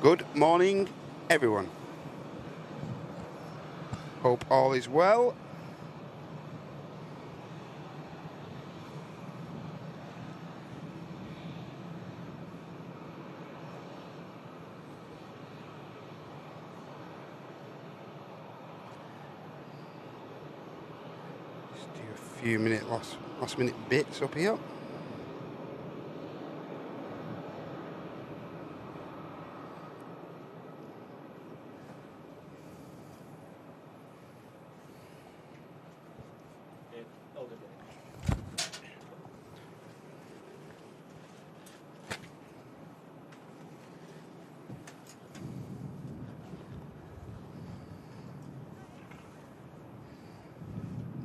Good morning, everyone. Hope all is well. Just do a few last minute bits up here.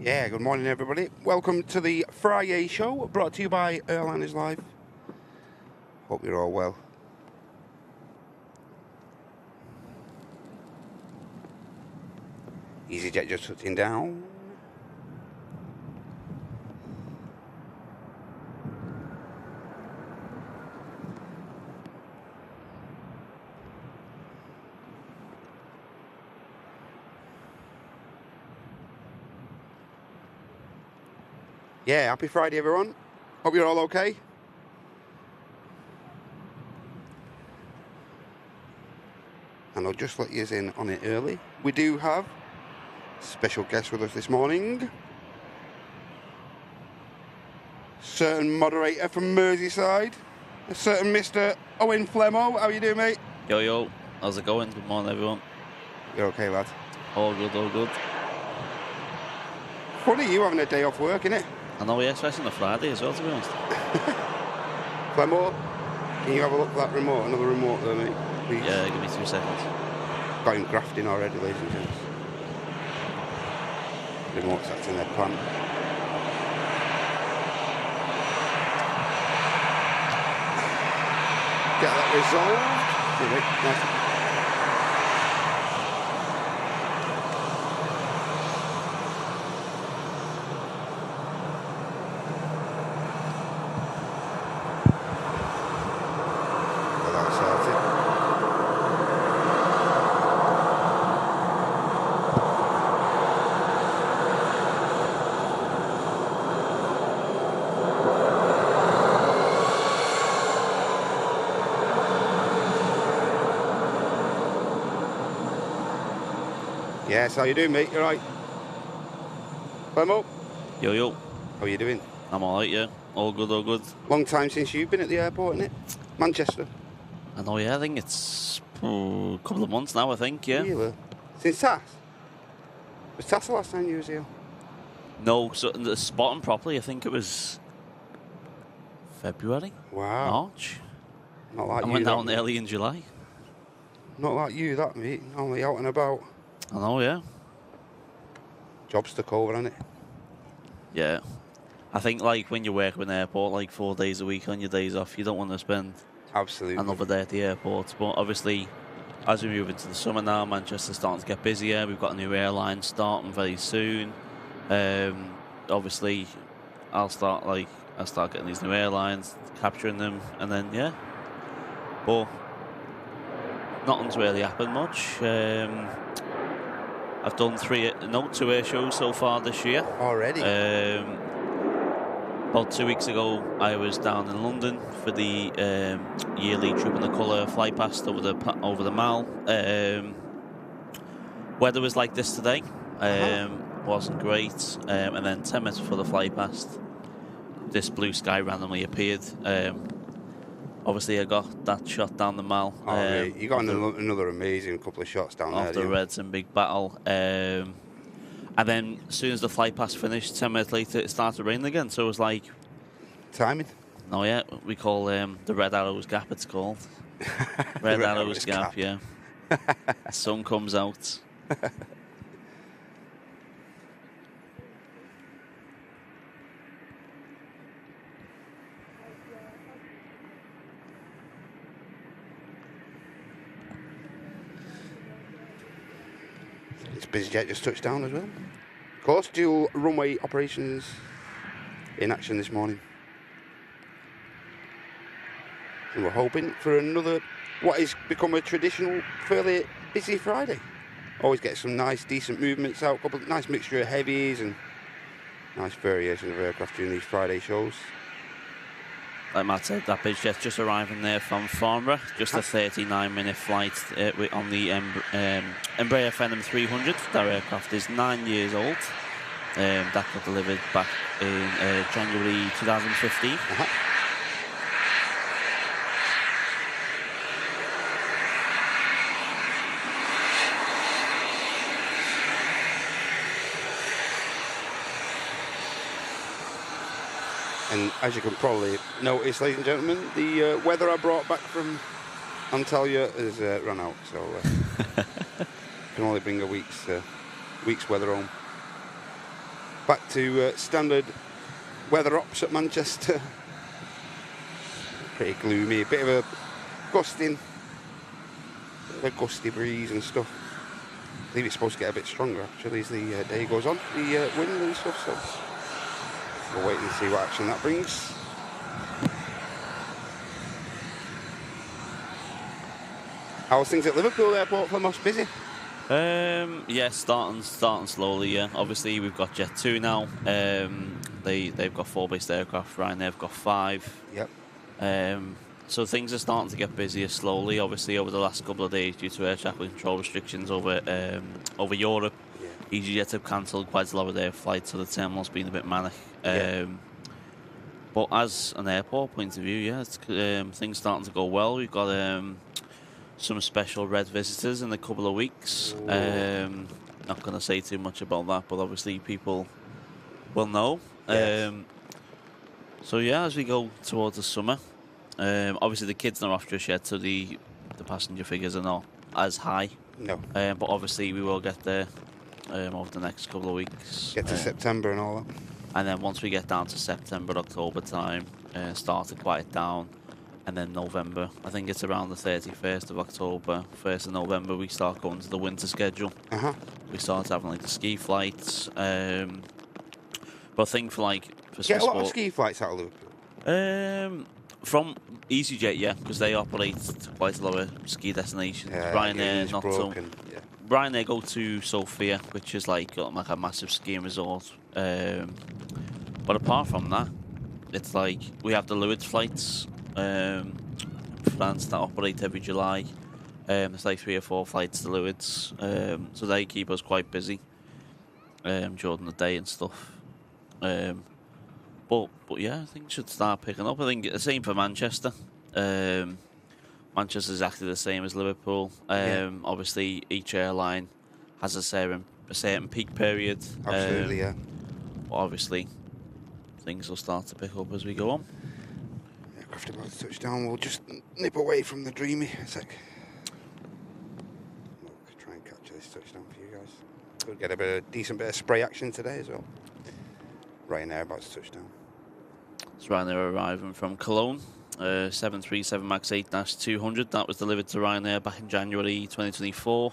Yeah, good morning everybody. Welcome to the FriYAY show, brought to you by Airline is Live. Hope you're all well. EasyJet just touching down. Yeah, happy Friday everyone. Hope you're all okay. And I'll just let you in on it early. We do have a special guest with us this morning. Certain moderator from Merseyside. A certain Mr. Owen Flemmo. How you doing, mate? Yo, yo. How's it going? Good morning, everyone. You're okay, lad? All good, all good. Funny you having a day off work, innit? I know, yeah, especially on a Friday as well, to be honest. Flemmo, can you have a look at that remote? Another remote there, mate, please? Yeah, give me 2 seconds. Got him grafting already, ladies and gents. Remote's acting their plan. Get that resolved. Nice. Yes, how you doing, mate? You alright? Flemmo? Yo, yo. How are you doing? I'm alright, yeah. All good, all good. Long time since you've been at the airport, isn't it? Manchester. I know, yeah, I think it's a couple of months now, I think, yeah. Really? Since TAS? Was TAS the last time you was here? No, so spotting properly, I think it was February? Wow. March? Not like I you. went down early in July. Not like you, that, mate. Only out and about. I know, yeah. Jobs took over, hasn't it? Yeah. I think, like, when you work in an airport, like, 4 days a week on your days off, you don't want to spend Absolutely another day at the airport. But obviously, as we move into the summer now, Manchester's starting to get busier. We've got a new airline starting very soon. Obviously, I'll start getting these new airlines, capturing them, and then, yeah. But nothing's really happened much. I've done 2 air shows so far this year. Already? About 2 weeks ago, I was down in London for the yearly Troop in the Colour flight past over the Mall. Weather was like this today. Wasn't great. And then 10 minutes before the flight past, this blue sky randomly appeared. Obviously, I got that shot down the Mall. You got another amazing couple of shots down there. Off the Reds in Big Battle. And then as soon as the flight pass finished, 10 minutes later, it started raining again. So it was like... Timing? No, yeah. We call the Red Arrows Gap, it's called. Red Arrows Gap, yeah. The sun comes out. BizJet just touched down as well. Of course, dual runway operations in action this morning. And we're hoping for another what has become a traditional, fairly busy Friday. Always get some nice, decent movements out, couple nice mixture of heavies and nice variation of aircraft during these Friday shows. Like Matt said, that big jet just arriving there from Farnborough, just a 39-minute flight on the Embraer Phenom 300. That aircraft is 9 years old. That got delivered back in January 2015. And as you can probably notice, ladies and gentlemen, the weather I brought back from Antalya has run out, so can only bring a week's weather home. Back to standard weather ops at Manchester. Pretty gloomy, a bit of a gusty breeze and stuff. I believe it's supposed to get a bit stronger actually as the day goes on, the wind and stuff, so we'll wait and see what action that brings. How's things at Liverpool Airport for the most busy? Yeah, starting slowly. Yeah, obviously we've got Jet 2 now. They've got 4 based aircraft. Ryanair've got 5. Yep. So things are starting to get busier slowly. Obviously over the last couple of days due to air traffic control restrictions over Europe. EasyJet have cancelled quite a lot of their flights, so the terminal's been a bit manic. But as an airport point of view, yeah, it's, things starting to go well. We've got some special red visitors in a couple of weeks. Not going to say too much about that, but obviously people will know. Yes. So yeah, as we go towards the summer, obviously the kids are off just yet, so the passenger figures are not as high. No. But obviously we will get there over the next couple of weeks. Get to September and all that. And then once we get down to September, October time, start to quiet down. And then November, I think it's around the 31st of October, 1st of November, we start going to the winter schedule. We start having like the ski flights. But I think for Get a lot of ski flights out of Liverpool. From EasyJet, yeah, because they operate quite a lot of ski destinations. Ryanair, not so. Ryanair go to Sofia, which is like a massive skiing resort. But apart from that, it's like we have the Luids flights. France that operate every July. There's like 3 or 4 flights to Luids, so they keep us quite busy during the day and stuff. But yeah, I think it should start picking up. I think the same for Manchester. Manchester's exactly the same as Liverpool. Obviously, each airline has a certain peak period. Absolutely, yeah. But obviously, things will start to pick up as we go on. Aircraft about to touch down. We'll just nip away from the Dreamy a sec. We'll try and capture this touchdown for you guys. We'll get a decent bit of spray action today as well. Ryanair about to touch down. It's Ryanair arriving from Cologne. 737 MAX 8-200. That was delivered to Ryanair back in January 2024.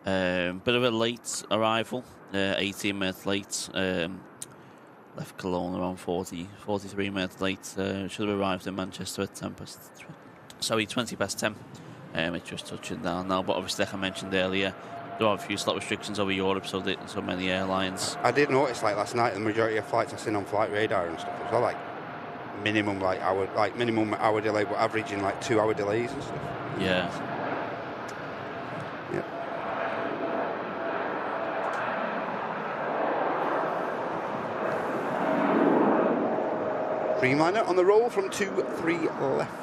Bit of a late arrival, 18 minutes late. Left Cologne around 43 minutes late. Should have arrived in Manchester at 20 past 10. It's just touching down now. But obviously, like I mentioned earlier, there are a few slot restrictions over Europe, so many airlines. I did notice, like last night, the majority of flights I've seen on Flight Radar and stuff as well, like minimum hour delay, but averaging like 2-hour delays and stuff. Yeah. Yep. Dreamliner on the roll from 2-3 left.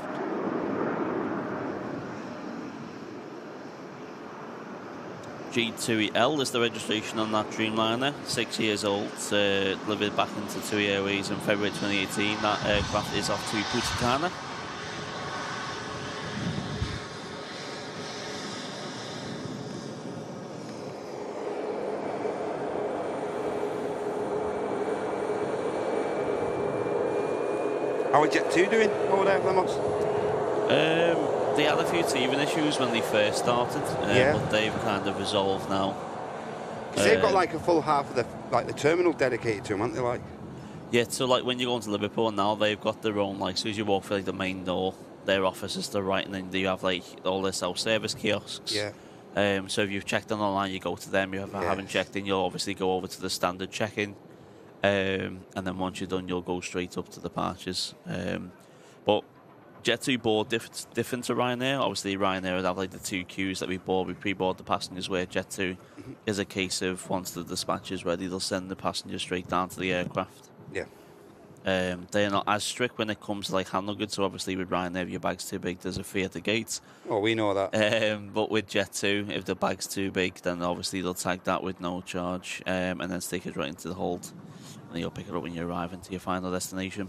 G2EL is the registration on that Dreamliner. 6 years old, delivered back into TUI Airways in February 2018. That aircraft is off to Punta Cana. How are Jet 2 doing over there, Flemos? They had a few teething issues when they first started, but they've kind of resolved now. Because they've got like a full half of the terminal dedicated to them, haven't they? Like, yeah. So like when you go into Liverpool now, they've got their own, like, as soon as you walk through like the main door, their offices to the right, and then you have like all their self-service kiosks. Yeah. So if you've checked in online, you go to them. If you haven't checked in, you'll obviously go over to the standard check-in. And then once you're done, you'll go straight up to the departures. But Jet2 board different to Ryanair. Obviously, Ryanair would have like the 2 queues that we pre-board the passengers, where Jet2 is a case of once the dispatch is ready, they'll send the passengers straight down to the aircraft. Yeah. They're not as strict when it comes to like hand luggage. So obviously with Ryanair, if your bag's too big, there's a fee at the gate. Oh, we know that. But with Jet2, if the bag's too big, then obviously they'll tag that with no charge, and then stick it right into the hold, and then you'll pick it up when you arrive into your final destination.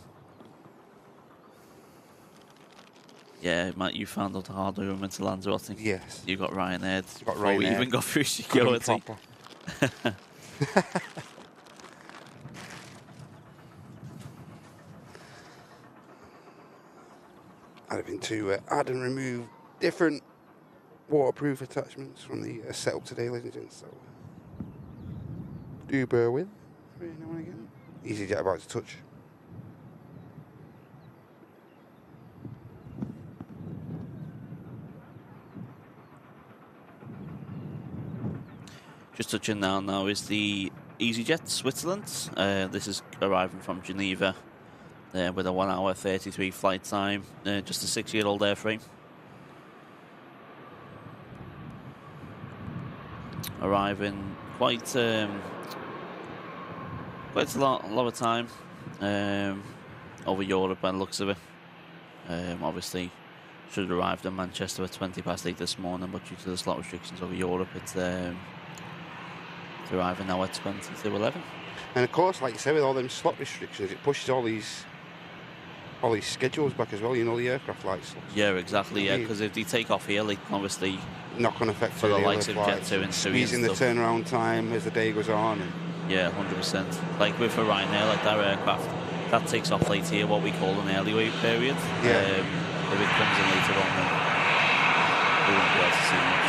Yeah, Matt, you found out the hard way when we went to Lanzarote. Yes. You got Ryanair. Before we even got through security. I'd have been to add and remove different waterproof attachments from the setup today, ladies and gents. So do bear with every now and again. EasyJet about to touch. Just touching now is the EasyJet Switzerland. This is arriving from Geneva with a 1 hour 33 flight time, just a 6-year-old airframe. Arriving quite a lot of time over Europe by the looks of it. Obviously should have arrived in Manchester at 8:20 this morning, but due to the slot restrictions over Europe, it's arriving now at 11. And of course, like you say, with all them slot restrictions, it pushes all these schedules back as well. You know, the aircraft flights. Yeah, exactly. Yeah, because if they take off here, like obviously knock-on effect for the likes of Jet2 and squeezing the turnaround time as the day goes on. And yeah, 100%. Like with Ryanair, like that aircraft, that takes off late here, what we call an early wave period. Yeah. If it comes in later on, then we won't be able to see much.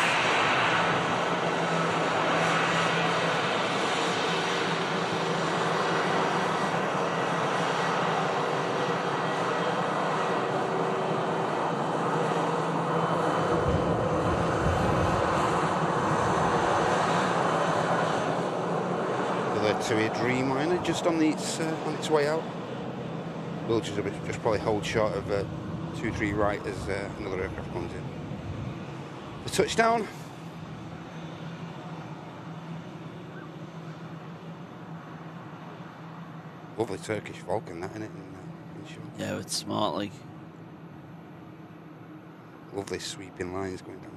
To a Dreamliner just on its way out. We'll just probably hold short of 2-3 right as another aircraft comes in. The touchdown. Lovely Turkish Falcon, that, innit? Yeah, it's smart, like. Lovely sweeping lines going down there.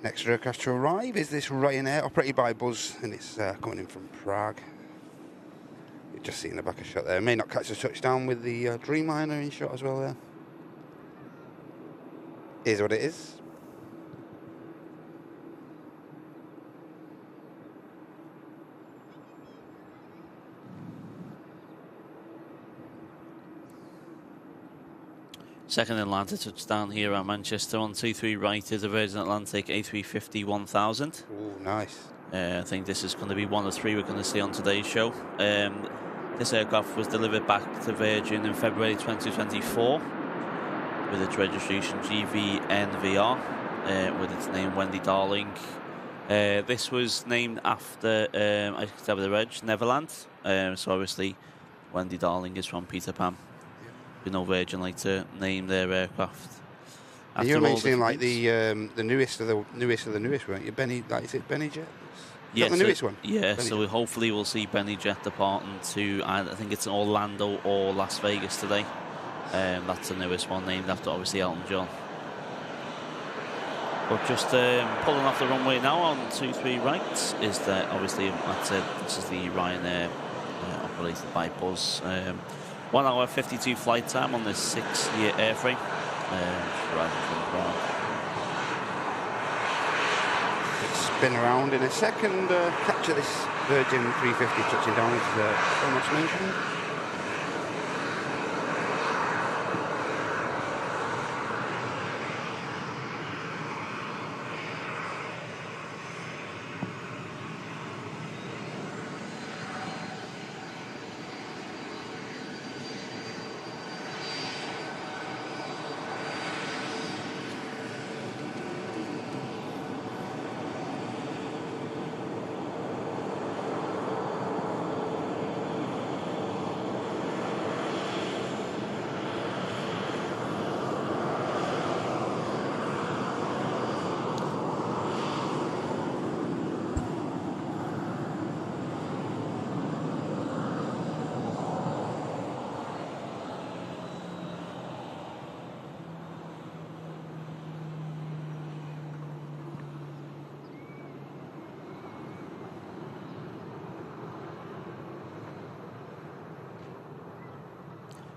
Next aircraft to arrive is this Ryanair, operated by Buzz, and it's coming in from Prague. You've just seen the back of shot there. May not catch the touchdown with the Dreamliner in shot as well there. Is what it is. Second Atlanta touchdown here at Manchester on 23 right is a Virgin Atlantic A350 1000. Oh, nice. I think this is going to be one of 3 we're going to see on today's show. This aircraft was delivered back to Virgin in February 2024 with its registration GVNVR with its name Wendy Darling. This was named after, I have the reg, Neverland. So obviously Wendy Darling is from Peter Pan. You know, Virgin like to name their aircraft. You were mentioning like the newest of the newest, weren't you? Is it Benny Jet? Yeah, the newest one. Yeah, so hopefully we'll see Benny Jet departing to I think it's Orlando or Las Vegas today. That's the newest one, named after obviously Elton John. But just pulling off the runway now on 23 right is that obviously that's it. This is the Ryanair operated by Buzz. 1 hour 52 flight time on this 6-year airframe. Arriving from Prague. Spin around in a second. Capture this Virgin 350 touching down, as so much mentioned.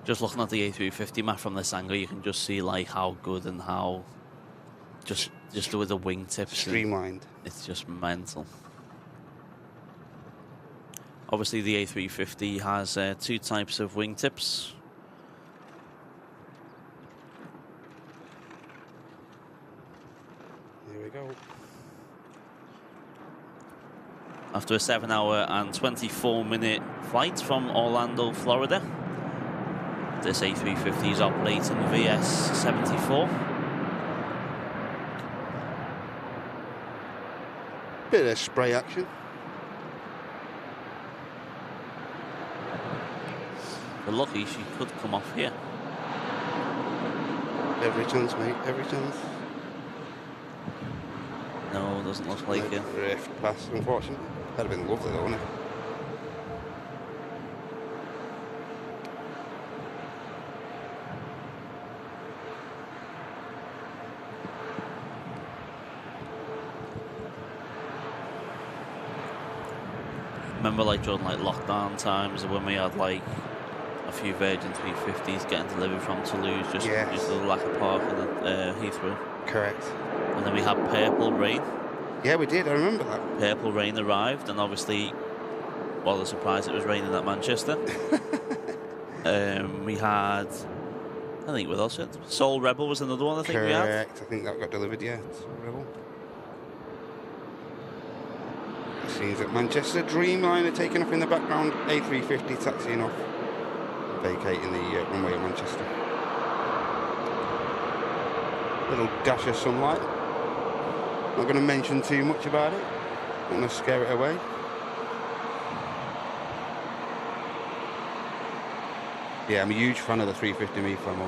Just looking at the A350 map from this angle, you can just see like how good and how just with the wingtips. Streamlined. It's just mental. Obviously, the A350 has 2 types of wingtips. Here we go. After a 7-hour and 24-minute flight from Orlando, Florida, this A350 is operating VS74. Bit of spray action. But lucky she could come off here. Every chance, mate. Every chance. No, it doesn't look like it. Drift past, unfortunately. That'd have been lovely, though, wouldn't it? Remember, like during like lockdown times when we had like a few Virgin 350s getting delivered from Toulouse just due to the lack of parking at Heathrow. Correct. And then we had Purple Rain. Yeah, we did. I remember that. Purple Rain arrived, and obviously, well, the surprise, it was raining at Manchester. We had, I think, what else? Soul Rebel was another one. I think we had. Correct. I think that got delivered. Yeah, Soul Rebel. Scenes at Manchester. Dreamliner taking off in the background. A350 taxiing off, vacating the runway at Manchester. Little dash of sunlight. Not going to mention too much about it. Not going to scare it away. Yeah, I'm a huge fan of the 350 me Flamo.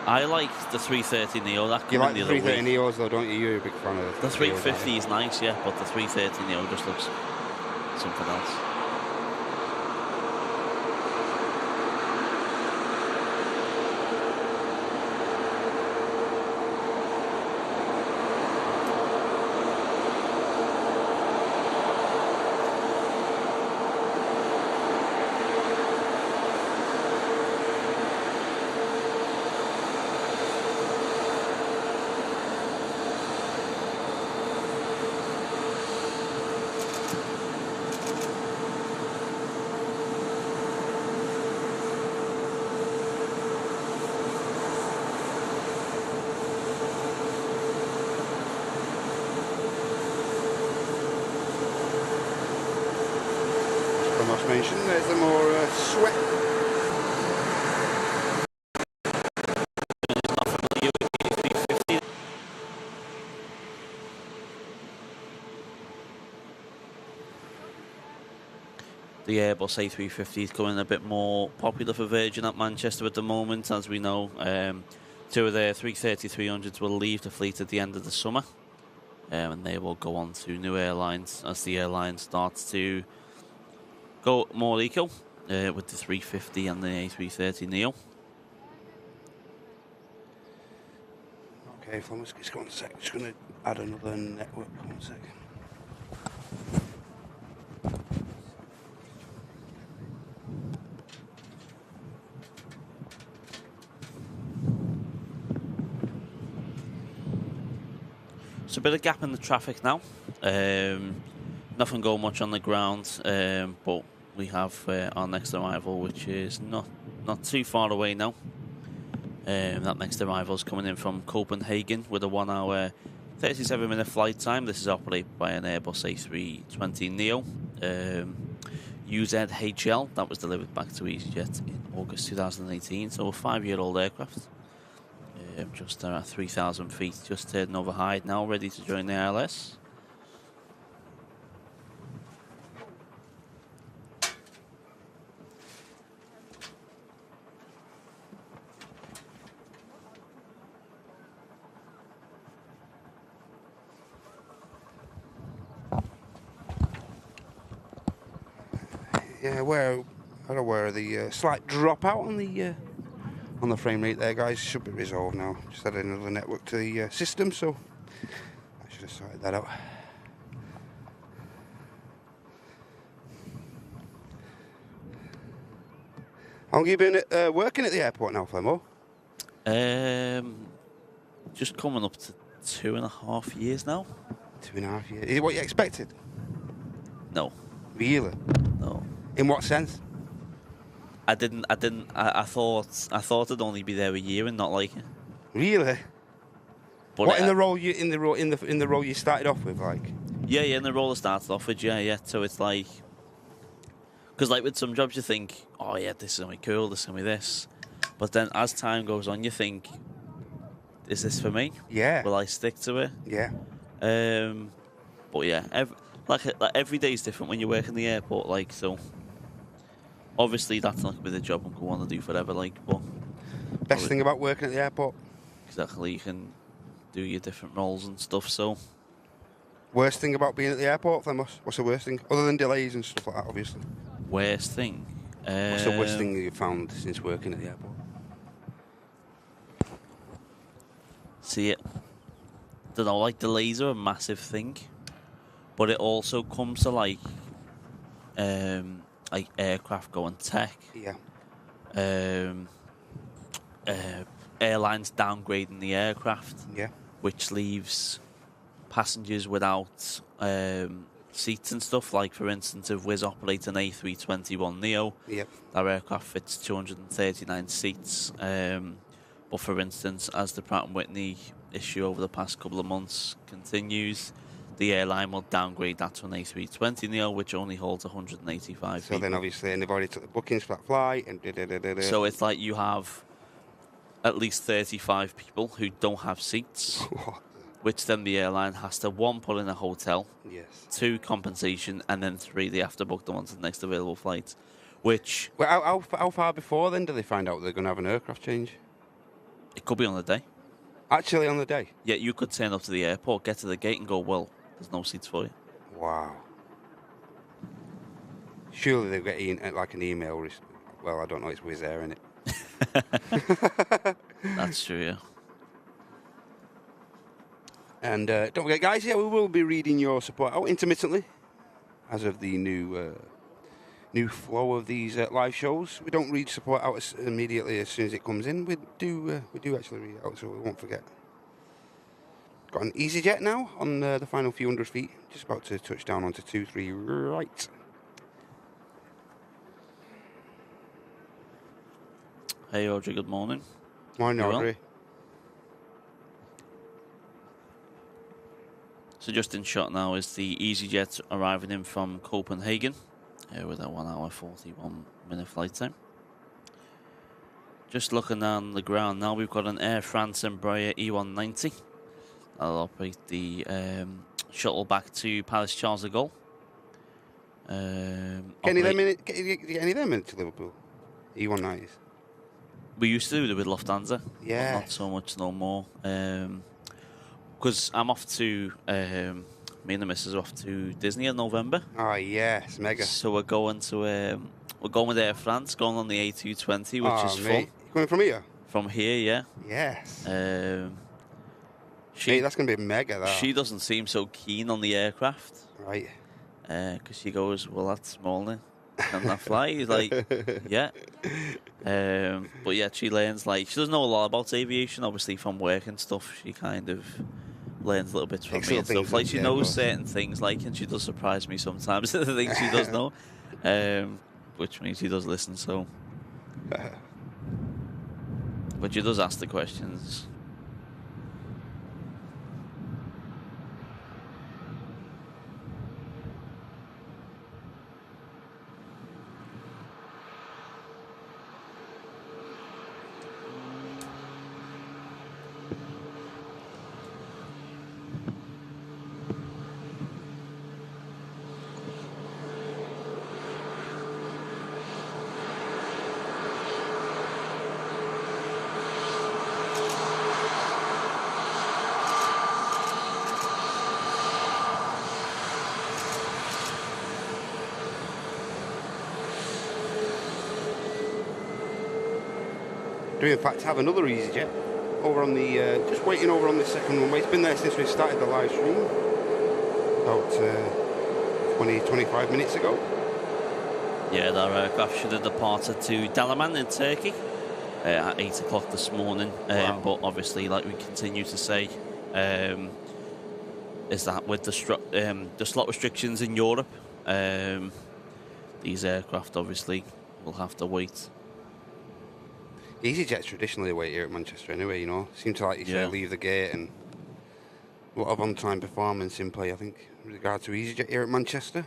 I like the 330 Neo. That You like the the 330 Neos though, don't you? You're a big fan of the 350 is nice, yeah, but the 330 Neo just looks something else. Mentioned. There's the more sweat. The Airbus A350 is becoming a bit more popular for Virgin at Manchester at the moment, as we know. 2 of their 330-300s will leave the fleet at the end of the summer, and they will go on to new airlines as the airline starts to go more eco with the 350 and the A330 Neo. Okay, Flamo, just go on a sec. Just going to add another network. One sec. It's a bit of gap in the traffic now. Nothing going much on the ground, but we have our next arrival, which is not too far away now. That next arrival is coming in from Copenhagen with a 1-hour, 37-minute flight time. This is operated by an Airbus A320 Neo. UZHL, that was delivered back to EasyJet in August 2018, so a 5-year-old aircraft. Just at 3,000 feet, just turning over Hyde now, ready to join the ILS. Yeah, I don't know where the slight dropout on the frame rate there, guys, should be resolved now. Just added another network to the system, so I should have sorted that out. How long have you been working at the airport now, Flemo? Just coming up to 2.5 years now. 2.5 years. Is it what you expected? No. Really? No. In what sense? I didn't. I thought I'd only be there a year and not like it. Really? But what in the role you started off with, like? Yeah, in the role I started off with, yeah. So it's like, because like with some jobs you think, oh yeah, this is gonna be cool, this is gonna be this, but then as time goes on, you think, is this for me? Yeah. Will I stick to it? Yeah. But yeah, every day is different when you work in the airport, like, so. Obviously, that's not gonna be the job I'm going to do forever, like, but. Best thing about working at the airport? Exactly, you can do your different roles and stuff, so. Worst thing about being at the airport, then? What's the worst thing? Other than delays and stuff like that, obviously. Worst thing? What's the worst thing you've found since working at the airport? See it. Don't know, like, delays are a massive thing, but it also comes to like aircraft going tech. Yeah. Airlines downgrading the aircraft. Yeah. Which leaves passengers without seats and stuff. Like, for instance, if Wizz operates an A321neo, yep. That aircraft fits 239 seats. But for instance, as the Pratt & Whitney issue over the past couple of months continues, the airline will downgrade that to an A320neo, which only holds 185 people. Then obviously, and they've already took the bookings for that flight, and So it's like you have at least 35 people who don't have seats, which then the airline has to, 1, put in a hotel, yes. 2, compensation, and then 3, they have to book them onto the next available flight. Which... Well, how far before then do they find out they're going to have an aircraft change? It could be on the day. Actually on the day? Yeah, you could turn up to the airport, get to the gate and go, well, there's no seats for you. Wow. Surely they're getting like an email. Well, I don't know, it's Wizz Air, isn't it? That's true, yeah. And don't forget, guys, we will be reading your support out intermittently as of the new flow of these live shows. We don't read support out immediately as soon as it comes in. We do actually read it out, so we won't forget. Got an EasyJet now on the final few 100 feet. Just about to touch down onto 23 right. Hey, Audrey, good morning. Morning, Audrey. So just in shot now is the EasyJet arriving in from Copenhagen with a 1 hour 41 minute flight time. Just looking on the ground now, we've got an Air France Embraer E190. That'll operate the shuttle back to Paris Charles de Gaulle. Get any of them into Liverpool? E190s? We used to do it with Lufthansa. Yeah. Not so much no more. Because I'm off to, me and the missus are off to Disney in November. Oh, yes, mega. So we're going to, we're going with Air France, going on the A220, which is full. You coming from here? From here, yeah. Yes. Mate, that's going to be mega, that. She doesn't seem so keen on the aircraft. Right. Because she goes, well, that's small now. Can that fly? He's like, yeah. But yeah, she learns, like, she doesn't know a lot about aviation, obviously, from work and stuff. She kind of learns little bits from me and stuff. Like, she knows certain things, like, and she does surprise me sometimes, the things she does know. Which means she does listen, so. But she does ask the questions. Do we in fact have another EasyJet over on the, just waiting over on the second runway. It's been there since we started the live stream, about 20, 25 minutes ago. Yeah, their aircraft should have departed to Dalaman in Turkey at 8 o'clock this morning. Wow. But obviously, like we continue to say, is that with the slot restrictions in Europe, these aircraft obviously will have to wait. EasyJet's traditionally wait here at Manchester anyway, you know. Seem to, like you say, leave the gate, and a lot of on-time performance in play, I think, with regard to EasyJet here at Manchester.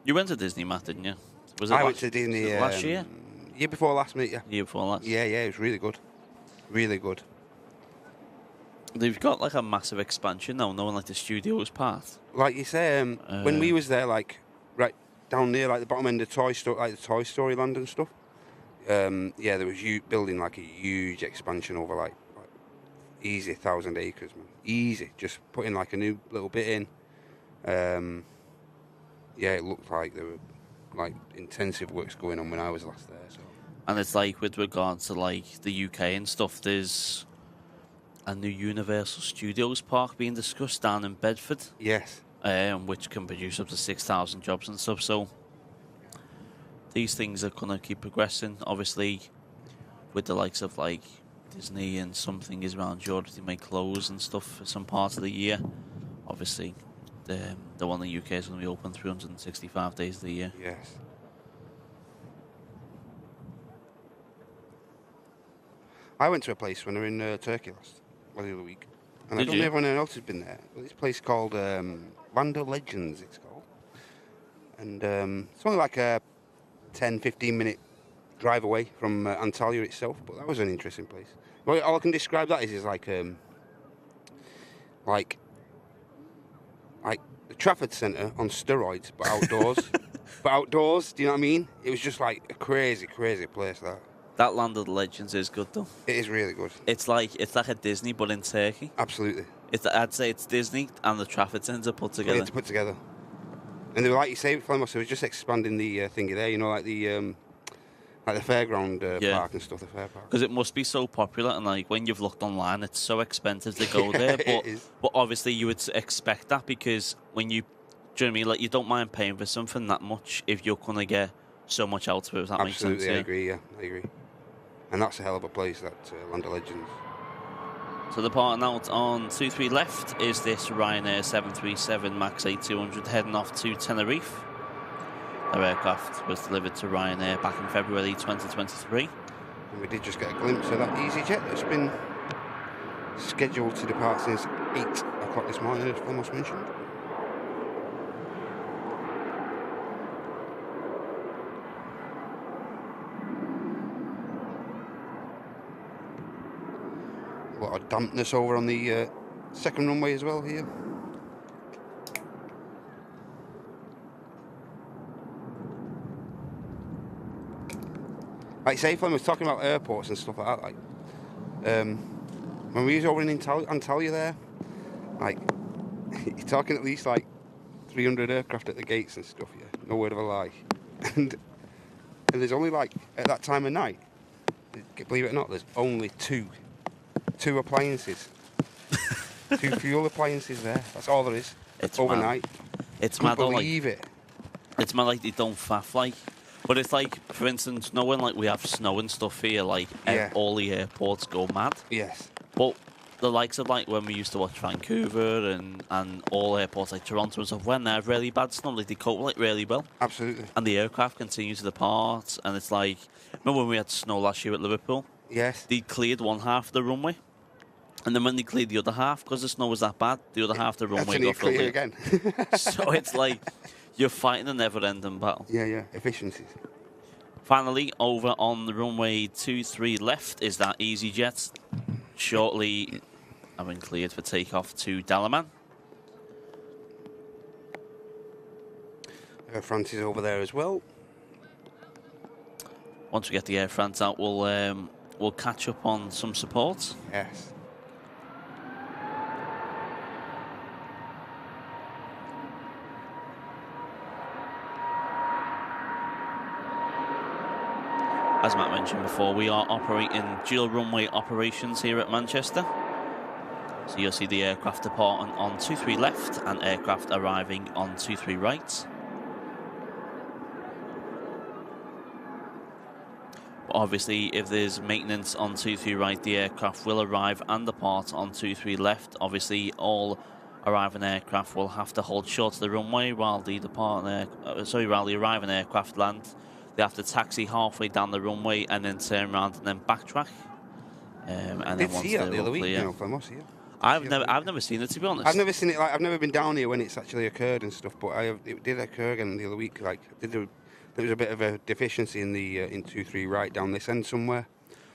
You went to Disney, Matt, didn't you? I went to Disney last year? Year before last, mate, yeah. Year before last? Yeah, it was really good. Really good. They've got like a massive expansion now, knowing like the studios part. Like you say, when we was there, like right down near like the bottom end of Toy Story, like the Toy Story land and stuff. Yeah, there was building like a huge expansion over like easy 1,000 acres, man. Easy, just putting like a new little bit in. Yeah, it looked like there were like intensive works going on when I was last there. So. And it's like with regards to like the UK and stuff, there's a new Universal Studios park being discussed down in Bedford. Yes. Which can produce up to 6,000 jobs and stuff. So these things are going to keep progressing. Obviously, with the likes of like Disney and some things around Europe, they may close and stuff for some parts of the year. Obviously, the one in the UK is going to be open 365 days of the year. Yes. I went to a place when we were in Turkey the other week, and I don't know if anyone else has been there. But this place called Land of Legends, it's called, and it's only like a 10-15 minute drive away from Antalya itself. But that was an interesting place. Well, all I can describe that is like the Trafford Centre on steroids, but outdoors. But outdoors, do you know what I mean? It was just like a crazy, crazy place. That Land of the Legends is good though. It is really good. It's like a Disney but in Turkey. Absolutely. I'd say it's Disney and the Trafford Centre put together. Yeah, to put together. And they were like you say, Flemos, it was just expanding the thingy there. You know, like the fairground park and stuff. The fair park. Because it must be so popular, and like when you've looked online, it's so expensive to go there. But obviously you would expect that because when you, do you know what I mean? Like you don't mind paying for something that much if you're gonna get so much out of it. If that makes sense. Absolutely, I agree. Yeah, I agree. And that's a hell of a place, that Land of Legends. So departing out on 23 left is this Ryanair 737 MAX 8200 heading off to Tenerife. Their aircraft was delivered to Ryanair back in February 2023. And we did just get a glimpse of that EasyJet that's been scheduled to depart since 8 o'clock this morning, as almost mentioned. A lot of dampness over on the second runway as well here. Like say, when we was talking about airports and stuff like that, like when we was over in Antalya there, like you're talking at least like 300 aircraft at the gates and stuff. Yeah, no word of a lie. And there's only like at that time of night, believe it or not, there's only two appliances, two fuel appliances there. That's all there is. It's overnight. Mad. It's mad. Believe it. It's mad like they don't faff like. But it's like, for instance, knowing like we have snow and stuff here, like all the airports go mad. Yes. But the likes of like when we used to watch Vancouver and all airports like Toronto and stuff, when they have really bad snow, like they cope like really well. Absolutely. And the aircraft continue to depart, and it's like, remember when we had snow last year at Liverpool? Yes. They cleared one half of the runway. And then when they cleared the other half, because the snow was that bad, the other half of the runway got filled in. Again. So it's like you're fighting a never-ending battle. Yeah. Efficiencies. Finally, over on the runway 23 left is that EasyJet. Shortly having cleared for takeoff to Dalaman. Air France is over there as well. Once we get the Air France out, we'll catch up on some support. Yes. As Matt mentioned before, we are operating dual runway operations here at Manchester. So you'll see the aircraft departing on 23 left and aircraft arriving on 23 right. But obviously, if there's maintenance on 23 right, the aircraft will arrive and depart on 23 left. Obviously, all arriving aircraft will have to hold short to the runway while the while the arriving aircraft land. They have to taxi halfway down the runway and then turn around and then backtrack. And then once they're the other week, clear. I've never seen it, to be honest. I've never seen it. Like, I've never been down here when it's actually occurred and stuff. But it did occur again the other week. Like, there was a bit of a deficiency in the in 2-3 right down this end somewhere.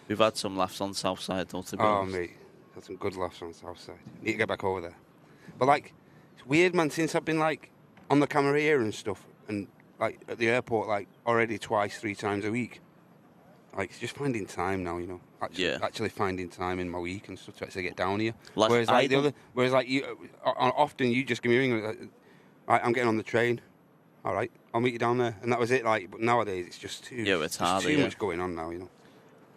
We've had some laughs on South Side, though, to be honest. Mate, had some good laughs on South Side. Need to get back over there. But like, it's weird, man. Since I've been like on the camera here and stuff, and like at the airport, like already 2-3 times a week. Like, it's just finding time now, you know. Actually finding time in my week and stuff to actually get down here. Whereas you, often you just give me a ring. Like, right, I'm getting on the train. All right, I'll meet you down there, and that was it. Like, but nowadays it's just too. Yeah, it's harder. Too much going on now, you know.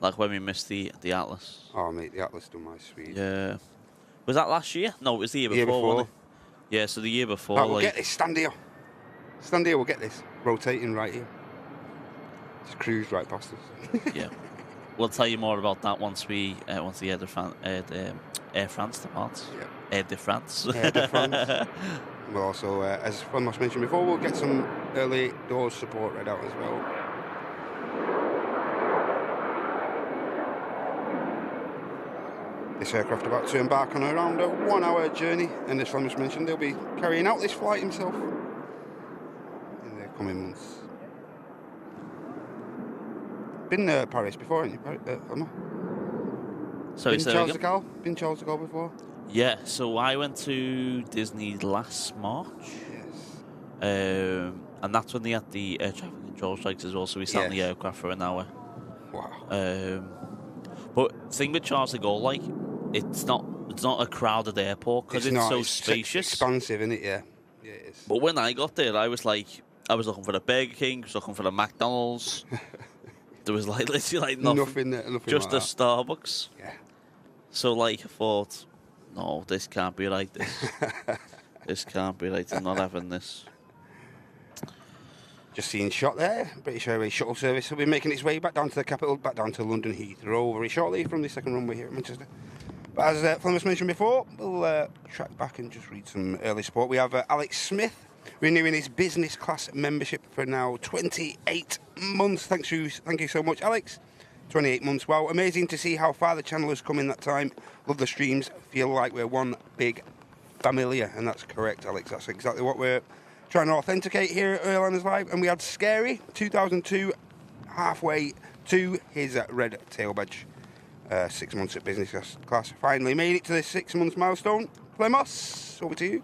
Like when we missed the Atlas. Oh mate, the Atlas done my sweet. Yeah. Was that last year? No, it was the year before. Wasn't it? Yeah, so the year before. Right, we'll get this. Stand here. Stand here. We'll get this. Rotating right here. Just cruise right past us. Yeah. We'll tell you more about that once the Air France departs. Yeah. Air de France. Air de France. We'll also, as Thomas mentioned before, we'll get some early doors support read out as well. This aircraft about to embark on around a 1-hour journey, and as Thomas mentioned, they'll be carrying out this flight himself in the coming months. Been Paris before, haven't you? Sorry, Been Charles de Gaulle before? Yeah, so I went to Disney last March. Yes. And that's when they had the air traffic control strikes as well, so we sat in the aircraft for an hour. Wow. But the thing with Charles de Gaulle, like, it's not a crowded airport because it's so spacious. It's expansive, isn't it? Yeah. Yeah, it is. But when I got there, I was looking for the Burger King, I was looking for the McDonald's. There was like literally like nothing just like a Starbucks. Yeah. So like I thought, no, this can't be right. This can't be right. I'm not having this. Just seeing shot there. British Airways shuttle service will be making its way back down to the capital, back down to London Heathrow very shortly from the second runway here at Manchester. But as Thomas mentioned before, we'll track back and just read some early support. We have Alex Smith renewing his business class membership for now 28 months. Thank you so much, Alex. 28 months. Wow, amazing to see how far the channel has come in that time. Love the streams. Feel like we're one big familia, and that's correct, Alex. That's exactly what we're trying to authenticate here at Airliners Live. And we had Scary 2002 halfway to his red tail badge. 6 months at business class. Finally made it to this 6 months milestone. Clemos, over to you.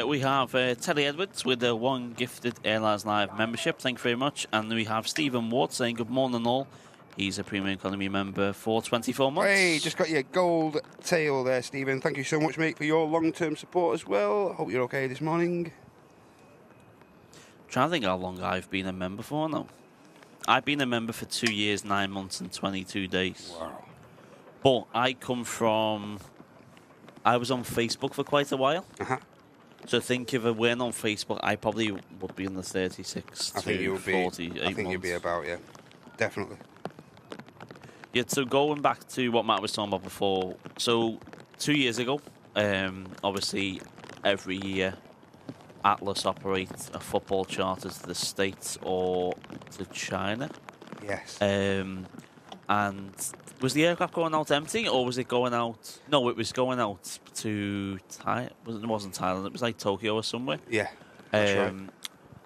We have Teddy Edwards with the one gifted Airlines Live membership. Thank you very much. And we have Stephen Ward saying good morning all. He's a premium economy member for 24 months. Hey, just got your gold tail there, Stephen. Thank you so much, mate, for your long-term support as well. Hope you're okay this morning. I'm trying to think how long I've been a member for now. I've been a member for 2 years, 9 months and 22 days. Wow. But I was on Facebook for quite a while. Uh-huh. So I think if I weren't on Facebook, I probably would be in the 36 to 48 months. I think you'd be about, yeah. Definitely. Yeah, so going back to what Matt was talking about before. So 2 years ago, obviously every year Atlas operates a football charter to the States or to China. Yes. And was the aircraft going out empty, or was it going out? No, it was going out to Thailand. It wasn't Thailand. It was like Tokyo or somewhere. Yeah. That's right.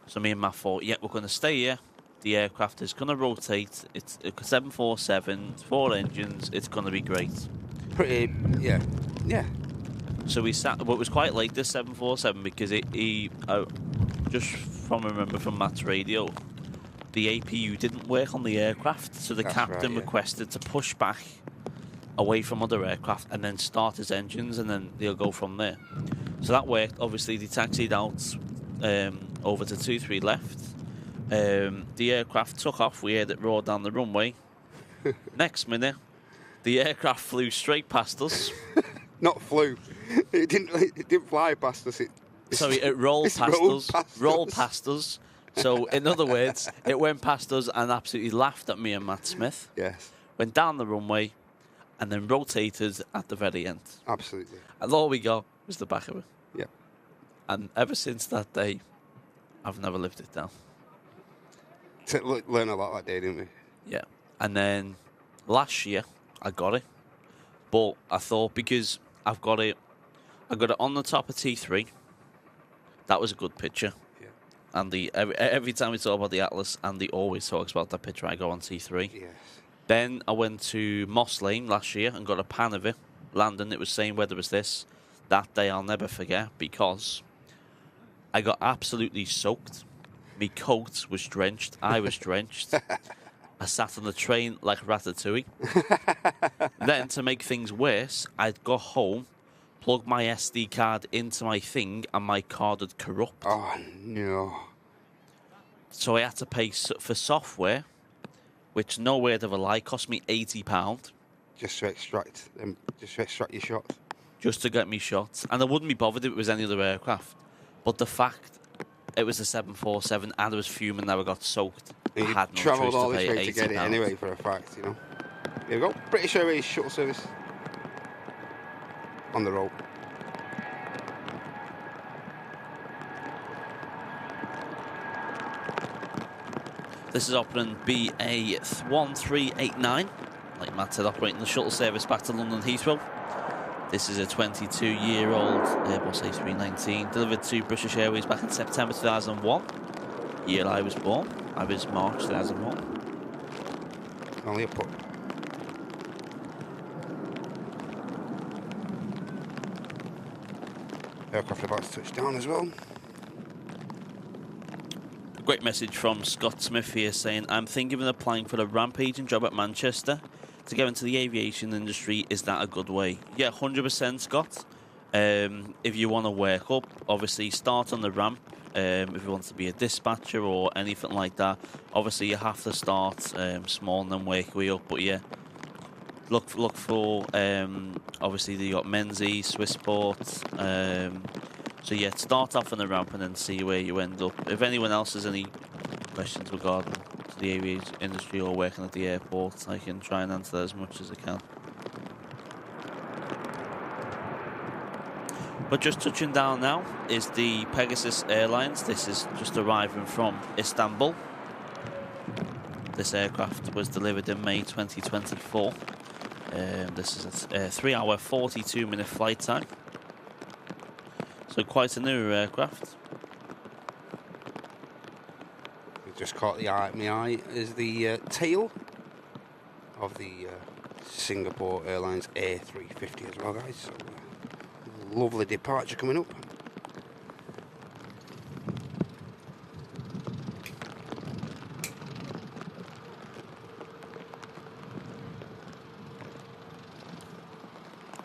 So me and Matt thought, yeah, we're going to stay here. The aircraft is going to rotate. It's a 747, 4 engines. It's going to be great. Pretty, yeah. Yeah. So we sat, but it was quite late, this 747, because just from remember from Matt's radio, the APU didn't work on the aircraft, so the captain requested to push back away from other aircraft and then start his engines, and then they'll go from there. So that worked. Obviously, they taxied out over to 23 left. The aircraft took off. We heard it roar down the runway. Next minute, the aircraft flew straight past us. Not flew. It didn't fly past us. It rolled past us. So, in other words, it went past us and absolutely laughed at me and Matt Smith. Yes. Went down the runway and then rotated at the very end. Absolutely. And all we got was the back of it. Yeah. And ever since that day, I've never lived it down. Learned a lot that day, didn't we? Yeah. And then last year, I got it. But I thought because I got it on the top of T3. That was a good picture. Yeah. And every time we talk about the Atlas, Andy always talks about that picture I got on T3. Yes. Then I went to Moss Lane last year and got a pan of it. Landing, it was saying weather was this. That day I'll never forget because I got absolutely soaked. My coat was drenched. I was drenched. I sat on the train like Ratatouille. Then, to make things worse, I'd go home, plug my SD card into my thing, and my card had corrupt. Oh, no. So I had to pay for software, which, no word of a lie, cost me £80. Just to extract your shots. Just to get me shots. And I wouldn't be bothered if it was any other aircraft. But the fact it was a 747 and I was fuming that I got soaked. And I had no travelled choice all to this pay way to get it £80. anyway, for a fact, you know. Here we go. British Airways shuttle service. On the roll. This is operating BA1389. Like Matt said, operating the shuttle service back to London Heathrow. This is a 22-year-old Airbus A319 delivered to British Airways back in September 2001. Year I was born. I was March 2001. Only a pup. Aircraft about to touch down as well. A great message from Scott Smith here saying, I'm thinking of applying for a rampaging job at Manchester to get into the aviation industry. Is that a good way? Yeah, 100%, Scott. If you want to work up, obviously start on the ramp. If you want to be a dispatcher or anything like that, obviously you have to start small and then work your way up. But yeah, look for obviously you got Menzies, Swissport. So yeah, start off on the ramp and then see where you end up. If anyone else has any questions regarding the aviation industry or working at the airport, I can try and answer as much as I can. But just touching down now is the Pegasus Airlines. This is just arriving from Istanbul. This aircraft was delivered in May 2024. This is a 3-hour, 42-minute flight time. So quite a newer aircraft. Just caught my eye is the tail of the Singapore Airlines A350 as well, guys. So, lovely departure coming up.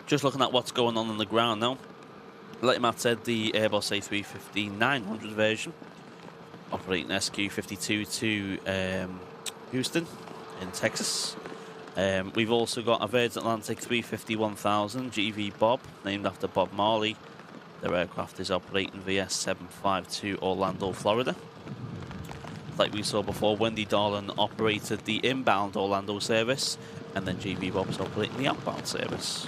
Just looking at what's going on the ground now. Like Matt said, the Airbus A350-900 version operating SQ52 to Houston in Texas. We've also got a Virgin Atlantic 350-1000 GV Bob, named after Bob Marley. Their aircraft is operating VS 752 Orlando, Florida. Like we saw before, Wendy Darlin operated the inbound Orlando service, and then GV Bob is operating the outbound service.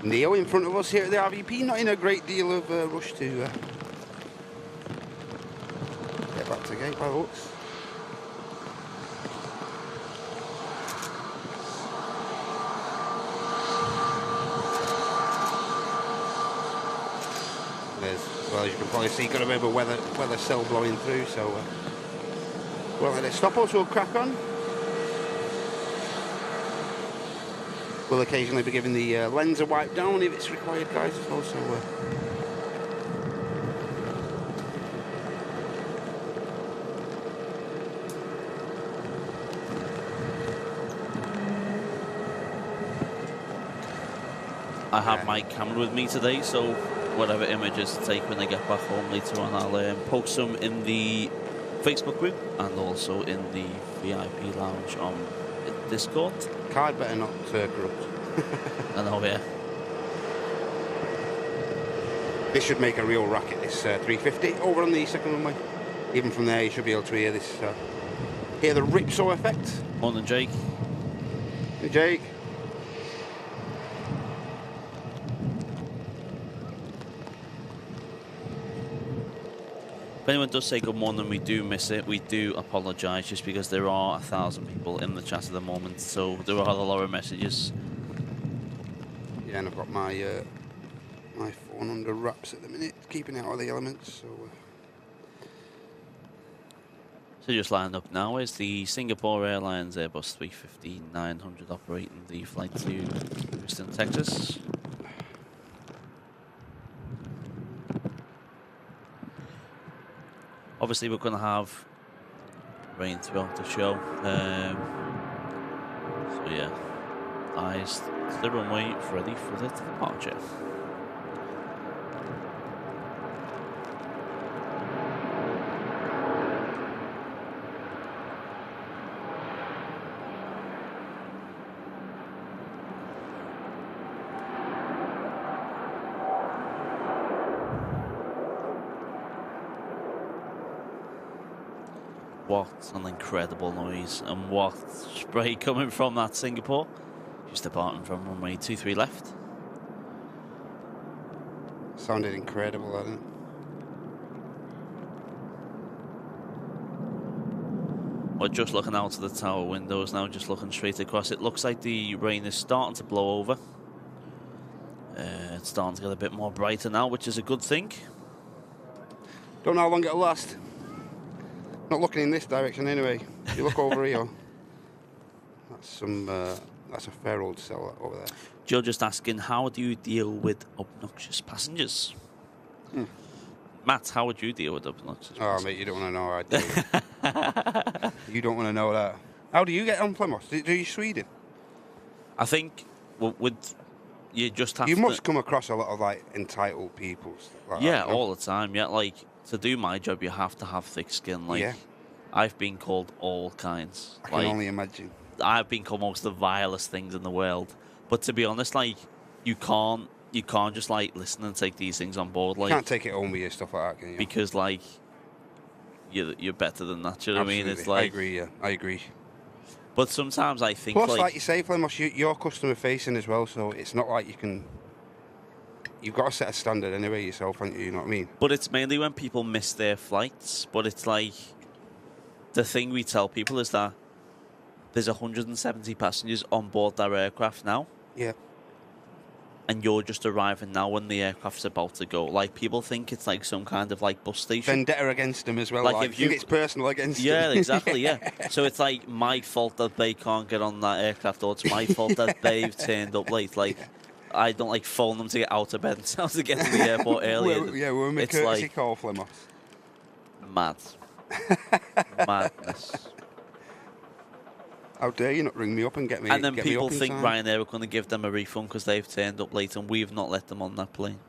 Neo in front of us here at the RVP, not in a great deal of rush to get back to the gate by the looks. There's, well, as you can probably see, got a bit of a weather cell blowing through, so we'll let it stop us, we'll crack on. We'll occasionally be giving the lens a wipe down if it's required, guys, as well. So, I have my camera with me today, so whatever images to take when I get back home later on, I'll post some in the Facebook group and also in the VIP lounge on Discord. Card better not corrupt. I know, yeah. This should make a real racket, this 350 over on the second runway. Even from there, you should be able to hear this. Hear the ripsaw effect. Morning, Jake. Hey, Jake. If anyone does say good morning, we do miss it. We do apologise just because there are 1,000 people in the chat at the moment, so there are a lot of messages. Yeah, and I've got my my phone under wraps at the minute, keeping out all the elements. So just lined up now is the Singapore Airlines Airbus 350-900 operating the flight to Houston, Texas. Obviously, we're going to have rain throughout the show. So yeah, eyes to the runway, ready for the departure. What an incredible noise, and what spray coming from that Singapore. Just departing from runway 23 left. Sounded incredible, didn't it? We're just looking out of the tower windows now, just looking straight across. It looks like the rain is starting to blow over. It's starting to get a bit more brighter now, which is a good thing. Don't know how long it'll last. Not looking in this direction anyway. If you look over here, that's a fair old cell over there. Joe just asking, how do you deal with obnoxious passengers? Matt, how would you deal with obnoxious passengers? Oh, mate, you don't want to know how I do. You don't want to know that. How do you get on Plymouth? Do you Sweden? I think with you just have you to... must come across a lot of like entitled people. Like yeah, that, you know? all the time. Yeah, like to do my job, you have to have thick skin. Like, yeah. I've been called all kinds. I can only imagine. I've been called most of the vilest things in the world. But to be honest, like, you can't just like listen and take these things on board. Like, you can't take it home with you, stuff like that, can you? Because like, you're better than that. Do you know what I mean? It's like, I agree. Yeah, I agree. But sometimes I think, plus, like you say, Plymouth, you're customer facing as well, so it's not like you can. You've got to set a standard anyway yourself, haven't you? You know what I mean? But it's mainly when people miss their flights. But it's like, the thing we tell people is that there's 170 passengers on board their aircraft now. Yeah. And you're just arriving now when the aircraft's about to go. Like, people think it's like some kind of like bus station. Vendetta against them as well. Like if you think it's personal against them. Yeah, exactly, yeah. So it's like my fault that they can't get on that aircraft, or it's my fault that they've turned up late. Like, I don't like phone them to get out of bed and tell them to get to the airport earlier. we're a courtesy like, call, Plymouth. Mad. Madness. How dare you not ring me up and get me? And then get people me up think in Ryanair are going to give them a refund because they've turned up late and we've not let them on that plane.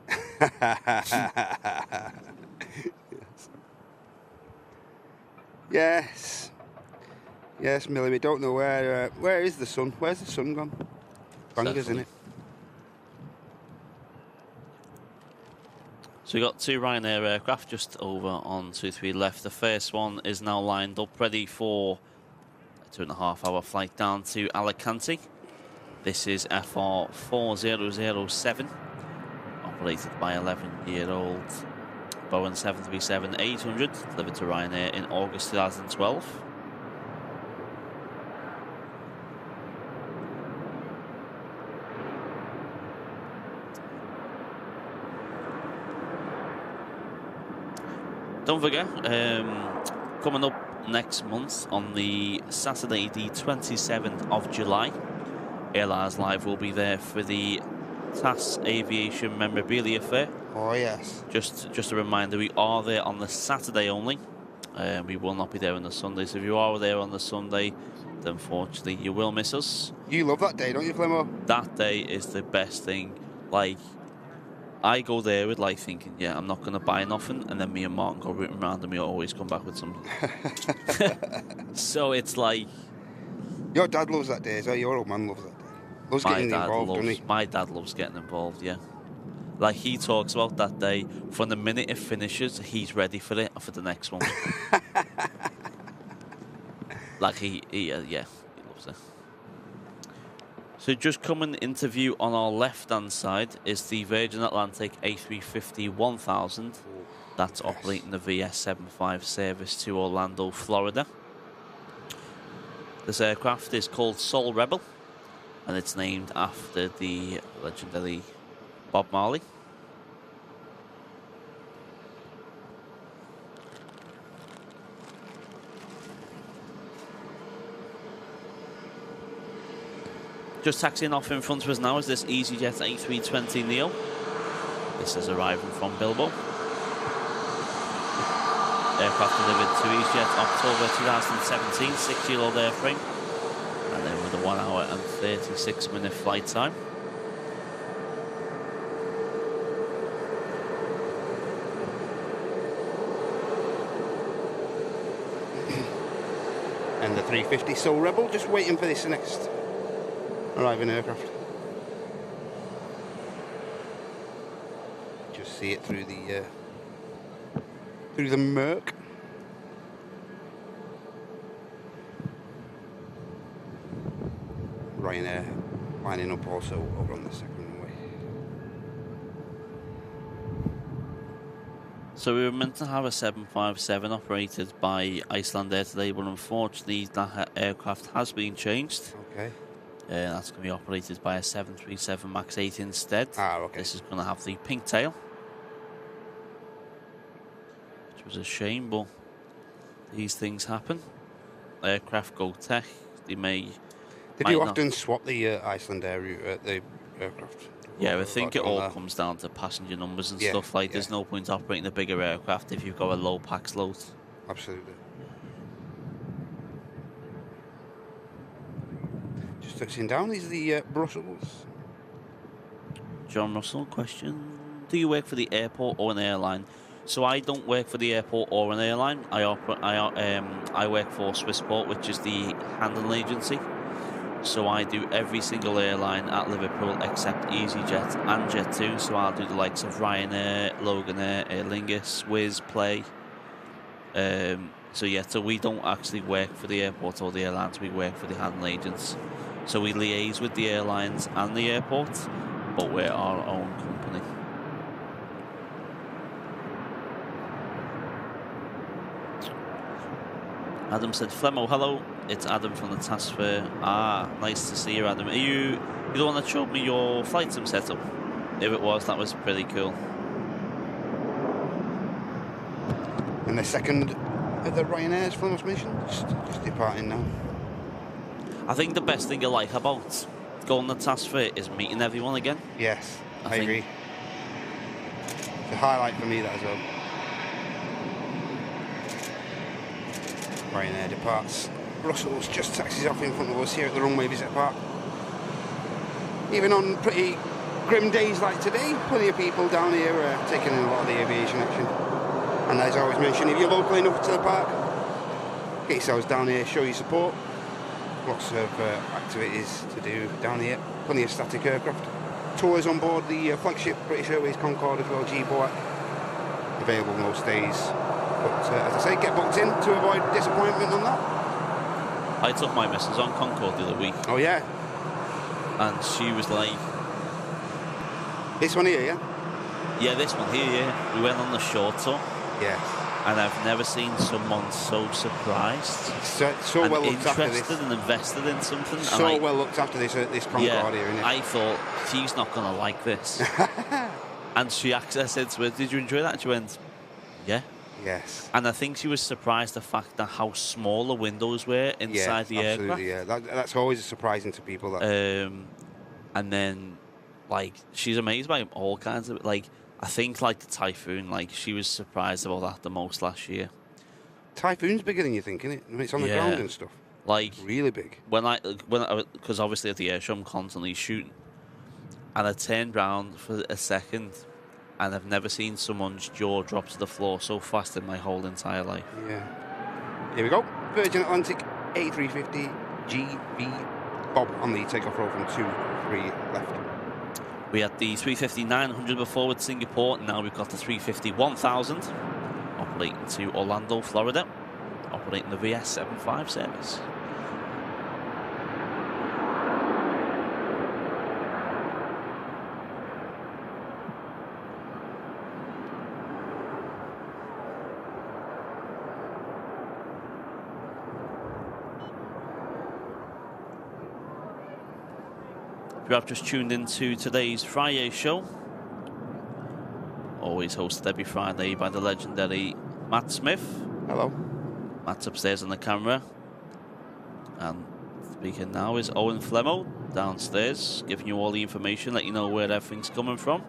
Yes. Yes, Millie, we don't know where is the sun? Where's the sun gone? Bangers, isn't it? So we got two Ryanair aircraft just over on 23 left. The first one is now lined up, ready for a 2.5-hour flight down to Alicante. This is FR 4007, operated by 11-year-old Boeing 737-800, delivered to Ryanair in August 2012. Don't forget, coming up next month on the Saturday, the 27th of July, Airlines Live will be there for the TAS Aviation Memorabilia Fair. Oh, yes. Just a reminder, we are there on the Saturday only. We will not be there on the Sunday. So if you are there on the Sunday, then unfortunately you will miss us. You love that day, don't you, Flemo? That day is the best thing Like, I go there with like thinking, yeah, I'm not gonna buy nothing, and then me and Martin go rooting around, and we always come back with something. So it's like Your dad loves that day, so your old man loves that day. Loves getting involved, doesn't he? my dad loves getting involved. Yeah, like he talks about that day from the minute it finishes, he's ready for it for the next one. Like he loves it. So just coming into view on our left-hand side is the Virgin Atlantic A350 1000. That's operating the VS75 service to Orlando, Florida. This aircraft is called Soul Rebel, and it's named after the legendary Bob Marley. Just taxiing off in front of us now is this EasyJet A320neo. This is arriving from Bilbo. Aircraft delivered to EasyJet October 2017, 6-year-old airframe, and then with a 1 hour and 36-minute flight time. And the 350 Soul Rebel, just waiting for this next arriving aircraft. Just see it through the murk. Ryanair lining up also over on the second runway. So we were meant to have a 757 operated by Icelandair today, but unfortunately that aircraft has been changed. Okay. That's going to be operated by a 737 MAX 8 instead. Okay. This is going to have the pink tail, which was a shame, but these things happen. Aircraft go tech. They may. Did you often swap the Icelandair route at the aircraft? Yeah, I think it all comes down to passenger numbers and stuff. Like, there's no point operating a bigger aircraft if you've got a low pax load. Absolutely. Just touching down is the Brussels. John Russell, question: do you work for the airport or an airline? So I don't work for the airport or an airline. I work for Swissport, which is the handling agency. So I do every single airline at Liverpool except EasyJet and Jet2. So I'll do the likes of Ryanair, Loganair, Aer Lingus, Wizz, Play. So we don't actually work for the airport or the airlines. We work for the handling agents. So we liaise with the airlines and the airport, but we're our own company. Adam said, Flemo, hello. It's Adam from the task fair. Nice to see you, Adam. Are you the one that showed me your flight sim setup? If it was, that was pretty cool. And the second of the Ryanair's Flemos mission, just departing now. I think the best thing I like about going to the task fair is meeting everyone again. Yes, I agree. It's a highlight for me, that as well. Ryanair departs Brussels, just taxis off in front of us here at the Runway Visit Park. Even on pretty grim days like today, plenty of people down here taking in a lot of the aviation action. And as I always mention, if you're local enough to the park, get yourselves down here, show your support. Lots of activities to do down here, plenty of static aircraft. Tours on board the flagship British Airways Concorde as well, G-Boat, available most days. But as I say, get booked in to avoid disappointment on that. I took my missus on Concorde the other week. Oh yeah? And she was like... This one here, yeah? Yeah, this one here, yeah. We went on the short tour. Yes. And I've never seen someone so surprised. So well looked after this. Interested and invested in something. So well looked after this Concorde here, isn't it? I thought, she's not going to like this. And I said to her, did you enjoy that? And she went, yeah. Yes. And I think she was surprised the fact that how small the windows were inside the aircraft. Yeah, that's always surprising to people. That. And then, like, she's amazed by all kinds of, like, I think, like, the Typhoon, like, she was surprised about that the most last year. Typhoon's bigger than you think, isn't it? I mean, it's on the ground and stuff. Like, really big. Because obviously at the air show I'm constantly shooting. And I turned round for a second, and I've never seen someone's jaw drop to the floor so fast in my whole entire life. Yeah. Here we go. Virgin Atlantic A350 GV Bob on the takeoff roll from 23 left. We had the 350-900 before with Singapore. Now we've got the 350-1000 operating to Orlando, Florida, operating the VS75 service. If you have just tuned into today's FriYAY show, always hosted every Friday by the legendary Matt Smith. Hello. Matt's upstairs on the camera. And speaking now is Owen Flemo downstairs, giving you all the information, let you know where everything's coming from.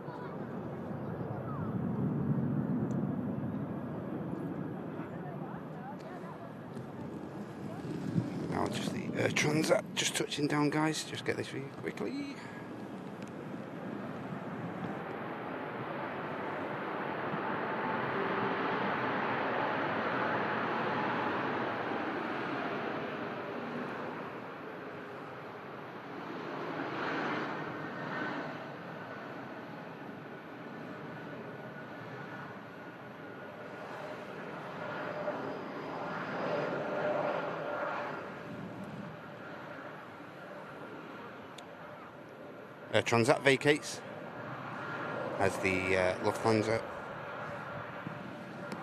Now just the Transat just touching down, guys. Just get this for you quickly. Transat vacates as the Lufthansa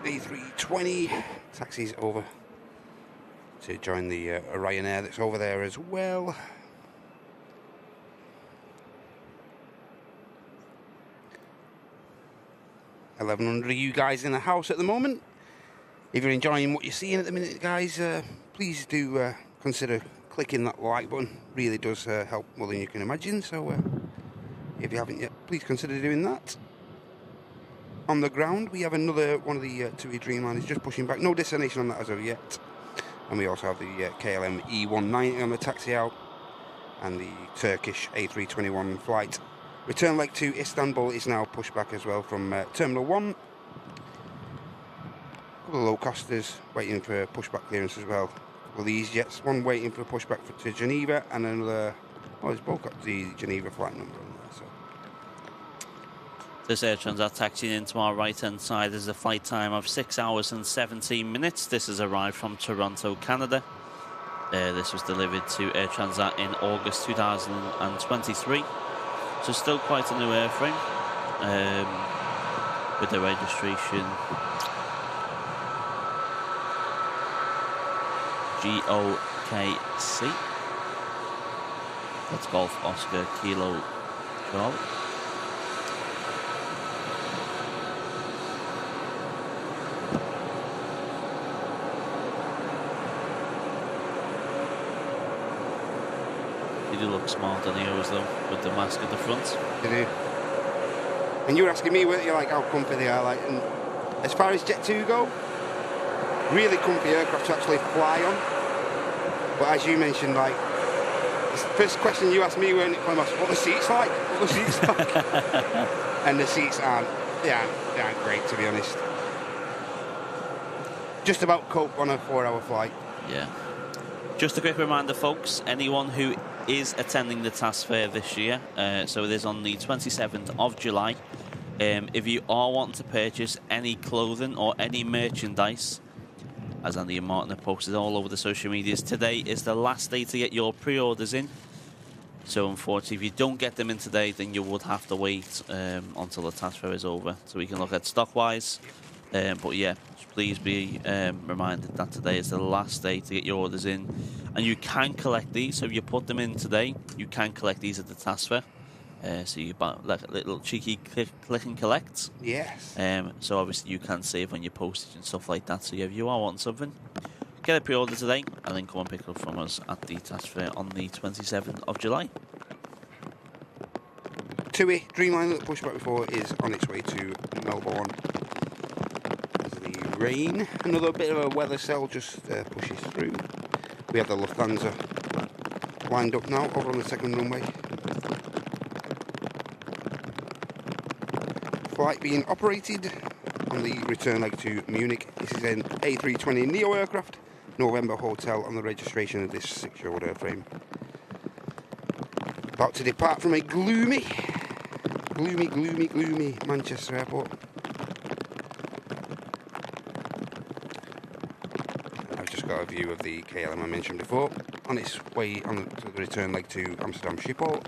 A320 taxis over to join the Ryanair that's over there as well. $1,100 of you guys in the house at the moment. If you're enjoying what you're seeing at the minute, guys, please do consider clicking that like button. Really does help more than you can imagine. So if you haven't yet, please consider doing that. On the ground, we have another one of the TUI Dreamliners just pushing back. No destination on that as of yet. And we also have the KLM E190 on the taxi out, and the Turkish A321 flight. Return leg to Istanbul is now pushed back as well from Terminal 1. A couple of low-costers waiting for pushback clearance as well. Well, these jets, one waiting for a pushback to Geneva, and another, well, it's both got the Geneva flight number on there. So. This Air Transat taxiing into our right-hand side is a flight time of 6 hours and 17 minutes. This has arrived from Toronto, Canada. This was delivered to Air Transat in August 2023. So still quite a new airframe with the registration GOKC. That's Golf Oscar Kilo Charlie. They do look smart on the O's though, with the mask at the front. They do. And you were asking me, weren't you, like how comfy they are, like, and as far as Jet 2 go, really comfy aircraft to actually fly on. But as you mentioned, like, the first question you asked me, weren't it, Clem, what the seats like? What the seats like? And the seats aren't great, to be honest. Just about cope on a 4-hour flight. Yeah. Just a quick reminder, folks, anyone who is attending the task fair this year, so it is on the 27th of July. If you are wanting to purchase any clothing or any merchandise, as Andy and Martin have posted all over the social medias, today is the last day to get your pre-orders in. So unfortunately, if you don't get them in today, then you would have to wait until the task fair is over, so we can look at stock-wise. But yeah, please be reminded that today is the last day to get your orders in, and you can collect these. So if you put them in today, you can collect these at the task fair. So you buy like a little cheeky click and collect. Yes. So obviously you can save on your postage and stuff like that. So yeah, if you are wanting something, get a pre-order today, and then come and pick it up from us at the task fair on the 27th of July. TUI Dreamliner that pushed back before is on its way to Melbourne. The rain, another bit of a weather cell just pushes through. We have the Lufthansa lined up now over on the second runway. flight being operated on the return leg to Munich. This is an A320 Neo aircraft, November Hotel on the registration of this 6-year-old airframe. About to depart from a gloomy Manchester airport. I've just got a view of the KLM I mentioned before, on its way on to the return leg to Amsterdam Schiphol.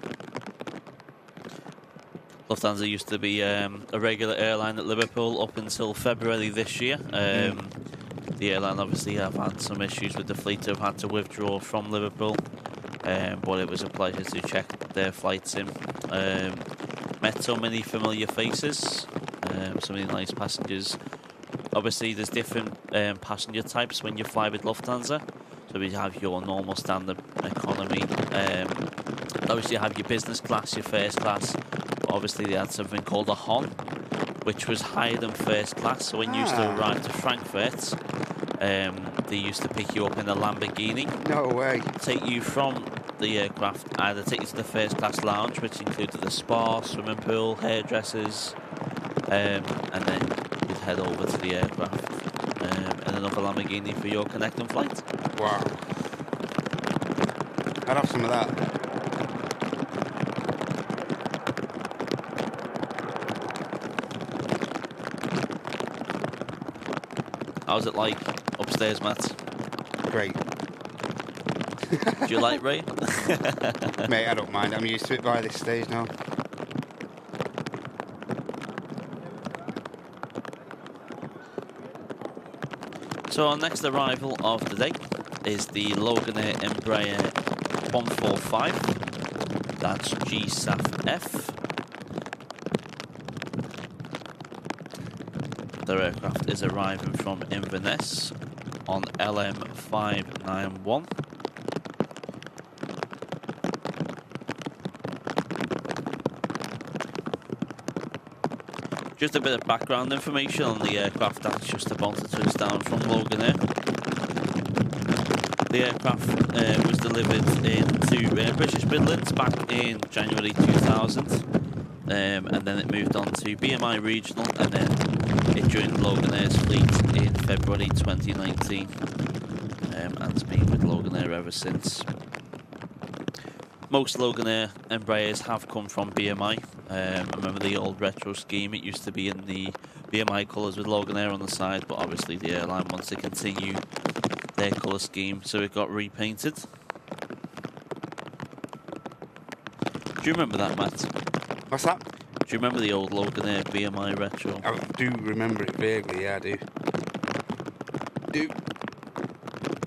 Lufthansa used to be a regular airline at Liverpool up until February this year. The airline obviously have had some issues with the fleet, have had to withdraw from Liverpool, but it was a pleasure to check their flights in. Met so many familiar faces, so many nice passengers. Obviously there's different passenger types when you fly with Lufthansa. So we have your normal standard economy, obviously you have your business class, your first class. Obviously they had something called a Hon, which was higher than first class. So when you used to arrive to Frankfurt, they used to pick you up in a Lamborghini. No way. Take you from the aircraft, either take you to the first class lounge, which included the spa, swimming pool, hairdressers, and then you'd head over to the aircraft and another Lamborghini for your connecting flight. Wow. I'd have some of that. How's it like upstairs, Matt? Great. Do you like Ray? Mate, I don't mind. I'm used to it by this stage now. So our next arrival of the day is the Loganair Embraer 145. That's GSAF-F. Their aircraft is arriving from Inverness on LM591. Just a bit of background information on the aircraft that's just about to touch down from Loganair. The aircraft was delivered into British Midlands back in January 2000, and then it moved on to BMI Regional, and then it joined Loganair's fleet in February 2019, and it's been with Loganair ever since. Most Loganair Embraers have come from BMI. I remember the old retro scheme, it used to be in the BMI colours with Loganair on the side, but obviously the airline wants to continue their colour scheme, so it got repainted. Do you remember that, Matt? What's that? Do you remember the old Loganair BMI retro? I do remember it vaguely, yeah, I do.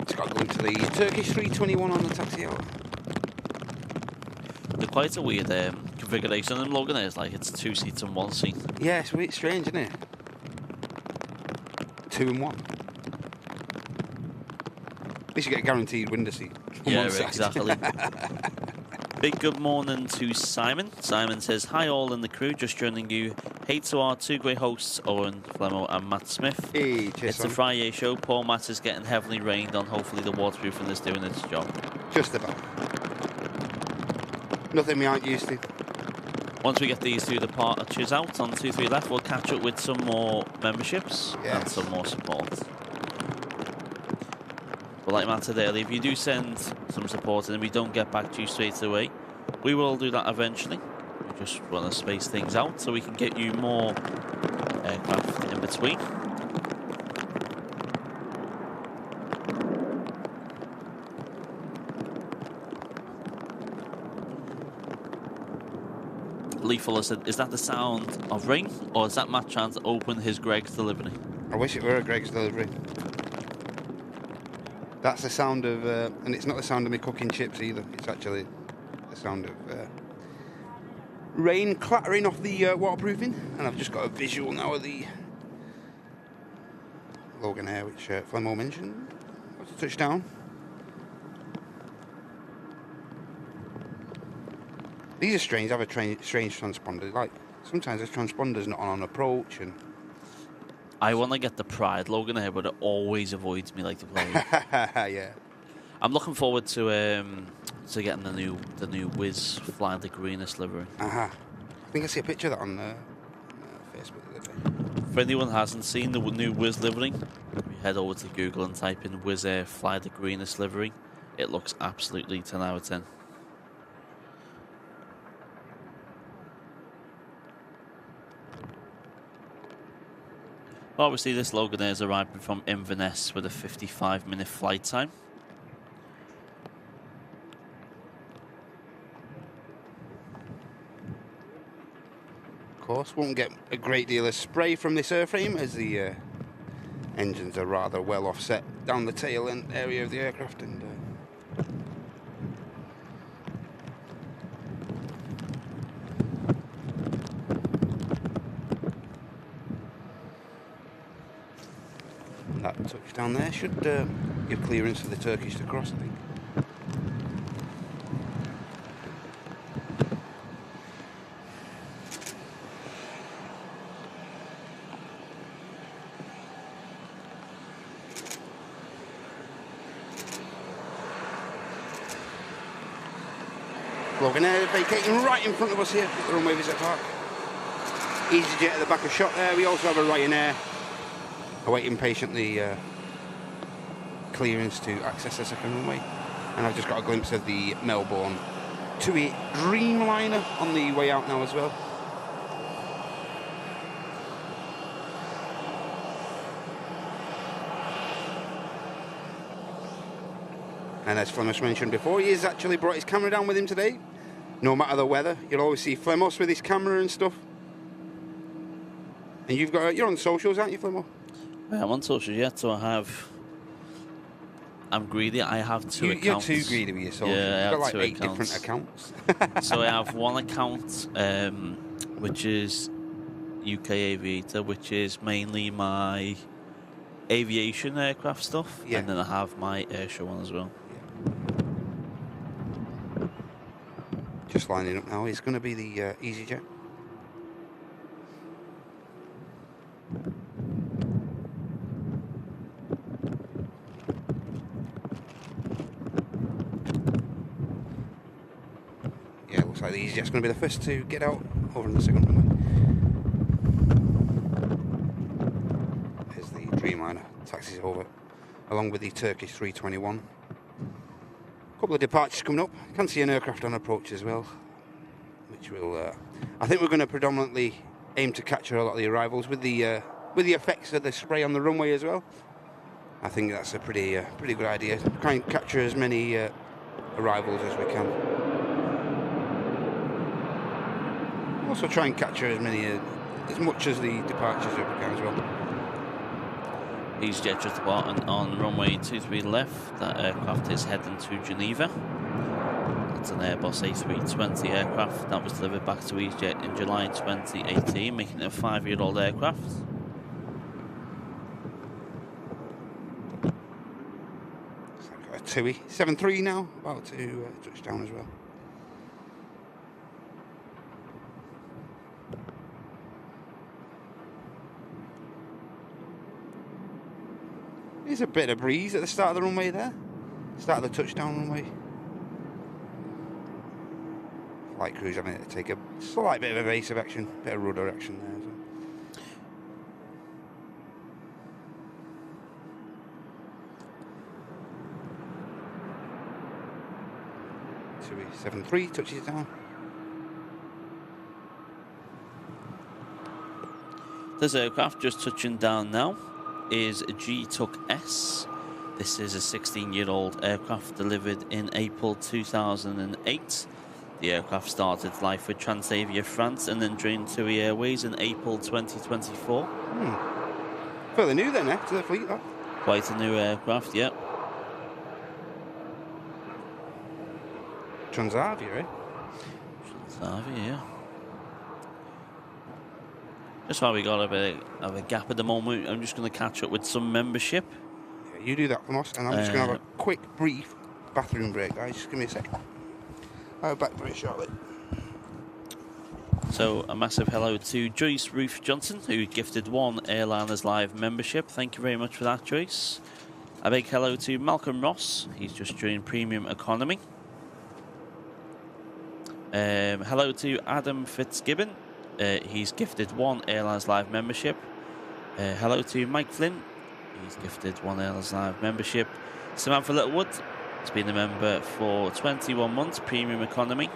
It's got going to the Turkish 321 on the taxi hour. They're quite a weird configuration in Loganair. It's like it's 2 seats and 1 seat. Yeah, it's weird, strange, isn't it? 2 and 1. At least you get a guaranteed window seat. Yeah, exactly. Big good morning to Simon. Simon says, hi all in the crew, just joining you. Hey to our two great hosts, Owen Flemmo and Matt Smith. Hey, cheers. It's a FriYAY show. Poor Matt is getting heavily rained on. Hopefully the waterproofing is doing its job. Just about. Nothing we aren't used to. Once we get these two departures out on 2-3 left, we'll catch up with some more memberships and some more support. But like Matt said earlier, if you do send some support and we don't get back to you straight away, we will do that eventually. We just want to space things out so we can get you more aircraft in between. Lee Fuller said, is that the sound of rain, or is that Matt trying to open his Greg's delivery? I wish it were a Greg's delivery. That's the sound of, and it's not the sound of me cooking chips either. It's actually the sound of rain clattering off the waterproofing. And I've just got a visual now of the Loganair, which Flemmo mentioned. What's the touchdown? These are strange. I have a strange transponder. Like sometimes the transponder's not on approach, and I want to get the Pride Loganair, but it always avoids me like the plague. yeah. I'm looking forward to getting the new Wiz flying the greenest livery. I think I see a picture of that on Facebook the other day. For anyone who hasn't seen the new Wizz livery, you head over to Google and type in Wizz Air Fly the Greenest livery. It looks absolutely 10 out of 10. Obviously, this Logan Air is arriving from Inverness with a 55-minute flight time. Of course, won't get a great deal of spray from this airframe as the engines are rather well offset down the tail end area of the aircraft, and that touchdown there should give clearance for the Turkish to cross, I think. Logan Air vacating right in front of us here at the Runway Visit Park. EasyJet at the back of shot there. We also have a Ryanair awaiting patiently clearance to access the second runway. And I've just got a glimpse of the Melbourne TUI Dreamliner on the way out now as well. And as Flemos mentioned before, he has actually brought his camera down with him today. No matter the weather, you'll always see Flemos with his camera and stuff. And you're on socials, aren't you, Flemo? I'm on socials yet, so I'm greedy. I have two accounts. You're too greedy with your socials. Yeah, You've got like 8 accounts. different accounts. So I have one account, which is UK Aviator, which is mainly my aviation aircraft stuff. Yeah. And then I have my airshow one as well. Just lining up now. It's going to be the EasyJet. Yeah, looks like the EasyJet's going to be the first to get out over in the second runway. There's the Dreamliner taxis over, along with the Turkish 321. Couple of departures coming up. Can see an aircraft on approach as well, which will. I think we're going to predominantly aim to capture a lot of the arrivals with the effects of the spray on the runway as well. I think that's a pretty good idea. Try and capture as many arrivals as we can. Also try and capture as much as the departures as we can as well. EasyJet just departing on runway 23 left. That aircraft is heading to Geneva. It's an Airbus A350 aircraft that was delivered back to EasyJet in July 2018, making it a 5-year-old aircraft. It's like a TUI 73 now, about to touch down as well. There's a bit of breeze at the start of the runway there. Start of the touchdown runway. Flight crew's having to take a slight bit of evasive action, bit of rudder action there as well. TUI 73 touches down. This aircraft just touching down now is a G-Tuck S. This is a 16-year-old aircraft delivered in April 2008. The aircraft started life with Transavia France and then joined TUI Airways in April 2024. Fairly new then, to the fleet, that. Quite a new aircraft, yep. Transavia, eh? Transavia, yeah. Just while we got a bit of a gap at the moment, I'm just going to catch up with some membership. Yeah, you do that, Thomas, and I'm just going to have a quick, brief bathroom break, guys. Just give me a sec. I'll be back very shortly. So, a massive hello to Joyce Ruth Johnson, who gifted one Airliners Live membership. Thank you very much for that, Joyce. A big hello to Malcolm Ross. He's just joined Premium Economy. Hello to Adam Fitzgibbon. He's gifted 1 Airlines Live membership. Hello to Mike Flynn. He's gifted 1 Airlines Live membership. Samantha Littlewood has been a member for 21 months, premium economy.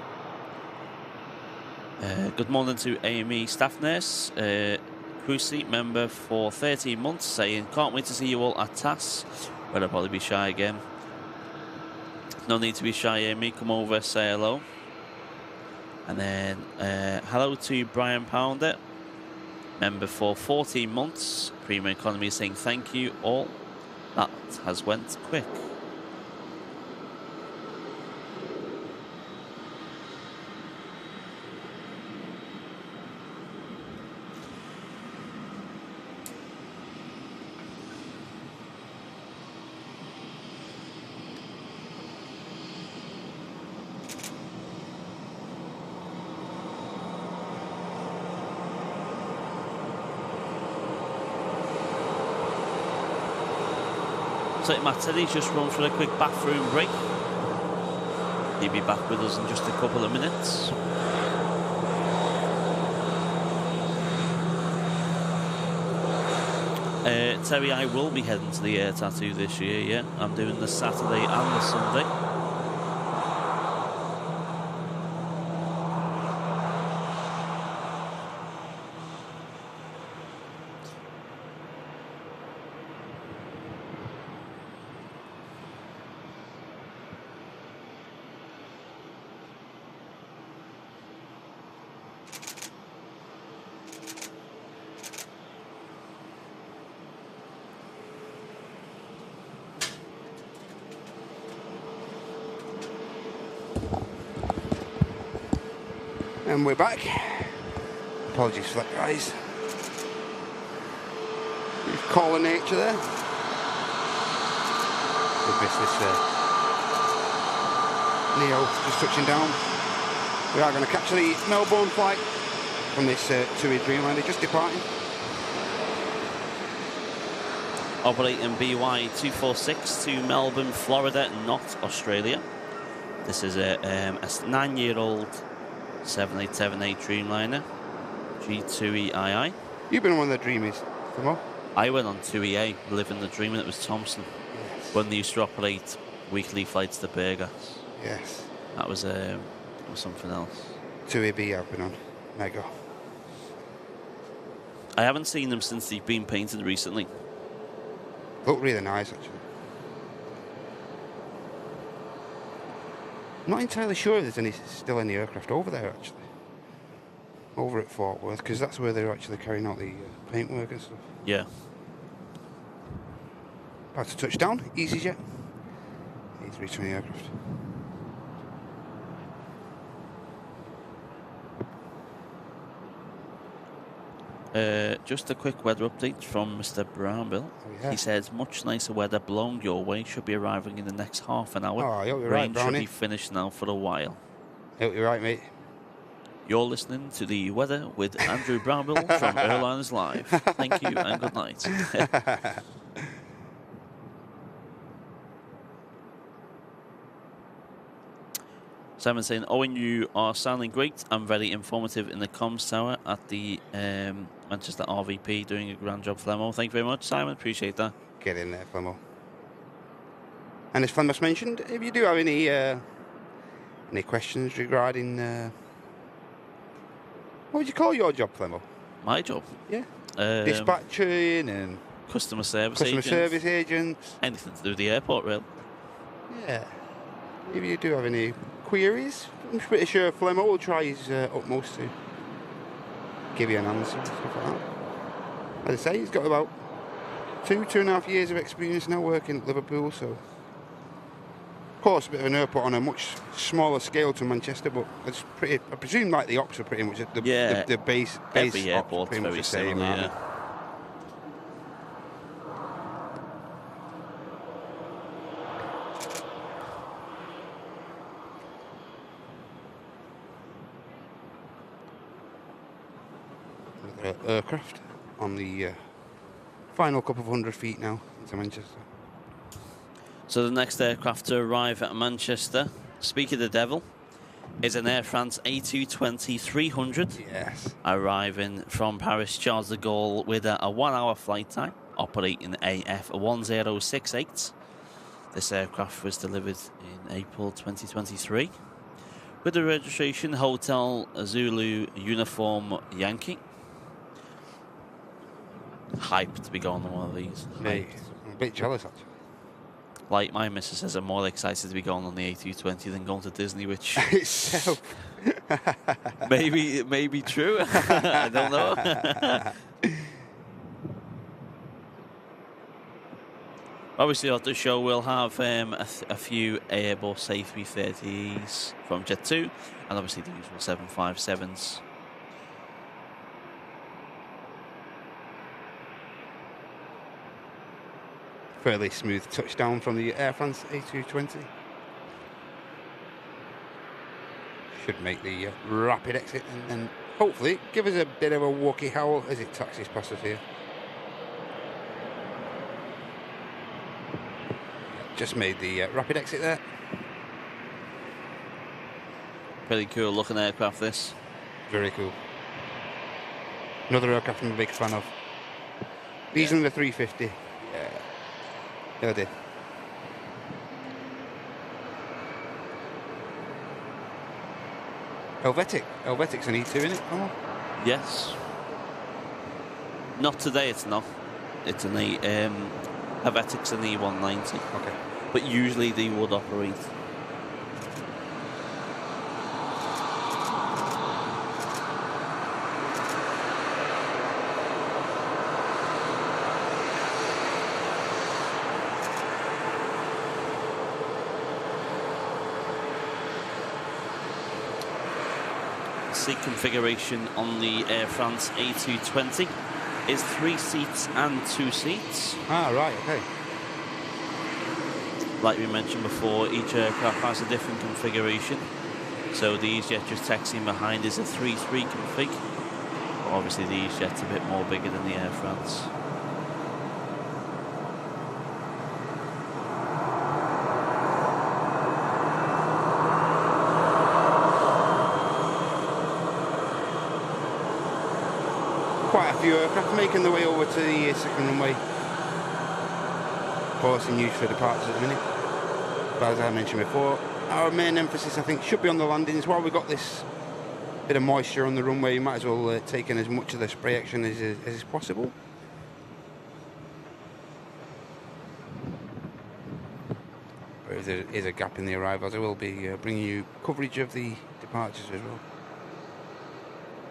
Good morning to AME staff nurse. Cruise seat member for 13 months, saying, can't wait to see you all at TAS. Well, I'll probably be shy again. No need to be shy, Amy. Come over, say hello. And then, hello to Brian Pounder, member for 14 months. Premium economy saying thank you all. That has went quick. So Matt said he's just run for a quick bathroom break. He'll be back with us in just a couple of minutes. Terry, I will be heading to the air tattoo this year, yeah. I'm doing the Saturday and the Sunday. And we're back. Apologies for that, guys. Call of nature there. We've missed this Neo just touching down. We are going to catch the Melbourne flight from this TUI Dreamliner just departing. Operating BY246 to Melbourne, Florida, not Australia. This is a 9-year-old 7878 Dreamliner, G2EII. You've been on one of the Dreamies, Fimo. I went on 2EA, living the dream, and it was Thompson. Yes. When they used to operate weekly flights to Burgas. Yes. That was something else. 2AB I've been on. Mega. I haven't seen them since they've been painted recently. Look really nice, actually. I'm not entirely sure if there's still any aircraft over there, actually. Over at Fort Worth, because that's where they're actually carrying out the paintwork and stuff. Yeah. About to touch down, EasyJet. A320 aircraft. Just a quick weather update from Mr. Brownbill. Oh, yeah. He says, much nicer weather blowing your way. Should be arriving in the next half an hour. Oh, I hope you're Rain right, Brownie. should be finished now for a while. I hope you're right, mate. You're listening to the weather with Andrew Brownbill from Airlines Live. Thank you and good night. Simon saying, Owen, you are sounding great and very informative in the comms tower at the Manchester RVP, doing a grand job, Flemo. Thank you very much, Simon. Appreciate that. Get in there, Flemo. And as Flemos mentioned, if you do have any questions regarding what would you call your job, Flemo? My job? Yeah. Dispatching and customer service agents. Anything to do with the airport, really. Yeah. If you do have any queries, I'm pretty sure Flemo will try his utmost to give you an answer and stuff like that. As I say, he's got about 2.5 years of experience now working at Liverpool, so of course a bit of an airport on a much smaller scale to Manchester, but it's pretty, I presume like the ops are pretty much the base every ops airport's pretty much very the same, similar, aren't yeah. they? Aircraft on the final couple of 100 feet now into Manchester. So the next aircraft to arrive at Manchester, speak of the devil, is an Air France A220-300. Yes. Arriving from Paris Charles de Gaulle with a 1-hour flight time, operating AF1068. This aircraft was delivered in April 2023 with the registration Hotel Zulu Uniform Yankee. Hyped to be going on one of these. Mate, I'm a bit jealous actually. Like my missus says, I'm more excited to be going on the A220 than going to Disney, which Itself. maybe true. I don't know. Obviously, at the show, we'll have a few Airbus A330s from Jet2, and obviously the usual 757s. Fairly smooth touchdown from the Air France A220. Should make the rapid exit and then hopefully give us a bit of a walkie howl as it taxis past us here. Just made the rapid exit there. Pretty cool looking aircraft, this. Very cool. Another aircraft I'm a big fan of. These are the 350. Yeah. Yeah, I did. Helvetic's an E2, isn't it? Oh. Yes. Not today, it's not. It's an Helvetic's an E190. Okay. But usually they would operate. Seat configuration on the Air France A220 is 3 seats and 2 seats. Ah, right, okay. Like we mentioned before, each aircraft has a different configuration. So the EasyJet just taxiing behind is a 3-3 config. But obviously the EasyJet's a bit more bigger than the Air France. Quite a few aircraft making their way over to the second runway. Of course, in use for departures at the minute. But as I mentioned before, our main emphasis, I think, should be on the landings. While we've got this bit of moisture on the runway, you might as well take in as much of the spray action as is possible. Or if there is a gap in the arrivals, I will be bringing you coverage of the departures as well.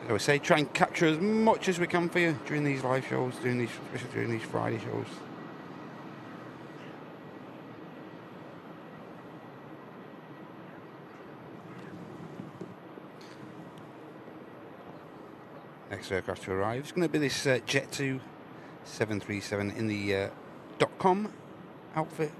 As I would say, try and capture as much as we can for you during these live shows, especially during these Friday shows. Next aircraft to arrive is going to be this Jet2 737 in the .com outfit.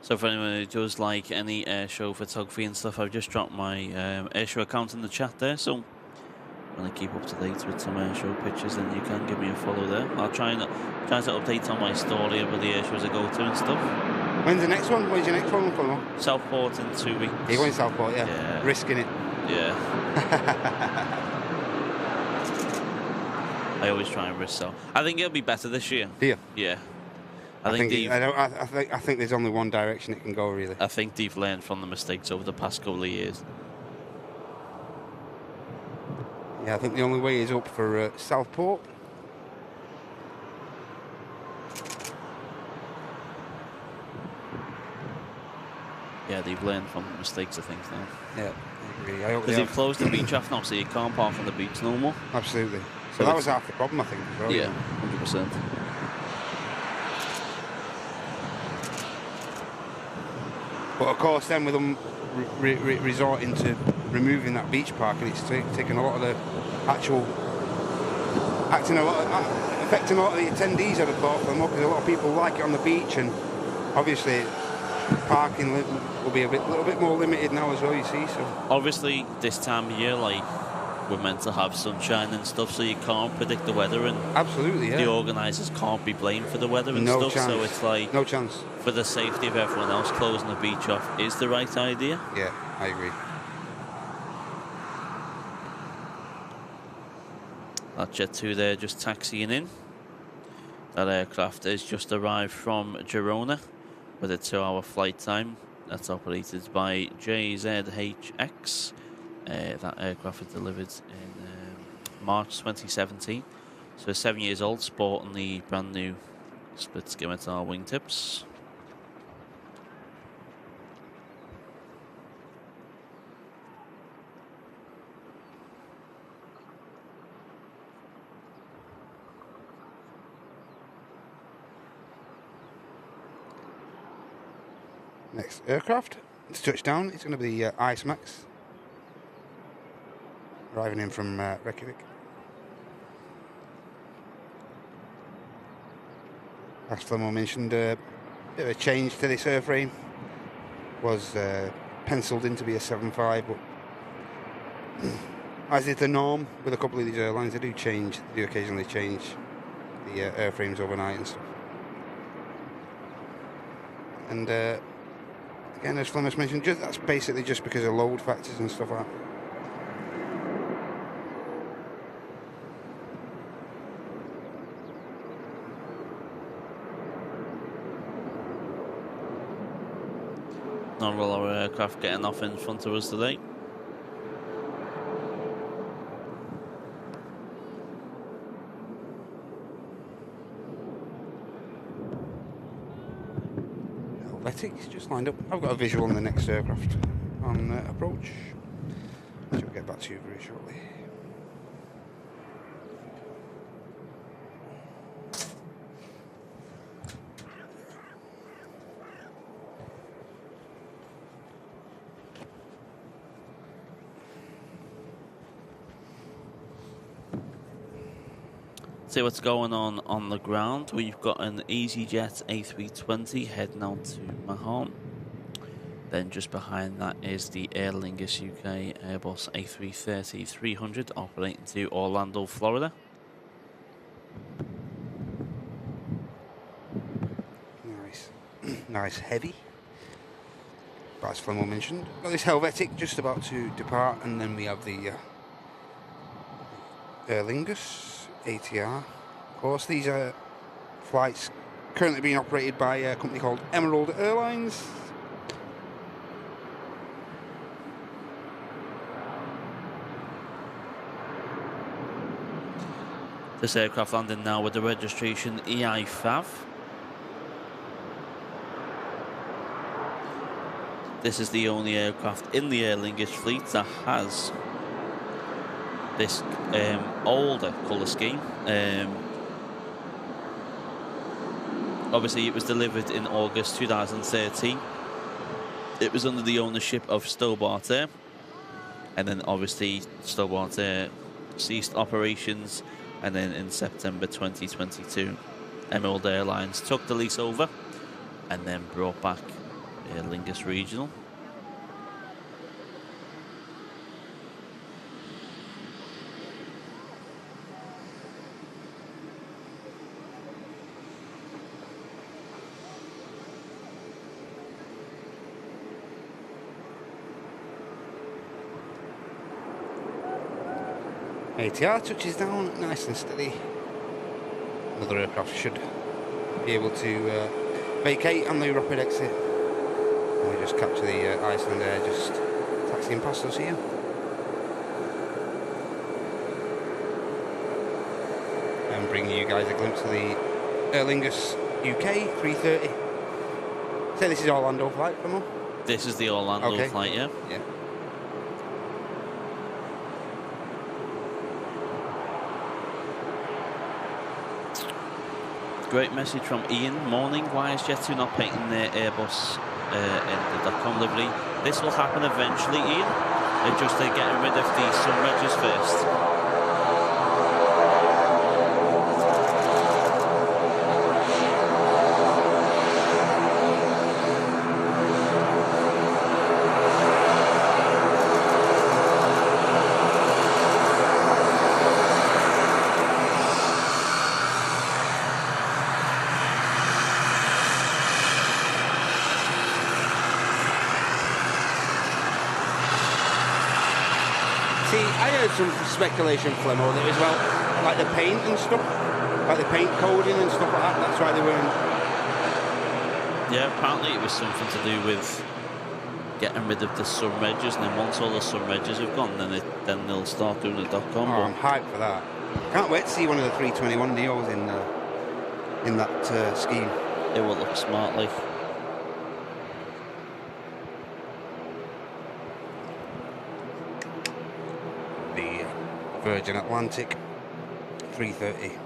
So for anyone who does like any airshow photography and stuff, I've just dropped my airshow account in the chat there. So if you want to keep up to date with some airshow pictures, then you can give me a follow there. I'll try to update on my story of the airshows I go to and stuff. When's the next one? When's your next one coming on? Southport in 2 weeks. You're going Southport, yeah. Yeah. Risking it. Yeah. I always try and risk so. I think it'll be better this year. Yeah. Yeah. I think there's only one direction it can go, really. I think they've learned from the mistakes over the past couple of years. Yeah, I think the only way is up for Southport. Yeah, they've learned from the mistakes of things now. Yeah, I agree. Because they've closed the beach off now, so you can't park on the beach no more. Absolutely. So that was half the problem, I think, as well. Yeah, 100%. But of course, then with them resorting to removing that beach parking, it's taking a lot of the affecting a lot of the attendees, I'd have thought, for them, because a lot of people like it on the beach, and obviously parking will be a little bit more limited now as well, you see. So obviously this time of year, like, we're meant to have sunshine and stuff, so you can't predict the weather, and absolutely, yeah. the organisers can't be blamed for the weather and No stuff. chance. So it's like, no chance. For the safety of everyone else, closing the beach off is the right idea. Yeah, I agree. That Jet 2 there just taxiing in. That aircraft has just arrived from Girona with a 2-hour flight time. That's operated by JZHX. That aircraft was delivered in March 2017. So 7 years old, sporting the brand new split scimitar wingtips. Next aircraft to touch down, it's going to be the Ice Max, arriving in from Reykjavik. As Flemo mentioned, a bit of a change to this airframe. Was penciled in to be a 7.5, but as is the norm with a couple of these airlines, they do occasionally change the airframes overnight and stuff. And again, as Flemish mentioned, that's basically just because of load factors and stuff like that. Not all our aircraft getting off in front of us today. Helvetic's just lined up. I've got a visual on the next aircraft on approach, which I'll get back to you very shortly. See what's going on the ground. We've got an EasyJet A320 heading out to Mahon. Then just behind that is the Aer Lingus UK Airbus A330-300 operating to Orlando, Florida. Nice heavy. But as Flemo mentioned, got this Helvetic just about to depart, and then we have the Aer Lingus ATR. Of course, these are flights currently being operated by a company called Emerald Airlines. This aircraft landing now with the registration EI5. This is the only aircraft in the Aer Lingus fleet that has this older colour scheme. Obviously, it was delivered in August 2013. It was under the ownership of Stobart Air, and then obviously Stobart Air ceased operations, and then in September 2022, Emerald Airlines took the lease over and then brought back Aer Lingus Regional. ATR touches down nice and steady. Another aircraft should be able to vacate on the rapid exit. And we just capture the Iceland Air just taxiing past us here. And bringing you guys a glimpse of the Aer Lingus UK 330. Say this is Orlando flight, Famo? This is the Orlando flight, yeah? Yeah. Great message from Ian. Morning. Why is Jet2 not painting their Airbus in the .com livery? This will happen eventually, Ian. They're just getting rid of the sun wedges first. See, I heard some speculation from Flemo that as well, like the paint and stuff, like the paint coding and stuff like that. That's why they weren't. Yeah, apparently it was something to do with getting rid of the sun edges, and then once all the sun edges have gone, then they'll start doing the .com. Oh, I'm hyped for that. Can't wait to see one of the 321 Neos in that scheme. It will look smart, like. The Virgin Atlantic 330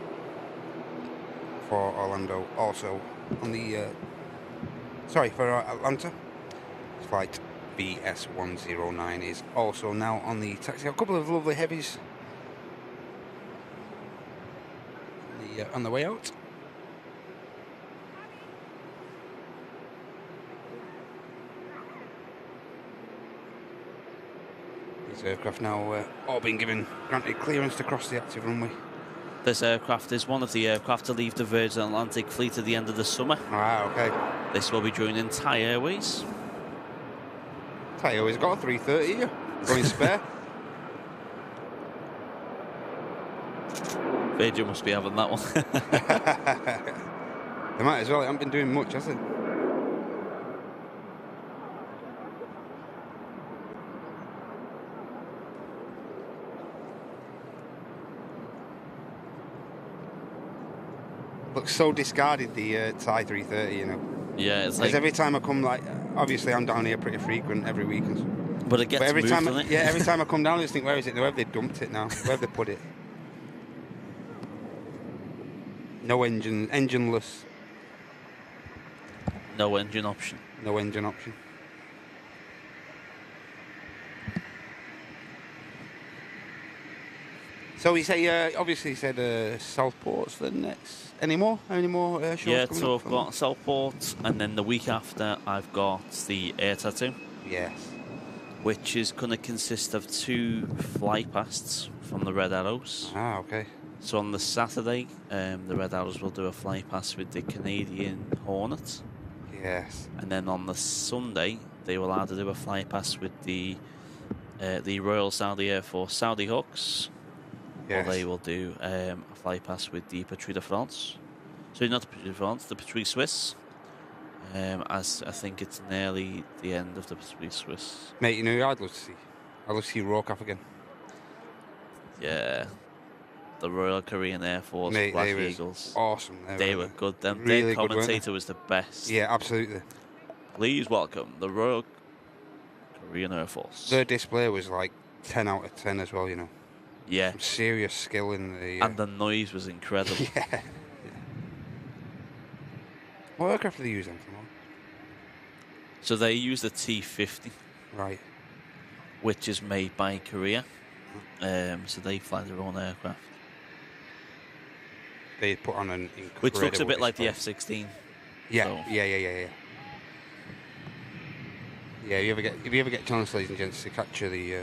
for Orlando, also on the for Atlanta. Flight BS109 is also now on the taxi. A couple of lovely heavies on the way out. These aircraft now all being granted clearance to cross the active runway. This aircraft is one of the aircraft to leave the Virgin Atlantic fleet at the end of the summer. Ah, okay. This will be joining Thai Airways. Thai Airways got a 330 here. Going spare. Virgin must be having that one. They might as well. They haven't been doing much, has it? Looks so discarded, the Thai 330, you know. Yeah, it's because like... every time I come, like, obviously I'm down here pretty frequent every week. But it gets every moved, time, doesn't it? yeah, every time I come down, I just think, where is it? Where have they dumped it now? Where have they put it? No engine, engineless. No engine option. No engine option. So he say, obviously he said Southport's the next. Any more shows? Yeah, coming so up I've got Southport, and then the week after I've got the Air Tattoo. Yes. Which is going to consist of 2 fly pasts from the Red Arrows. Ah, okay. So on the Saturday, the Red Arrows will do a fly past with the Canadian Hornet. Yes. And then on the Sunday, they will either do a fly past with the Royal Saudi Air Force Saudi Hawks. Yes. Or they will do a fly past with the Patrouille de France. So not the Patrouille de France, the Patrouille Suisse. As I think it's nearly the end of the Patrouille Suisse. Mate, you know who I'd love to see Rourke again. Yeah. The Royal Korean Air Force, Mate, Black they Eagles. Awesome. They were good. Their really commentator was the best. Yeah, absolutely. Please welcome the Royal Korean Air Force. Their display was like 10 out of 10 as well, you know. Yeah. Some serious skill in the... And the noise was incredible. Yeah. What aircraft do they use then? So they use the T-50. Right. Which is made by Korea. So they fly their own aircraft. They put on an incredible which looks a bit like the display. F-16. Yeah, so. yeah. Yeah, if you ever get a chance, ladies and gents, to capture the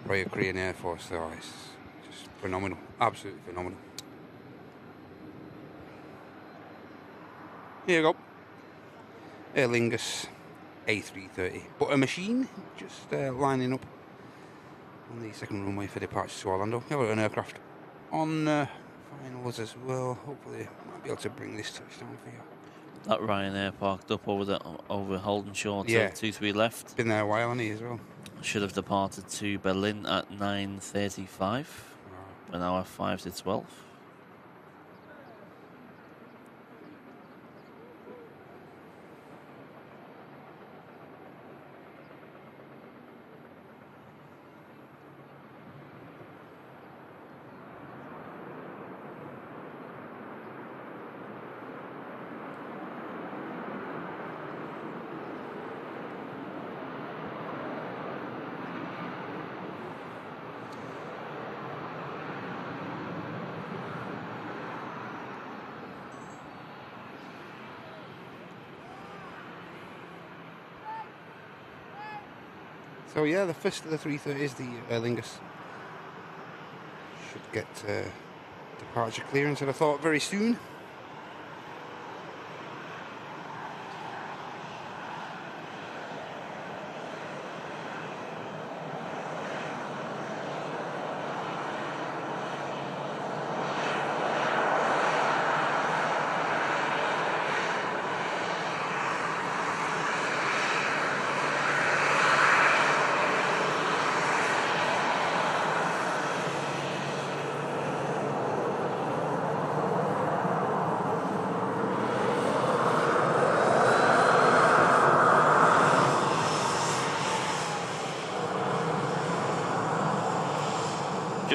Royal Korean Air Force, though, it's just phenomenal. Absolutely phenomenal. Here you go. Aer Lingus A330. But a machine just lining up on the second runway for departure to Orlando. We have an aircraft on finals as well. Hopefully might be able to bring this touchdown for you. That Ryanair parked up over Holden Short. Yeah. 2-3 left. Been there a while, hasn't he, as well? Should have departed to Berlin at 9:35. We're now at 5 to 12. So yeah, the first of the 330 is the Aer Lingus. Should get departure clearance, and I thought very soon.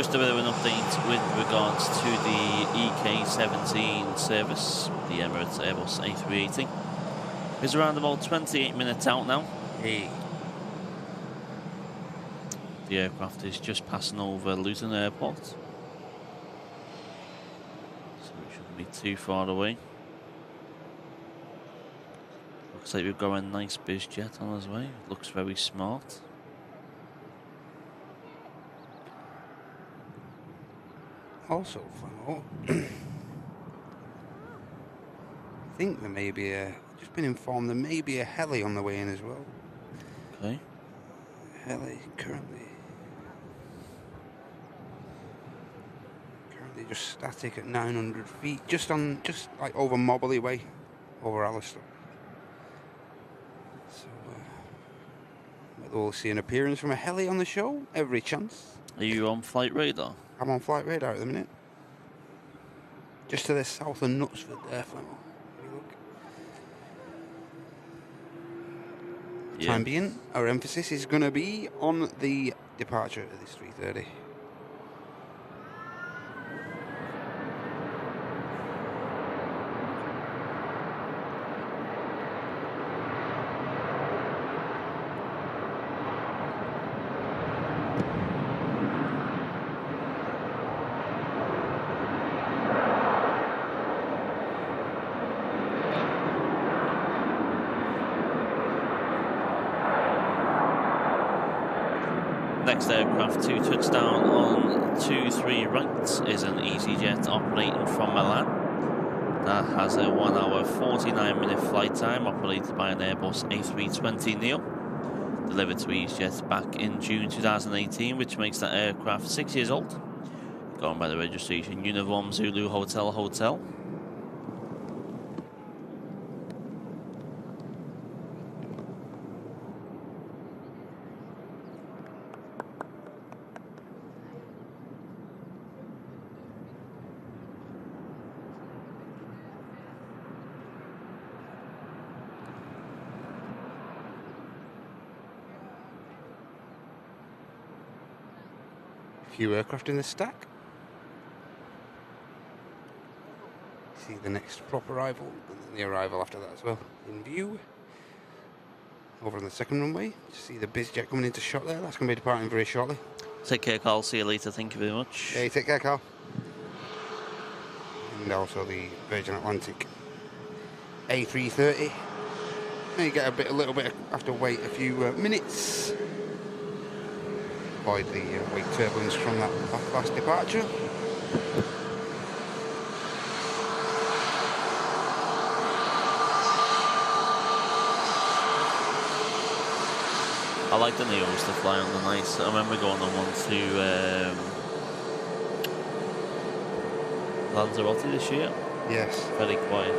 Just a bit of an update with regards to the EK17 service. The Emirates Airbus A380 is around about 28 minutes out now. Hey. The aircraft is just passing over Luton Airport, so it shouldn't be too far away. Looks like we've got a nice biz jet on his way. Looks very smart. Also, Flemo, I think there may be just been informed there may be a heli on the way in as well. Okay. Heli currently just static at 900 feet, just like over Mobley Way, over Alistair. So we'll see an appearance from a heli on the show. Every chance. Are you on flight radar? I'm on flight radar at the minute. Just to the south of Knutsford there, Flemo. Yeah. Time being, our emphasis is going to be on the departure of this 330. Next aircraft to touch down on 23 right is an EasyJet operating from Milan. That has a 1 hour 49 minute flight time, operated by an Airbus A320neo. Delivered to EasyJet back in June 2018, which makes that aircraft 6 years old. Going by the registration Uniform Zulu Hotel Hotel. Few aircraft in the stack. See the next prop arrival and then the arrival after that as well in view. Over on the second runway, see the biz jet coming into shot there. That's going to be departing very shortly. Take care, Carl. See you later. Thank you very much. Hey, take care, Carl. And also the Virgin Atlantic A330. Now you get a little bit have to wait a few minutes. Avoid the wake turbulence from that fast departure. I like the Neos to fly on the night. I remember going on one to Lanzarote this year. Yes. Very quiet.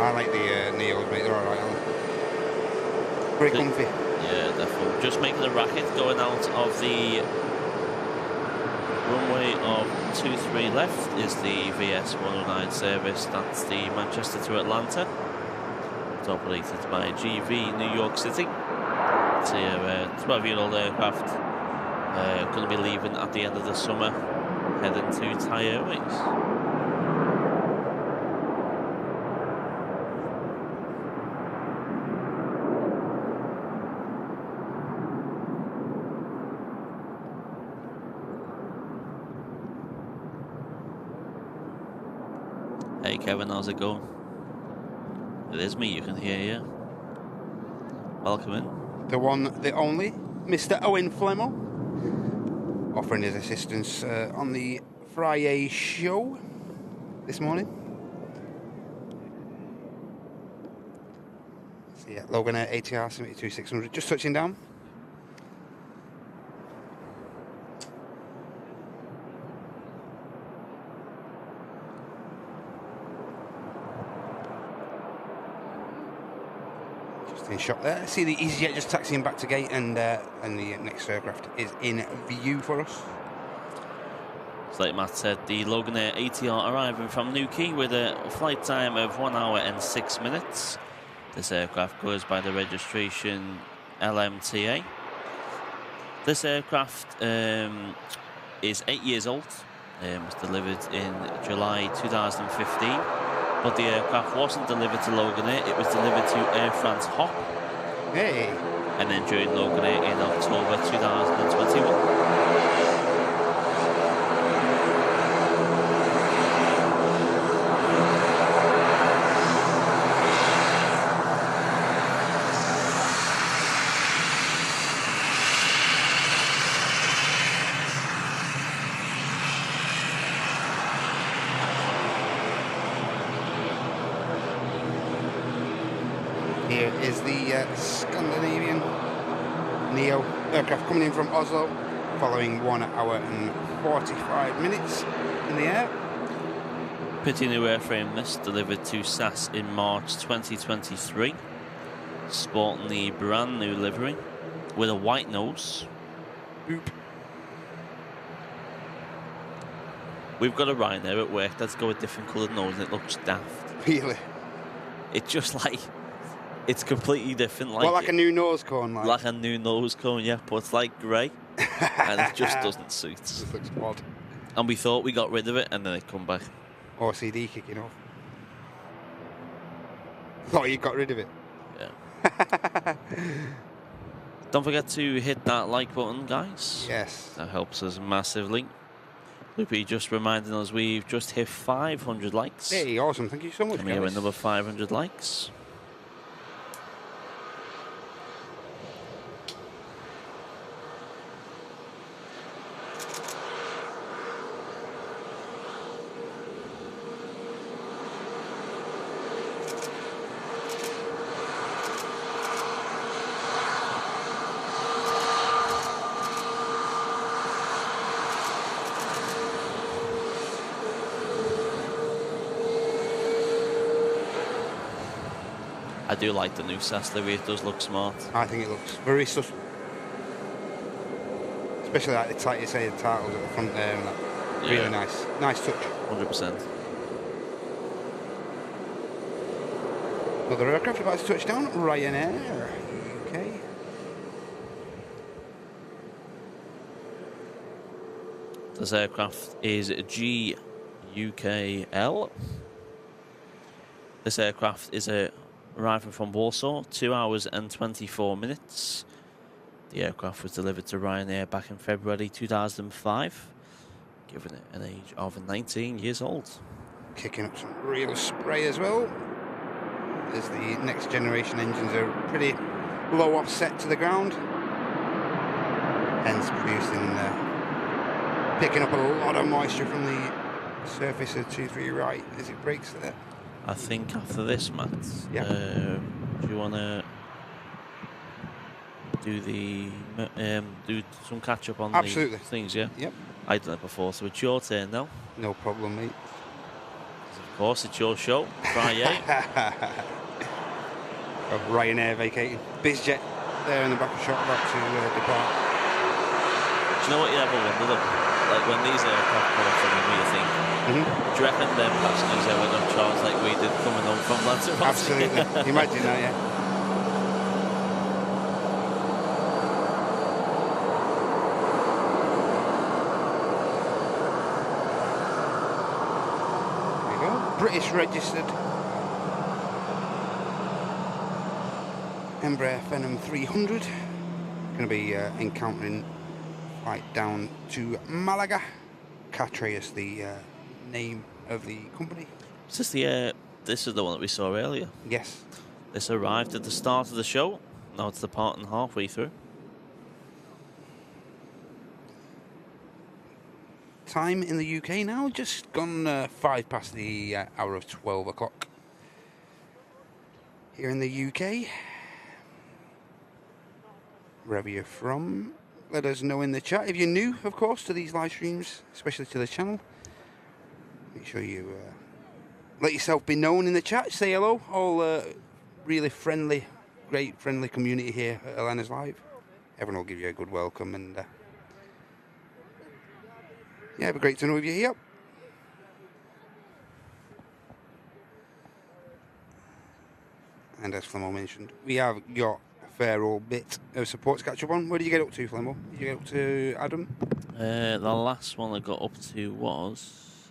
I like the Neos, mate. They're alright, aren't they? Very comfy. Yeah, definitely. Just making a racket going out of the runway of 23 left is the VS 109 service. That's the Manchester to Atlanta. It's operated by GV New York City. It's a 12-year-old aircraft. Going to be leaving at the end of the summer, heading to Thai Airways. Hey Kevin, how's it going? It is me, you can hear you. Welcome in. The one, the only, Mr. Owen Flemo, offering his assistance on the FriYAY show this morning. So yeah, Logan Air ATR 72600, just touching down. In shot there. See the EasyJet just taxiing back to gate, and the next aircraft is in view for us. So like Matt said, the Logan Air ATR arriving from Newquay with a flight time of 1 hour and 6 minutes. This aircraft goes by the registration LMTA. This aircraft is 8 years old. Was delivered in July 2015. But the aircraft wasn't delivered to Loganair, it was delivered to Air France Hop. Hey! And then joined Loganair in October 2021. Here is the Scandinavian Neo aircraft coming in from Oslo, following 1 hour and 45 minutes in the air. Pretty new airframe this, delivered to SAS in March 2023. Sporting the brand new livery with a white nose. Boop. We've got a Ryanair at work that's got a different coloured nose and it looks daft. Really? It's just like, it's completely different. Like a new nose cone? Like a new nose cone, yeah, but it's like grey. And it just doesn't suit. This looks odd. And we thought we got rid of it and then it come back. OCD kicking off. Thought you got rid of it. Yeah. Don't forget to hit that like button, guys. Yes. That helps us massively. Loopy just reminding us we've just hit 500 likes. Hey, awesome. Thank you so much, And we have another 500 likes. I do like the new SAS livery, it does look smart. I think it looks very sus. Especially like the like you say, the titles at the front there and that. Yeah. Really nice. Nice touch. 100%. Another aircraft about to touch down, Ryanair, UK. This aircraft is GUKL. This aircraft is arriving from Warsaw, 2 hours and 24 minutes. The aircraft was delivered to Ryanair back in February 2005, giving it an age of 19 years old. Kicking up some real spray as well, as the next generation engines are pretty low offset to the ground, hence producing, picking up a lot of moisture from the surface of 2-3 right as it breaks there. I think after this, Matt, Yeah. do you want to do do some catch up on Absolutely. the things? Yeah. Yep. I've done it before, so it's your turn now. No problem, mate. Of course, it's your show, FriYAY. Ryanair vacating. BizJet there in the back of shot about to depart. Do you know what you ever wonder though? Like when these aircraft come off from the you think, do you reckon their passengers ever got charged like we did coming home from Lanzarote? Absolutely. Imagine that, yeah. There you go. British registered. Embraer Phenom 300. Going to be encountering flight down to Malaga. Qatar is the name of the company. Is this this is the one that we saw earlier. Yes. This arrived at the start of the show. Now it's departing halfway through. Time in the UK now, just gone 5 past the hour of 12 o'clock. Here in the UK. Wherever you're from, let us know in the chat. If you're new, of course, to these live streams, especially to the channel, make sure you let yourself be known in the chat. Say hello. All really friendly, great friendly community here at Atlanta's Live. Everyone will give you a good welcome, and yeah, it'd be great to know if you're here. And as Flamo mentioned, we have got fair old bit of support to catch up on. Where did you get up to, Flemo? Did you get up to Adam? The last one I got up to was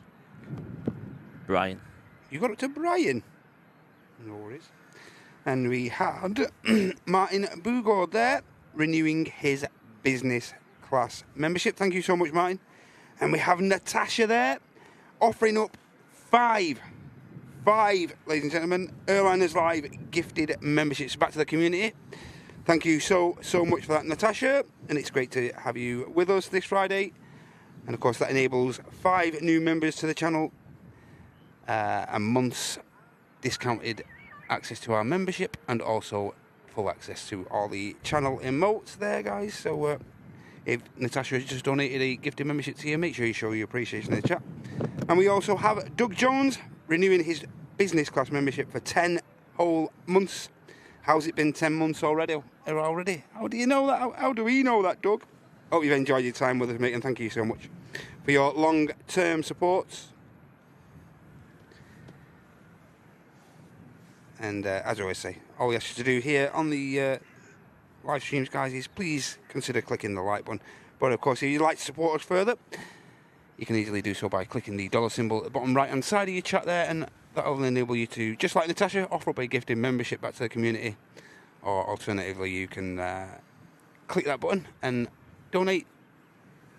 Brian. You got up to Brian? No worries. And we had Martin Bugord there, renewing his business class membership. Thank you so much, Martin. And we have Natasha there, offering up five, ladies and gentlemen, Airliners Live gifted memberships back to the community. Thank you so much for that, Natasha. And it's great to have you with us this Friday. And of course, that enables 5 new members to the channel, a month's discounted access to our membership, and also full access to all the channel emotes there, guys. So if Natasha has just donated a gifted membership to you, make sure you show your appreciation in the chat. And we also have Doug Jones renewing his business class membership for 10 whole months. How's it been 10 months already? How do you know that? How do we know that, Doug? Hope you've enjoyed your time with us, mate, and thank you so much for your long-term support. And as I always say, all you have to do here on the live streams, guys, is please consider clicking the like button. But of course, if you'd like to support us further, you can easily do so by clicking the dollar symbol at the bottom right hand side of your chat there, and that will enable you to, just like Natasha, offer up a gifted membership back to the community. Or alternatively, you can click that button and donate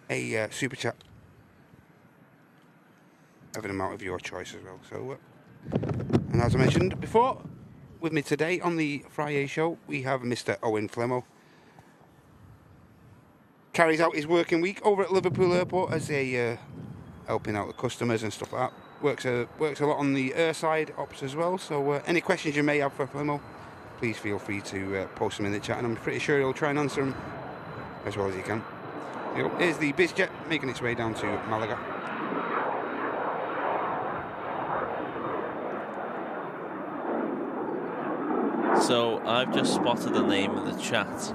a super chat of an amount of your choice as well. So, and as I mentioned before, with me today on the FriYAY show, we have Mr. Owen Flemo. Carries out his working week over at Liverpool Airport as a helping out the customers and stuff like that. Works a lot on the airside ops as well. So any questions you may have for Flemo, please feel free to post them in the chat, and I'm pretty sure he'll try and answer them as well as he can. Here's the BizJet making its way down to Malaga. So I've just spotted the name in the chat,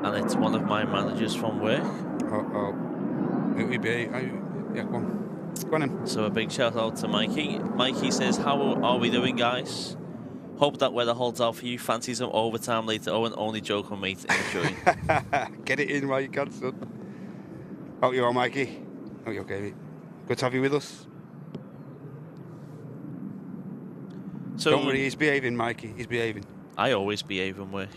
and it's one of my managers from work. It would be, yeah, go on in. So a big shout out to Mikey. Mikey says, how are we doing, guys? Hope that weather holds out for you. Fancy some overtime later. Owen, only joking, mate. Enjoy. Get it in while you can, son. Hope you're all, Mikey. Hope you're okay, mate. Good to have you with us. So, don't worry, he's behaving, Mikey. He's behaving. I always behave in work.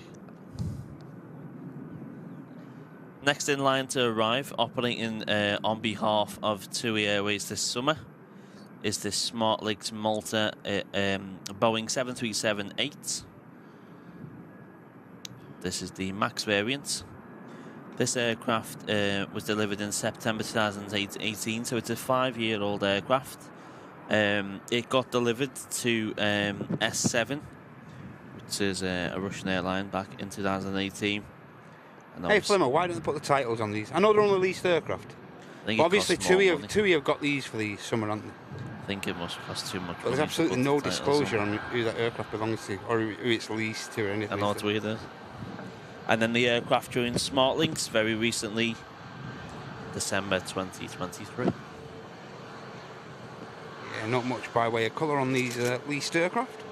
Next in line to arrive, operating on behalf of TUI Airways this summer, is this SmartLynx Malta Boeing 737-8. This is the MAX variant. This aircraft was delivered in September 2018, so it's a 5-year-old aircraft. It got delivered to S7, which is a Russian airline, back in 2018. Hey Flemo, why don't they put the titles on these? I know they're only leased aircraft. But obviously TUI have got these for the summer, haven't they? I think it must cost too much. But there's absolutely no disclosure on who that aircraft belongs to, or who it's leased to, or anything. I know it's weird, is. And then the aircraft joined SmartLynx very recently, December 2023. Yeah, not much by way of colour on these leased aircraft.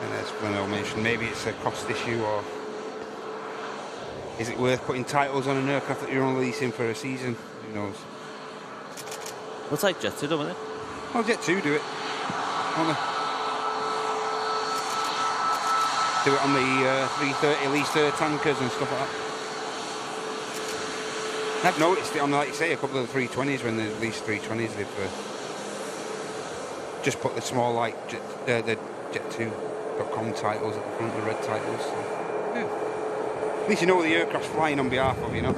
And as Flemo mentioned, maybe it's a cost issue, or is it worth putting titles on an aircraft that you're only leasing for a season? Who knows? Looks like Jet 2, doesn't it? Well, Jet 2 do it. Do it on the 330 leased tankers and stuff like that. I've noticed it on, like you say, a couple of the 320s, when the leased 320s, they've just put the small, like, the Jet2.com titles at the front, the red titles. So, yeah. At least you know what the aircraft's flying on behalf of, you know?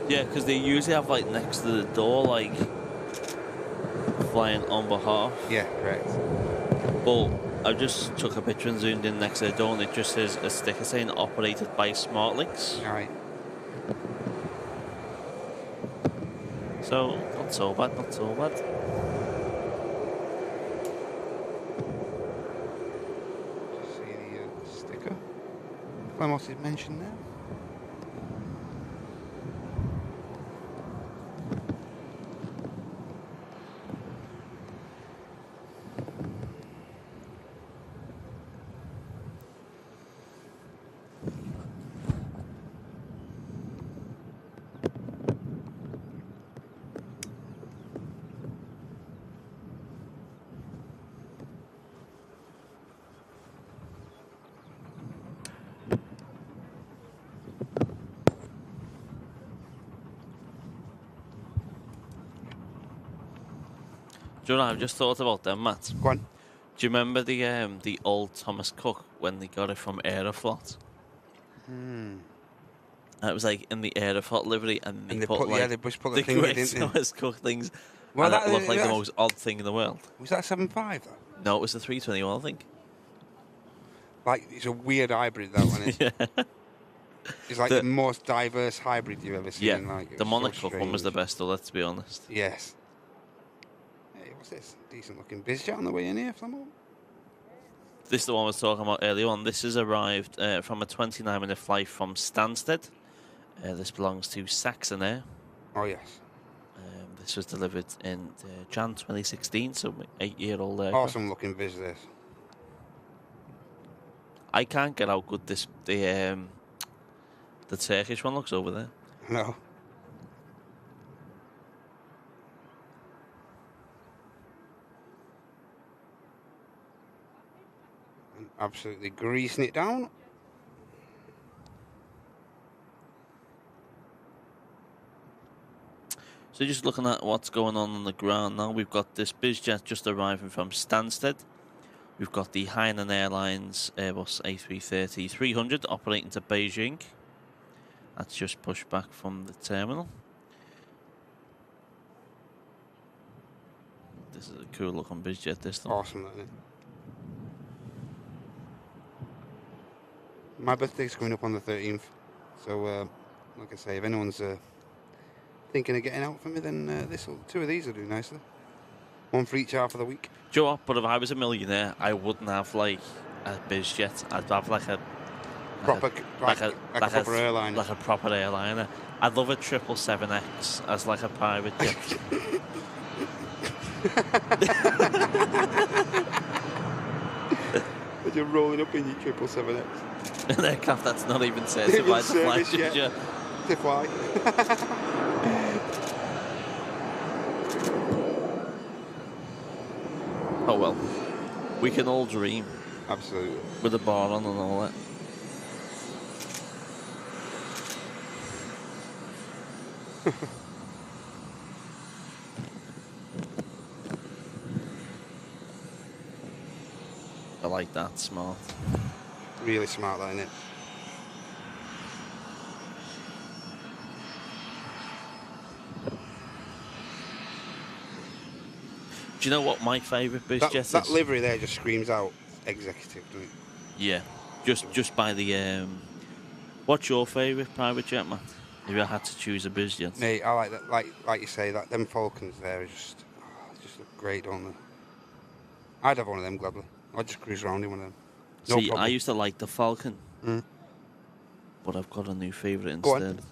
Yeah, because they usually have, like, next to the door, like, flying on behalf. Yeah, correct. But I just took a picture and zoomed in next to the door, and it just says a sticker saying operated by SmartLynx. Alright. So, not so bad, not so bad. Just see the sticker. What's it mentioned there? Do you know, I've just thought about them, Matt. Go on. Do you remember the old Thomas Cook when they got it from Aeroflot? It was like in the Aeroflot livery, and they put like they just put the the thing great in. Thomas Cook things, Well, and it looked like the most odd thing in the world. Was that 7.5 though? No, it was the 321, I think. Like, it's a weird hybrid, that one is. Yeah. It's like the most diverse hybrid you've ever seen. Yeah, Like, the Monaco one was the best, though, let's be honest. Yes. Hey, what's this? Decent looking bizjet on the way in here, Flamo. This is the one I was talking about earlier on. This has arrived from a 29-minute flight from Stansted. This belongs to Saxon Air. Oh, yes. This was delivered in Jan 2016, so 8-year-old aircraft. Awesome looking viz, this. I can't get how good the Turkish one looks over there. No. And absolutely greasing it down. So just looking at what's going on the ground now, we've got this bizjet just arriving from Stansted. We've got the Hainan Airlines Airbus A330-300 operating to Beijing. That's just pushed back from the terminal. This is a cool looking bizjet, this one. Awesome, isn't it? My birthday's coming up on the 13th. So, like I say, if anyone's thinking of getting out for me, then two of these will do nicely. One for each half of the week. Do you know what? But if I was a millionaire, I wouldn't have like a bizjet. I'd have like a proper airliner. Like a proper airliner. I'd love a 777X as like a private jet. You're rolling up in your 777X. An aircraft that's not even certified to fly. To fly. Oh well, we can all dream. Absolutely. With a bar on and all that. I like that, smart. Really smart, that, isn't it? Do you know what my favourite bizjet is? That livery there just screams out executive, doesn't it? Yeah, just by the. What's your favourite private jet, Matt? If you had to choose a bizjet. Mate, I like that. Like you say, that them Falcons there just look great, don't they? I'd have one of them gladly. I'd just cruise around in one of them. No See, problem. I used to like the Falcon, but I've got a new favourite Go instead.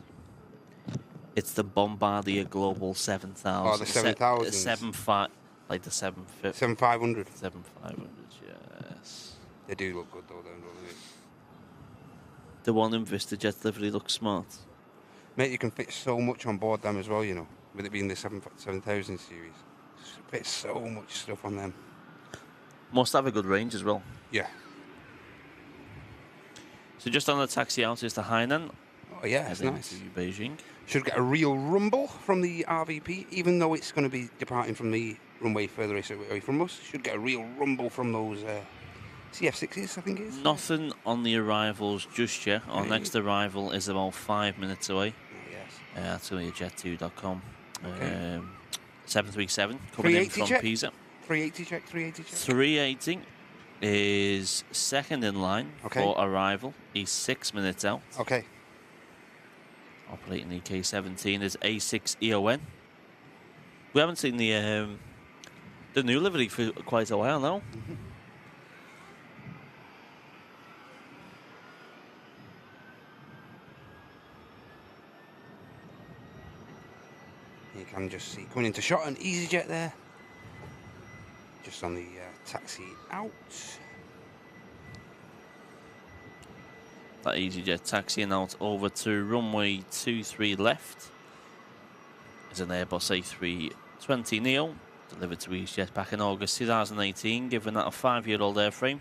It's the Bombardier Global 7000. Oh, the 7000. 75, like the 750. 7500. 7500, yes. They do look good though, don't they? The one in VistaJet livery looks smart. Mate, you can fit so much on board them as well, you know, with it being the 7000 series. Fit so much stuff on them. Must have a good range as well. Yeah. So just on the taxi out is the Hainan. Oh yeah, it's nice. To Beijing. Should get a real rumble from the RVP, even though it's going to be departing from the runway further away from us. Should get a real rumble from those CF6s, I think it is. Nothing on the arrivals just yet. Our next arrival is about 5 minutes away. Yes. That's only jet2.com. Okay. 737 coming in from check. Pisa. 380 check, 380 check. 380 is second in line for arrival. He's 6 minutes out. Okay. Operating EK17 is A6EON. We haven't seen the new livery for quite a while now. You can just see coming into shot an EasyJet there. Just on the taxi out. That EasyJet taxiing out over to runway 23 left is an Airbus A320neo delivered to EasyJet back in August 2018, given that a 5-year-old airframe.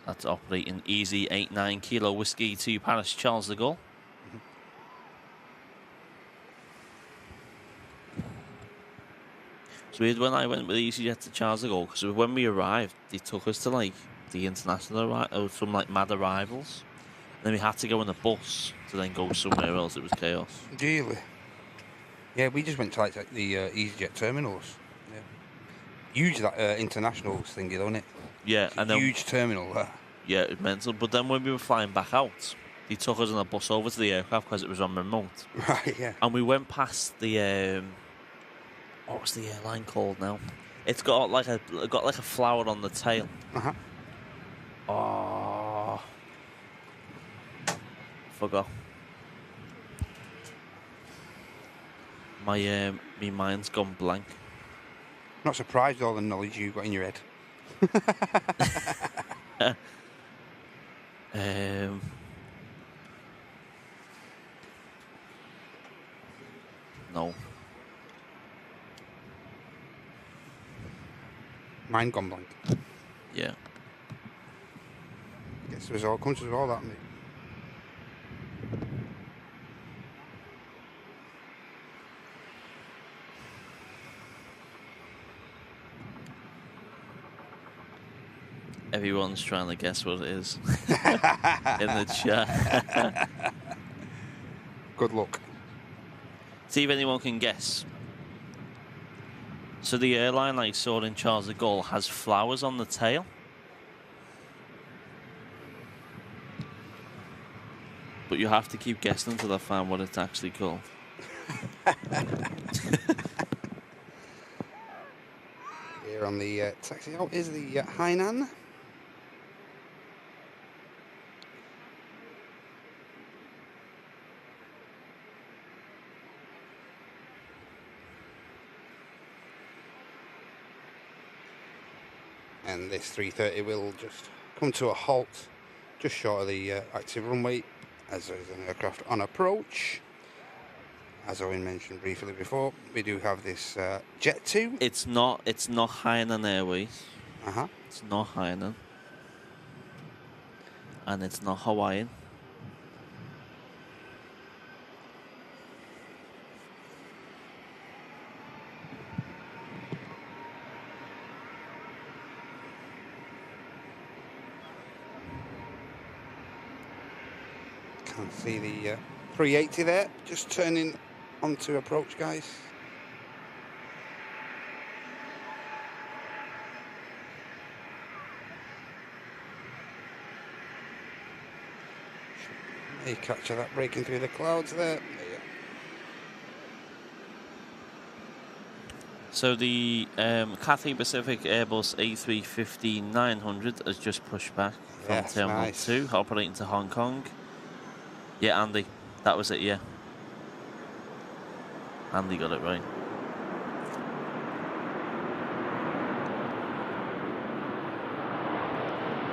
That's operating Easy 89 Kilo Whiskey to Paris Charles de Gaulle. It's weird when I went with EasyJet to Charles de Gaulle, because when we arrived, they took us to like the international or some like mad arrivals. Then we had to go on a bus to then go somewhere else. It was chaos. Really? Yeah, we just went to like the EasyJet terminals. Yeah. Huge that internationals thingy, don't it? Yeah, it's and a huge terminal there. Yeah, it was mental. But then when we were flying back out, they took us on a bus over to the aircraft because it was on remote. Right, yeah. And we went past the what was the airline called now? It's got like a flower on the tail. Uh-huh. Oh, forgot. My mind's gone blank. Not surprised with all the knowledge you've got in your head. No. Mine gone blank. Yeah. Guess it all comes with all that, mate. Everyone's trying to guess what it is in the chat. Good luck. See if anyone can guess. So the airline I saw in Charles de Gaulle has flowers on the tail. But you have to keep guessing until I find what it's actually called. Here on the taxi out is the Hainan. And this 330 will just come to a halt just short of the active runway as there is an aircraft on approach. As Owen mentioned briefly before, we do have this Jet 2. It's not Hainan Airways. Uh-huh. It's not Hainan. And it's not Hawaiian. Can't see the 380 there, just turning onto approach, guys. May capture that breaking through the clouds there. So the Cathay Pacific Airbus A350-900 has just pushed back from Terminal 2, operating to Hong Kong. Yeah, Andy, that was it, yeah. Andy got it right.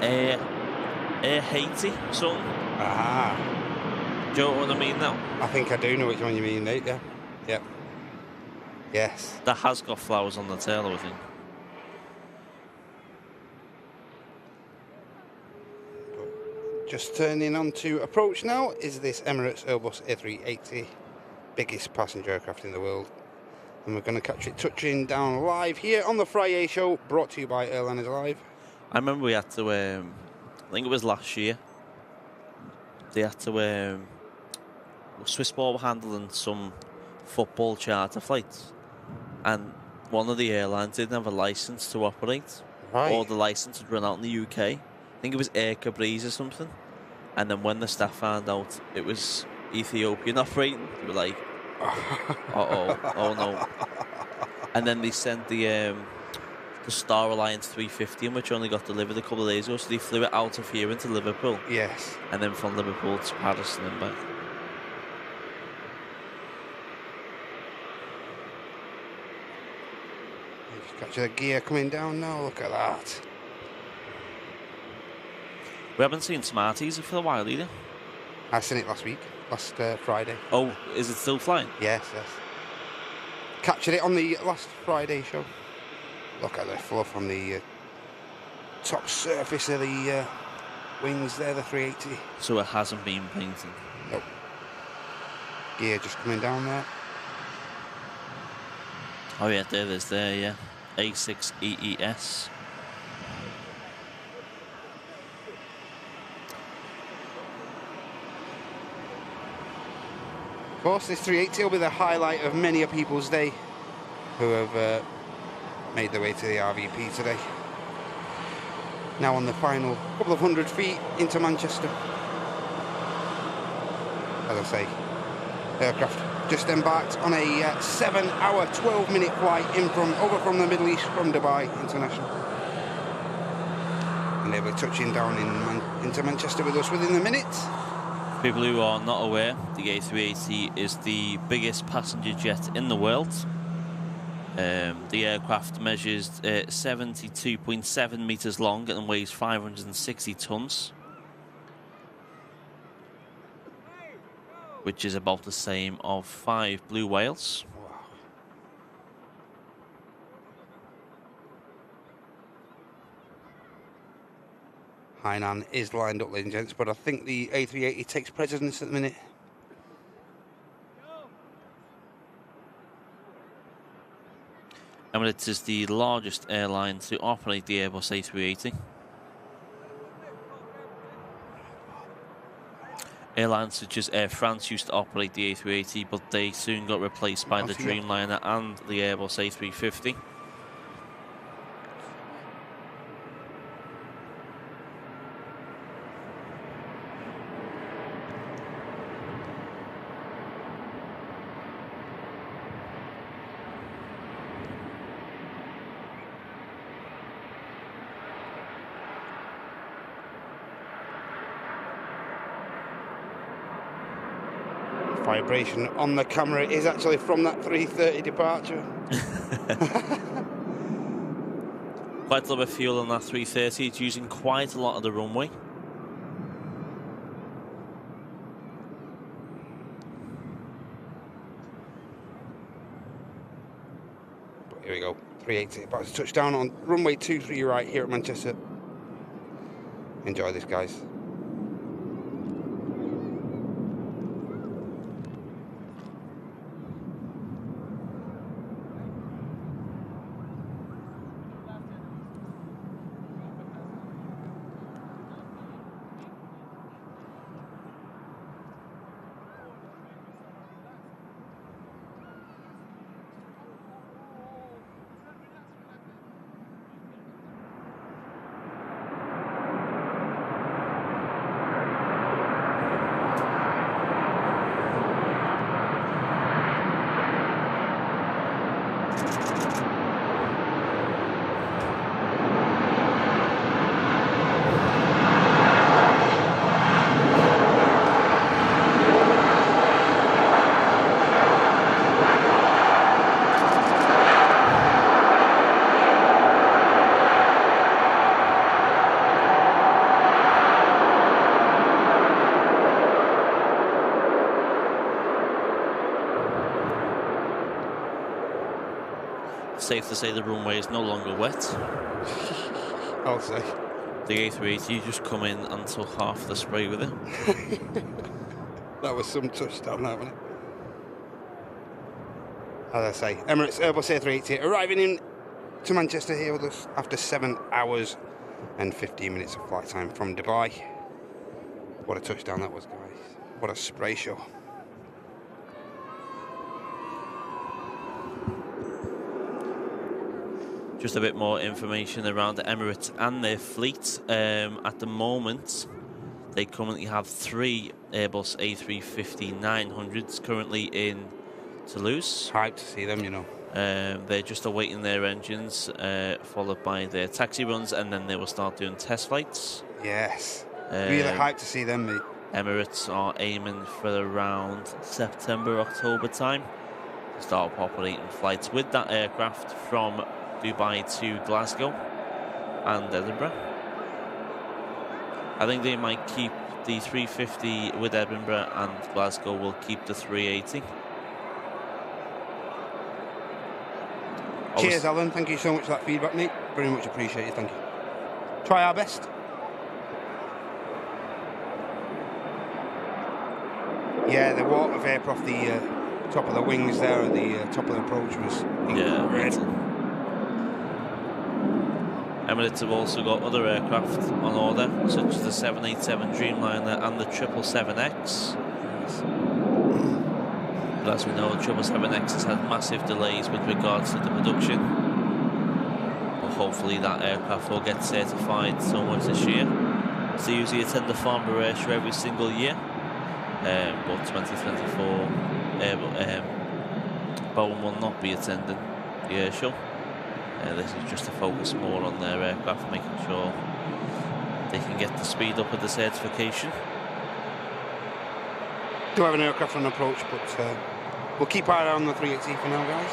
Air Haiti, something. Ah. Do you know what I mean now? I think I do know which one you mean, mate, yeah. Yep. Yes. That has got flowers on the tail, I think. Just turning on to approach now is this Emirates Airbus A380, biggest passenger aircraft in the world. And we're going to catch it touching down live here on the FriYAY show, brought to you by Airliners Live. I remember we had to, I think it was last year, they had to, Swissport were handling some football charter flights. And one of the airlines didn't have a license to operate. Right. Or the license had run out in the UK. I think it was Air Cabriz or something. And then when the staff found out it was Ethiopian operating, they were like, oh no. And then they sent the Star Alliance 350, which only got delivered a couple of days ago. So they flew it out of here into Liverpool. Yes. And then from Liverpool to Paris and then back. Capture the gear coming down now, look at that. We haven't seen Smarties for a while either. I seen it last week, last Friday. Oh, is it still flying? Yes. Captured it on the last Friday show. Look at the fluff on the top surface of the wings there, the 380. So it hasn't been painted? Nope. Gear just coming down there. Oh yeah, there it is there, yeah. A6EES. Of course, this 380 will be the highlight of many a people's day who have made their way to the RVP today. Now on the final couple of 100 feet into Manchester. As I say, the aircraft just embarked on a 7-hour, 12-minute flight over from the Middle East, from Dubai International. And they'll be touching down into Manchester with us within a minute. People who are not aware, the A380 is the biggest passenger jet in the world. The aircraft measures 72.7 meters long and weighs 560 tons, which is about the same of 5 blue whales. Hainan is lined up, ladies and gents, but I think the A380 takes precedence at the minute. Emirates is the largest airline to operate the Airbus A380. Airlines such as Air France used to operate the A380, but they soon got replaced by the Dreamliner and the Airbus A350. Vibration on the camera is actually from that 330 departure. Quite a lot of fuel on that 330. It's using quite a lot of the runway. But here we go, 380 about to touch down on runway 23 right here at Manchester. Enjoy this, guys. Safe to say the runway is no longer wet. I'll say. The A380 just come in and took half the spray with it. That was some touchdown, that, wasn't it? As I say, Emirates Airbus A380 arriving in to Manchester here with us after 7 hours and 15 minutes of flight time from Dubai. What a touchdown that was, guys. What a spray show. Just a bit more information around the Emirates and their fleet. At the moment, they currently have 3 Airbus A350-900s currently in Toulouse. Hyped to see them, you know. They're just awaiting their engines, followed by their taxi runs, and then they will start doing test flights. Yes. Really hyped to see them, mate. Emirates are aiming for around September, October time to start operating flights with that aircraft from Dubai to Glasgow and Edinburgh. I think they might keep the 350 with Edinburgh, and Glasgow will keep the 380. Cheers, Alan. Thank you so much for that feedback, mate. Very much appreciated. Thank you. Try our best. Yeah, the water vapour off the top of the wings there at the top of the approach was incredible. Emirates have also got other aircraft on order, such as the 787 Dreamliner and the 777X. But as we know, the 777X has had massive delays with regards to the production. But hopefully that aircraft will get certified so much this year. So they usually attend the Farnborough Air Show every single year. But 2024, Boeing will not be attending the air show. This is just to focus more on their aircraft, making sure they can get the speed up with the certification. Do have an aircraft on approach, but we'll keep our eye on the 380 for now, guys.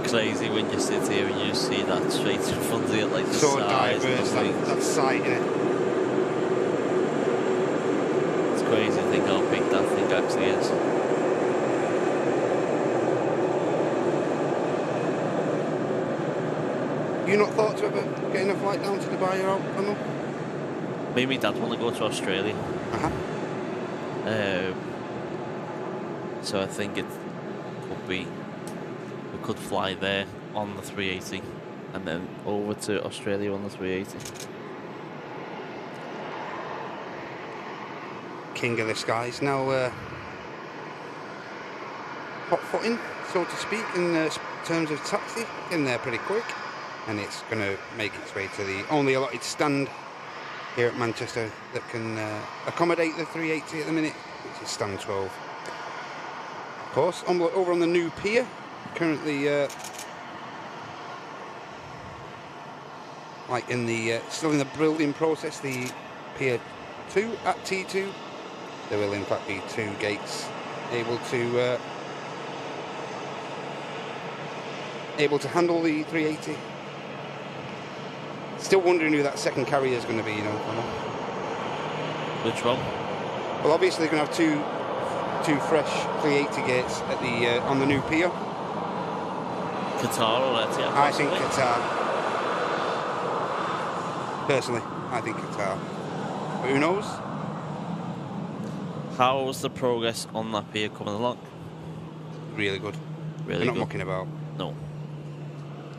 Crazy when you sit here and you see that straight in front of you, like the so size diverse, that sight, innit? It's crazy to think how big that thing actually is. You not thought to ever getting a flight down to Dubai or out? Me and my dad want to go to Australia. So I think it could be, we could fly there on the 380 and then over to Australia on the 380. King of the skies. Now hot footing, so to speak, in terms of taxi, in there pretty quick, and it's going to make its way to the only allotted stand here at Manchester that can accommodate the 380 at the minute, which is stand 12. Of course, over on the new pier, currently like in the still in the building process, the pier 2 at T2. There will in fact be 2 gates able to handle the 380. Still wondering who that second carrier is going to be, you know. Which one? Well, obviously they're going to have two fresh 380 gates at the on the new pier. Qatar or Etihad? I think Qatar. Personally, I think Qatar. But who knows? How's the progress on that pier coming along? Really good. Really We're not good. mucking about. No.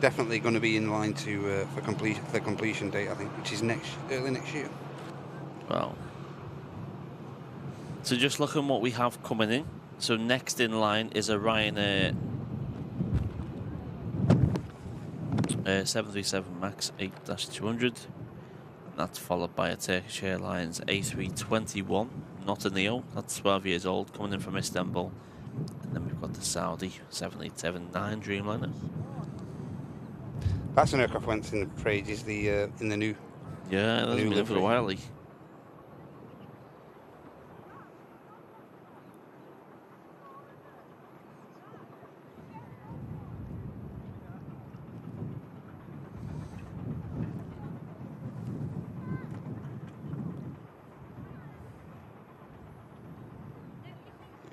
Definitely going to be in line to for the completion date, I think, which is early next year. Wow. So just looking what we have coming in. So next in line is a Ryanair 737 MAX 8-200. That's followed by a Turkish Airlines A321, not a Neo. That's 12 years old, coming in from Istanbul. And then we've got the Saudi 787-9 Dreamliner. That's an aircraft went in for ages, in the new. Yeah, that's been in for a while. Like.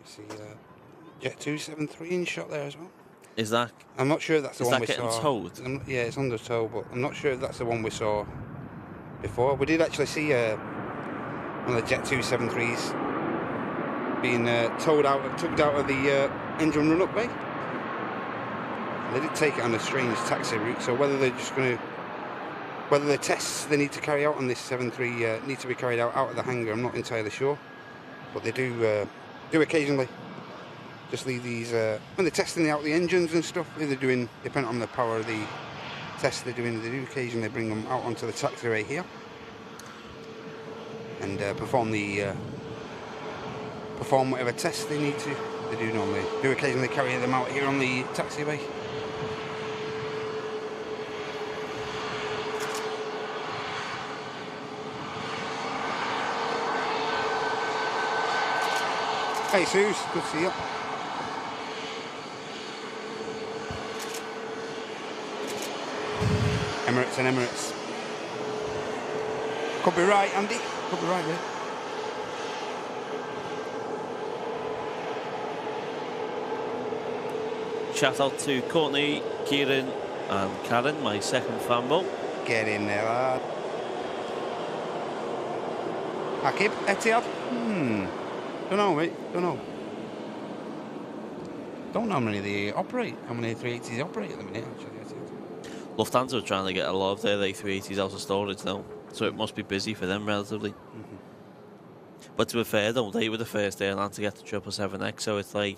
See, Jet 273 in shot there as well. Is that? I'm not sure if that's the one we saw. Is that getting towed? Yeah, it's under tow, but I'm not sure if that's the one we saw before. We did actually see one of the Jet 273s being tugged out of the engine run-up bay. They did take it on a strange taxi route, so whether they're just going to, whether the tests they need to carry out on this 73 need to be carried out of the hangar, I'm not entirely sure. But they do occasionally just leave these, when they're testing out the engines and stuff, they're doing, depending on the power of the test they're doing, they do occasionally bring them out onto the taxiway here and perform whatever test they need to. They do occasionally carry them out here on the taxiway. Hey, Suze, good to see you. Emirates and Emirates. Could be right, Andy. Could be right, mate. Shout out to Courtney, Kieran and Karen, my second fan boat. Get in there, lad. Akib, Etihad? Don't know, mate. Don't know. Don't know how many they operate. How many 380s they operate at the minute, actually. Lufthansa are trying to get a lot of their A380s out of storage now, so it must be busy for them relatively. But to be fair though, they were the first airline to get the 777X, so it's like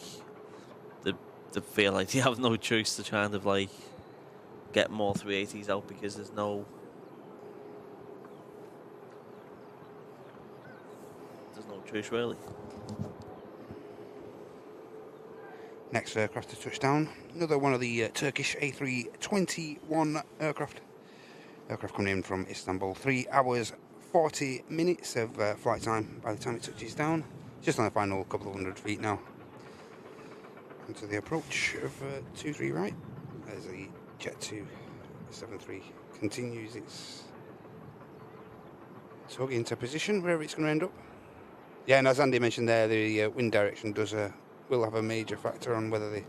they feel like they have no choice to kind of like get more 380s out because there's no choice really. Next aircraft to touch down, another one of the Turkish A321 aircraft. Aircraft coming in from Istanbul, 3 hours 40 minutes of flight time by the time it touches down. Just on the final couple of hundred feet now. Onto the approach of 23 right, as the Jet 273 continues its tug into position, wherever it's going to end up. Yeah, and as Andy mentioned there, the wind direction will have a major factor on whether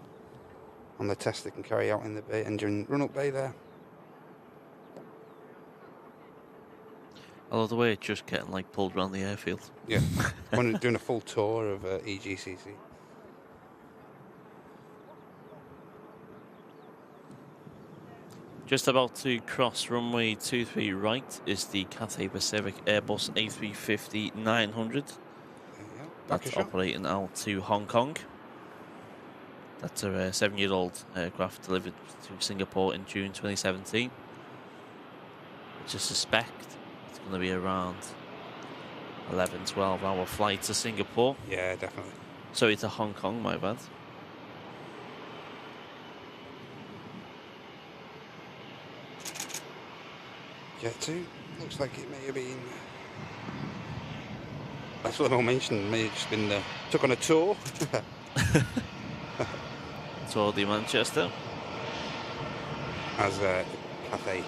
on the test they can carry out in the bay, engine run-up bay there. I love the way it's just getting like pulled around the airfield. Yeah, when doing a full tour of EGCC. Just about to cross runway 23 right is the Cathay Pacific Airbus A350-900. That's operating out to Hong Kong. That's a 7-year-old aircraft delivered to Singapore in June 2017. Which I suspect it's going to be around 11-12 hour flight to Singapore. Yeah, definitely. Sorry, to Hong Kong, my bad. Jet 2, looks like it may have been. That's what I mentioned. May have just been took on a tour. Tour de Manchester. As Cathay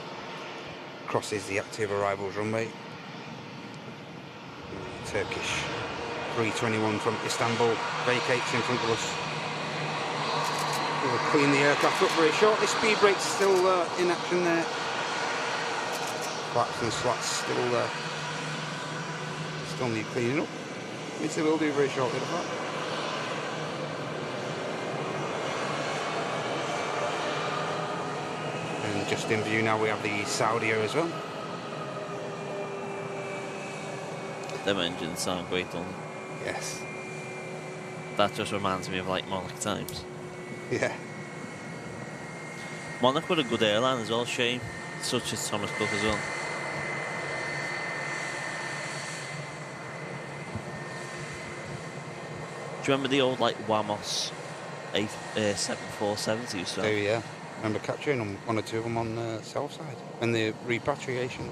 crosses the active arrivals runway. The Turkish 321 from Istanbul vacates in front of us. We'll clean the aircraft up very shortly. Speed brakes still in action there. Flaps and slats still need cleaning up, which they will do very shortly. And just in view now we have the Saudia as well. Them engines sound great, don't they? Yes. That just reminds me of like Monarch times. Yeah. Monarch were a good airline as well, shame. Such as Thomas Cook as well. Do you remember the old like Wamos 747s you saw? Oh yeah. Remember capturing them, one or two of them on the south side when the repatriation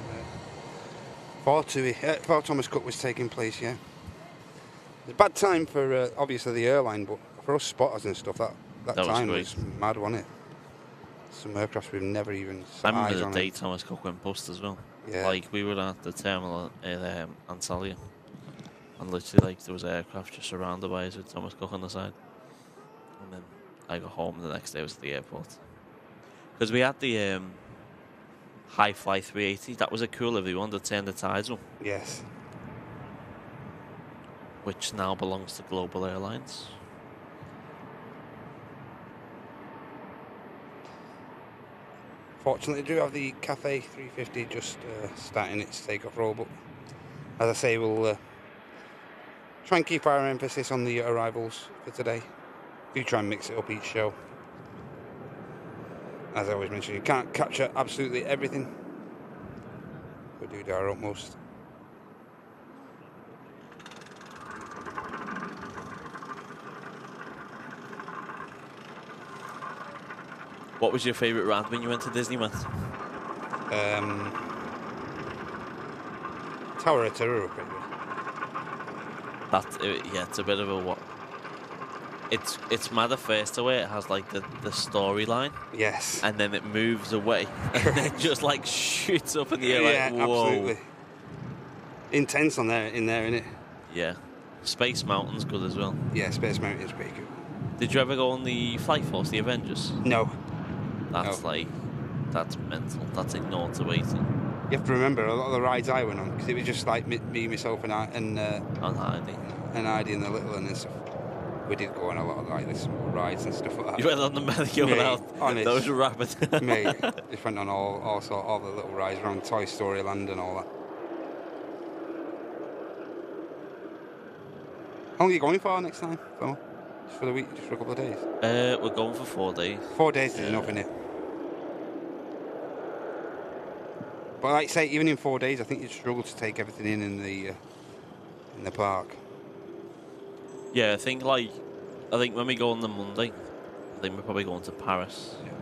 for Thomas Cook was taking place. Yeah. It's a bad time for obviously the airline, but for us spotters and stuff, that time was mad, wasn't it? Some aircraft we've never even I remember the day Thomas Cook went bust as well. Yeah. Like we were at the terminal at Antalya, and literally like there was aircraft just surrounded by us with Thomas Cook on the side. And then I got home and the next day was at the airport. Because we had the High Fly 380, that was a cool livery one that turned the tides up. Yes. Which now belongs to Global Airlines. Fortunately, we do have the Cathay 350 just starting its takeoff roll, but as I say, we'll try and keep our emphasis on the arrivals for today. Do try and mix it up each show. As I always mention, you can't capture absolutely everything. We do our utmost. What was your favourite ride when you went to Disney, Matt? Tower of Terror, pretty good. Yeah, it's a bit of a It's mad at first the way it has like the storyline, Yes. and then it moves away, and then just like shoots up in the air. Yeah, like, whoa. absolutely. Intense in there, isn't it? Yeah. Space Mountain's good as well. Yeah, Space Mountain's pretty cool. Did you ever go on the Flight Force, the Avengers? No. That's that's mental. That's like 0 to 80. You have to remember a lot of the rides I went on, because it was just like me, myself, and Heidi. And Heidi and the little one and stuff. We did go on a lot of like this rides and stuff like that. You went on the Medical Health. Those were rapid. Mate, just went on all the little rides around Toy Story Land and all that. How long are you going for next time? Just for the week, just for a couple of days? We're going for 4 days. 4 days is enough, innit? But like I say, even in 4 days, I think you'd struggle to take everything in the park. Yeah, I think when we go on the Monday, I think we're probably going to Paris. Yeah.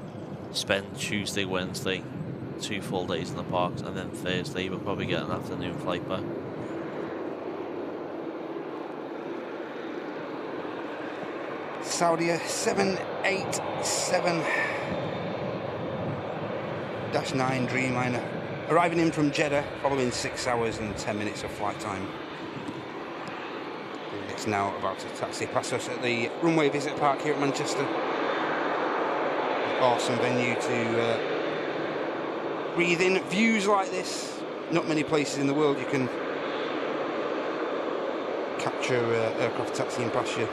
Spend Tuesday, Wednesday, 2 full days in the parks, and then Thursday we'll probably get an afternoon flight back. Saudi 787-9 Dreamliner. Arriving in from Jeddah, following 6 hours and 10 minutes of flight time. It's now about to taxi past us at the Runway Visit Park here at Manchester. Awesome venue to breathe in views like this. Not many places in the world you can capture aircraft taxiing past you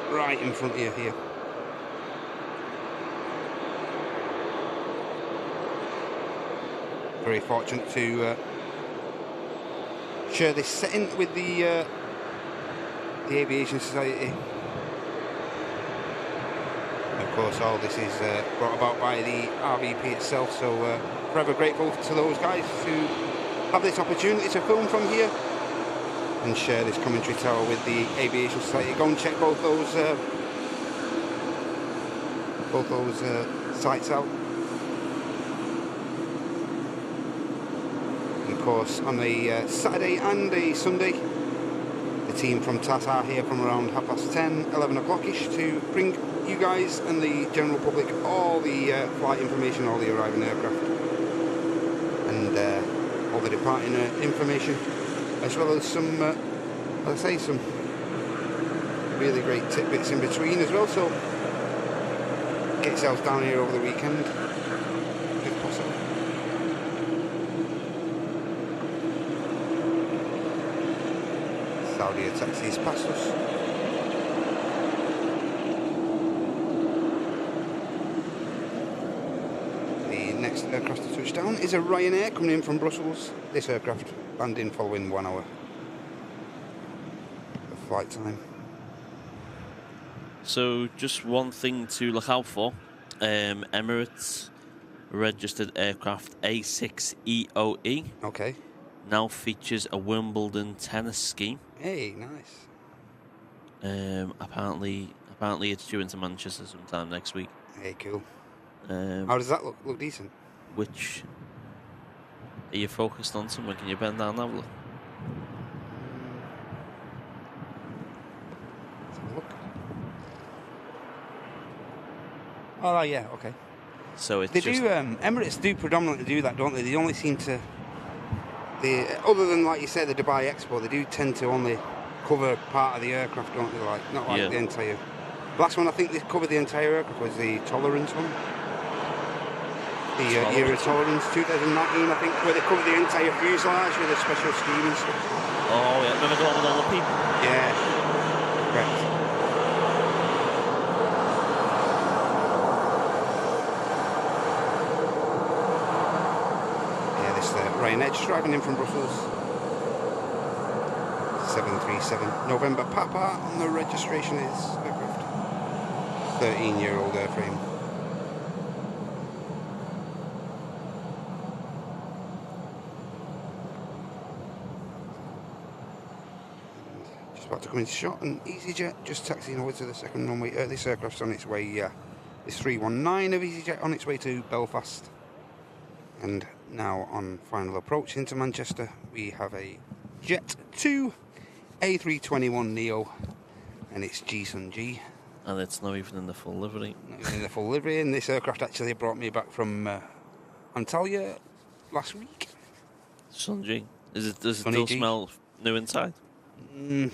right in front of you here. Very fortunate to share this setting with the Aviation Society. Of course, all this is brought about by the RVP itself, so forever grateful to those guys who have this opportunity to film from here and share this commentary tower with the Aviation Society. Go and check both those sites out. And of course, on a Saturday and a Sunday, the team from Qatar here from around 10:30, 11 o'clock-ish to bring you guys and the general public all the flight information, all the arriving aircraft, and all the departing information, as well as some, some really great tidbits in between as well. So get yourselves down here over the weekend if possible. Saudi taxis past us. The next aircraft to touch down is a Ryanair coming in from Brussels. This aircraft landing following 1 hour of flight time. So just one thing to look out for. Emirates registered aircraft A350 Okay. now features a Wimbledon tennis scheme. Hey, nice. Apparently it's due into Manchester sometime next week. Hey, cool. How does that look? Look decent? Which, are you focused on somewhere? Can you bend down and have a look? Let's have a look. Oh, yeah, okay. So it's Emirates do predominantly do that, don't they? They only seem to, other than, like you said, the Dubai Expo, they do tend to only cover part of the aircraft, don't they? Not like the entire. Last one I think they covered the entire aircraft was the Tolerance one. The Era Tolerance 2019, I think, where they covered the entire fuselage with a special scheme and stuff. Oh, yeah, remember the one with all the people? Yeah, correct. Ryanair just driving in from Brussels. 737 November Papa on the registration of this aircraft. 13-year-old airframe. Just about to come into shot, and EasyJet just taxiing over to the second runway. This aircraft's on its way. This 319 of EasyJet on its way to Belfast. And now on final approach into Manchester, we have a Jet 2 A321neo and it's G. And it's not even in the full livery. Not even in the full livery, and this aircraft actually brought me back from Antalya last week. Sunji. Does it Sunny still G. smell new inside? No.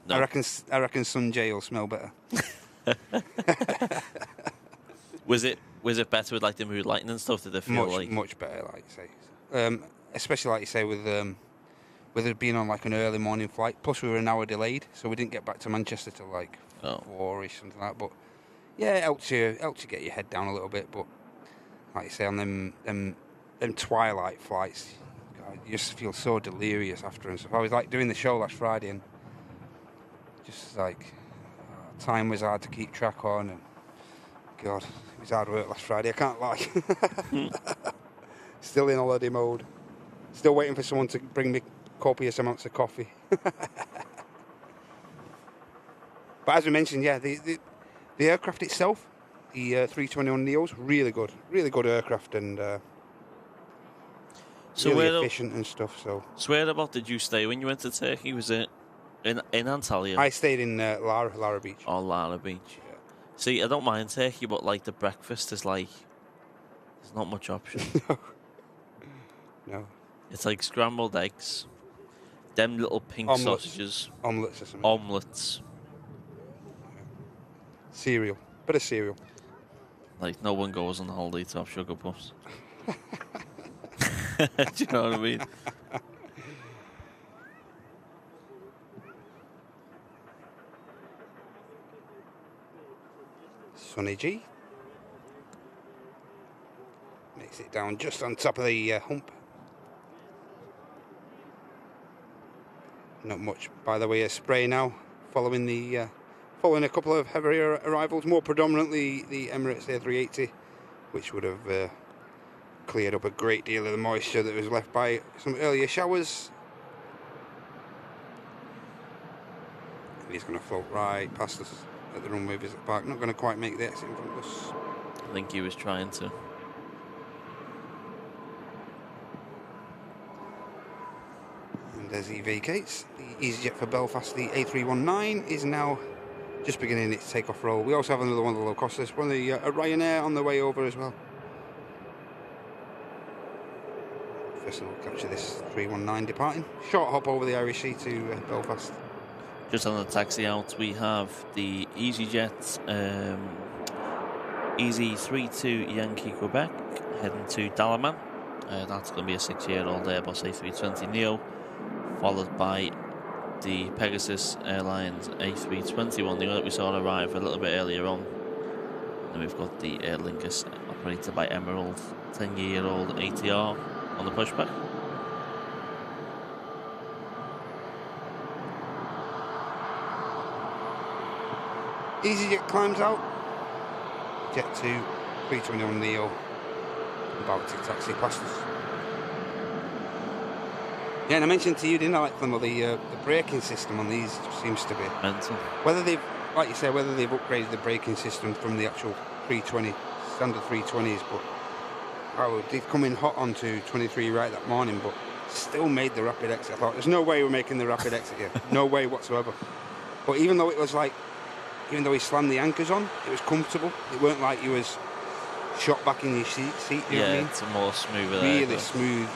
I reckon Sunjay will smell better. Was it better with like the mood lighting and stuff? Did it feel much better, like you say. Especially like you say with it being on like an early morning flight. Plus we were an hour delayed, so we didn't get back to Manchester till like 4ish, something like that. But yeah, it helps you get your head down a little bit. But like you say, on them twilight flights, God, you just feel so delirious after and stuff. I was like doing the show last Friday, and just like time was hard to keep track on, and God, it was hard work last Friday. I can't lie. Still in holiday mode. Still waiting for someone to bring me copious amounts of coffee. But as we mentioned, yeah, the aircraft itself, the 321neos, really good aircraft, and really efficient and stuff. So where about did you stay when you went to Turkey? Was it in Antalya? I stayed in Lara Beach. Oh, Lara Beach. Yeah. See, I don't mind Turkey, but like the breakfast is like there's not much option. No. It's like scrambled eggs, them little pink sausages, omelets or something. Omelets. Cereal. Bit of cereal. Like, no one goes on holiday to have sugar puffs. Do you know what I mean? Sunny G. Makes it down just on top of the hump. Not much by the way of spray now, following a couple of heavier arrivals, more predominantly the Emirates A380, which would have cleared up a great deal of the moisture that was left by some earlier showers. And he's going to float right past us at the runway visit park. Not going to quite make the exit in front of us. I think he was trying to. And as he vacates, the EasyJet for Belfast, the A319, is now just beginning its takeoff roll. We also have another one of the low costers, one of the Ryanair on the way over as well. First we'll capture this 319 departing. Short hop over the Irish Sea to Belfast. Just on the taxi out, we have the EasyJet Easy 32 Yankee Quebec heading to Dalaman. That's going to be a 6-year-old Airbus A320neo, followed by the Pegasus Airlines A321neo that we saw arrive a little bit earlier on. And then we've got the Aer Lingus operated by Emerald 10-year-old ATR on the pushback. EasyJet climbs out. Jet 2, 321neo, about to taxi past us. Yeah, and I mentioned to you, didn't I, like the braking system on these just seems to be mental. Whether they've, like you say, whether they've upgraded the braking system from the actual 320 standard 320s, but they've come in hot onto 23 right that morning, but still made the rapid exit. I thought, there's no way we're making the rapid exit here, no way whatsoever. But even though he slammed the anchors on, it was comfortable. It weren't like he was shot back in your seat. You know what I mean? It's a more smoother. Really smooth,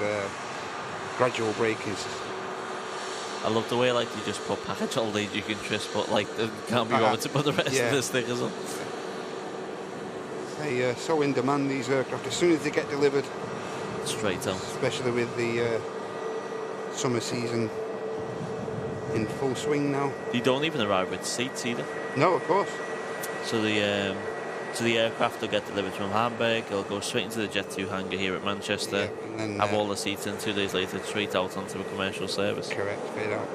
gradual braking system. I love the way like you just put package holidays you can trust, but like they can't be bothered to put the rest of the stickers on. They so in demand, these aircraft. As soon as they get delivered, straight on. Especially with the summer season in full swing now. You don't even arrive with seats either. No, of course. So the aircraft will get delivered from Hamburg. It'll go straight into the Jet 2 hangar here at Manchester. Yeah, and then, have all the seats in. 2 days later, straight out onto a commercial service. Correct. Fade out.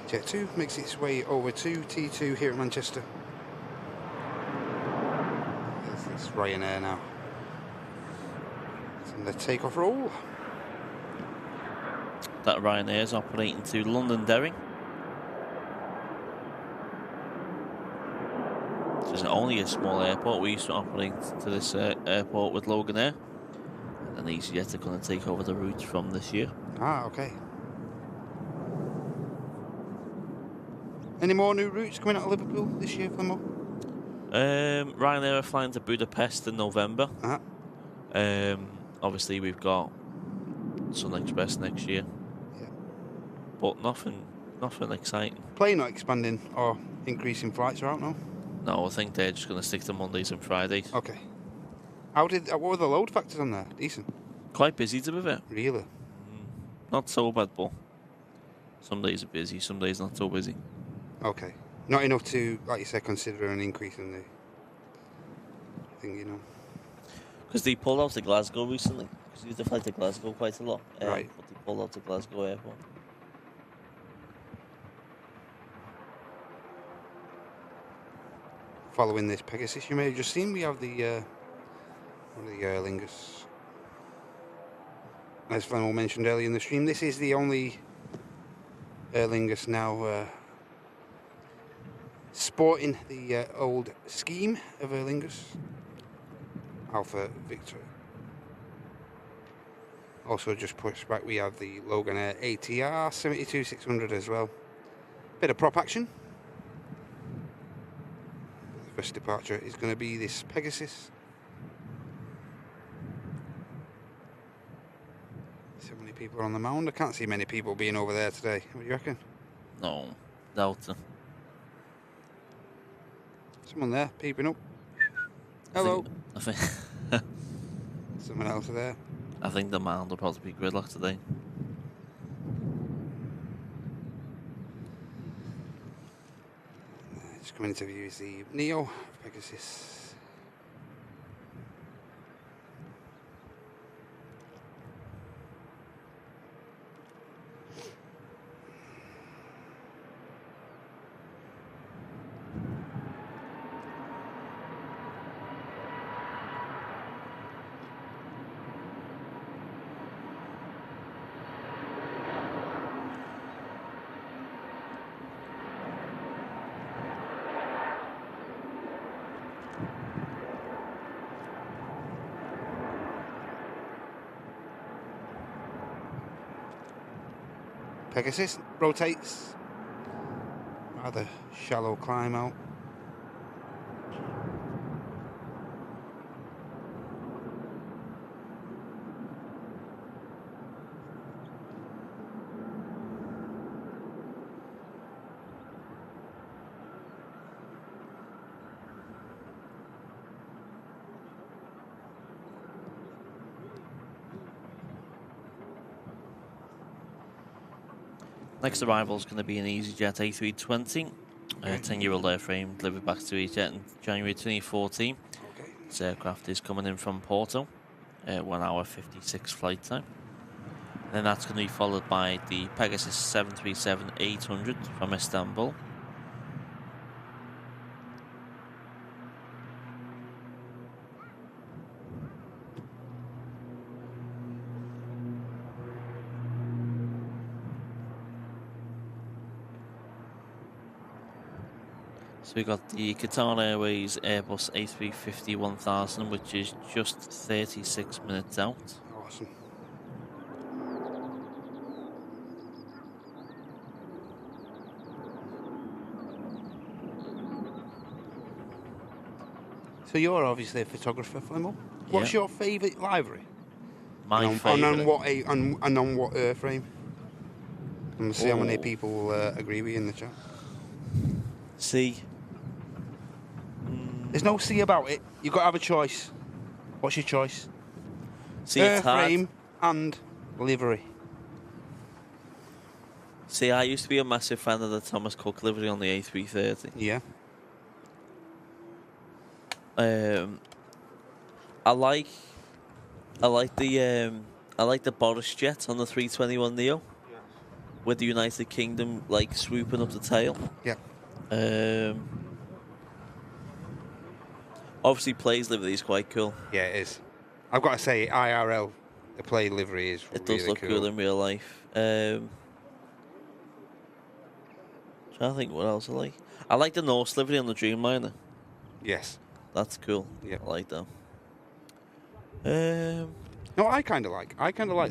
Jet 2 makes its way over to T2 here at Manchester. It's Ryanair now. It's in the takeoff roll. That Ryanair is operating to Londonderry. is only a small airport. We used to operate to this airport with Logan Air, and EasyJet are going to take over the route from this year. Ah, okay. Any more new routes coming out of Liverpool this year, Flemo? Ryanair are flying to Budapest in November. Obviously, we've got Sun Express next year. Yeah. But nothing exciting. Plane not expanding or increasing flights are out now? No, I think they're just going to stick to Mondays and Fridays. Okay. What were the load factors on there? Decent. Quite busy, to be fair. Really? Not so bad, but some days are busy, some days not so busy. Okay. Not enough to, like you said, consider an increase in the thing, you know. Because they pulled out to Glasgow recently. Because they used to fly to Glasgow quite a lot. Right. But they pulled out to Glasgow airport. Following this Pegasus, you may have just seen we have the one of the Aer Lingus. As Flemmel mentioned earlier in the stream, this is the only Aer Lingus now sporting the old scheme of Aer Lingus. Alpha Victor. Also just pushed back, we have the Logan Air ATR 72600 as well. Bit of prop action. The first departure is going to be this Pegasus. So many people are on the mound. I can't see many people being over there today. What do you reckon? No, doubt it. Someone there peeping up. Hello. I think Someone else there. I think the mound will probably be gridlock today. Just coming into view is the Neo Pegasus. Pegasus rotates. Rather shallow climb out. Next arrival is going to be an EasyJet A320, 10-year-old airframe, delivered back to EasyJet in January 2014. Okay. This aircraft is coming in from Porto, 1 hour 56 flight time. And then that's going to be followed by the Pegasus 737-800 from Istanbul. So we got the Qatar Airways Airbus A350-1000, which is just 36 minutes out. Awesome. So you're obviously a photographer, Flemmel. What's your favourite livery? My favourite. And on what airframe? And see how many people agree with you in the chat. See. There's no C about it. You've got to have a choice. What's your choice? See, it's hard. Airframe and livery. See, I used to be a massive fan of the Thomas Cook livery on the A330. Yeah. I like the Boris jet on the 321 Neo, with the United Kingdom like swooping up the tail. Yeah. Obviously, Play's livery is quite cool. Yeah, it is. I've got to say, IRL, the Play livery is It really does look cool. good in real life. Trying to think what else I like. I like the Norse livery on the Dreamliner. Yes. That's cool. Yep. I like that. No, I kind of like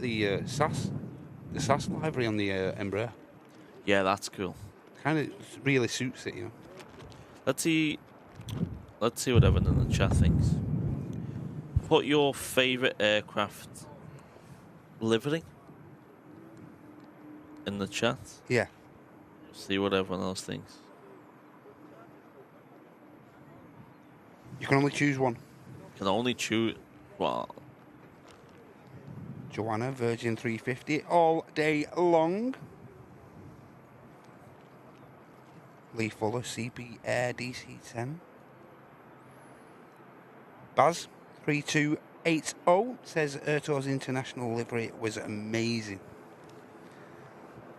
the SAS livery on the Embraer. Yeah, that's cool. Kind of really suits it, you know. Let's see what everyone in the chat thinks. Put your favourite aircraft livery in the chat. Yeah. See what everyone else thinks. You can only choose one. Can only choose. Well, Joanna, Virgin 350, all day long. Lee Fuller, CP Air DC-10. Baz, 3280, says Erto's international livery was amazing.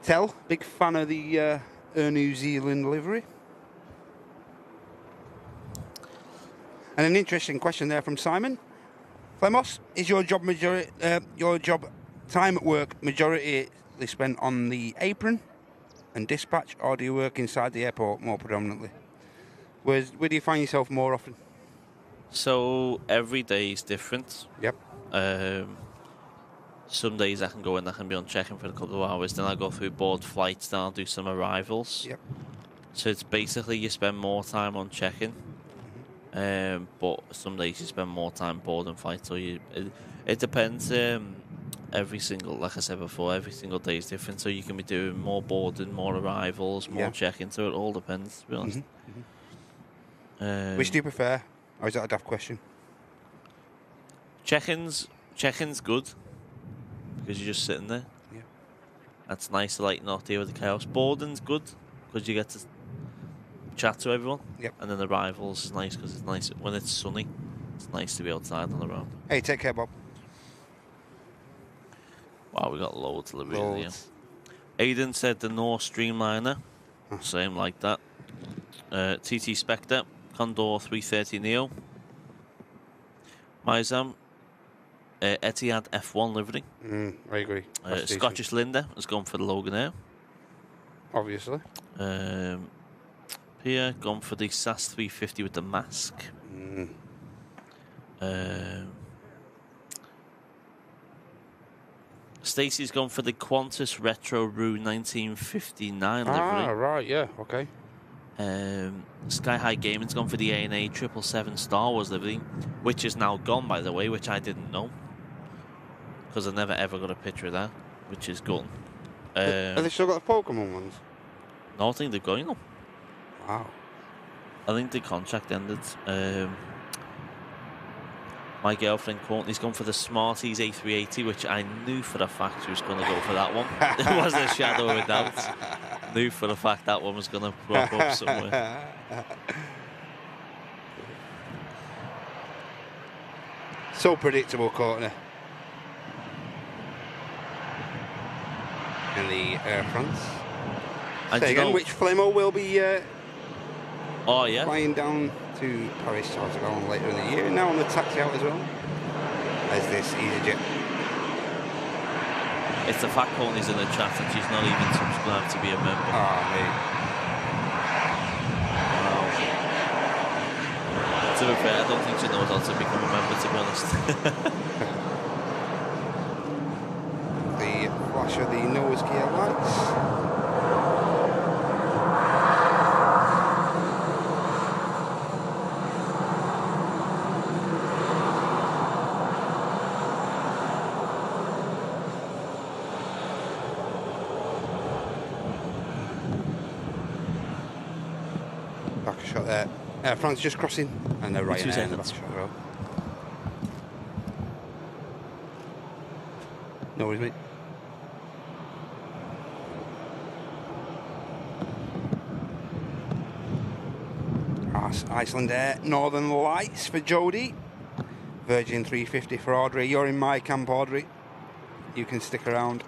Tell, big fan of the Air New Zealand livery. And an interesting question there from Simon. Flemos, is your job time at work majority spent on the apron and dispatch, or do you work inside the airport more predominantly? Where do you find yourself more often? so every day is different. Yep. Some days I can go in, I can be on check-in for a couple of hours, then I go through board flights, then I'll do some arrivals. Yep. So it's basically you spend more time on check-in, but some days you spend more time boarding flights. So it depends. Every single, like I said before, every single day is different. So you can be doing more boarding, more arrivals, more check-in. So it all depends, to be honest. Which do you prefer? Or is that a daft question? Check-in's good because you're just sitting there. Yeah. That's nice to like not deal with the chaos. Boarding's good because you get to chat to everyone. Yep. And then arrivals is nice because it's nice when it's sunny. It's nice to be outside on the road. Hey, take care, Bob. Wow, we got loads of deliveries here. Loads. Aidan said the North Streamliner. Same like that. TT Spectre, Condor 330 Neo. Mizam, Etihad F1 livery. I agree. Scottish Linda has gone for the Logan Air. Obviously. Pia gone for the SAS 350 with the mask. Stacey's gone for the Qantas Retro Rue 1959 livery. Ah, right, yeah, okay. Sky High Gaming's gone for the ANA 777 Star Wars livery, which is now gone, by the way, which I didn't know. Because I never ever got a picture of that, which is gone. Have they still got the Pokemon ones? No, I think they're going on. Wow. I think the contract ended. My girlfriend Courtney's gone for the Smarties A380, which I knew for a fact she was going to go for that one. There wasn't a shadow of a doubt. Knew for a fact that one was going to crop up somewhere. So predictable, Courtney. In the Air France. And Say again, which Flemo will be flying down to Paris Charles de Gaulle later in the year, now on the taxi out as well as this EasyJet. It's the fact Courtney's in the chat and she's not even subscribed to be a member. Oh, mate. Wow. To be fair, I don't think she knows how to become a member, to be honest. The flash of the nose gear lights. Back shot there. Air France just crossing, and they're right in the back shot as well. No worries, mate. Iceland Air, Northern Lights for Jody. Virgin 350 for Audrey. You're in my camp, Audrey. You can stick around.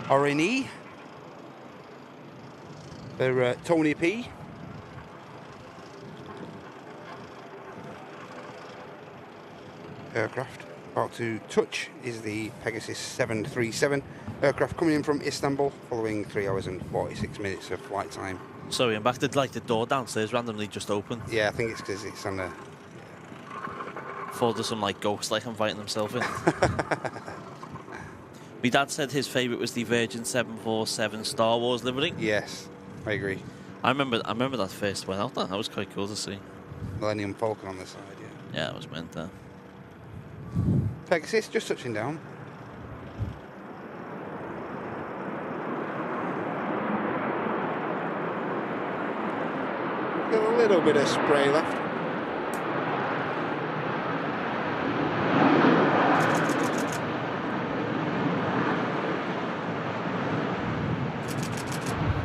Orini for Tony P. Aircraft. about to touch is the Pegasus 737 aircraft coming in from Istanbul following 3 hours and 46 minutes of flight time. Sorry, I'm back. Did like the door downstairs randomly just opened? Yeah, I think it's because it's on the... Thought there's some like ghost like inviting himself in. My dad said his favourite was the Virgin 747 Star Wars livery. Yes, I agree. I remember that first went out there. That was quite cool to see. Millennium Falcon on the side, yeah. Yeah, it was meant there. Pegasus just touching down. Got a little bit of spray left.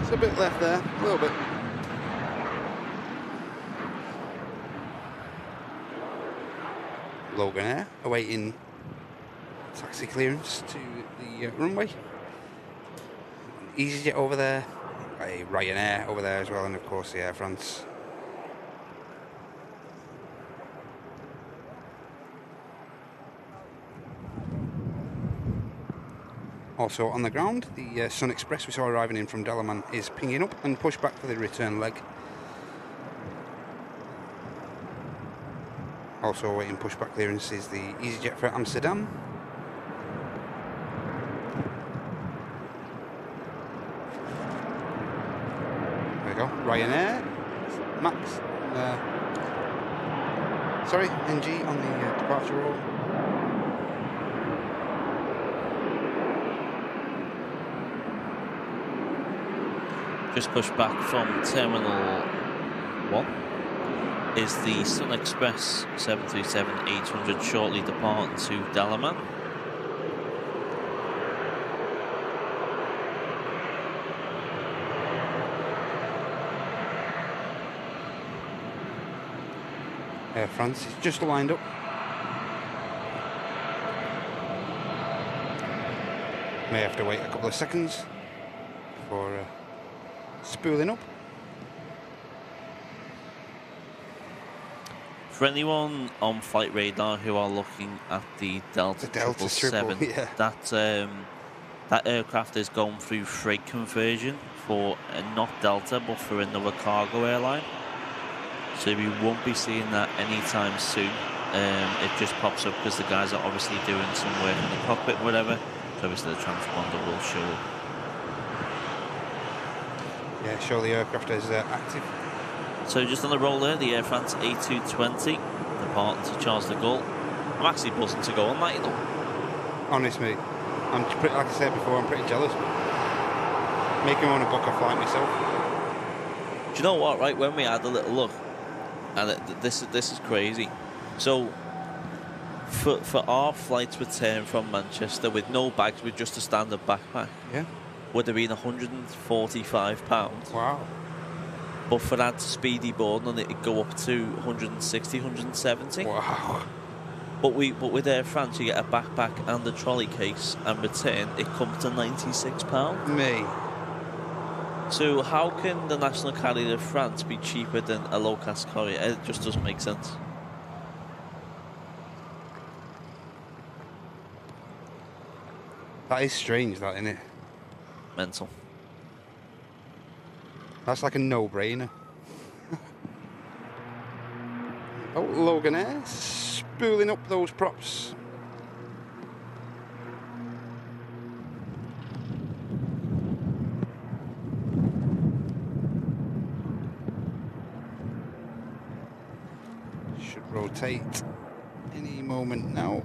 There's a bit left there, a little bit. Logan Air awaiting taxi clearance to the runway. EasyJet over there, a Ryanair over there as well, and of course the Air France. Also on the ground, the Sun Express we saw arriving in from Dalaman is pinging up and pushed back for the return leg. Also awaiting pushback clearance is the EasyJet for Amsterdam. There we go. Ryanair, Max, sorry, NG on the departure roll. Just pushed back from Terminal 1 is the Sun Express 737-800 shortly departing to Dalaman. Air France is just lined up. May have to wait a couple of seconds before spooling up. For anyone on Flight Radar who are looking at the Delta 777, yeah. that aircraft is going through freight conversion for not Delta but for another cargo airline. So we won't be seeing that anytime soon. It just pops up because the guys are obviously doing some work in the cockpit and whatever. So obviously the transponder will show up. Yeah, show the aircraft is active. So just on the roll there, the Air France A320 departing to Charles de Gaulle. I'm actually buzzing to go on that, you know. Honestly, I'm pretty, like I said before, I'm pretty jealous. Making me want to book a flight myself. Do you know what? Right, when we had a little look, and this is crazy. So for our flight's return from Manchester with no bags, with just a standard backpack, yeah, would have been £145. Wow. But for that speedy boarding, and it'd go up to 160, 170. Wow. But with Air France, you get a backpack and a trolley case, and return, it comes to £96. Me. So how can the national carrier of France be cheaper than a low-cost carrier? It just doesn't make sense. That is strange, that, isn't it? Mental. That's like a no-brainer. Oh, Logan Air spooling up those props. Should rotate any moment now.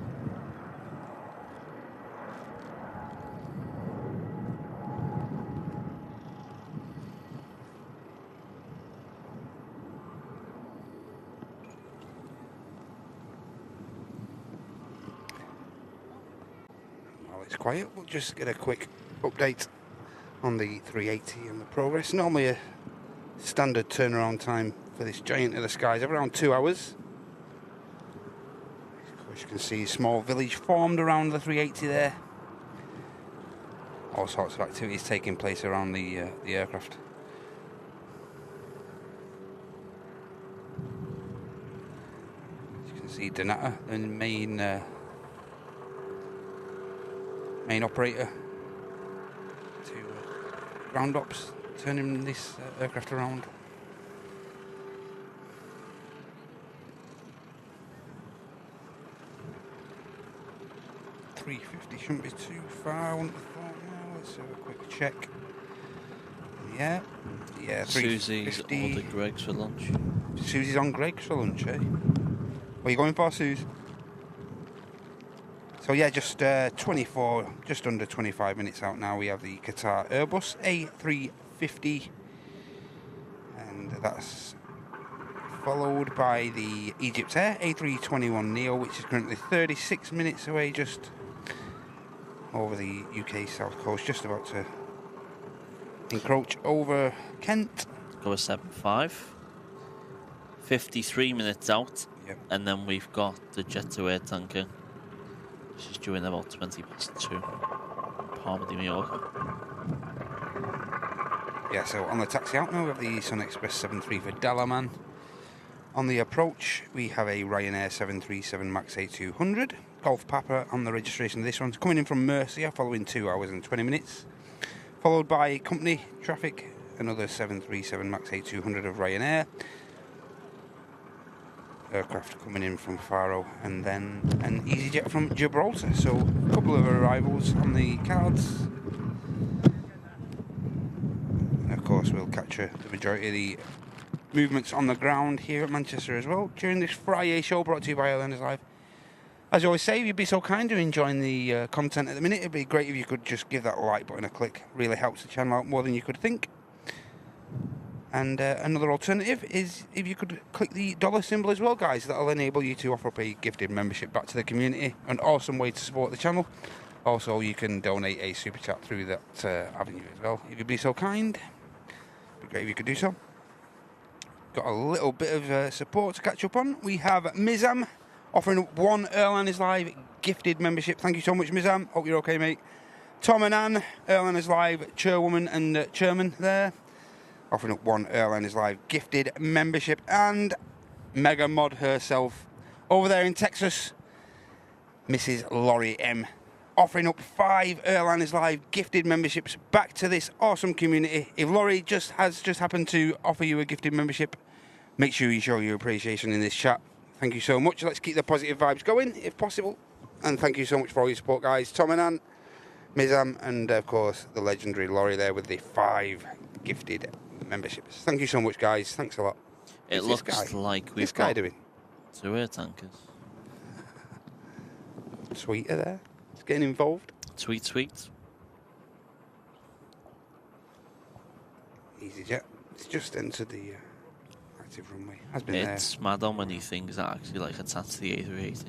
Quiet. We'll just get a quick update on the 380 and the progress. Normally a standard turnaround time for this giant of the skies of around 2 hours. Of course you can see a small village formed around the 380 there. All sorts of activities taking place around the aircraft. As you can see Donata, the main main operator to ground ops, turning this aircraft around. A350 shouldn't be too far, I wouldn't have thought. Now let's have a quick check. Yeah, Susie's 350. ordered Greg's for lunch. Susie's on Greg's for lunch, eh? What are you going for, Suze? So yeah, just just under 25 minutes out now. We have the Qatar Airbus A350, and that's followed by the Egypt Air A321neo, which is currently 36 minutes away, just over the UK south coast, just about to encroach over Kent. Go a 7.5. 53 minutes out. Yep. And then we've got the Jet to Air tanker, which is due in about 2, Palma de Mallorca. Yeah, so on the taxi out now, we have the Sun Express 73 for Dalaman. On the approach, we have a Ryanair 737 MAX A200. Golf Papa on the registration of this one. Coming in from Murcia, following 2 hours and 20 minutes. Followed by company traffic, another 737 MAX A200 of Ryanair. Aircraft coming in from Faro, and then an EasyJet from Gibraltar. So a couple of arrivals on the cards. And of course, we'll capture the majority of the movements on the ground here at Manchester as well during this FriYAY show brought to you by Airliners Live. As you always say, if you'd be so kind to enjoying the content at the minute, it'd be great if you could just give that like button a click. Really helps the channel out more than you could think. And another alternative is if you could click the dollar symbol as well, guys. That'll enable you to offer up a gifted membership back to the community. An awesome way to support the channel. Also, you can donate a super chat through that avenue as well. If you'd be so kind, it'd be great if you could do so. Got a little bit of support to catch up on. We have Mizam offering up 1 Airliners Live gifted membership. Thank you so much, Mizam. Hope you're okay, mate. Tom and Ann, Airliners Live chairwoman and chairman there, offering up 1 Airliners Live gifted membership. And mega mod herself over there in Texas, Mrs. Laurie M, offering up 5 Airliners Live gifted memberships back to this awesome community. If Laurie has just happened to offer you a gifted membership, make sure you show your appreciation in this chat. Thank you so much. Let's keep the positive vibes going, if possible. And thank you so much for all your support, guys. Tom and Ann, Mizam, and of course the legendary Laurie there with the 5 gifted memberships. Thank you so much, guys. Thanks a lot. It looks like we've got doing 2 air tankers. Sweeter there. It's getting involved. Sweet. EasyJet. It's just entered the active runway. Has been there. It's mad how many things are actually like attached to the A380.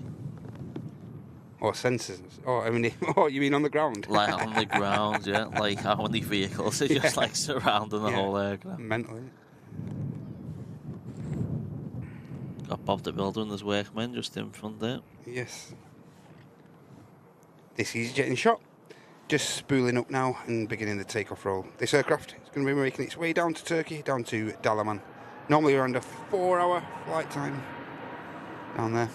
Or sensors. Oh, I mean, oh, you mean on the ground? Like on the ground, yeah. Like how many vehicles are just like surrounding the whole aircraft. Mental, isn't it? Got Bob the Builder and his workmen just in front there. Yes. This EasyJet in shot. Just spooling up now and beginning the takeoff roll. This aircraft is going to be making its way down to Turkey, down to Dalaman. Normally around a 4-hour flight time down there.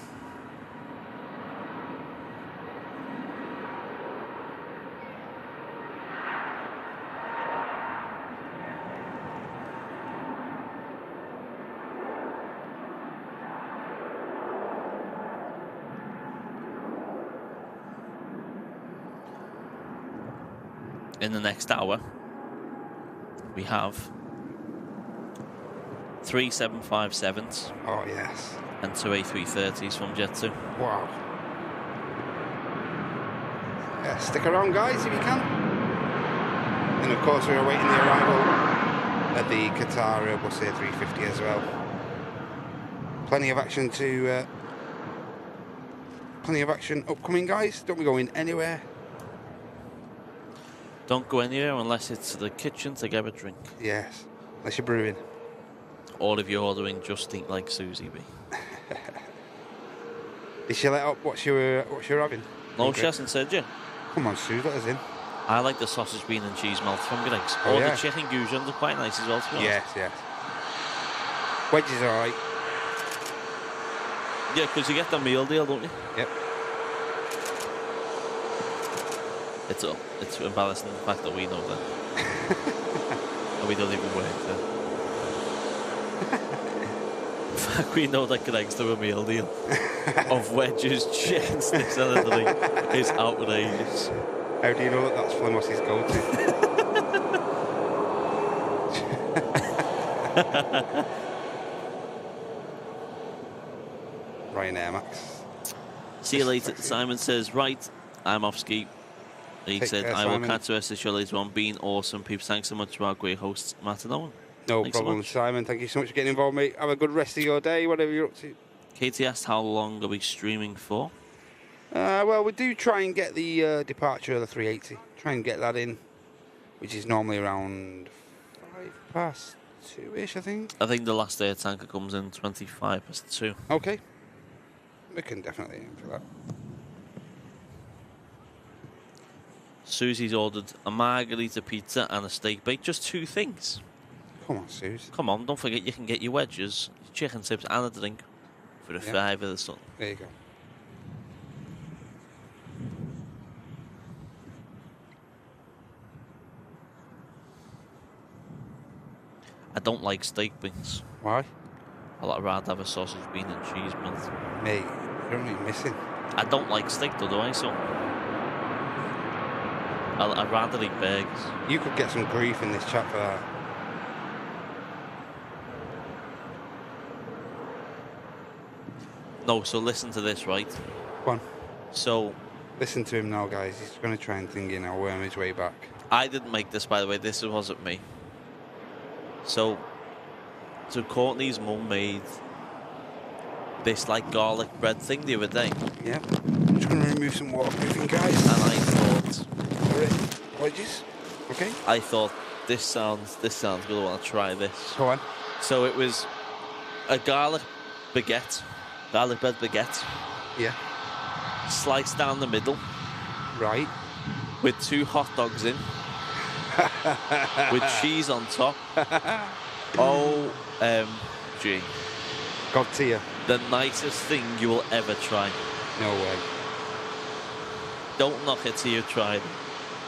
In the next hour, we have 3 757s. Oh, yes. And 2 A330s from Jet2. Wow. Yeah, stick around, guys, if you can. And of course, we're awaiting the arrival at the Qatar Airbus A350 as well. Plenty of action upcoming, guys. Don't be going anywhere. Don't go anywhere unless it's to the kitchen to get a drink. Yes, unless you're brewing. Or if you're ordering, just think like Susie B. Did she let up what you're having? No, she hasn't said yet. Come on, Sue, let us in. I like the sausage, bean and cheese melt from Greg's. Oh, or yeah. the chicken goujons are quite nice as well, to be honest. Yes. Wedges are alright. Yeah, because you get the meal deal, don't you? Yep. It's embarrassing the fact that we know that. And we don't even work there. In fact, we know that Greg's doing a meal deal of wedges, chicken sticks, and everything is outrageous. How do you know that that's Flimos's go-to? Ryanair Max. See you later. Simon says, right, I'm off ski. He Take said, care, I will Simon. catch the rest of the show later on. Been awesome, peeps. Thanks so much to our great hosts, Matt and Owen. No Thanks so problem, much. Simon. Thank you so much for getting involved, mate. Have a good rest of your day, whatever you're up to. Katie asked, how long are we streaming for? Well, we do try and get the departure of the 380. Try and get that in, which is normally around 2:05-ish, I think. I think the last air tanker comes in 2. Okay. We can definitely aim for that. Susie's ordered a margarita pizza and a steak bake. Just 2 things. Come on, Suze. Come on, don't forget you can get your wedges, chicken tips, and a drink for a $5 or something. There you go. I don't like steak wings. Why? I'd rather have a sausage, bean, and cheese melt. Mate, you're only missing. I don't like steak though, do I? So I'd rather eat burgers. You could get some grief in this chat for that. No, so listen to this, right? Go on. So Listen to him now, guys. He's going to try and think, worm his way back. I didn't make this, by the way. This wasn't me. So Courtney's mum made this like garlic bread thing the other day, Yeah. I'm just going to remove some waterproofing, guys. and I thought Wedges. Okay. I thought this sounds good. I want to try this. Go on. So it was a garlic bread baguette, Yeah. sliced down the middle Right. with 2 hot dogs in, with cheese on top. OMG. God tier. The nicest thing you will ever try. No way. Don't knock it till you've tried.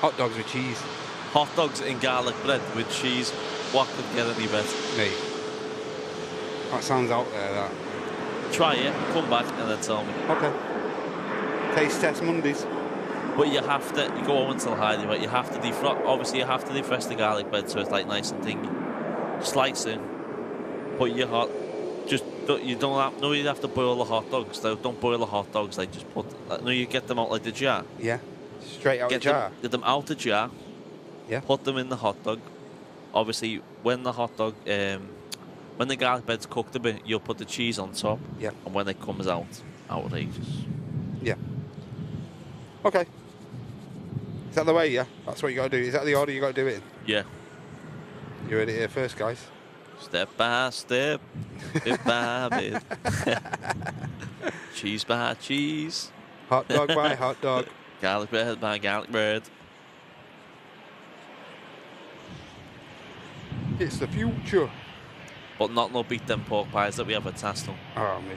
Hot dogs with cheese. Hot dogs in garlic bread with cheese. What could get any better? Mate. That sounds out there, that. Try it, come back and then tell me. Okay. Taste test Mondays. But you have to, you go home until Heidi, right? You have to defrost, obviously you have to defrost the garlic bread so it's like nice and thingy. Slice it, put your hot, just, you have to boil the hot dogs though. Don't boil the hot dogs, like just put, no, you get them out like the jar. Yeah. Straight out the jar. Get them out the jar. Yeah. Put them in the hot dog. Obviously, when the hot dog, when the garlic bread's cooked a bit, you'll put the cheese on top. Yeah. And when it comes out, outrageous. Yeah. Okay. Is that the way, yeah? That's what you got to do. Is that the order you got to do it in? Yeah. You heard it here first, guys. Step by step, bit by bit. Cheese by cheese. Hot dog by hot dog. Garlic bread by garlic bread. It's the future. But not no beat them pork pies that we have at Taston. Oh, me.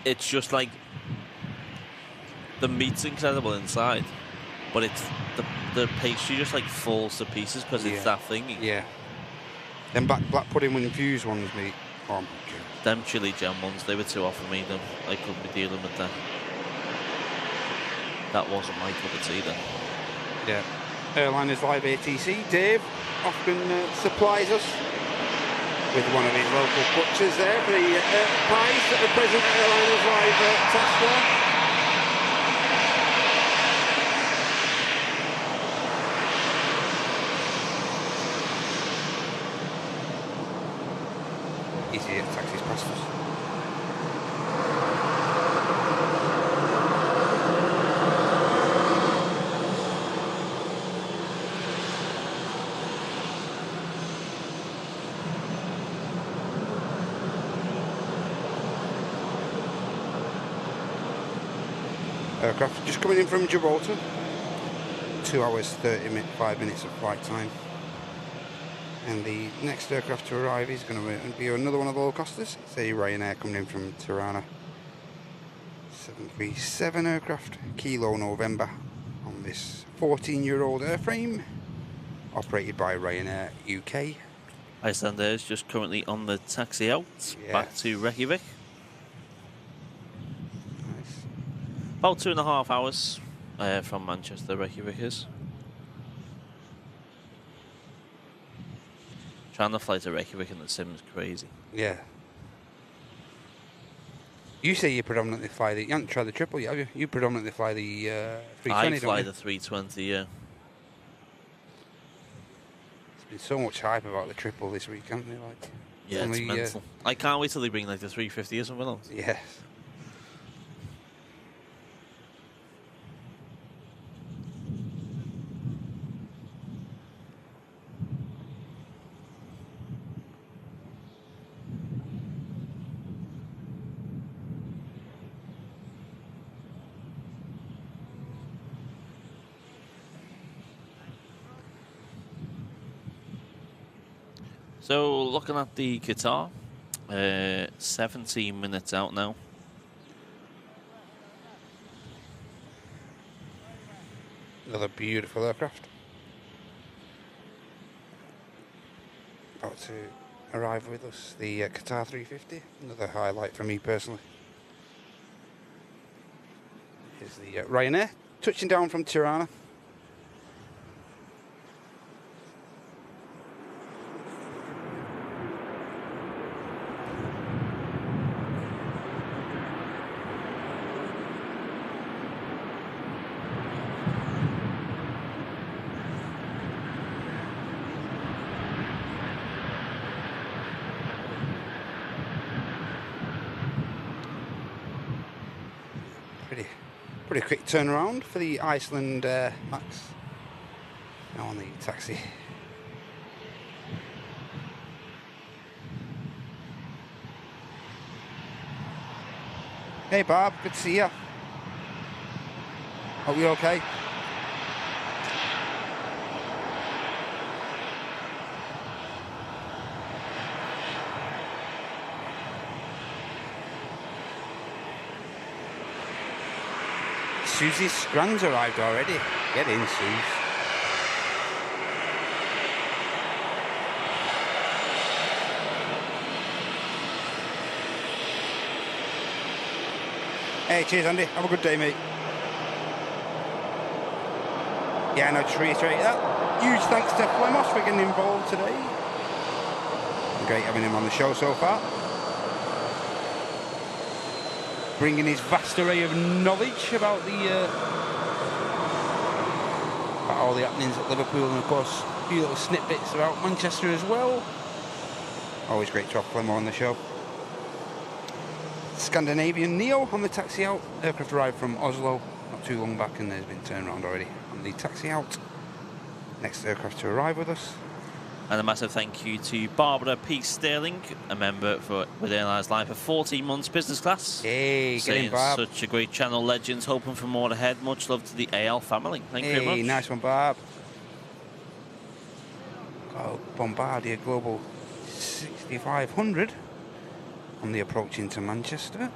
It's just like the meat's incredible inside, but it's the pastry just like falls to pieces because it's that thingy. Yeah. Them black pudding infused ones, mate. Oh, my God. Them chili jam ones, they were too off for me. Them I couldn't be dealing with that. That wasn't my cup of tea then. Yeah. Airliners Live ATC. Dave often supplies us with one of his local butchers there for the pies that are present at Airliners Live test there. Easy taxis past us. Aircraft just coming in from Gibraltar. 2 hours 5 minutes of flight time. And the next aircraft to arrive is going to be another one of the low costers. It's a Ryanair coming in from Tirana. 737 aircraft, Kilo November, this 14-year-old airframe, operated by Ryanair UK. Icelandair is just currently on the taxi out, back to Reykjavik. Nice. About 2.5 hours from Manchester, Reykjavik is. Trying to fly to Reykjavik in the sim's crazy. Yeah. You say you predominantly fly the... You haven't tried the triple yet, have you? You predominantly fly the 320, I fly don't the 320, yeah. There's been so much hype about the triple this week, hasn't there? Like, Yeah, it's mental. I can't wait till they bring like the 350 or something else. Yes. So, looking at the Qatar, 17 minutes out now. Another beautiful aircraft. About to arrive with us, the Qatar A350. Another highlight for me personally. Here's the Ryanair, touching down from Tirana. Pretty quick turnaround for the Iceland Max. Now on the taxi. Hey Bob, good to see you. Hope you're okay. Susie's scrun's arrived already. Get in, Suze. Hey, cheers, Andy. Have a good day, mate. Yeah, no, just reiterate that. Huge thanks to Flemos for getting involved today. Great having him on the show so far. Bringing his vast array of knowledge about the about all the happenings at Liverpool, and of course a few little snippets about Manchester as well. Always great to have Flemo on the show. Scandinavian Neo on the taxi out. Aircraft arrived from Oslo not too long back, and there's been turned around already on the taxi out. Next aircraft to arrive with us. And a massive thank you to Barbara P. Sterling, a member with Airlines Live for 14 months business class. Hey, get in, Barb. Such a great channel, legends, hoping for more ahead. Much love to the AL family. Thank you very much. Nice one, Barb. Oh, Bombardier Global 6500 on the approach into Manchester.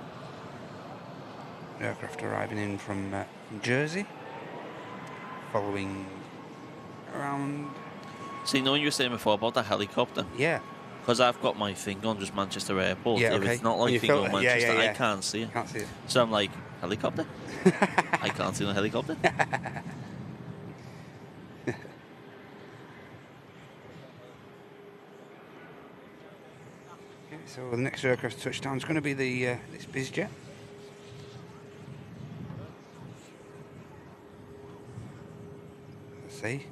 Aircraft arriving in from Jersey, following around. See, you know what you were saying before about that helicopter? Yeah. Because I've got my thing on just Manchester Airport. Yeah, if okay. it's not like thing on Manchester, yeah. I can't see it. Can't see it. So I'm like, helicopter? I can't see the helicopter. So the next aircraft touchdown is going to be the this BizJet. Let's see,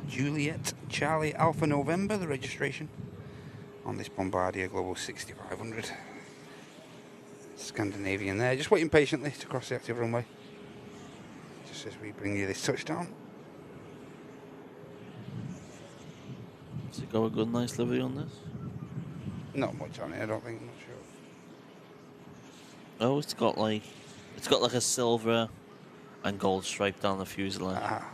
Juliet Charlie Alpha November, the registration on this Bombardier Global 6500. Scandinavian there, just waiting patiently to cross the active runway. Just as we bring you this touchdown. Does it go a good, nice livery on this? Not much on it, I don't think. I'm not sure. Oh, it's got like a silver and gold stripe down the fuselage. Ah, okay.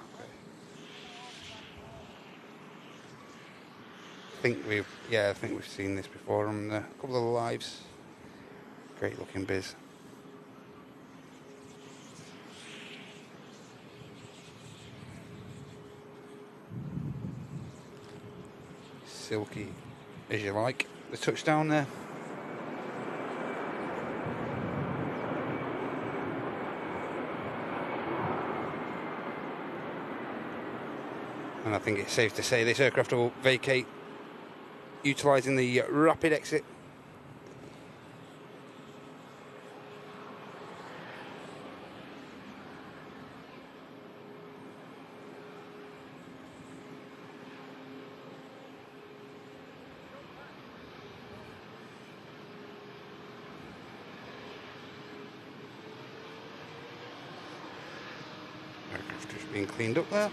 I think we've seen this before on a couple of the lives. Great looking biz. silky as you like. The touchdown there. And I think it's safe to say this aircraft will vacate utilising the rapid exit. Aircraft just being cleaned up there.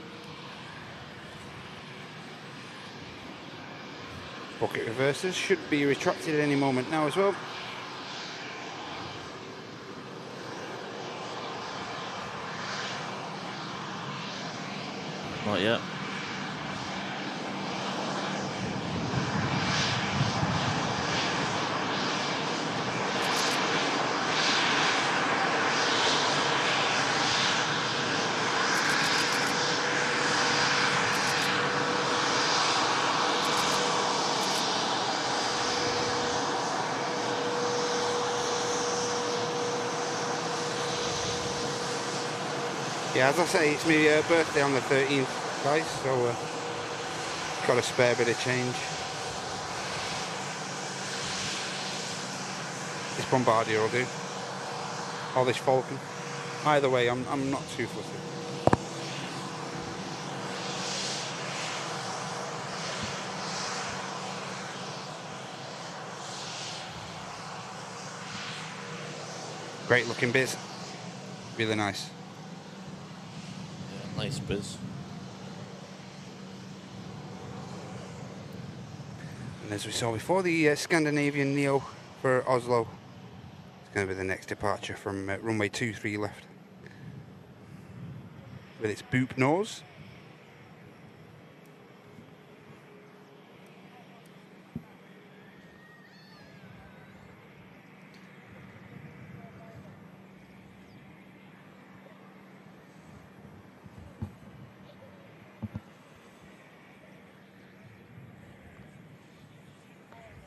Bucket reversers should be retracted at any moment now as well. Not yet. Yeah, as I say, it's my birthday on the 13th, guys, so got a spare bit of change. This Bombardier will do, or this Falcon. Either way, I'm not too fussy. Great looking biz, really nice. Nice biz. And as we saw before, the Scandinavian Neo for Oslo is going to be the next departure from runway 23 left. With its boop nose.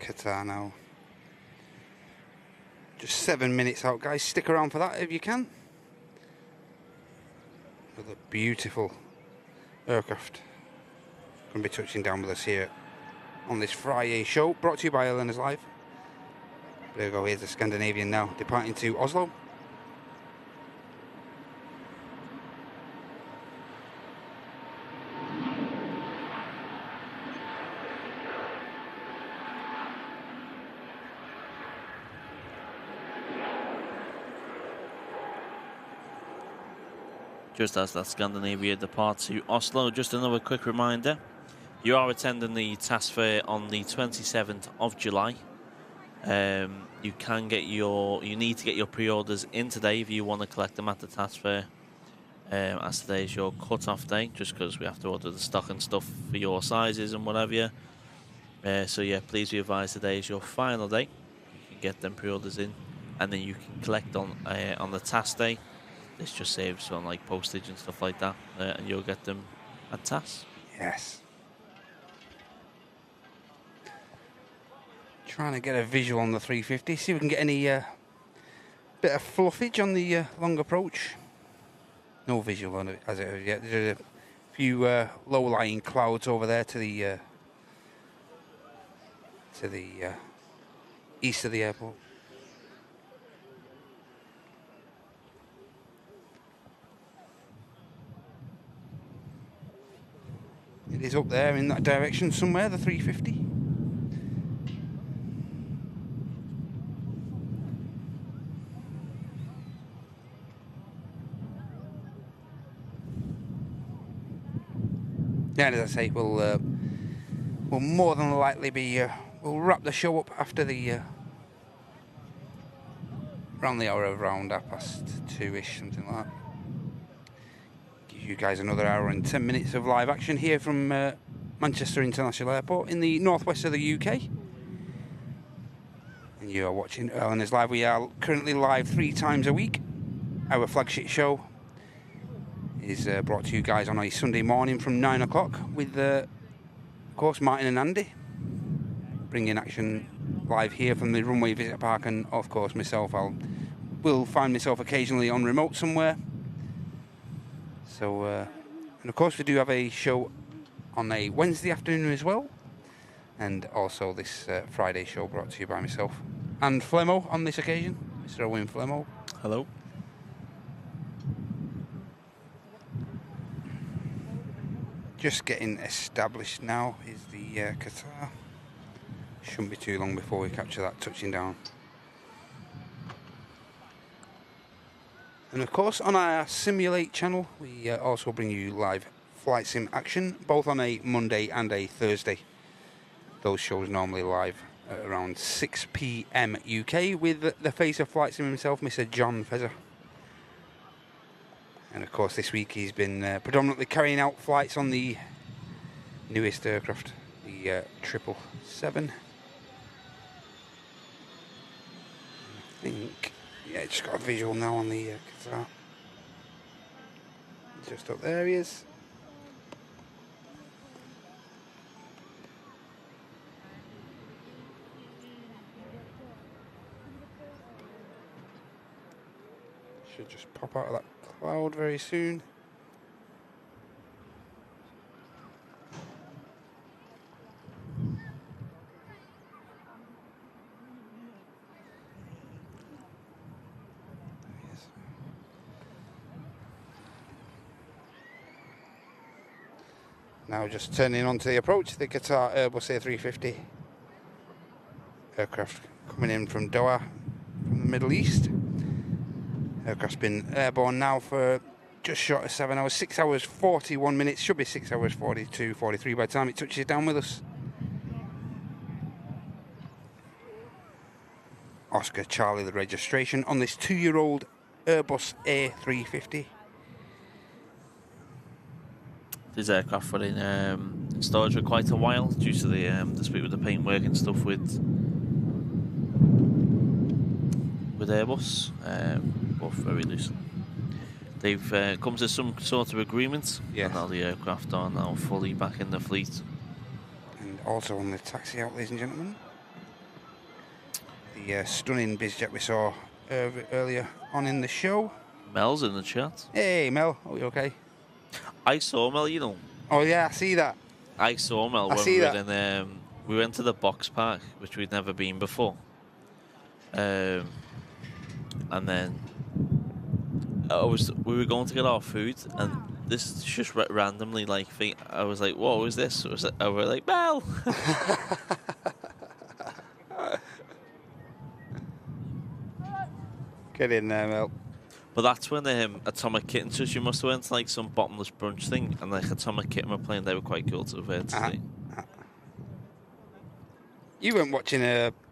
Qatar now. Just 7 minutes out, guys. Stick around for that if you can. Another beautiful aircraft. Going to be touching down with us here on this FriYAY show, brought to you by Airline Live. There we go, here's the Scandinavian now, departing to Oslo. Just as that Scandinavia departs to Oslo, just another quick reminder. You are attending the TAS Fair on the 27th of July. You need to get your pre-orders in today if you want to collect them at the TAS Fair. As today is your cut-off day, just because we have to order the stock and stuff for your sizes and whatever. So yeah, please be advised today is your final day. You can get them pre-orders in, and then you can collect on the TAS day. This just saves on like postage and stuff like that, and you'll get them at TAS. Yes. Trying to get a visual on the 350, see if we can get any bit of fluffage on the long approach. No visual on it as it is yet. There's a few low-lying clouds over there to the east of the airport. It is up there in that direction somewhere, the 350. Yeah, and as I say, we'll more than likely be we'll wrap the show up after the around the hour of around 2:30ish, something like that. You guys another hour and 10 minutes of live action here from Manchester International Airport in the northwest of the UK. And you are watching Airline Live. We are currently live 3 times a week. Our flagship show is brought to you guys on a Sunday morning from 9 o'clock with, of course, Martin and Andy. bringing action live here from the Runway Visitor Park, and of course myself, will find myself occasionally on remote somewhere. So, and of course we do have a show on a Wednesday afternoon as well, and also this Friday show brought to you by myself and Flemmo on this occasion, Mr. Owen Flemmo. Hello. Just getting established now is the Qatar. Shouldn't be too long before we capture that touching down. And of course on our Simulate channel we also bring you live flight sim action, both on a Monday and a Thursday. Those shows normally live at around 6 PM UK with the face of flight sim himself, Mr. John Fezzer. And of course this week he's been predominantly carrying out flights on the newest aircraft, the 777. I think, yeah, just got a visual now on the Qatar. Just up there he is. Should just pop out of that cloud very soon. Now just turning onto the approach, the Qatar Airbus A350 aircraft coming in from Doha, from the Middle East. Aircraft's been airborne now for just short of 7 hours, 6 hours 41 minutes, should be 6 hours 42, 43 by the time it touches down with us. Oscar Charlie the registration on this 2-year-old Airbus A350. This aircraft were in storage for quite a while due to the dispute with the paintwork and stuff with Airbus, both very loose. They've come to some sort of agreement, yes. And now the aircraft are now fully back in the fleet. And also on the taxi out, ladies and gentlemen, the stunning bizjet we saw earlier on in the show. Mel's in the chat. Hey Mel, are you okay? I saw Mel, you know. Oh yeah, I see that. I saw Mel when we were in. We went to the box park, which we'd never been before. And then we were going to get our food, and this just randomly I was like, "What was this?" We were like, "Mel." Get in there, Mel. But that's when Atomic Kitten, so you must have went to like some bottomless brunch thing, and like Atomic Kitten were playing. They were quite cool to see. You went watching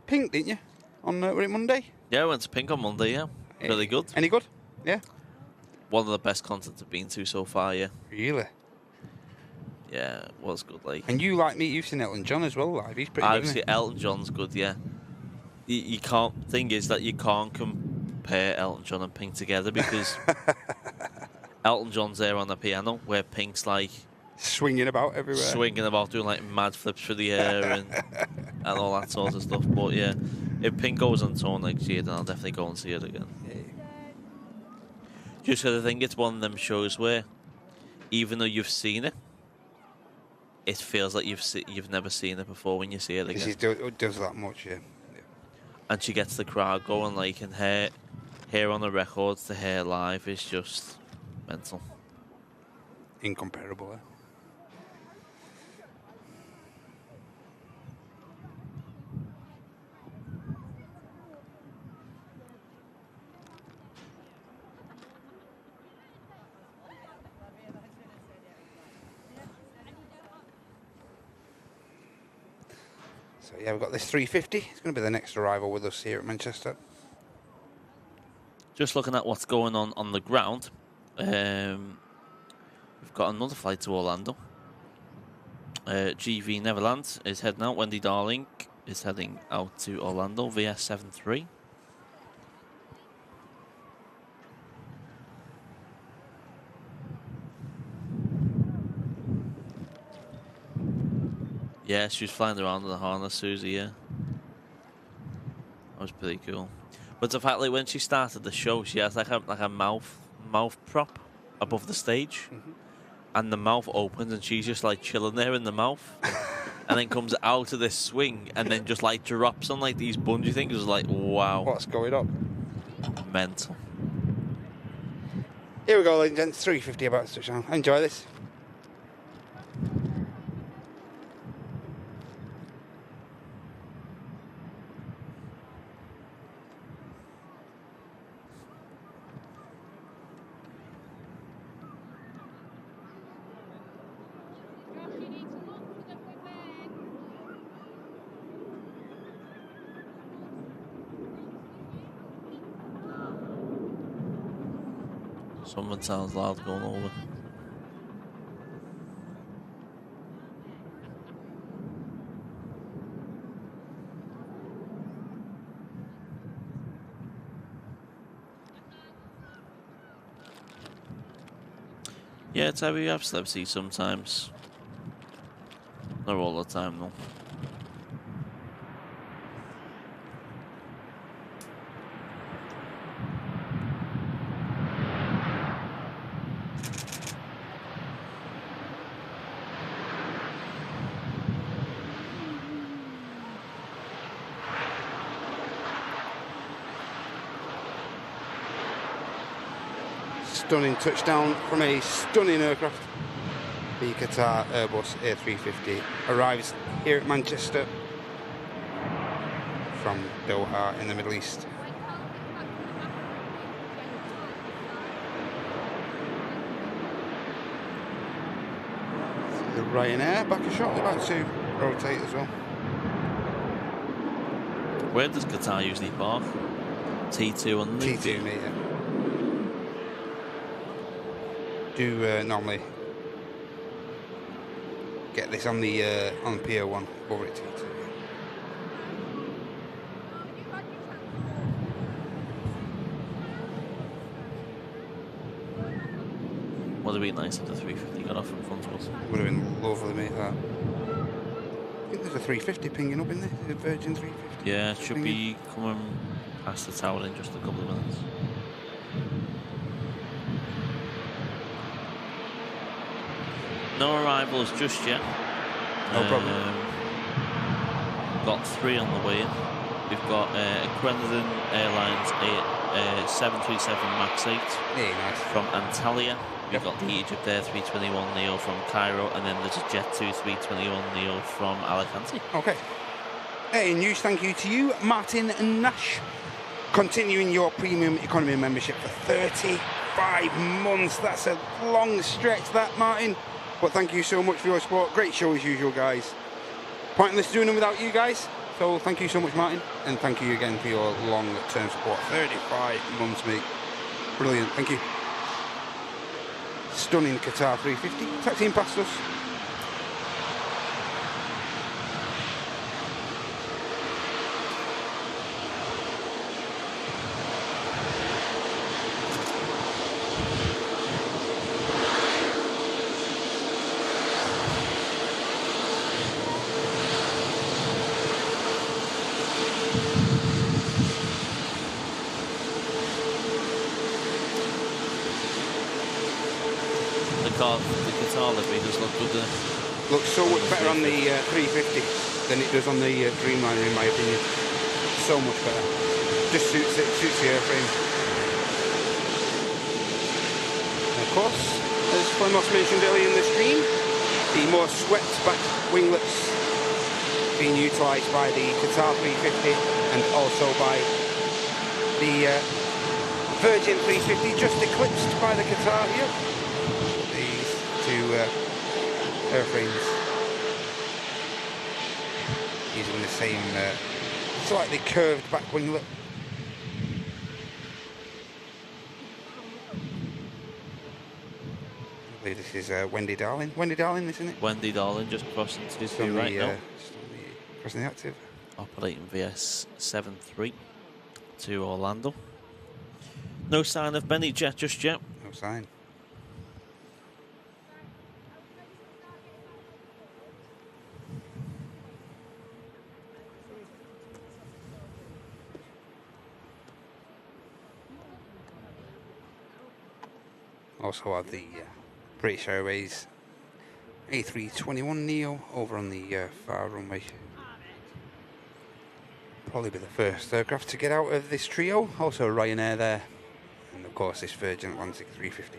Pink, didn't you? On were it Monday? Yeah, I went to Pink on Monday. Yeah, really good. Any good? Yeah. One of the best concerts I've been to so far. Yeah. Really? Yeah, it was good. Like. And you like me? You've seen Elton John as well live. He's pretty good. Obviously, Elton John's good. Yeah. You can't. Thing is that you can't compare Elton John and Pink together because Elton John's there on the piano, where Pink's like swinging about everywhere, doing like mad flips through the air and all that sort of stuff. But yeah, if Pink goes on tour next year, then I'll definitely go and see it again. Yeah. Just because I think it's one of them shows where, even though you've seen it, it feels like you've never seen it before when you see it again. Because he does that much, yeah. And she gets the crowd going, like, and her on the records to her live is just mental. Incomparable, eh? So yeah, we've got this 350. It's going to be the next arrival with us here at Manchester. Just looking at what's going on the ground, we've got another flight to Orlando. GV Netherlands is heading out. Wendy Darling is heading out to Orlando via 73. Yeah, she was flying around in the harness, Susie, yeah. That was pretty cool. But the fact, like, when she started the show, she has like a mouth prop above the stage. And the mouth opens and she's just like chilling there in the mouth. And then comes out of this swing and then just like drops on like these bungee things. It was like, wow. What's going on? Mental. Here we go, ladies and gents. 350 about to touch down. Enjoy this. Someone sounds loud going over. Yeah, it's how we have celebrities sometimes. Not all the time, though. Stunning touchdown from a stunning aircraft. The Qatar Airbus A350 arrives here at Manchester from Doha in the Middle East. The Ryanair back a shot, about to rotate as well. Where does Qatar usually park? T2 on the T2, mate, yeah. Do normally get this on the Pier 1 over at T2. Would have been nice if the 350 got off in front of us. Would have been lovely, mate, that. I think there's a 350 pinging up in there, a Virgin 350. Yeah, it should be coming past the tower in just a couple of minutes. No arrivals just yet. No problem. Got 3 on the way in. We've got Aquarian Airlines 737 MAX 8 nice. from Antalya. We've got the Egypt Air 321 Neo from Cairo, and then there's a Jet2 321 Neo from Alicante. Okay. Hey, news, thank you to you, Martin Nash. Continuing your premium economy membership for 35 months. That's a long stretch, that, Martin. But thank you so much for your support. Great show as usual, guys. Pointless doing them without you guys. So thank you so much, Martin. And thank you again for your long-term support. 35 months, mate. Brilliant. Thank you. Stunning Qatar 350. Taxiing past us. The Qatar livery does look good, doesn't it? Looks so much better on the 350 than it does on the Dreamliner, in my opinion. So much better. Just suits it, suits the airframe. And of course, as Flemos mentioned earlier in the stream, the more swept back winglets being utilised by the Qatar 350 and also by the Virgin 350, just eclipsed by the Qatar here. Two airframes using the same slightly curved back winglet. I believe this is Wendy Darling. Wendy Darling, isn't it? Wendy Darling just crossing to this view right now. Crossing the active. Operating VS 73 to Orlando. No sign of Benny Jet just yet. No sign. Also have the British Airways A321neo over on the far runway. Probably be the first aircraft to get out of this trio. Also Ryanair there, and of course this Virgin Atlantic 350.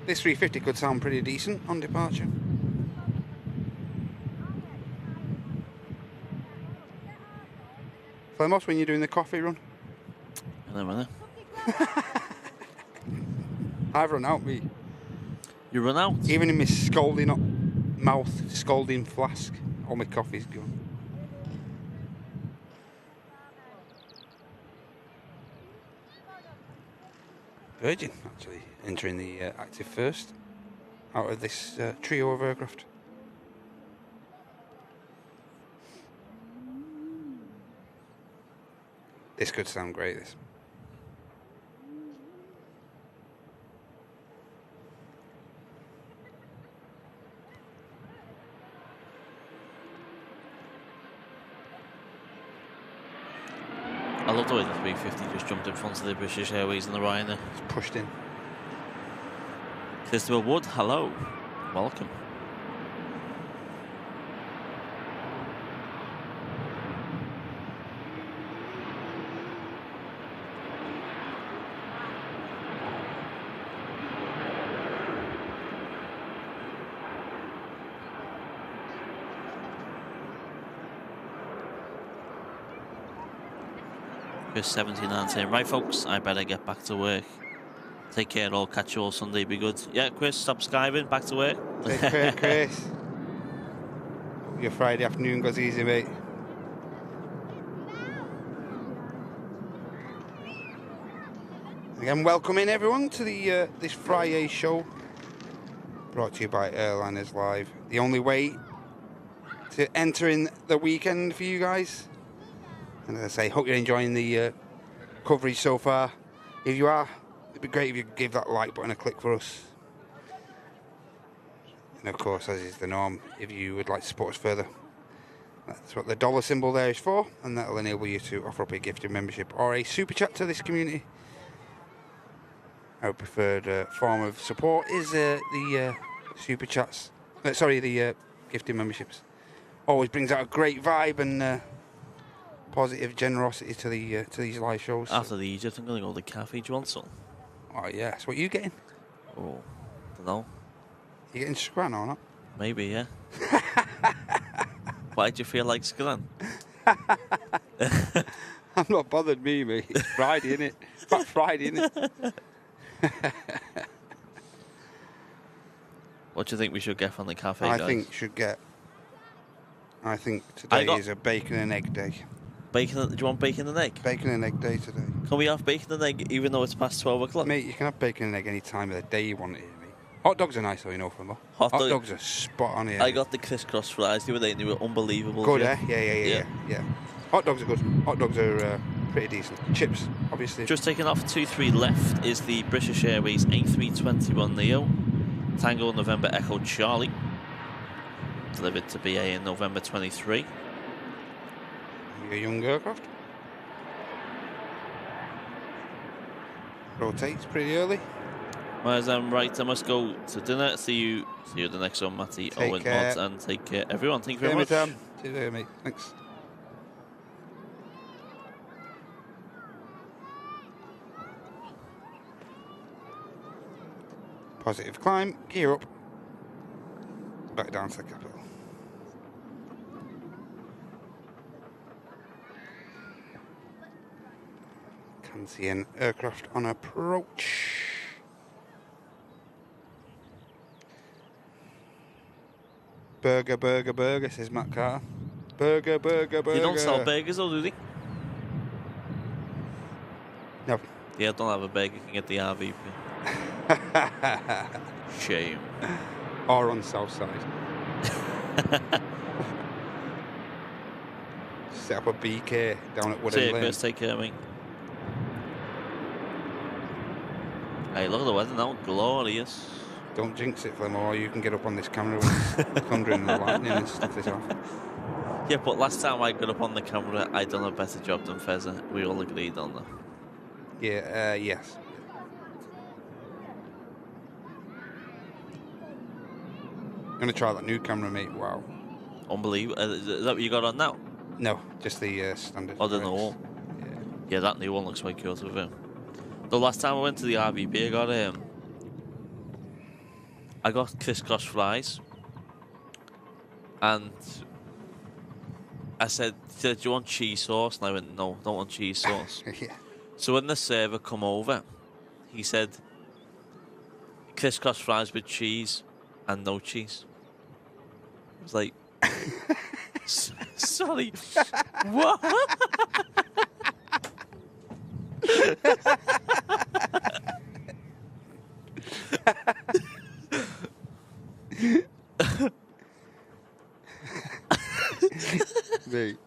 This 350 could sound pretty decent on departure. Flemos, when you're doing the coffee run? I don't know. I've run out, me. You run out? Even in my scalding mouth, scalding flask, all my coffee's gone. Virgin, actually, entering the active first out of this trio of aircraft. This could sound great, this. I love the way the 350 just jumped in front of the British Airways and the Ryanair. It's pushed in. Christopher Wood, hello. Welcome. Chris 79 saying, right folks, I better get back to work. Take care, I'll catch you all Sunday, be good. Yeah, Chris, stop skiving, back to work. Take care, Chris. Your Friday afternoon goes easy, mate. Again, welcome in everyone to the this FriYAY show, brought to you by Airliners Live. The only way to enter in the weekend for you guys. And as I say, hope you're enjoying the coverage so far. If you are, it'd be great if you give that like button a click for us. And of course, as is the norm, if you would like to support us further, that's what the dollar symbol there is for, and that'll enable you to offer up a gifted membership or a super chat to this community. Our preferred form of support is the super chats. The gifted memberships. Always brings out a great vibe and positive generosity to these live shows. After the Egypt, I'm going to go to the cafe. Do you want some? Oh yes, what are you getting? Oh, don't know. You getting scran or not? Maybe, yeah. Why do you feel like scran? I'm not bothered, me, mate. It's Friday, innit? It's Black Friday, innit? What do you think we should get from the cafe, guys? I think today is a bacon and egg day. Bacon? Do you want bacon and egg? Bacon and egg day today. Can we have bacon and egg even though it's past 12 o'clock? Mate, you can have bacon and egg any time of the day you want it, mate. Hot dogs are nice, though, you know, from Hot dogs are spot on here. I got the crisscross fries the other day and they were unbelievable. Good, eh? Yeah. Hot dogs are good. Hot dogs are pretty decent. Chips, obviously. Just taking off 2-3 left is the British Airways A321neo. Tango November Echo Charlie. Delivered to BA in November 23. A young aircraft. Rotates pretty early. Whereas I'm right, I must go to dinner. See you the next one, Matty, Owen, Mods, and take care, everyone. Thank you very much. See you later, mate. Thanks. Positive climb, gear up, back down to the capital. Can see an aircraft on approach. Burger, burger, burger, says Matt Carter. Burger, burger, burger. They don't sell burgers though, do they? No. Yeah, don't have a burger, you can get the RVP. Shame. Or on South Side. Set up a BK down at Woodend Lane. Take care, mate. Hey, look at the weather now, glorious. Don't jinx it, Flemo, or you can get up on this camera when it's thundering and lightning and stuff this off. Yeah, but last time I got up on the camera, I done a better job than Fezza. We all agreed on that. Yeah, yes. I'm going to try that new camera, mate. Wow. Unbelievable. Is that what you got on now? No, just the standard. Oh, the RX. normal. Yeah. Yeah, that new one looks quite cool with him. The last time I went to the RVP, I got crisscross fries, and I said, "Do you want cheese sauce?" And I went, "No, don't want cheese sauce." Yeah. So when the server come over, he said, "Crisscross fries with cheese and no cheese." I was like, "Sorry, what?" Mate.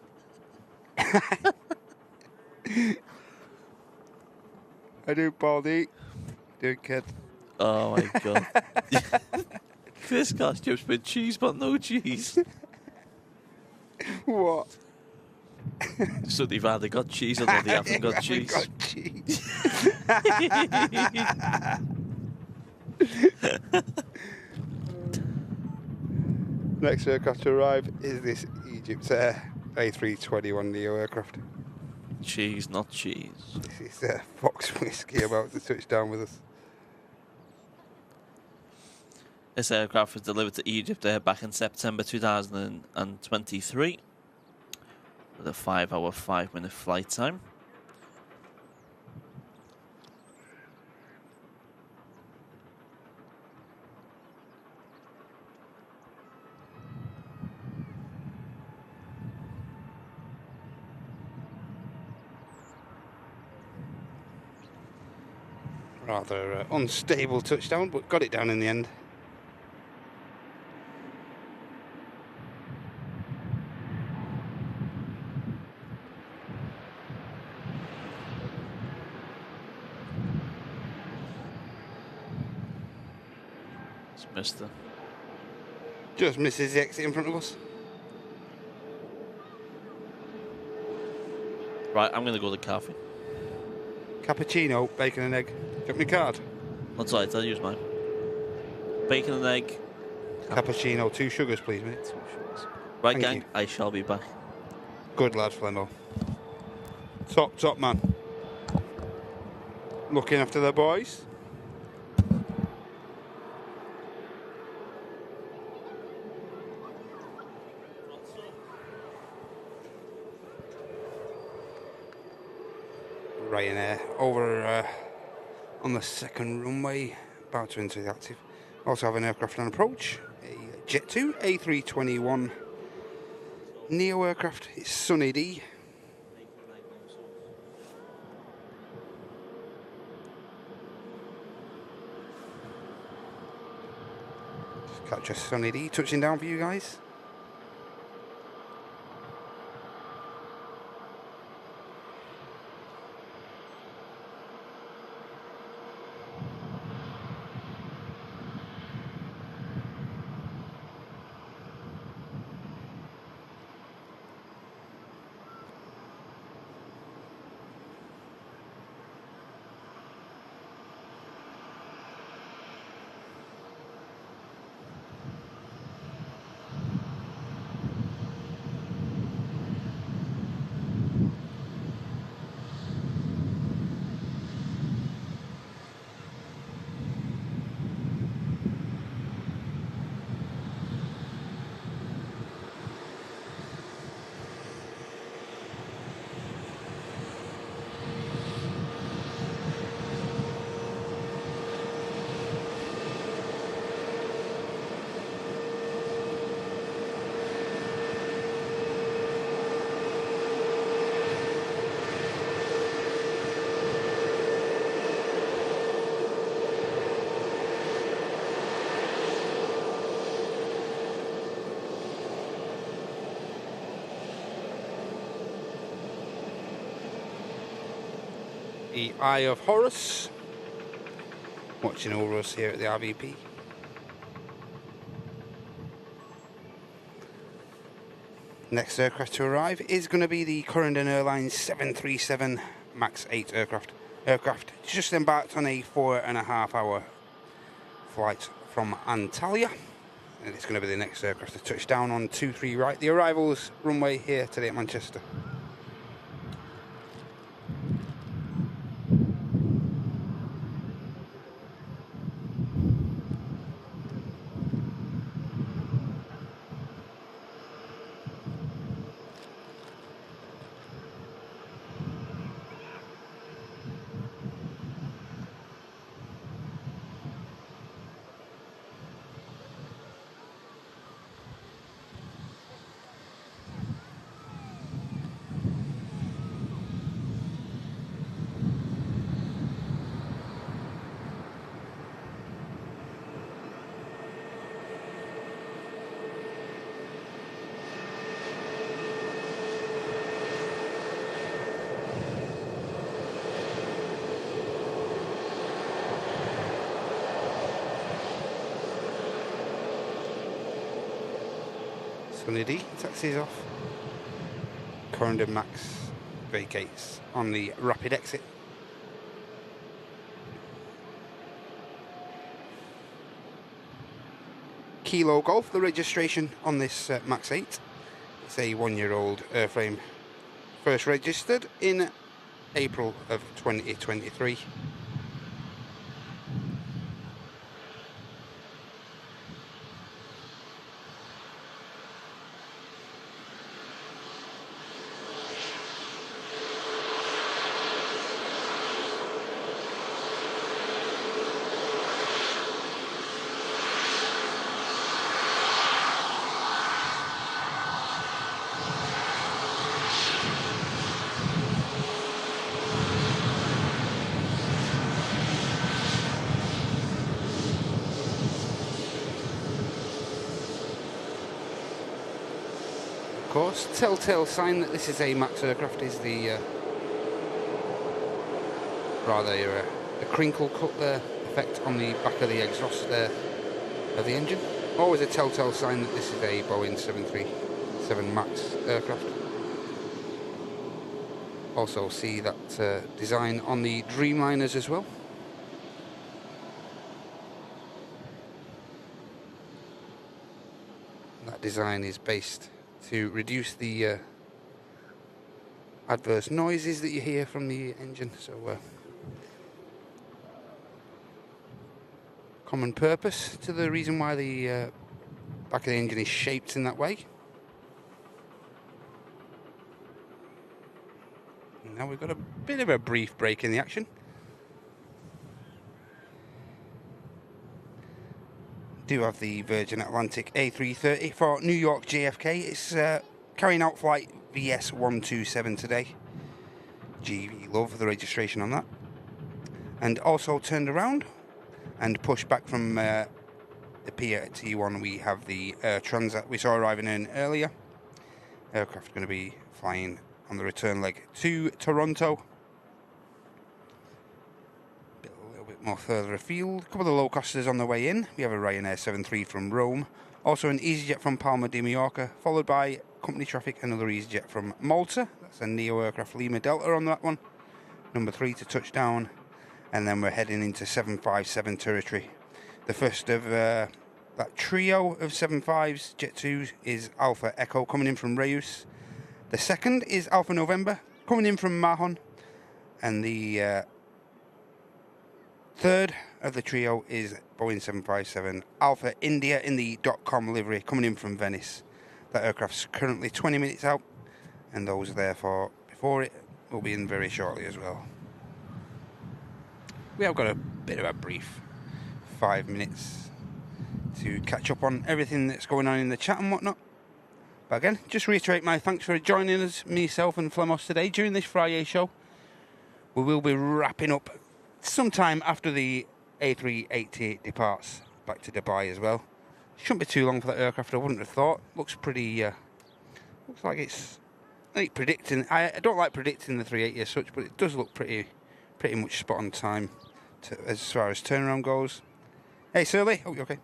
I do, Baldy. Do, kid. Oh my god. Crisscross chips with cheese but no cheese. What? So they've either got cheese or they haven't got cheese. Got cheese. Next aircraft to arrive is this Egypt A321 Neo aircraft. Cheese, not cheese. This is Fox Whiskey about to touch down with us. This aircraft was delivered to Egypt back in September 2023 with a 5-hour, 5-minute flight time. Rather unstable touchdown, but got it down in the end. It's missed it. Just misses the exit in front of us. Right, I'm going to go to coffee. Cappuccino, bacon and egg. Got my card? That's all right, I'll use mine. Bacon and egg. Cappuccino, 2 sugars, please, mate. Right, Thank gang, you. I shall be back. Good lad, Flemo. Top man. Looking after the boys. Ryanair over on the second runway, about to enter the active. Also have an aircraft on approach, a Jet 2 A321 Neo aircraft. It's Sunny D. Just capture Sunny D touching down for you guys. The Eye of Horus, watching over us here at the RVP. Next aircraft to arrive is going to be the Qatar Airlines 737 MAX 8 aircraft. Aircraft just embarked on a 4.5 hour flight from Antalya. And it's going to be the next aircraft to touch down on 23 right. The arrivals runway here today at Manchester. Sunny D taxis off. Qatar Max vacates on the rapid exit. Kilo Golf, the registration on this Max 8. It's a 1-year-old airframe, first registered in April of 2023. Of course, telltale sign that this is a MAX aircraft is the the crinkle cut there effect on the back of the exhaust there of the engine. Always a telltale sign that this is a Boeing 737 MAX aircraft. Also see that design on the Dreamliners as well. That design is based to reduce the adverse noises that you hear from the engine. So common purpose to the reason why the back of the engine is shaped in that way. And now we've got a bit of a brief break in the action. Do have the Virgin Atlantic A330 for New York JFK. It's carrying out flight VS127 today. GV love the registration on that. And also turned around and pushed back from the pier at T1. We have the Transat we saw arriving in earlier. Aircraft going to be flying on the return leg to Toronto. More further afield. A couple of the low-costers on the way in. We have a Ryanair 73 from Rome. Also an EasyJet from Palma de Mallorca, followed by company traffic, another EasyJet from Malta. That's a Neo aircraft Lima Delta on that one. Number 3 to touchdown. And then we're heading into 757 territory. The first of that trio of 75s, Jet 2s, is Alpha Echo coming in from Reus. The second is Alpha November coming in from Mahon. And the third of the trio is Boeing 757 Alpha India in the .com livery coming in from Venice. That aircraft's currently 20 minutes out, and those therefore before it will be in very shortly as well. We have got a bit of a brief 5 minutes to catch up on everything that's going on in the chat and whatnot. But again, just reiterate my thanks for joining us, myself and Flemos today during this FriYAY show. We will be wrapping up sometime after the A380 departs back to Dubai as well. Shouldn't be too long for that aircraft, I wouldn't have thought. Looks pretty, looks like it's, predicting, I don't like predicting the 380 as such, but it does look pretty much spot on time as far as turnaround goes. Hey Surly, hope you're okay.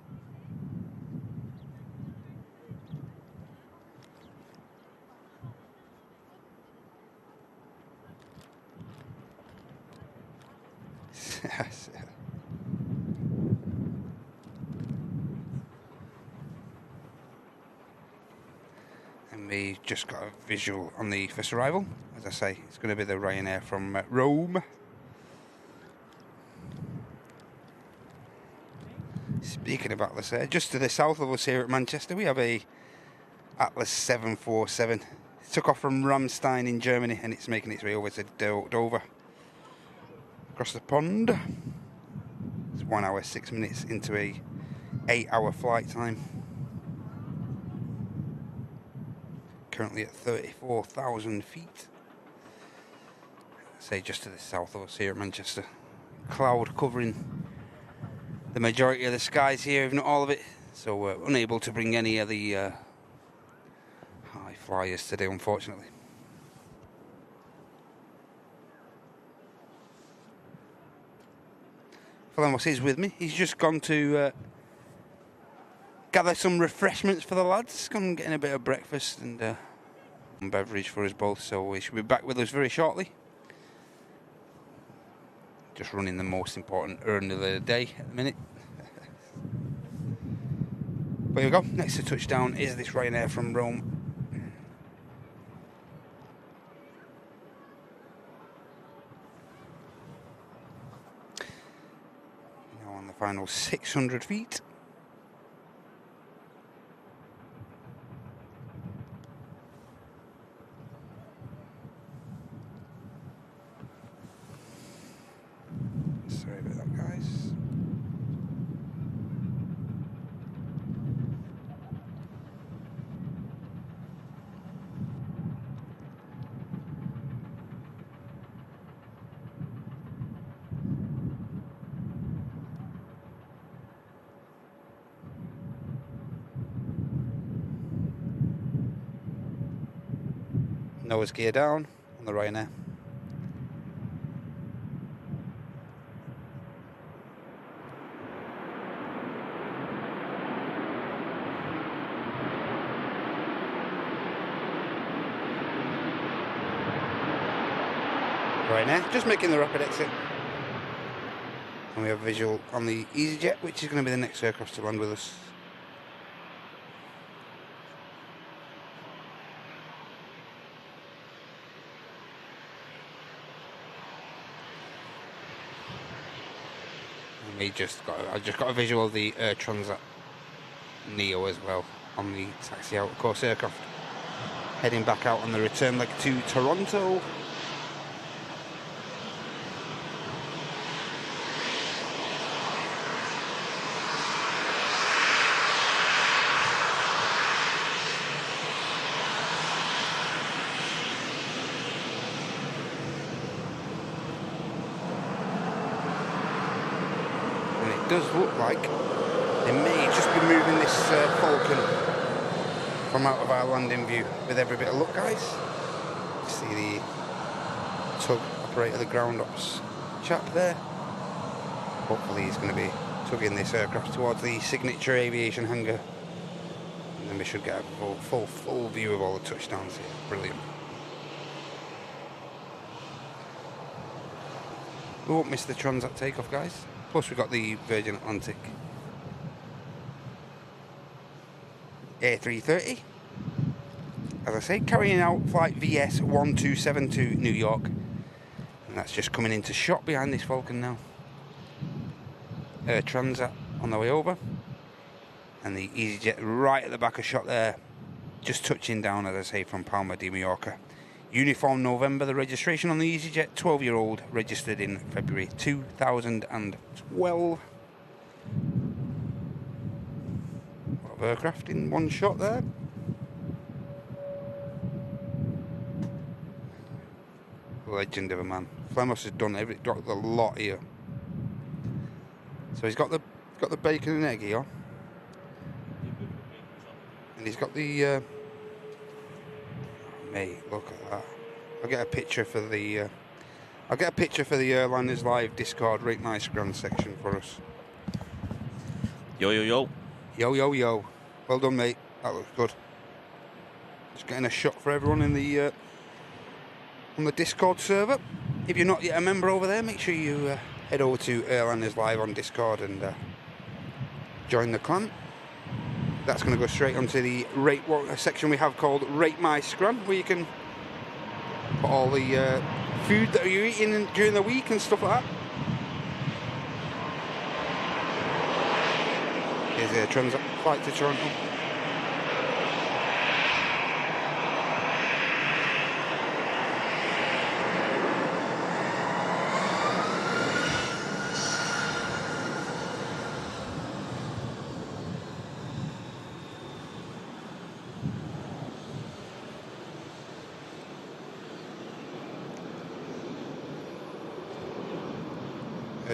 We just got a visual on the first arrival. As I say, it's going to be the Ryanair from Rome. Speaking of Atlas Air, just to the south of us here at Manchester, we have a Atlas 747. It took off from Ramstein in Germany and it's making its way over to Dover. Across the pond. It's 1 hour 6 minutes into a 8-hour flight time. Currently at 34,000 feet. Say just to the south of us here at Manchester. Cloud covering the majority of the skies here, if not all of it. So we're unable to bring any of the high flyers today, unfortunately. Flemos is with me. He's just gone to gather some refreshments for the lads. Gone getting a bit of breakfast and beverage for us both. So he should be back with us very shortly. Just running the most important errand of the day at the minute. But here we go. Next to touchdown is this Ryanair from Rome. Now on the final 600 feet. Sorry about that, guys. Nose gear down on the Ryanair. Ryanair, just making the rapid exit. And we have a visual on the EasyJet, which is going to be the next aircraft to land with us. I just got a visual of the Air Transat Neo as well on the taxi out course aircraft. Heading back out on the return leg to Toronto. Does look like they may just be moving this Falcon from out of our landing view with every bit of luck, guys. See the tug operator, the ground ops chap there. Hopefully he's going to be tugging this aircraft towards the signature aviation hangar, and then we should get a full view of all the touchdowns here. Brilliant. We won't miss the Transat takeoff, guys. Plus we've got the Virgin Atlantic A350, as I say, carrying out flight VS 1272 New York, and that's just coming into shot behind this Falcon now. Air Transat on the way over, and the EasyJet right at the back of shot there, just touching down, as I say, from Palma de Mallorca. Uniform November, the registration on the EasyJet, 12-year-old, registered in February 2012. A lot of aircraft in one shot there. Legend of a man. Flemos has done got a lot here. So he's got the bacon and egg here, and he's got the. Mate, look at that. I'll get a picture for the Airliners Live Discord Rate Nice Grand section for us. Yo, yo, yo. Yo, yo, yo. Well done, mate. That looks good. Just getting a shot for everyone in the on the Discord server. If you're not yet a member over there, make sure you head over to Airliners Live on Discord and join the clan. That's going to go straight onto the rate section we have called Rate My Scran, where you can put all the food that you're eating during the week and stuff like that. Here's a transit flight to Toronto.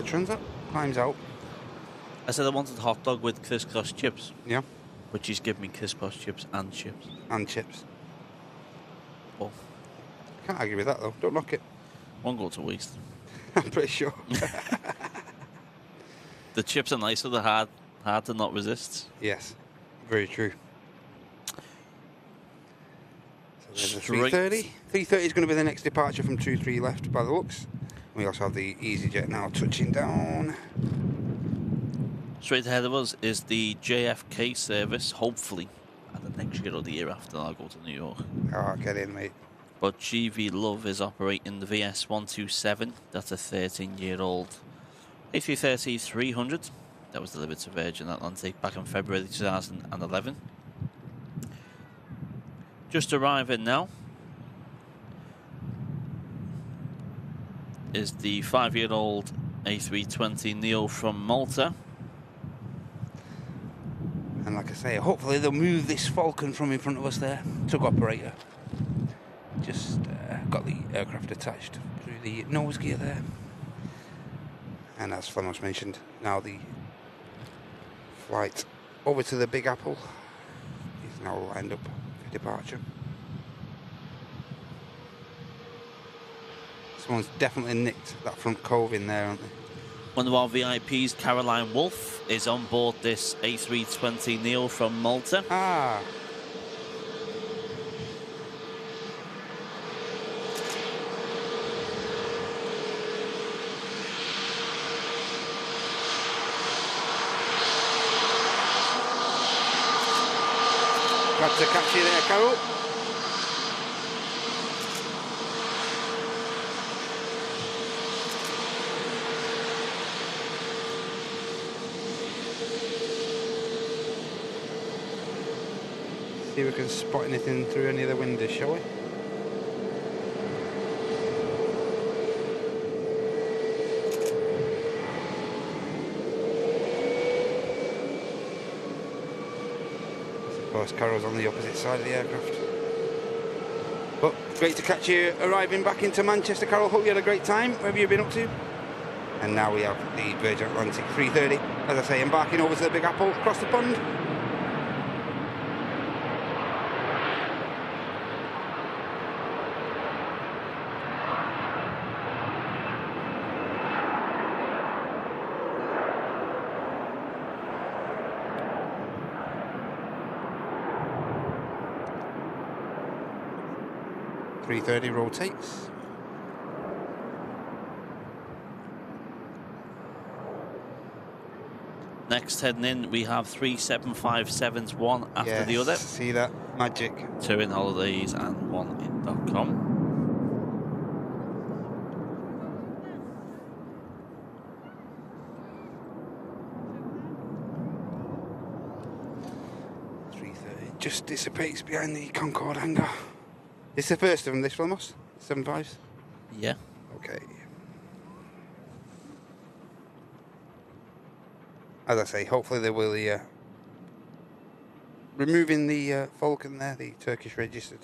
Transit climbs out. I said I wanted a hot dog with crisscross chips. Yeah. But she's given me crisscross chips and chips. And chips. Oh. Can't argue with that though. Don't knock it. Won't go to waste. I'm pretty sure. The chips are nice, so they're hard to not resist. Yes. Very true. So there's a Straight. 3:30. 3:30 is going to be the next departure from 2-3 left by the looks. We also have the EasyJet now touching down. Straight ahead of us is the JFK service, hopefully, at the next year or the year after I'll go to New York. Oh, get in, mate. But GV Love is operating the VS127. That's a 13-year-old A330-300 that was delivered to Virgin Atlantic back in February 2011. Just arriving now is the 5-year-old A320neo from Malta. And like I say, hopefully they'll move this Falcon from in front of us there. Tug operator. Just got the aircraft attached through the nose gear there. And as Flemos mentioned, now the flight over to the Big Apple is now lined up for departure. Someone's definitely nicked that front cove in there, aren't they? One of our VIPs, Caroline Wolf, is on board this A320neo from Malta. Ah. Glad to catch you there, Carol. See if we can spot anything through any of the windows, shall we? I suppose Carol's on the opposite side of the aircraft. But great to catch you arriving back into Manchester, Carol. Hope you had a great time. Where have you been up to? And now we have the Virgin Atlantic 330, as I say, embarking over to the Big Apple across the pond. .330 rotates. Next heading in, we have 3 757s, one after the other. See that magic. 2 in holidays and 1 in .com. Just dissipates behind the Concorde hangar. It's the first of them, this Flemos? 75s? Yeah. Okay. As I say, hopefully they will removing the Falcon there, the Turkish registered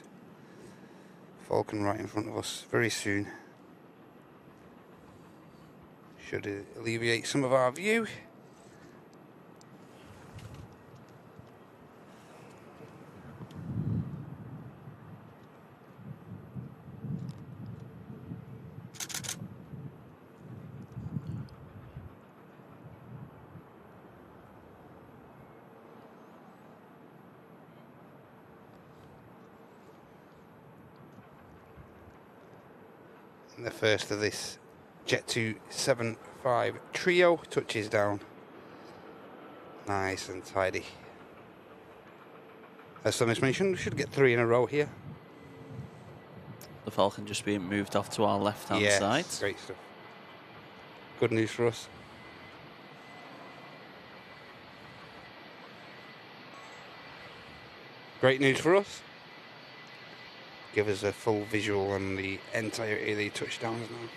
Falcon right in front of us very soon. Should alleviate some of our view. The first of this Jet 275 trio touches down. Nice and tidy. As Thomas mentioned, we should get 3 in a row here. The Falcon just being moved off to our left-hand Yes, side. great stuff. Good news for us. Great news for us. Give us a full visual on the entirety of the touchdowns now.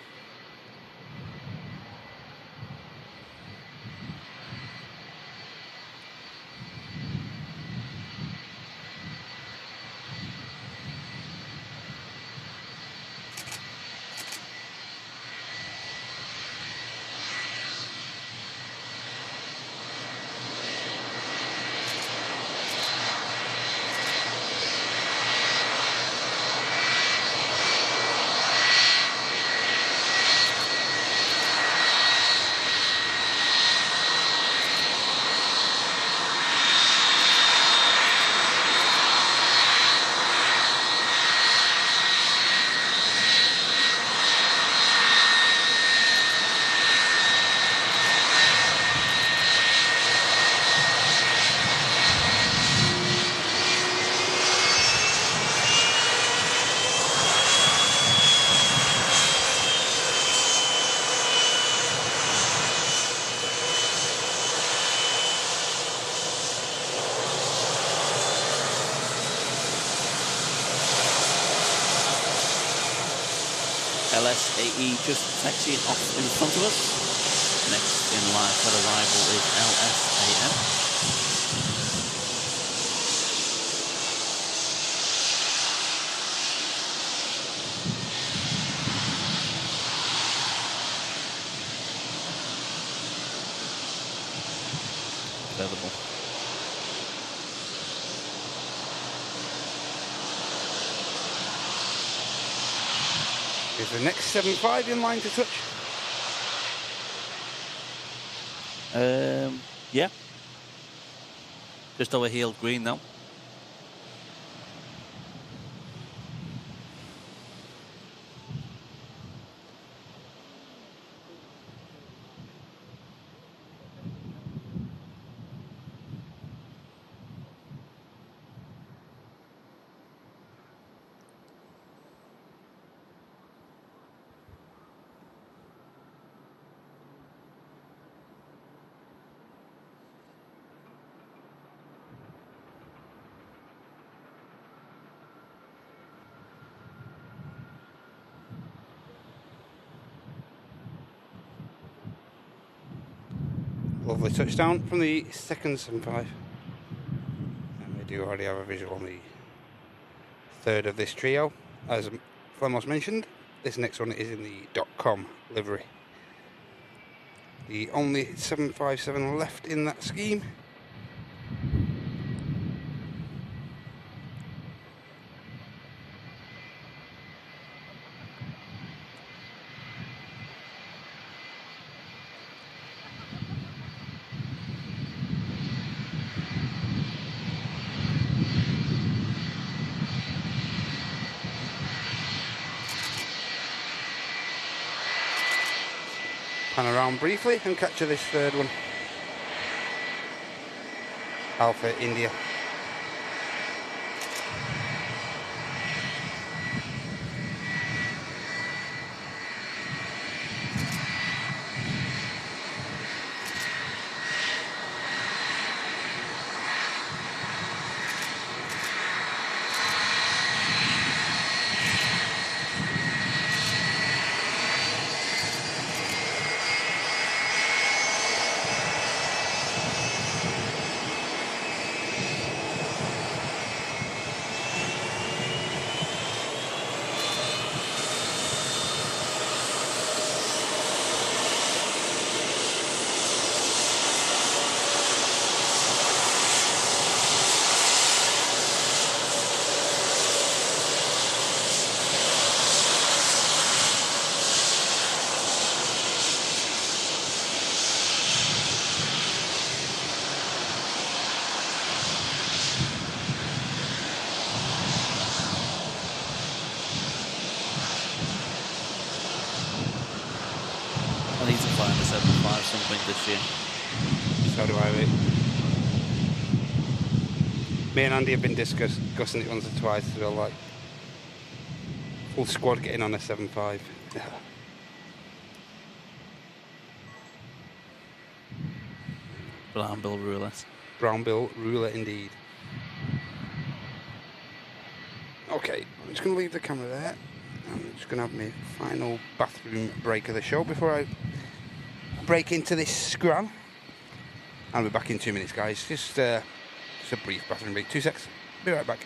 LSAE just taxiing off in front of us. Next in line for arrival is LSAM. Available. Is the next 7.5 in line to touch? Yeah. Just over heeled green now. Lovely touchdown from the second 7.5. And we do already have a visual on the third of this trio. As Flemos mentioned, this next one is in the .com livery. The only 757 left in that scheme. Pan around briefly and capture this third one. Alpha India. I need to find a 7.5 something this year. So do I, mate. Me and Andy have been discussing it once or twice as well, like full squad getting on a 7.5. Yeah. Brown bill roulette. Brown bill roulette indeed. Okay, I'm just going to leave the camera there. I'm just going to have my final bathroom break of the show before I break into this scrum. I'll be back in 2 minutes, guys. Just a brief bathroom break. 2 secs. Be right back.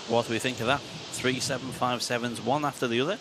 What do we think of that? 3 757s, one after the other.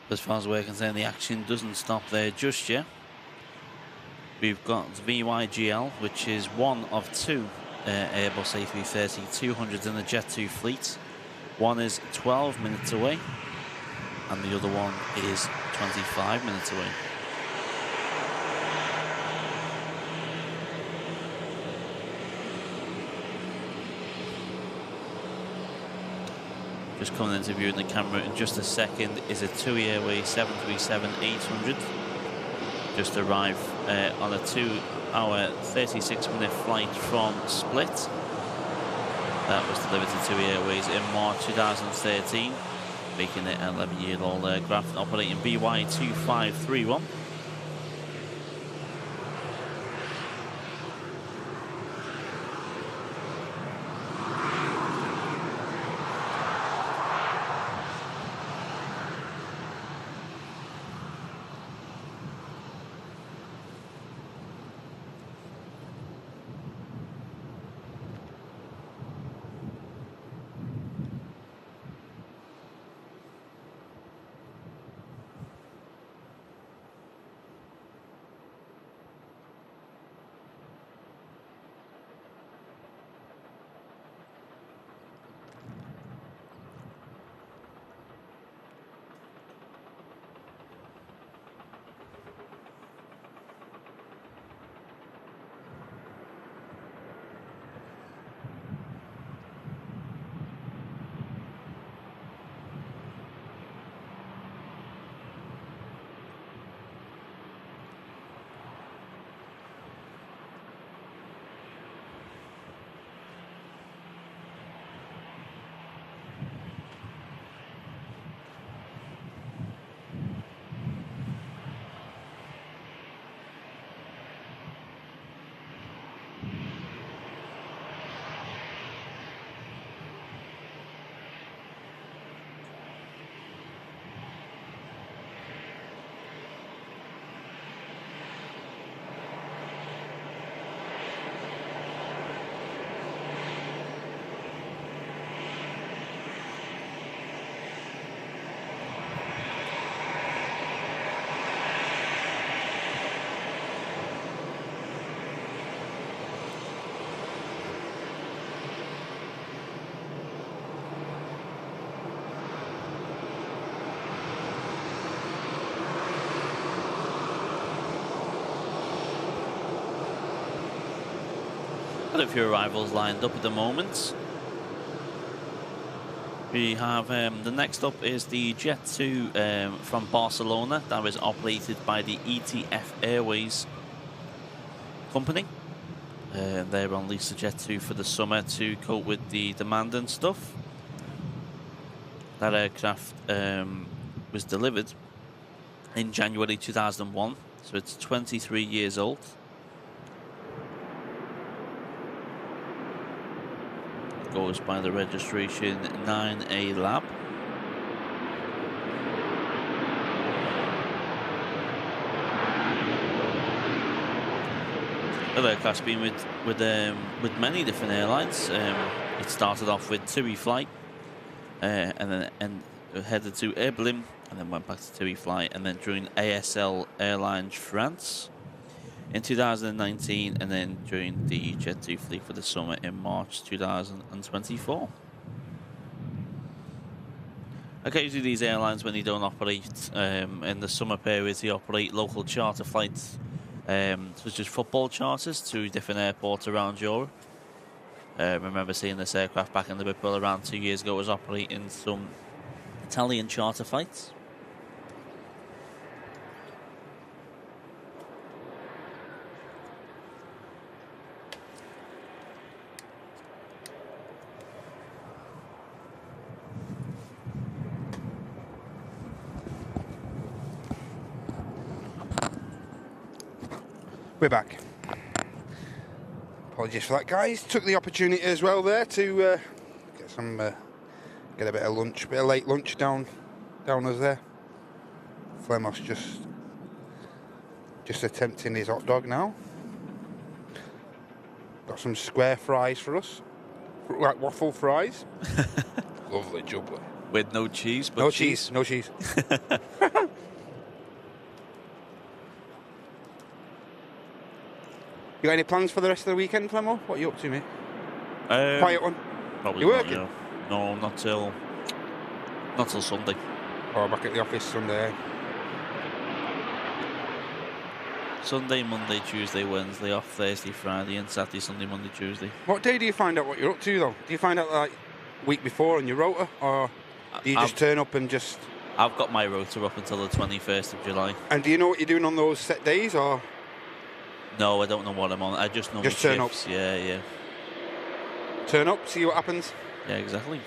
As far as we're concerned, the action doesn't stop there just yet. We've got VYGL, which is one of two Airbus A350-200s in the Jet 2 fleet. One is 12 minutes away, and the other one is 25 minutes away. Just coming into view in the camera in just a second is a TUI Airways 737-800. Just arrived on a 2-hour, 36-minute flight from Split. That was delivered to TUI Airways in March 2013, making it an 11-year-old aircraft operating BY2531. got a few arrivals lined up at the moment. We have the next up is the Jet 2 from Barcelona that is operated by the ETF Airways company. They're on lease the Jet 2 for the summer to cope with the demand and stuff. That aircraft was delivered in January 2001, so it's 23 years old. It goes by the registration 9A Lab. The aircraft's been with many different airlines. It started off with TUI Flight, and then headed to Berlin, and then went back to TUI Flight, and then joined ASL Airlines France in 2019, and then joined the Jet 2 fleet for the summer in March 2024. Occasionally these airlines, when they don't operate in the summer periods, they operate local charter flights, such as football charters to different airports around Europe. I remember seeing this aircraft back in Liverpool around 2 years ago. It was operating some Italian charter flights. We're back. Apologies for that, guys. Took the opportunity as well there to get a bit of lunch, a bit of late lunch down us there. Flemos just attempting his hot dog now. Got some square fries for us, like waffle fries. Lovely jubbly. With no cheese, but no cheese. No cheese. You got any plans for the rest of the weekend, Flemo? What are you up to, mate? Quiet one. Probably you working? Not, no, not till Sunday. Oh, back at the office Sunday. Sunday, Monday, Tuesday, Wednesday, off Thursday, Friday, and Saturday, Sunday, Monday, Tuesday. What day do you find out what you're up to, though? Do you find out like week before on your rota, or do you just turn up and just? I've got my rota up until the 21st of July. And do you know what you're doing on those set days, or? No, I don't know what I'm on. I just know just turn shifts. Up. Yeah. Turn up, see what happens. Yeah, exactly.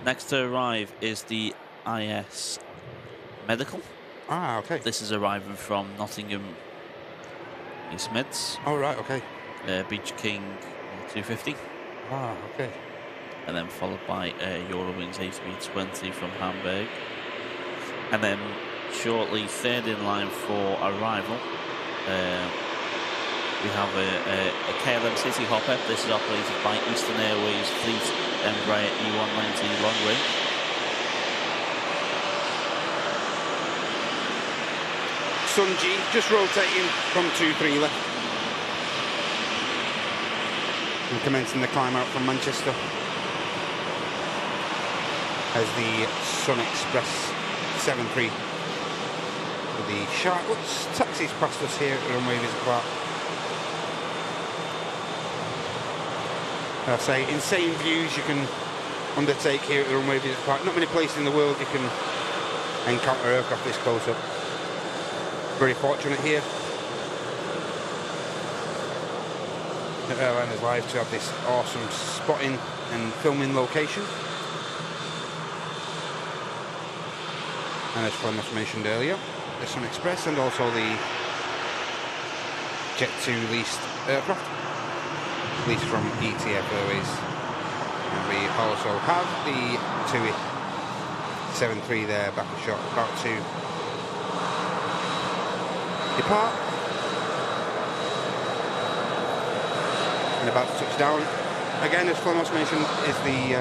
Next to arrive is the IS Medical. Ah, okay. This is arriving from Nottingham East Mids. Oh, right, okay. Beach King 250. Ah, okay. And then followed by Eurowings A320 from Hamburg. And then shortly, third in line for arrival, we have a KLM City Hopper. This is operated by Eastern Airways Fleet Embraer E190 Runway. Sunji just rotating from 2-3 left. And commencing the climb out from Manchester. As the Sun Express 7-3 with the Sharklets taxis past us here at the Runway Visit Park. I say, insane views you can undertake here at the Runway Visit Park. Not many places in the world you can encounter aircraft this close up. Very fortunate here at Airliners Live to have this awesome spotting and filming location. And as Flemos mentioned earlier, the Sun Express and also the Jet 2 leased aircraft, leased from ETF Airways. And we also have the TUI 7-3 there, back a shot, about to depart. And about to touch down. Again, as Flemos mentioned, is the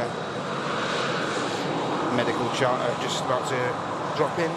medical charter just about to drop in.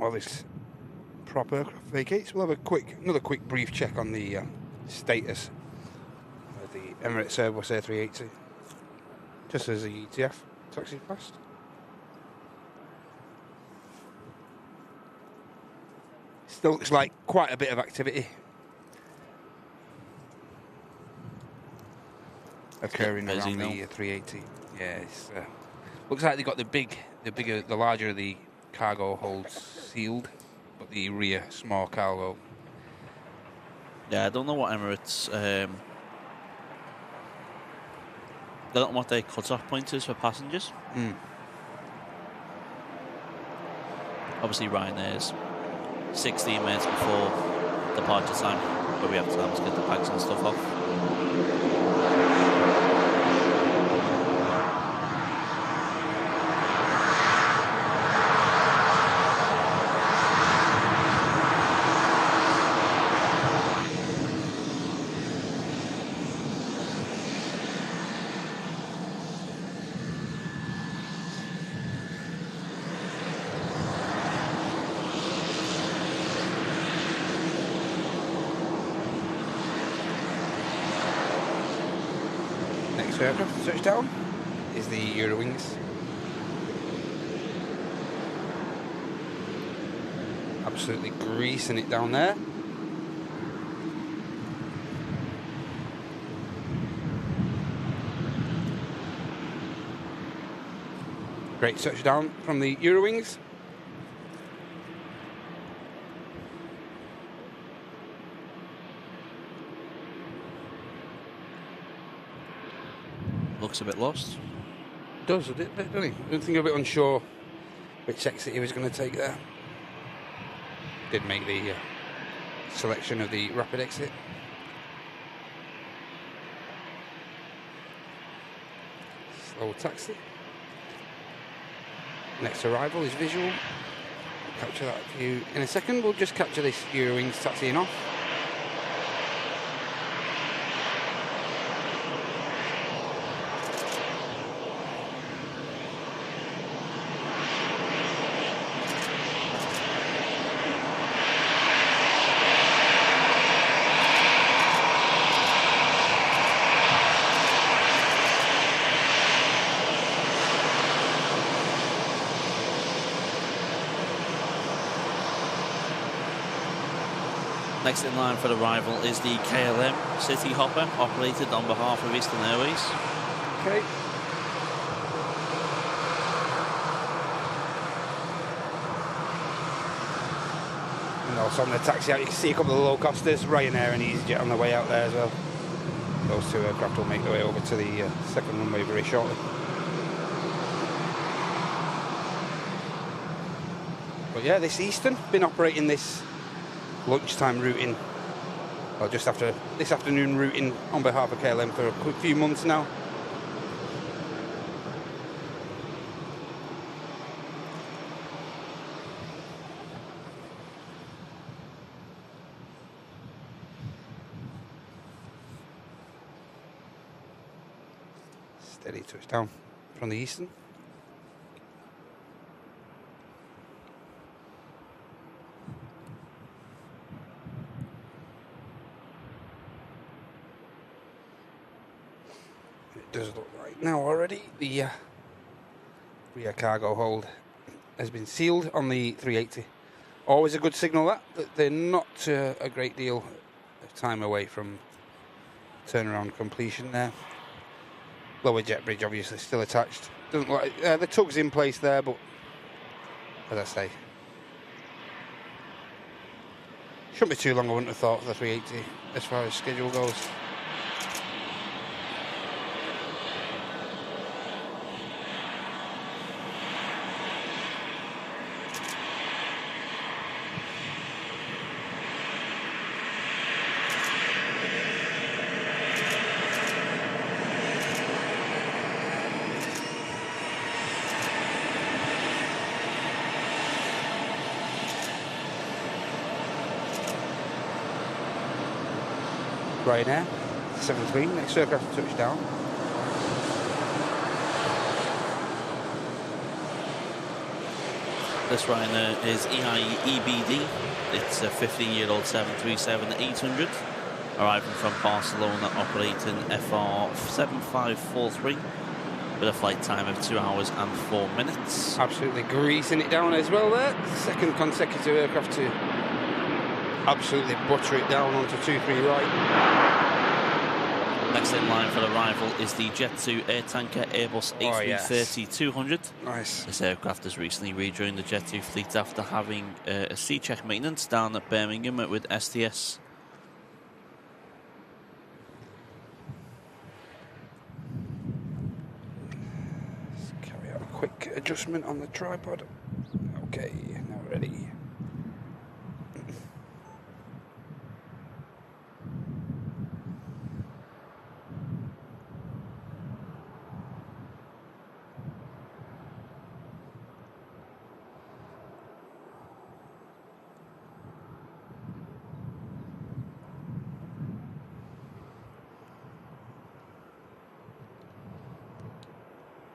while this prop aircraft vacates, we'll have another quick brief check on the status of the Emirates Airbus A380, just as the ETF taxis past. Still looks like quite a bit of activity occurring around the 380. Yeah, it's, looks like they got the larger of the cargo holds sealed, but the rear small cargo. Yeah, I don't know what Emirates. I don't know what their cut-off point is for passengers. Obviously, Ryanair's 16 minutes before departure time, but we have time to get the bags and stuff off. Aircraft touchdown is the Eurowings. Absolutely greasing it down there. Great touchdown from the Eurowings. Looks a bit lost. Does a bit, doesn't he? I think a bit unsure which exit he was going to take there. Did make the selection of the rapid exit. Slow taxi. Next arrival is visual. Capture that view in a second. We'll just capture this Eurowings taxiing off. Next in line for arrival is the KLM City Hopper, operated on behalf of Eastern Airways. Okay. And also on the taxi out, you can see a couple of low costers, Ryanair and EasyJet on the way out there as well. Those two aircraft will make their way over to the second runway very shortly. But yeah, this Eastern been operating this lunchtime routing, or just after this afternoon routing on behalf of KLM for a few months now. Steady touchdown from the Eastern. Does look like now already the rear cargo hold has been sealed on the 380. Always a good signal that they're not a great deal of time away from turnaround completion there. Lower jet bridge obviously still attached. Doesn't look like the tug's in place there, but as I say, shouldn't be too long, I wouldn't have thought, for the 380 as far as schedule goes. Ryanair, 73, next aircraft to touch down. This Ryanair is EBD. It's a 15-year-old 737-800, arriving from Barcelona, operating FR7543, with a flight time of 2 hours and 4 minutes. Absolutely greasing it down as well there. Second consecutive aircraft to absolutely butter it down onto 2-3 right. Next in line for arrival is the Jet2 air tanker Airbus A350-200. Nice. This aircraft has recently rejoined the Jet2 fleet after having a C-check maintenance down at Birmingham with STS. Let's carry out a quick adjustment on the tripod. Okay, now ready.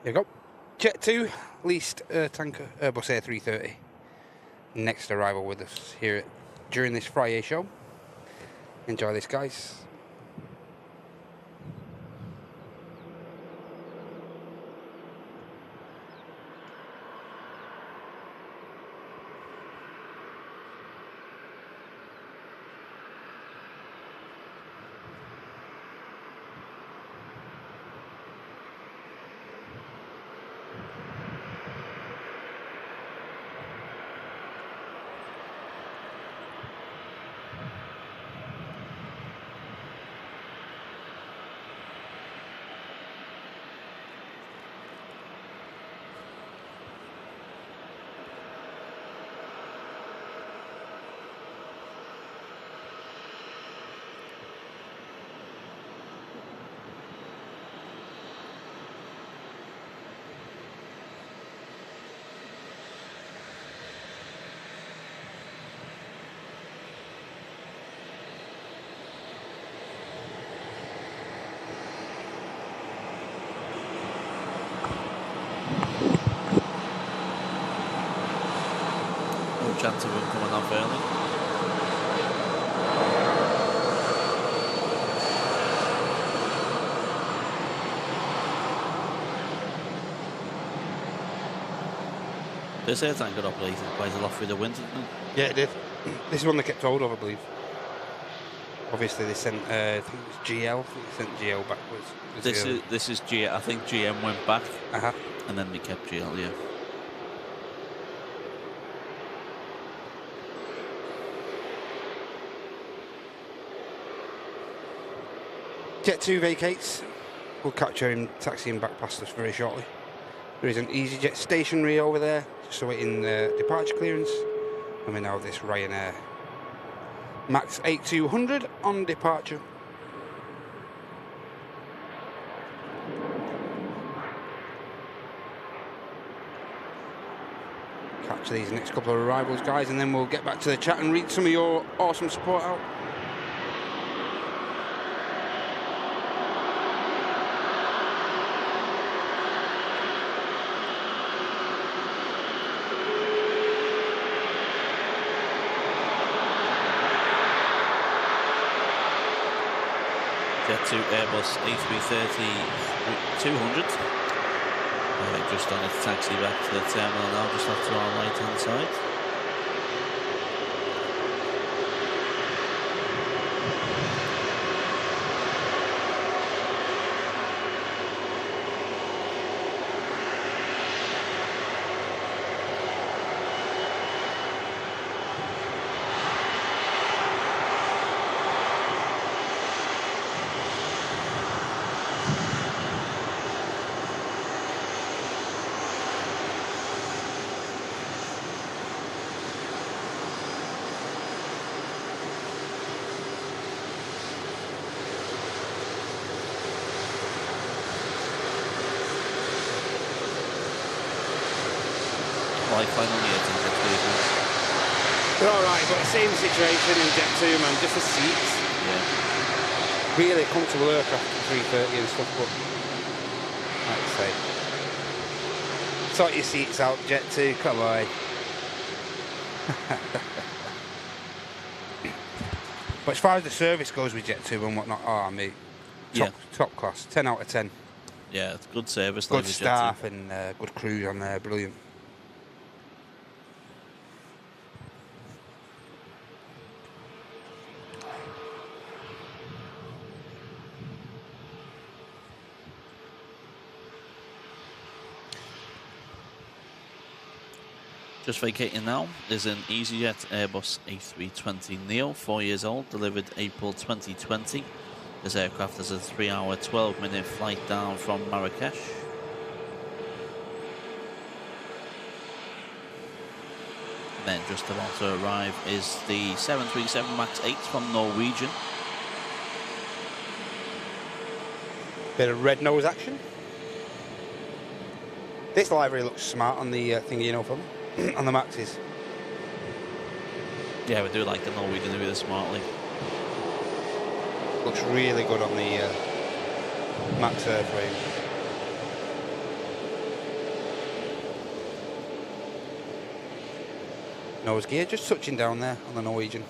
There you go. Jet2, leased tanker Airbus A330. Next arrival with us here during this FriYAY show. Enjoy this, guys. Chance of him coming off early. This air tanker operated quite a lot through the winter, didn't it? Yeah, it did. This is one they kept hold of, I believe. Obviously, they sent, I think it was GL. I think they sent GL backwards. This is GM. I think GM went back, and then they kept GL. Yeah. Jet2 vacates. We'll capture him taxiing back past us very shortly. There is an EasyJet stationary over there, just awaiting departure clearance. And we now have this Ryanair Max 8200 on departure. Capture these next couple of arrivals, guys, and then we'll get back to the chat and read some of your awesome support out. Jet2 Airbus A350-200. Just on its taxi back to the terminal now, just off to our right hand side. They're alright, but same situation in Jet2, man, just the seats. Yeah. Really comfortable aircraft, 330 and stuff, but like I say, sort your seats out, Jet2, come on. But as far as the service goes with Jet2 and whatnot, oh mate, top class, 10 out of 10. Yeah, it's good service. Good staff and good crews on there, brilliant. Just vacating now is an EasyJet Airbus A320 Neo, 4 years old, delivered April 2020. This aircraft has a 3-hour, 12-minute flight down from Marrakesh. And then just about to arrive is the 737 MAX 8 from Norwegian. Bit of red nose action. This livery looks smart on the thingy, you know, from on the Maxes. Yeah, we do like the Norwegian to do this smartly. Looks really good on the Max airframe. Nose gear just touching down there on the Norwegian.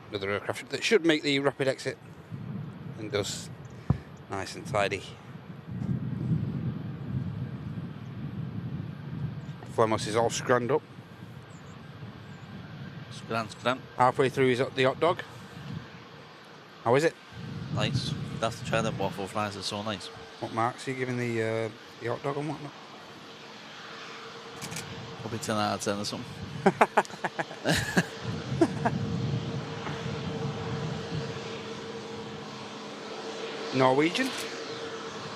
Another aircraft that should make the rapid exit and does nice and tidy. Flemos is all scranned up. Scran. Halfway through the hot dog. How is it? Nice. You'd have to try them waffle fries, they're so nice. What marks are you giving the hot dog and whatnot? Probably 10 out of 10 or something. Norwegian.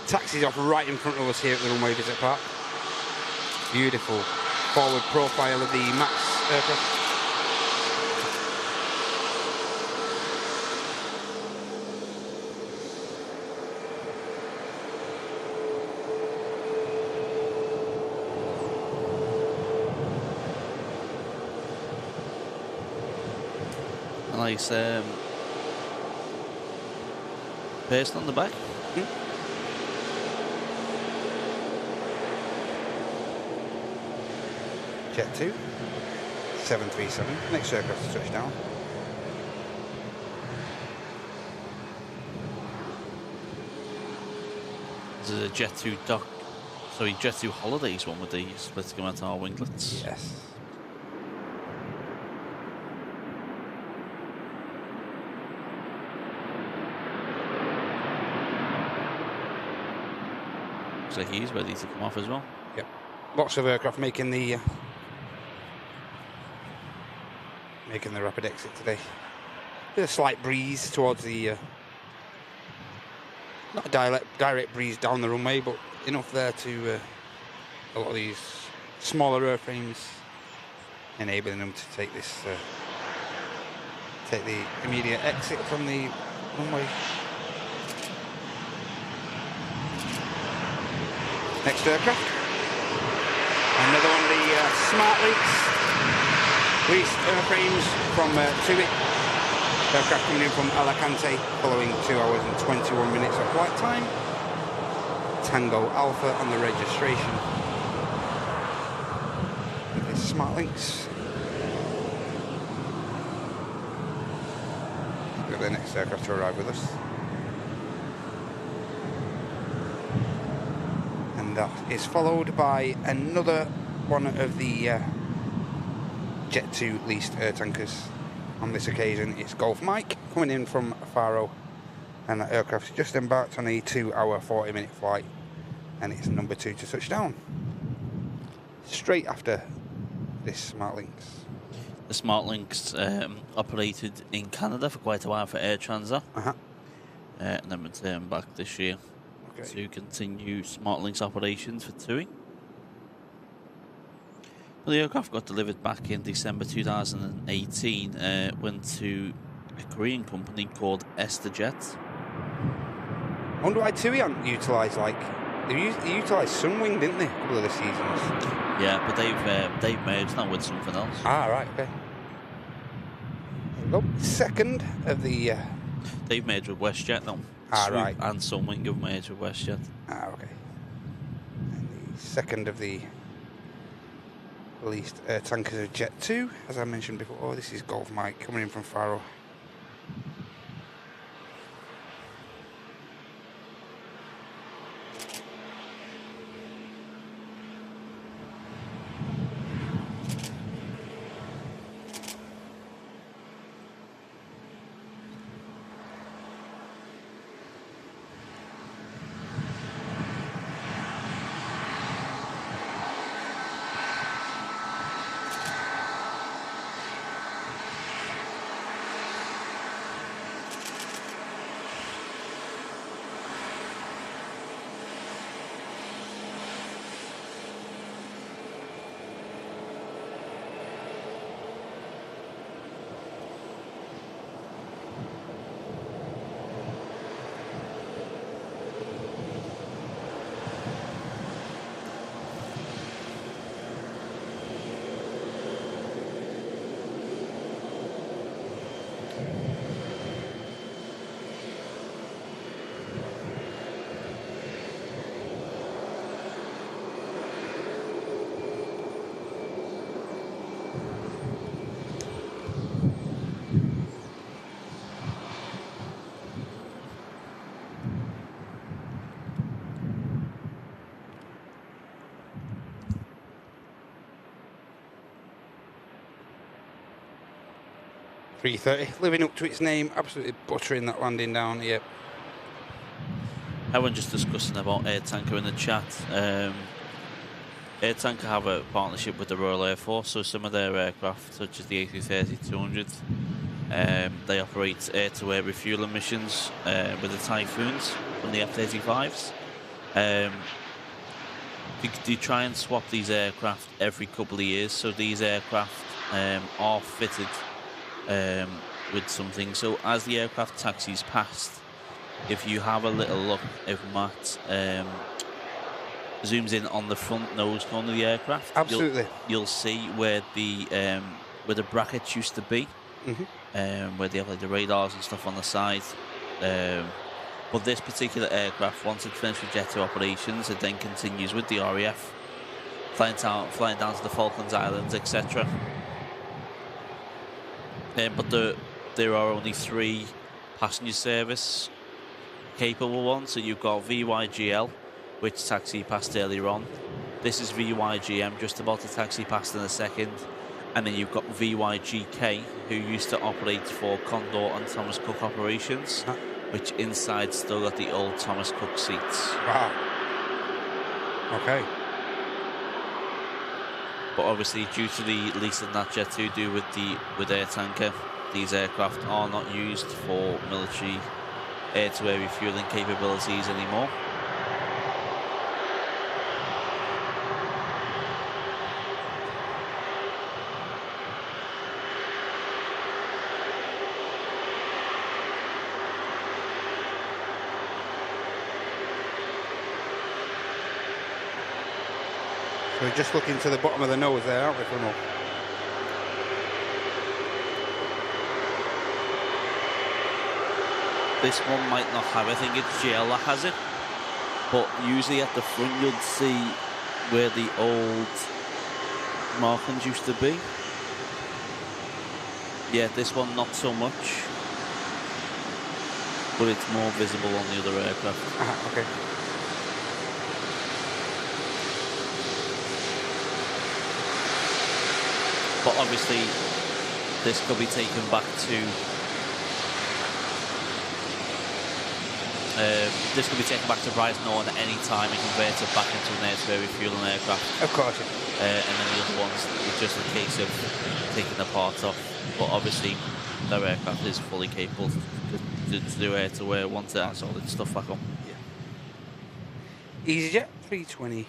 Taxis off right in front of us here at the Runway Visit Park. Beautiful forward profile of the Max aircraft. Nice paste on the back. Jet2, 737, next aircraft to touch down. This is a Jet2 Jet2 Holidays one with the split Qatar winglets. Yes. Looks like he's ready to come off as well. Yep. Lots of aircraft making the rapid exit today. Bit of slight breeze towards the not a direct breeze down the runway, but enough there to a lot of these smaller airframes enabling them to take this take the immediate exit from the runway. Next aircraft, another one of the Smart Leased airframes from TUI. Aircraft coming in from Alicante following 2 hours and 21 minutes of flight time. Tango Alpha on the registration. It's Smart Links. We've got the next aircraft to arrive with us. And that is followed by another one of the Jet2 leased air tankers. On this occasion, it's Golf Mike coming in from Faro, and that aircraft's just embarked on a 2 hour 40-minute flight, and it's number 2 to touch down. Straight after this Smart Links. The Smart Links operated in Canada for quite a while for Air Transat, and then returned back this year to continue Smart Links operations for TUI. Well, the aircraft got delivered back in December 2018, went to a Korean company called EsterJet. I wonder why TUI haven't utilised, they utilised Sunwing, didn't they, a couple of the seasons? Yeah, but they've merged now with something else. Ah, right, okay. There we go. Second of the They've merged with WestJet now. Swoop right. and Sunwing have merged with WestJet. Okay. And the second of the released tankers of Jet 2, as I mentioned before. Oh, this is Golf Mike coming in from Faro. A330, living up to its name, absolutely buttering that landing down here. Everyone just discussing about Air Tanker in the chat. Air Tanker have a partnership with the Royal Air Force, so some of their aircraft, such as the A330-200, they operate air-to-air refueling missions with the Typhoons and the F-35s. They try and swap these aircraft every couple of years, so these aircraft are fitted with something. So as the aircraft taxis past, if you have a little look, if Matt zooms in on the front nose cone of the aircraft, absolutely, you'll see where the brackets used to be, where they have like the radars and stuff on the side. But this particular aircraft, once it finishes with Jet 2 operations, it then continues with the RAF, flying down to the Falklands Islands, etc. But there are only 3 passenger service capable ones. So you've got VYGL, which taxi passed earlier on. This is VYGM, just about to taxi past in a second. And then you've got VYGK, who used to operate for Condor and Thomas Cook operations, which inside still got the old Thomas Cook seats. Wow. Okay. But obviously, due to the lease that Jet 2 do with Air Tanker, these aircraft are not used for military air-to-air refueling capabilities anymore. So we're just looking to the bottom of the nose there, aren't we, Funnel? This one might not have it. I think it's GL that has it. But usually at the front you'll see where the old markings used to be. Yeah, this one not so much. But it's more visible on the other aircraft. Okay. But obviously, this could be taken back to Brighton at any time and converted back into an air-to-air refueling aircraft. Of course. And then the other ones, it's just a case of taking the parts off. But obviously, their aircraft is fully capable to do air-to-air once it has all its stuff back on. Yeah. EasyJet 320,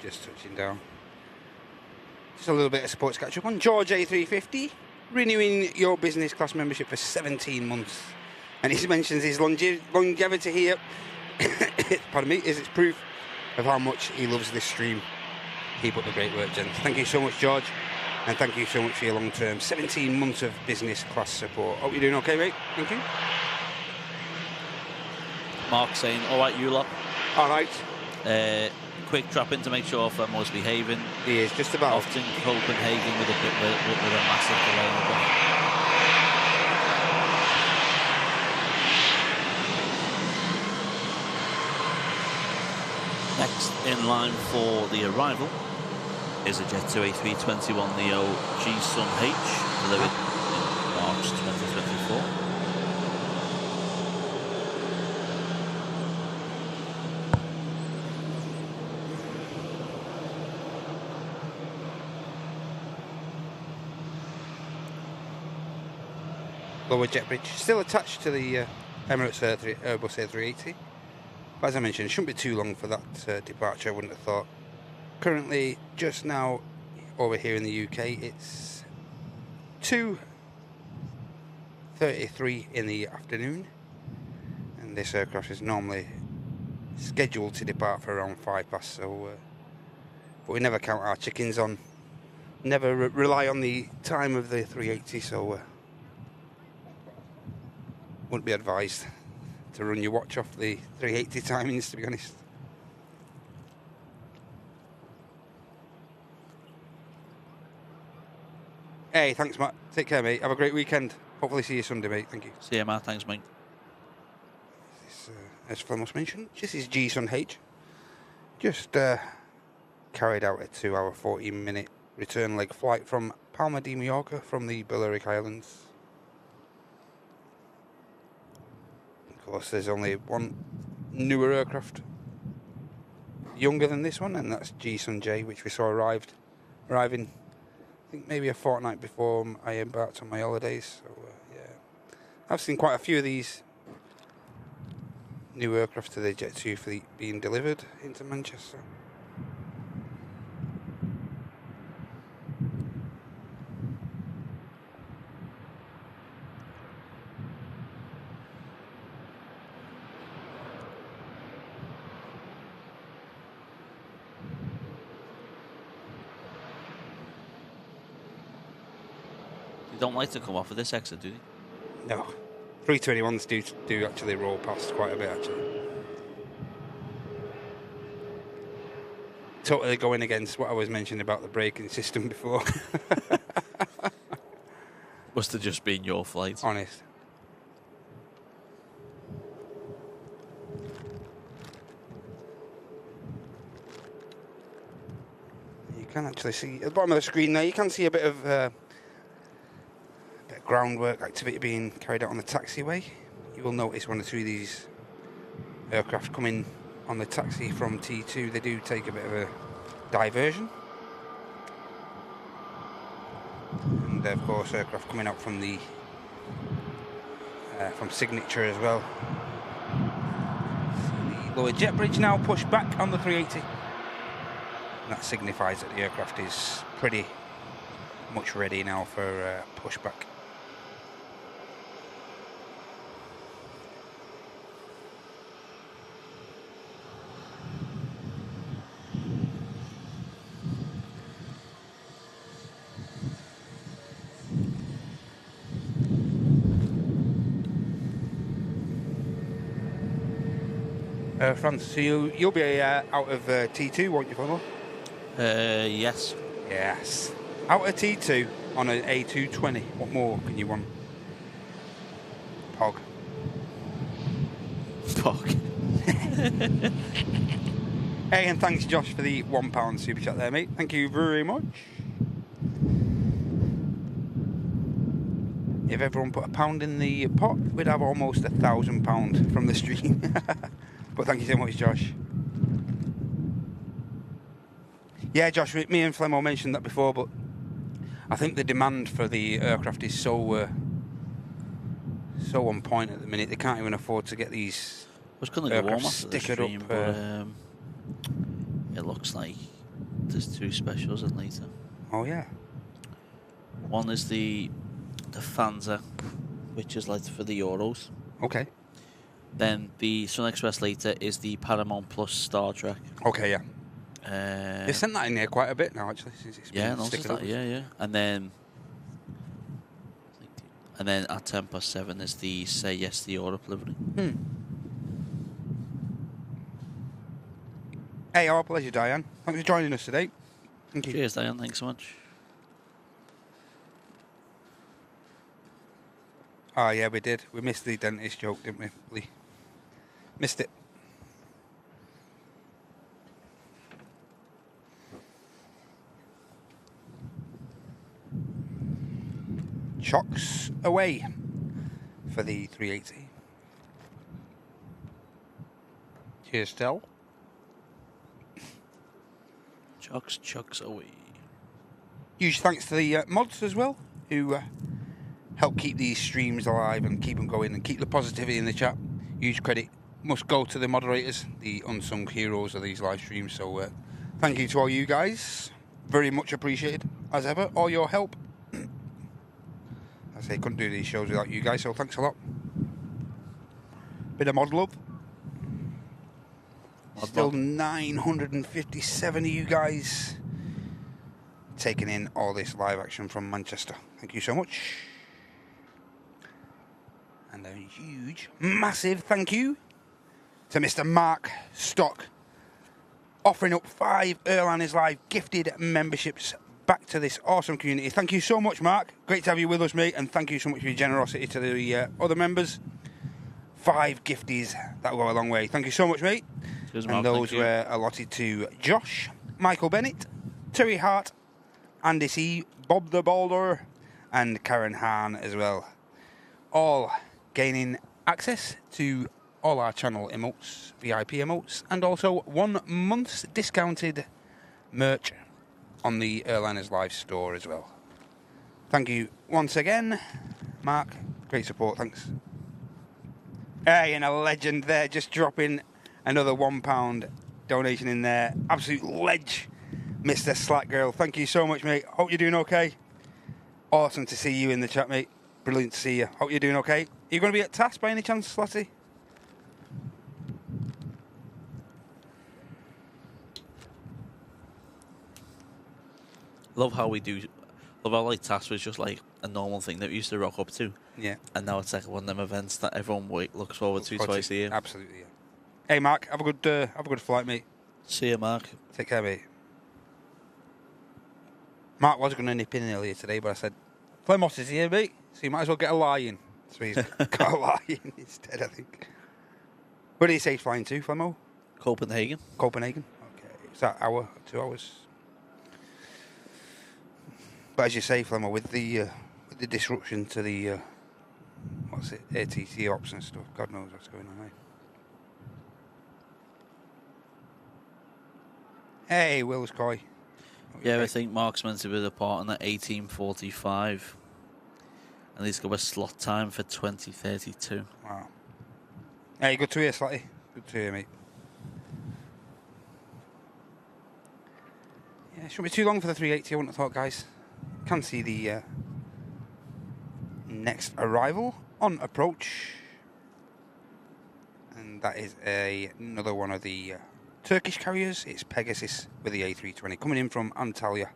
just touching down. Just a little bit of sports catch up on George A350, renewing your business class membership for 17 months. And he mentions his longevity here, pardon me, is its proof of how much he loves this stream. Keep up the great work, gents. Thank you so much, George. And thank you so much for your long-term 17 months of business class support. Hope you're doing okay, mate. Thank you. Mark saying, all right, you lot. All right. Quick drop in to make sure Flemmo's behaving. He is just about. Often Copenhagen with a massive delay. Next in line for the arrival is a Qatar A350neo G-Sun-H, delivered in March 2024. Lower jet bridge, still attached to the Emirates Airbus A380. But as I mentioned, it shouldn't be too long for that departure, I wouldn't have thought. Currently, just now, over here in the UK, it's 2:33 in the afternoon. And this aircraft is normally scheduled to depart for around 5 past, so... but we never count our chickens on... Never rely on the time of the 380, so... wouldn't be advised to run your watch off the 380 timings, to be honest. Hey, thanks, Matt. Take care, mate. Have a great weekend. Hopefully see you Sunday, mate. Thank you. See you, Matt. Thanks, mate. This, as Flemos mentioned, this is G-Sun-H. Just carried out a 2-hour, 40-minute return leg flight from Palma de Mallorca from the Balearic Islands. Of course, there's only one newer aircraft younger than this one, and that's G-Sun-J, which we saw arriving, I think maybe a fortnight before I embarked on my holidays. So, yeah, I've seen quite a few of these new aircraft to the Jet2 fleet being delivered into Manchester. You don't like to come off of this exit, do you? No. 321s do actually roll past quite a bit, actually. Totally going against what I was mentioning about the braking system before. Must have just been your flight. Honest. You can actually see, at the bottom of the screen there, you can see a bit of groundwork activity being carried out on the taxiway. You will notice one or two of these aircraft coming on the taxi from T2. They do take a bit of a diversion. And of course aircraft coming out from the from Signature as well. So the lower jet bridge now pushed back on the 380. And that signifies that the aircraft is pretty much ready now for pushback. France, so you'll be out of T2, won't you, Flemmo? Yes. Yes. Out of T2 on an A220. What more can you want? Pog. Hey, and thanks, Josh, for the £1 super chat there, mate. Thank you very much. If everyone put £1 in the pot, we'd have almost £1,000 from the stream. But thank you so much, Josh. Yeah, Josh, me and Flemmo mentioned that before, but I think the demand for the aircraft is so on point at the minute. They can't even afford to get these aircraft stickered up. But, it looks like there's two specials in later. Oh yeah. One is the Fanza, which is like for the Euros. Okay. Then the Sun Express later is the Paramount Plus Star Trek. Okay, yeah. They've sent that in there quite a bit now, actually, since it's been sticking up. Yeah. And then at 7:10 is the Say Yes to Europe livery. Hey, our pleasure, Diane. Thanks for joining us today. Thank you. Cheers, Diane. Thanks so much. Oh, yeah, we did. We missed the dentist joke, didn't we, Lee? Missed it. Chocks away for the 380. Cheers, Stel. Chucks away. Huge thanks to the mods as well, who help keep these streams alive and keep them going and keep the positivity in the chat. Huge credit must go to the moderators, the unsung heroes of these live streams. So thank you to all you guys. Very much appreciated, as ever, all your help. I say, couldn't do these shows without you guys, so thanks a lot. Bit of mod love. Still 957 of you guys taking in all this live action from Manchester. Thank you so much. And a huge, massive thank you to Mr. Mark Stock, offering up 5 Airliners Live gifted memberships back to this awesome community. Thank you so much, Mark. Great to have you with us, mate, and thank you so much for your generosity to the other members. 5 gifties, that'll go a long way. Thank you so much, mate. Cheers, and Mark, those were allotted to Josh, Michael Bennett, Terry Hart, Andy C, Bob the Boulder, and Karen Hahn as well. All gaining access to all our channel emotes, VIP emotes, and also 1 month's discounted merch on the Airliners Live store as well. Thank you once again, Mark. Great support, thanks. Hey, and a legend there, just dropping another £1 donation in there. Absolute ledge, Mr. Slack Girl. Thank you so much, mate. Hope you're doing okay. Awesome to see you in the chat, mate. Brilliant to see you. Hope you're doing okay. Are you going to be at TAS by any chance, Slatty? Love how like TAS was just like a normal thing that we used to rock up to. Yeah. And now it's like one of them events that everyone looks forward to twice a year. Absolutely, yeah. Hey, Mark, have a good flight, mate. See you, Mark. Take care, mate. Mark was going to nip in earlier today, but I said, Flemos is here, mate, so you might as well get a lie in. So he's got a lie in instead, I think. Where did he say he's flying to, Flemo? Copenhagen. Copenhagen? Okay. Is that hour, 2 hours? But as you say, Flemo, with the disruption to the, ATC ops and stuff, God knows what's going on, eh? Hey, Will's Coy. Yeah, I think Mark's meant to be departing at 18:45. And he's got a slot time for 20:32. Wow. Hey, good to hear, Slatty. Good to hear, mate. Yeah, it shouldn't be too long for the 380, I wouldn't have thought, guys. Can see the next arrival on approach. And that is another one of the Turkish carriers. It's Pegasus with the A320 coming in from Antalya,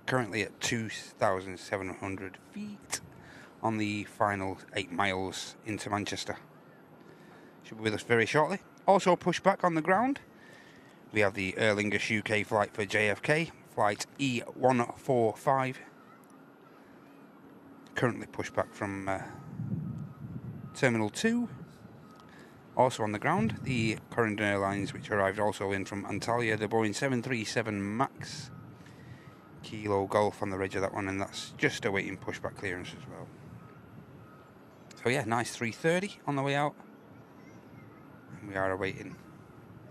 currently at 2,700 feet on the final 8 miles into Manchester. Should be with us very shortly. Also pushed back on the ground, we have the Aer Lingus UK flight for JFK, flight E145, currently pushed back from Terminal 2. Also on the ground, the Corendon Airlines, which arrived also in from Antalya, the Boeing 737 MAX, Kilo Golf on the ridge of that one, and that's just awaiting pushback clearance as well. So yeah, nice 330 on the way out. And we are awaiting,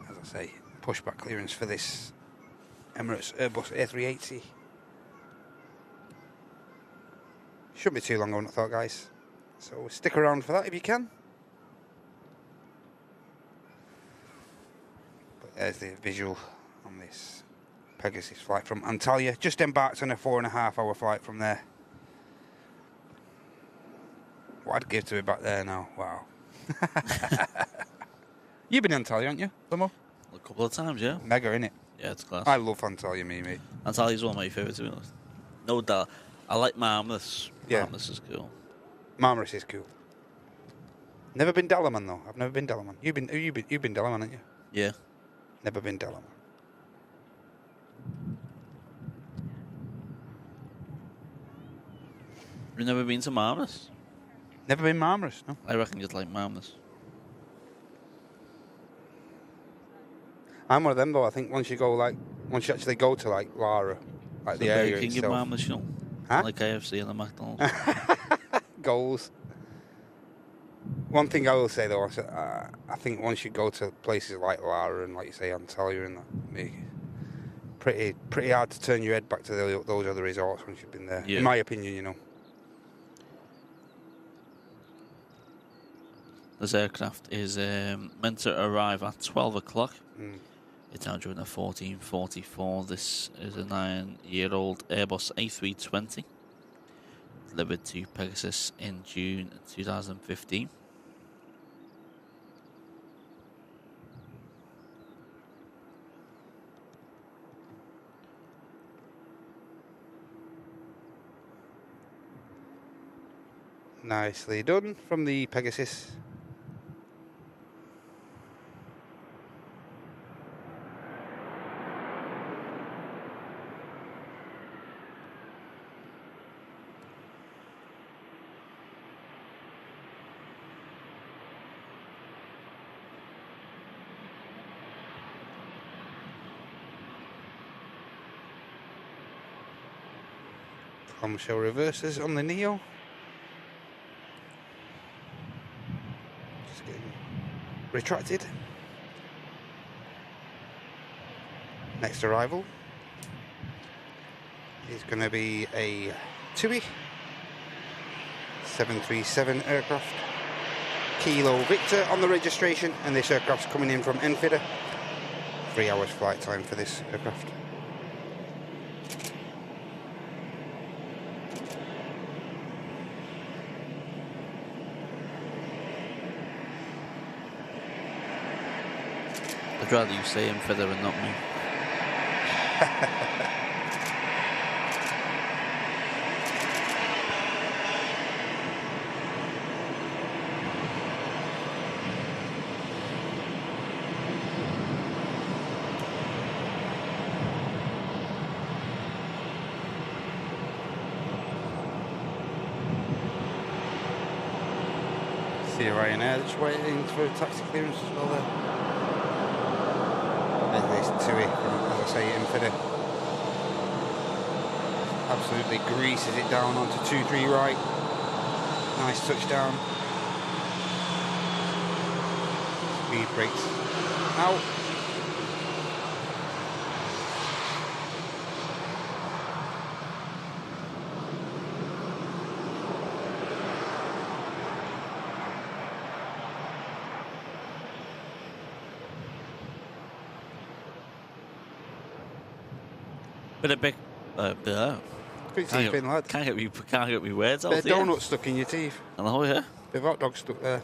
as I say, pushback clearance for this Emirates Airbus A380. Shouldn't be too long, I wouldn't have thought, guys. So stick around for that if you can. There's the visual on this Pegasus flight from Antalya. Just embarked on a 4.5-hour flight from there. What I'd give to be back there now. Wow. You've been in Antalya, haven't you, Limo? A couple of times, yeah. Mega, innit? Yeah, it's class. I love Antalya, mate. Antalya's one of my favourites, to be honest. No doubt. I like Marmaris. Yeah. Marmaris is cool. Marmaris is cool. Never been Dalaman though. I've never been Dalaman. You've been Dalaman, haven't you? Yeah. Never been Dalaman. You've never been to Marmaris? Never been Marmaris, no. I reckon you'd like Marmaris. I'm one of them though. I think once you actually go to like Lara, like the area King itself. Marmaris, you know? Huh? Like KFC and the McDonald's. Goals. One thing I will say though, I think once you go to places like Lara and like you say Antalya and that, pretty hard to turn your head back to those other resorts once you've been there. Yeah. In my opinion, you know. This aircraft is meant to arrive at 12 o'clock. Mm. It's now during a 1444. This is a 9-year-old Airbus A320. Delivered to Pegasus in June 2015. Nicely done from the Pegasus. Clamshell reverses on the Neo. Just getting retracted. Next arrival is going to be a TUI 737 aircraft. Kilo Victor on the registration, and this aircraft's coming in from Enfida. 3 hours flight time for this aircraft. I'd rather you say him feather and not me. See Ryanair just waiting for taxi clearance as well there. There's this TUI from, as I say, Enfida. Absolutely greases it down onto 2-3 right. Nice touchdown. Speed brakes out. Bit of big. Can't Can't get me words out. Bit of donut stuck in your teeth. I know, yeah. Bit of hot dog stuck there.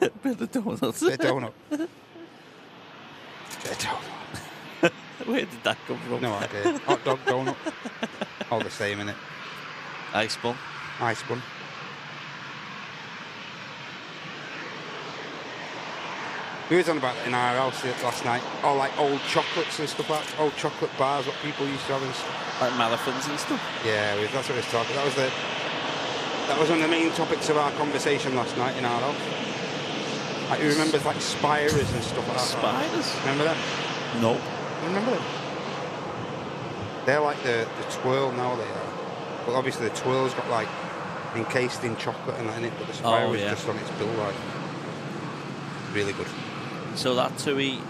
Bit of donuts. Bit of donut. Bit of donut. Where did that come from? No idea. Hot dog, donut. All the same, innit? Ice bun. Ice bun. We was on about it in our house last night. All like old chocolates and stuff like that. Old chocolate bars, what people used to have and stuff. Like marathons and stuff. Yeah, that's what we was talking. That was one of the main topics of our conversation last night in our house. Like, you remember like spiders and stuff like that? Spiders? Remember them? No. You remember them? They're like the twirl now, they are. But obviously the twirl's got like encased in chocolate and that in it, but the spider is just on its bill, like. Really good. So that TUI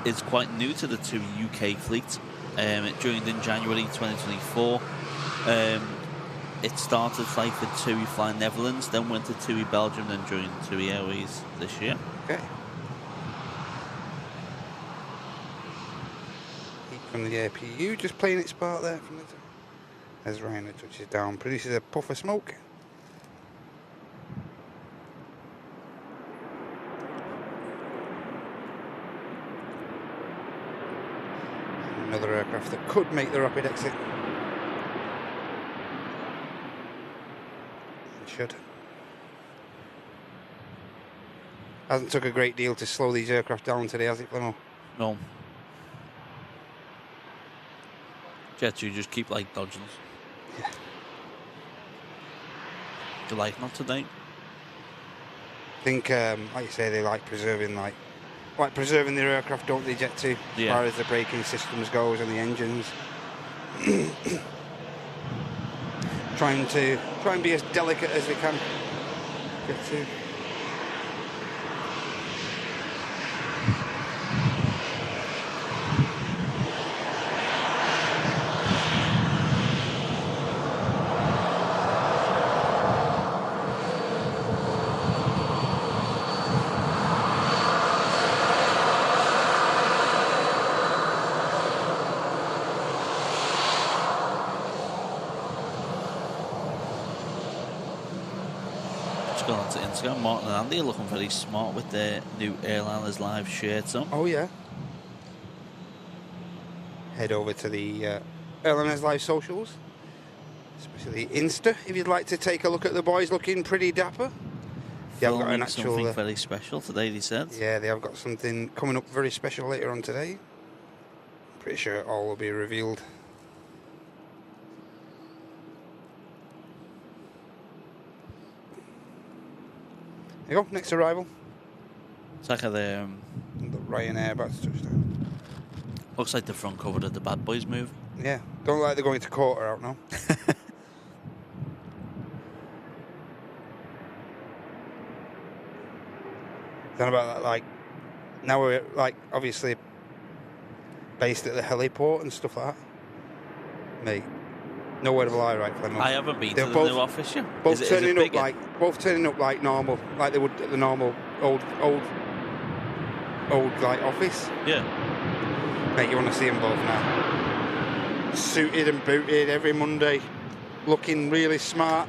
is quite new to the TUI UK fleet. It joined in January 2024. It started flight for TUI Fly Netherlands, then went to TUI Belgium, then joined TUI Airways this year. Okay. From the APU, just playing its part there. From the as Ryanair touches down, produces a puff of smoke. Another aircraft that could make the rapid exit. It should. Hasn't took a great deal to slow these aircraft down today, has it, Flemo? No. Jet 2 just keep like dodging us. Yeah. You like not today? I think, like you say, they like preserving their aircraft, don't they, Jet 2? As far as the braking systems goes and the engines. try and be as delicate as they can. Jet 2. Going on to Instagram, Martin and Andy are looking very smart with their new Airliners Live shirts on. Oh yeah. Head over to the Airliners Live socials, especially Insta, if you'd like to take a look at the boys looking pretty dapper. They have got an actual something very special today, they said. Yeah, they have got something coming up very special later on today. Pretty sure it all will be revealed. There you go, next arrival. It's like the Ryanair about to touchdown. Looks like the front cover of the Bad Boys movie. Yeah, don't look like they're going to quarter out now. Then about that, like, now we're like obviously based at the heliport and stuff like that. Mate, no word of a lie, right, Flemo? I haven't been to the new office yet. Both turning up like normal, like they would at the normal old like office. Yeah. Mate, you want to see them both now? Suited and booted every Monday, looking really smart.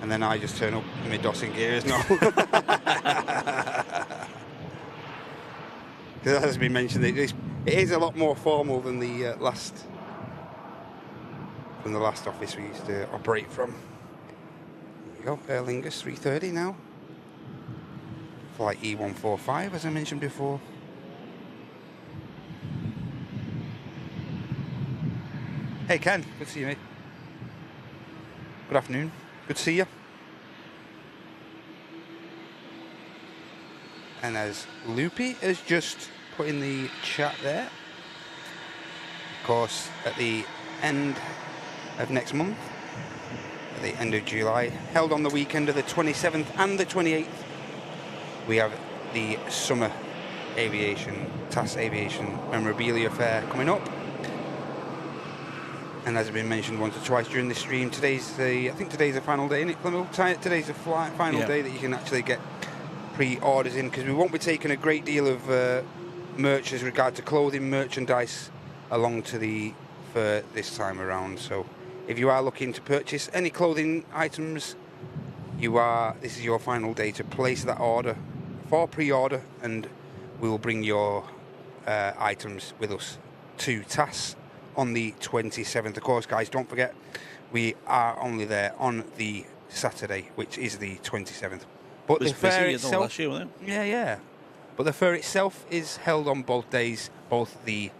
And then I just turn up in my dossing gears now. Because that has been mentioned, it is a lot more formal than the last office we used to operate from. There you go, Aer Lingus 330 now. Flight E145, as I mentioned before. Hey Ken, good to see you, mate. Good afternoon. Good to see you. And as Loopy has just put in the chat there, of course, at the end of next month, at the end of July, held on the weekend of the 27th and the 28th, we have the Summer Aviation, TAS Aviation Memorabilia Fair coming up. And as has been mentioned once or twice during this stream, I think today's the final day, isn't it, Clemo? Today's the final day that you can actually get pre-orders in, because we won't be taking a great deal of merch as regard to clothing, merchandise along to the fair this time around. So if you are looking to purchase any clothing items, this is your final day to place that order for pre-order, and we will bring your items with us to TAS on the 27th. Of course, guys, don't forget, we are only there on the Saturday, which is the 27th. But the fair itself, last year, wasn't it? yeah. But the fair itself is held on both days, both the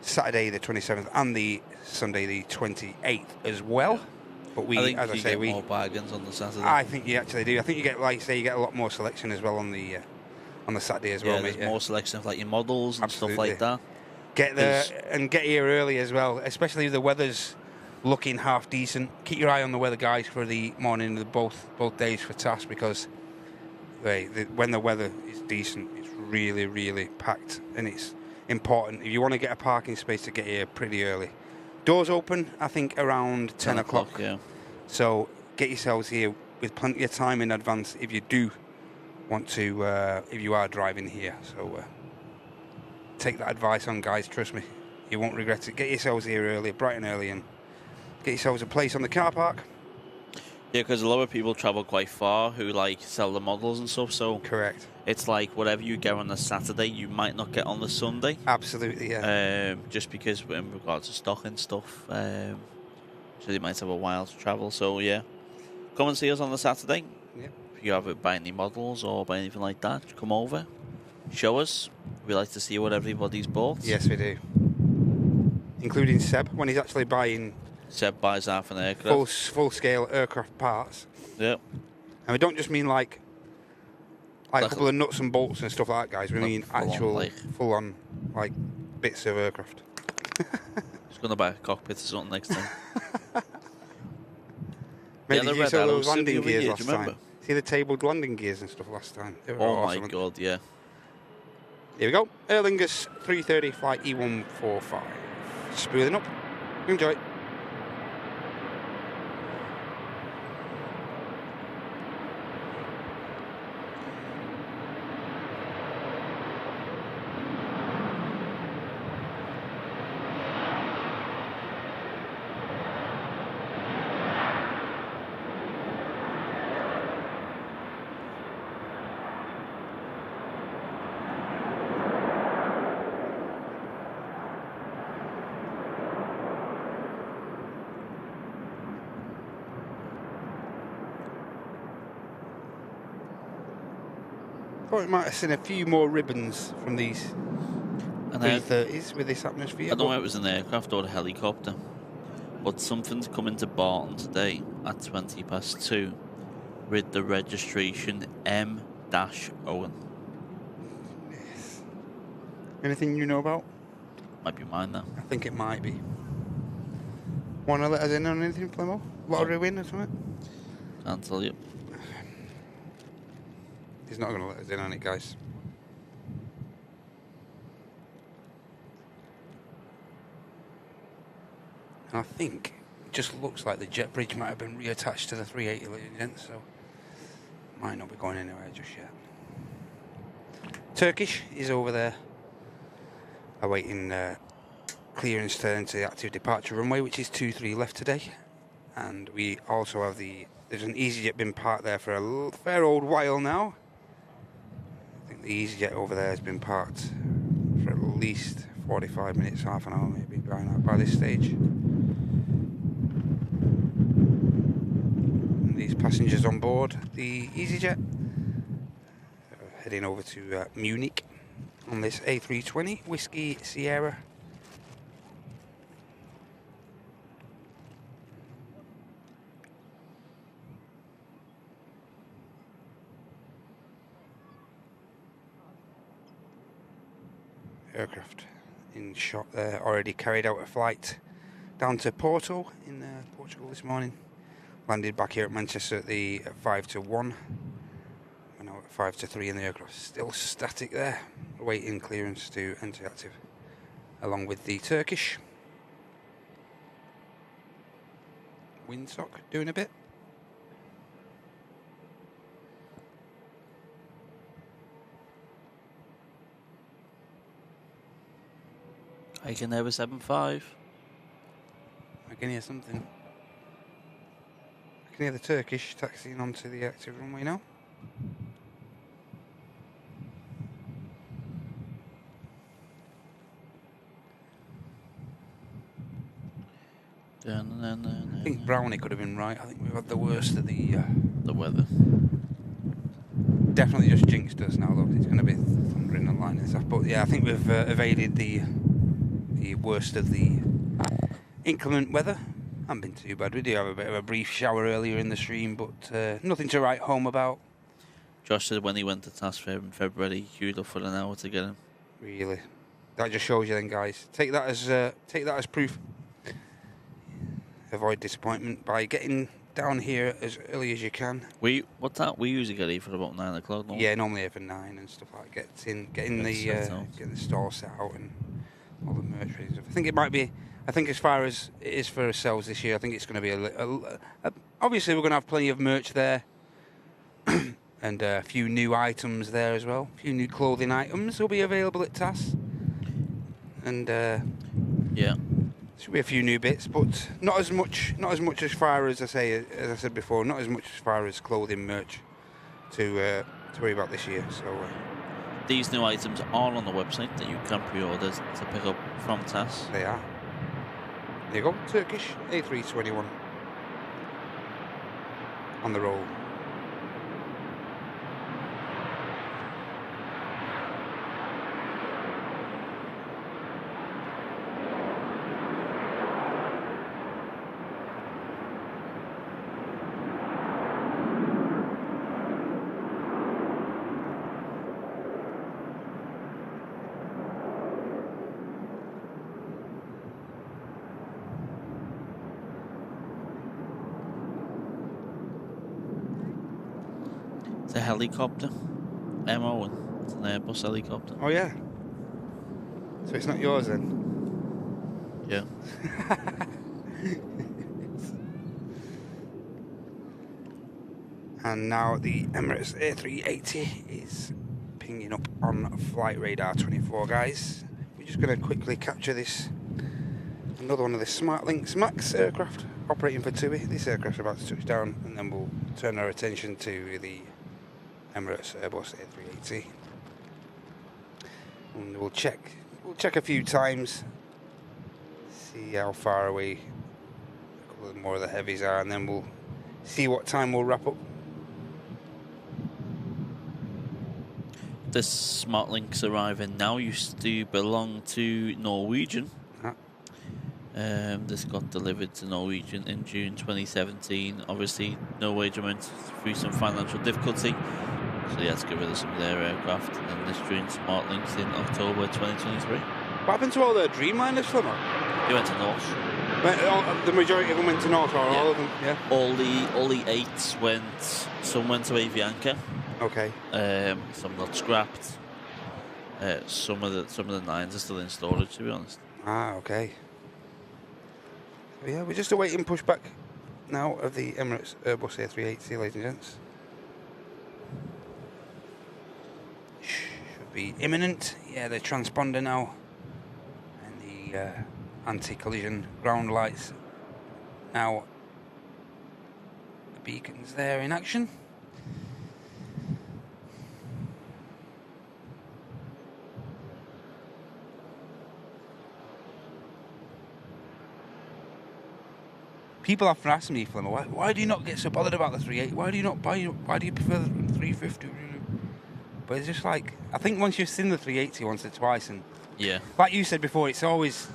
Saturday the 27th and the Sunday the 28th as well. Yeah. But we, I as I say, more bargains on the Saturday. I think you actually do. I think you get, like you say, you get a lot more selection as well on the Saturday as well, mate. There's more selection of like your models and stuff like that. Get there and get here early as well, especially if the weather's looking half decent. Keep your eye on the weather, guys, for the morning of both days for TAS, because when the weather is decent, it's really, really packed, and it's important. If you want to get a parking space, to get here pretty early. Doors open, I think, around 10 o'clock. Yeah. So get yourselves here with plenty of time in advance if you do want to, if you are driving here. So take that advice on, guys. Trust me, you won't regret it. Get yourselves here early, bright and early, and get yourselves a place on the car park. Yeah, because a lot of people travel quite far who like sell the models and stuff. So Correct. it's like whatever you get on the Saturday, you might not get on the Sunday. Absolutely, yeah. Just because in regards to stock and stuff, so they might have a while to travel. So yeah, come and see us on the Saturday. Yeah. If you ever buy any models or buy anything like that, come over, show us. We like to see what everybody's bought. Yes, we do. Including Seb, when he's actually buying Seb buys half an aircraft. full-scale aircraft parts. Yeah. And we don't just mean like a couple of nuts and bolts and stuff like that, guys. We mean actual, full-on, like, bits of aircraft. Just going to buy a cockpit or something next time. Maybe you saw those landing gears year, last time. See the tabled landing gears and stuff last time? Oh awesome. My God, yeah. Here we go. Aer Lingus 330 flight E145. Spooling up. Enjoy. Thought we might have seen a few more ribbons from these 330s with this atmosphere. I don't know if it was an aircraft or a helicopter, but something's coming to Barton today at 2:20 with the registration M-Owen. Yes. Anything you know about? Might be mine now. I think it might be. Want to let us in on anything, Flemo? Lottery win or something? Can't tell you. He's not going to let us in on it, guys. And I think it just looks like the jet bridge might have been reattached to the 380, ladies and gents, so might not be going anywhere just yet. Turkish is over there awaiting clearance to enter the active departure runway, which is 23 left today. And we also have there's an EasyJet been parked there for a fair old while now. I think the EasyJet over there has been parked for at least 45 minutes, half an hour maybe by this stage. And these passengers on board the EasyJet are heading over to Munich on this A320 Whiskey Sierra. Aircraft in shot there, already carried out a flight down to Porto in Portugal this morning. Landed back here at Manchester at the 5 to 1. We're now at 5 to 3 and the aircraft still static there, awaiting clearance to enter active, along with the Turkish. Windsock doing a bit. I can have a 7.5. I can hear something. I can hear the Turkish taxiing onto the active runway now. I think Brownie could have been right. I think we've had the worst of the weather. Definitely just jinxed us now, though. It's going to be thundering and lightning and stuff. But yeah, I think we've evaded the worst of the inclement weather. Hasn't been too bad. We do have a bit of a brief shower earlier in the stream, but nothing to write home about. Josh said when he went to Task Fair in February, he queued up for an hour to get him. Really, that just shows you, then, guys. Take that as proof. Avoid disappointment by getting down here as early as you can. We usually get here for about 9 o'clock. No? Yeah, normally here for 9 and stuff like that. Getting the stall set out and all the merch ready. I think it might be. I think as far as it is for ourselves this year, I think it's going to be obviously we're going to have plenty of merch there, and a few new items there as well. A few new clothing items will be available at TAS, and yeah. Should be a few new bits, but not as much as far as as I said before, not as much as far as clothing merch to worry about this year. So these new items are on the website that you can pre-order to pick up from TAS. they are. There you go, Turkish A321 on the roll. It's a helicopter. MO, and it's an Airbus helicopter. Oh yeah. So it's not yours then? Yeah. And now the Emirates A380 is pinging up on flight radar 24, guys. We're just going to quickly capture this. Another one of the SmartLynx MAX aircraft operating for TUI. This aircraft's about to touch down, and then we'll turn our attention to the Emirates Airbus A380. And we'll check a few times, see how far away a couple of more of the heavies are, and then we'll see what time we'll wrap up. This SmartLynx arriving now used to belong to Norwegian. This got delivered to Norwegian in June 2017. Obviously, Norwegian went through some financial difficulty, so they had to get rid of some of their aircraft, and then this joined SmartLynx in October 2023. What happened to all the Dreamliners, Flimmer? They went to Norse. The majority of them went to North, or all of them? Yeah. All the 8s went. Some went to Aviation. Okay. Some got scrapped. Some of the 9s are still in storage, to be honest. Ah, okay. Yeah, we're just awaiting pushback now of the Emirates Airbus A380, ladies and gents. Should be imminent. Yeah, the transponder now, and the anti-collision ground lights now. The beacons there in action. People often ask me, Flimmer, why do you not get so bothered about the 380? Why do you not buy? Why do you prefer the 350? But it's just like, I think once you've seen the 380 once or twice, and yeah, like you said before, you're always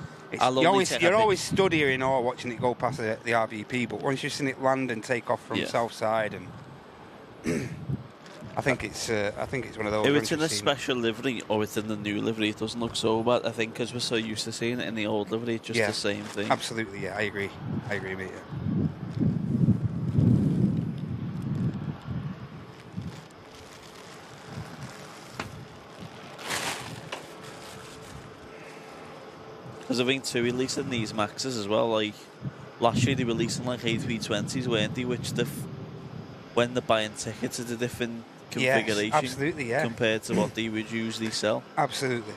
stood here in awe watching it go past the RVP. But once you've seen it land and take off from south side, and I think it's one of those. If it's in a special livery or it's in the new livery, it doesn't look so bad. I think because we're so used to seeing it in the old livery, it's just the same thing. Absolutely, yeah, I agree, mate. Yeah. Because I think too, releasing these Maxes as well. Like last year, they were releasing like A320s, weren't they? Which when they're buying tickets, it's a different configuration, absolutely, yeah, compared to what they would usually sell. Absolutely.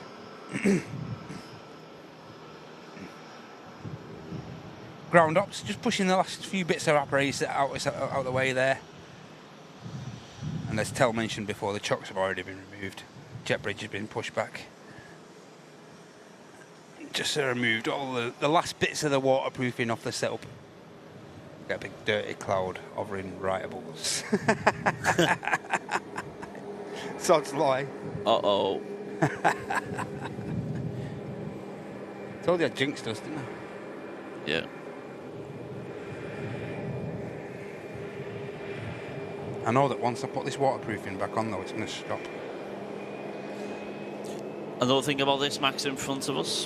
Ground ops, just pushing the last few bits of apparatus out of the way there. And as Tel mentioned before, the chocks have already been removed. Jet bridge has been pushed back. Just removed all the last bits of the waterproofing off the setup. Got a big dirty cloud hovering right above us. Sod's lie. Uh-oh. Told you I jinxed us, didn't I? Yeah. I know that once I put this waterproofing back on, though, it's going to stop. Another thing about this Max in front of us,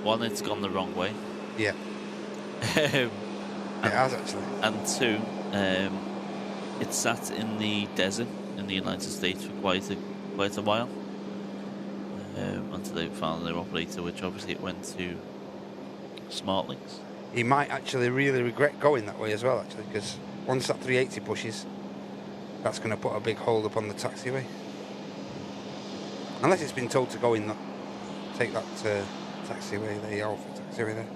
one, it's gone the wrong way. Yeah. It has, actually. And two, it's sat in the desert in the United States for quite a while. Until they found their operator, which obviously it went to SmartLynx. He might actually really regret going that way as well, actually, because once that 380 pushes, that's going to put a big hold up on the taxiway. Unless it's been told to go in that, take that taxiway there, Alpha taxiway there.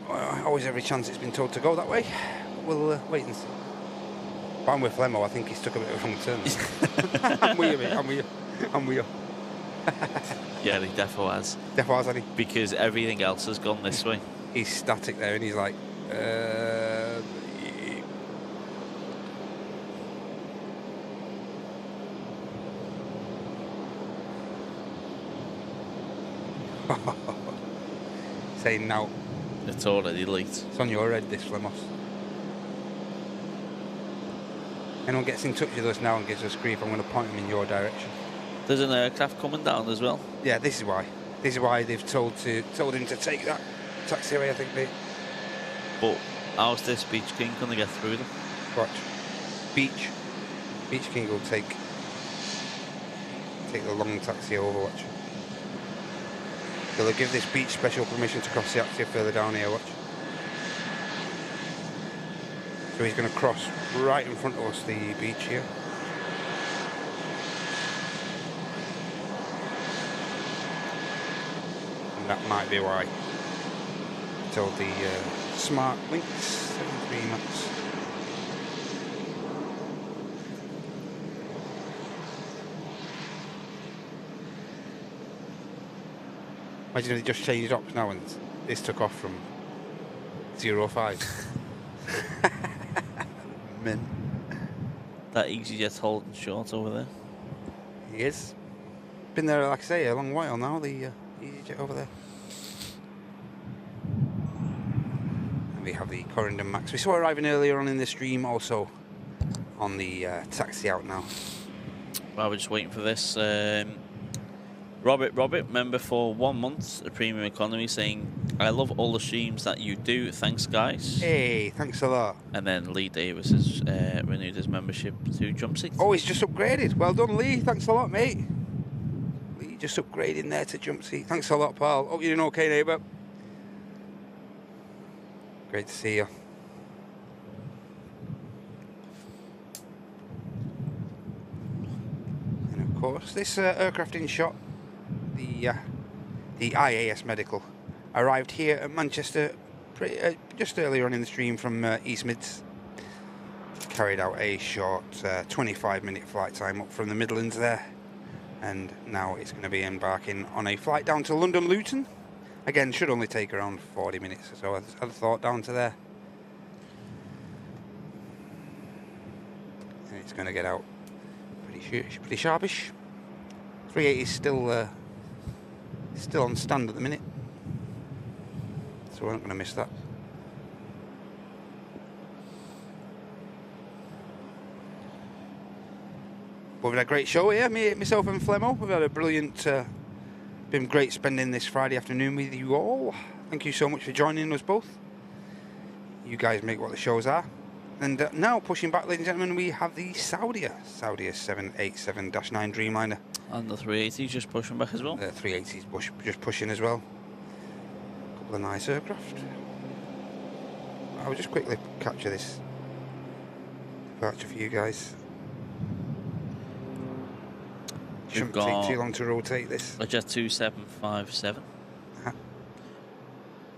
Well, always every chance it's been told to go that way. We'll wait and see. But I'm with Flemo, I think he's took a bit of a wrong turn. I'm with you, mate. I'm with you. Yeah, he defo has. Defo has, hasn't he? Because everything else has gone this way. He's static there and he's like, saying now. It's already late. It's on your head, this, Flemos. Anyone gets in touch with us now and gives us grief, I'm going to point them in your direction. There's an aircraft coming down as well. Yeah, this is why. This is why they've told him to take that taxiway, I think they... But how's this Beach King going to get through them? Watch. Beach King will take the long taxi over, watch. They'll give this beach special permission to cross the axis further down here, watch. So he's going to cross right in front of us, the beach here. And that might be why I told the Smart Links 73 Max. Imagine if they just changed ops now and this took off from 05. Men. That EasyJet's holding short over there. He is. Been there, like I say, a long while now, the EasyJet over there. And we have the Corendon Max. We saw it arriving earlier on in the stream, also on the taxi out now. Well, we're just waiting for this. Robert, member for 1 month, the premium economy, saying, I love all the streams that you do. Thanks, guys. Hey, thanks a lot. And then Lee Davis has renewed his membership to Jumpseat. Oh, he's just upgraded. Well done, Lee. Thanks a lot, mate. Lee just upgrading there to Jumpseat. Thanks a lot, pal. Hope you're doing okay, neighbour. Great to see you. And of course, this aircraft in shot, the IAS Medical, arrived here at Manchester just earlier on in the stream from East Mids. Carried out a short 25-minute flight time up from the Midlands there, and now it's going to be embarking on a flight down to London Luton. Again, should only take around 40 minutes or so, I'd thought, down to there. And it's going to get out pretty sharpish. 380 is still on stand at the minute, so we're not going to miss that. But we've had a great show here, myself and Flemo. We've had a brilliant, been great spending this Friday afternoon with you all. Thank you so much for joining us both. You guys make what the shows are. And now, pushing back, ladies and gentlemen, we have the Saudia 787-9 Dreamliner. And the 380's just pushing back as well. The 380's just pushing as well. A couple of nice aircraft. I'll just quickly capture this departure for you guys. Shouldn't take too long to rotate this. A Jet 2757.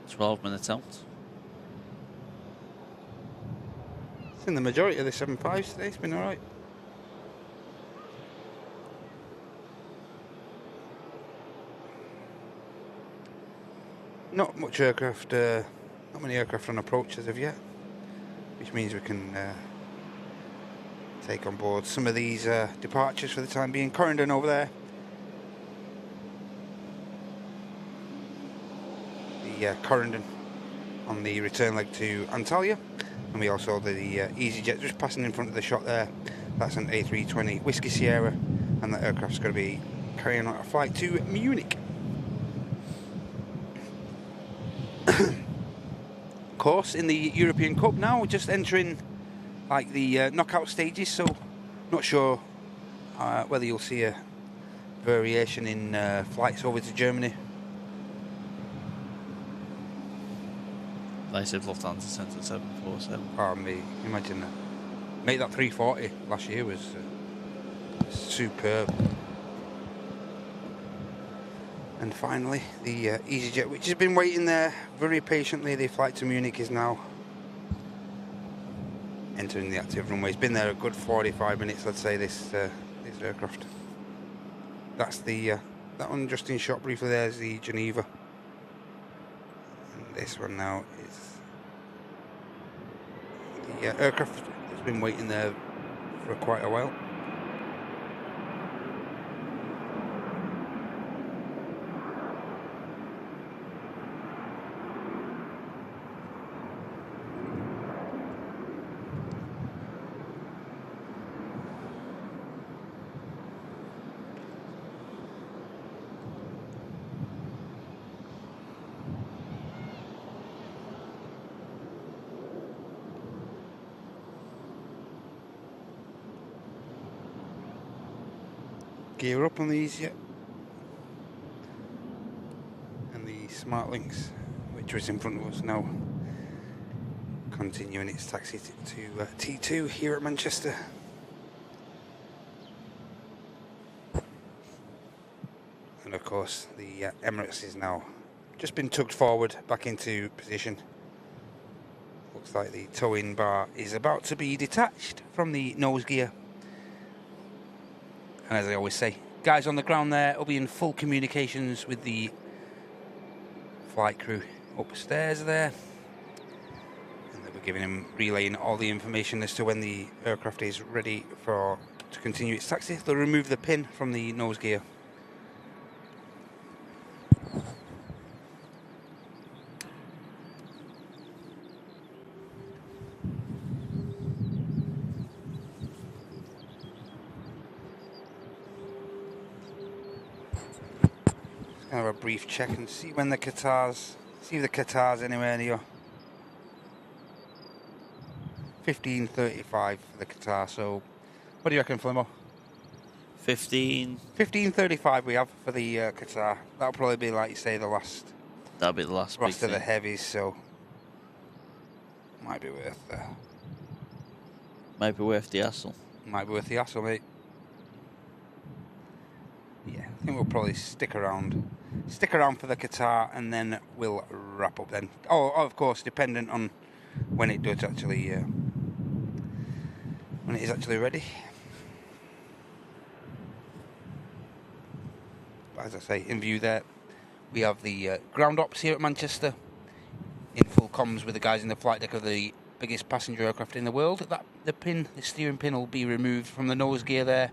12 minutes out. It's in the majority of the 75s today. It's been all right. Not much aircraft, not many aircraft on approach as of yet, which means we can take on board some of these departures for the time being. Corendon over there. The Corendon on the return leg to Antalya. And we also have the EasyJet just passing in front of the shot there. That's an A320 Whiskey Sierra, and that aircraft's going to be carrying out a flight to Munich. Of course, in the European Cup now, we're just entering like the knockout stages, so not sure whether you'll see a variation in flights over to Germany. They said Lufthansa sent a 747. Pardon me, imagine that. Mate, that 340 last year was superb. And finally, the EasyJet, which has been waiting there very patiently. The flight to Munich is now entering the active runway. It's been there a good 45 minutes, I'd say, this aircraft. That's the that one just in shot briefly there is the Geneva. And this one now is the aircraft that's been waiting there for quite a while. Gear up on the EasyJet, and the Smart Links, which is in front of us now, continuing its taxi to T2 here at Manchester. And of course the Emirates is now just been tugged forward back into position. Looks like the towing bar is about to be detached from the nose gear. And as I always say, guys on the ground there will be in full communications with the flight crew upstairs there. And they'll be giving them, relaying all the information as to when the aircraft is ready to continue its taxi. They'll remove the pin from the nose gear. Have a brief check and see when the Qatar's, see if the Qatar's anywhere near 15:35 for the Qatar. So, what do you reckon, Flimo? 15:35 we have for the Qatar. That'll probably be, like you say, the last. That'll be the last of thing. the heavies. So, might be worth. Might be worth the hassle. Might be worth the hassle, mate. Yeah, I think we'll probably stick around for the Qatar, and then we'll wrap up then. Oh, of course, dependent on when it does actually, when it is actually ready. But as I say, in view there, we have the ground ops here at Manchester, in full comms with the guys in the flight deck of the biggest passenger aircraft in the world. The steering pin will be removed from the nose gear there.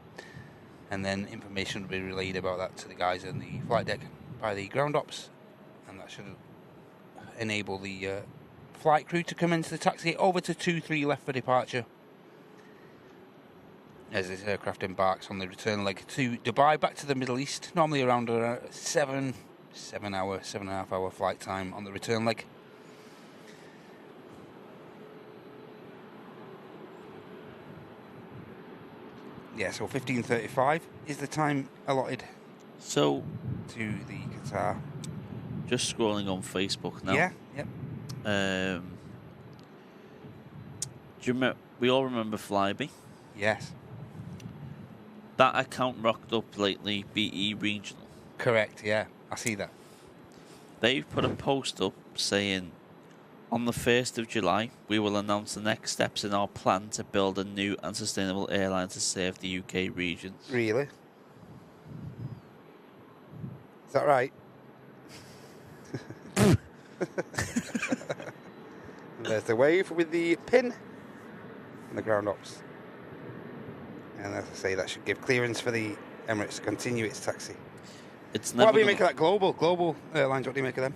And then information will be relayed about that to the guys in the flight deck by the ground ops, and that should enable the flight crew to commence the taxi over to 23 left for departure as this aircraft embarks on the return leg to Dubai, back to the Middle East, normally around a 7.5 hour flight time on the return leg. Yeah, so 15:35 is the time allotted to the Qatar. Just scrolling on Facebook now. Yeah, yep. Do you remember, we all remember Flyby? Yes. That account rocked up lately, BE Regional. Correct, yeah. I see that. They've put a post up saying, on the 1st of July, we will announce the next steps in our plan to build a new and sustainable airline to serve the UK regions. Really? Is that right? There's the wave with the pin and the ground ops. And as I say, that should give clearance for the Emirates to continue its taxi. What do you make of that Global Airlines? What do you make of them?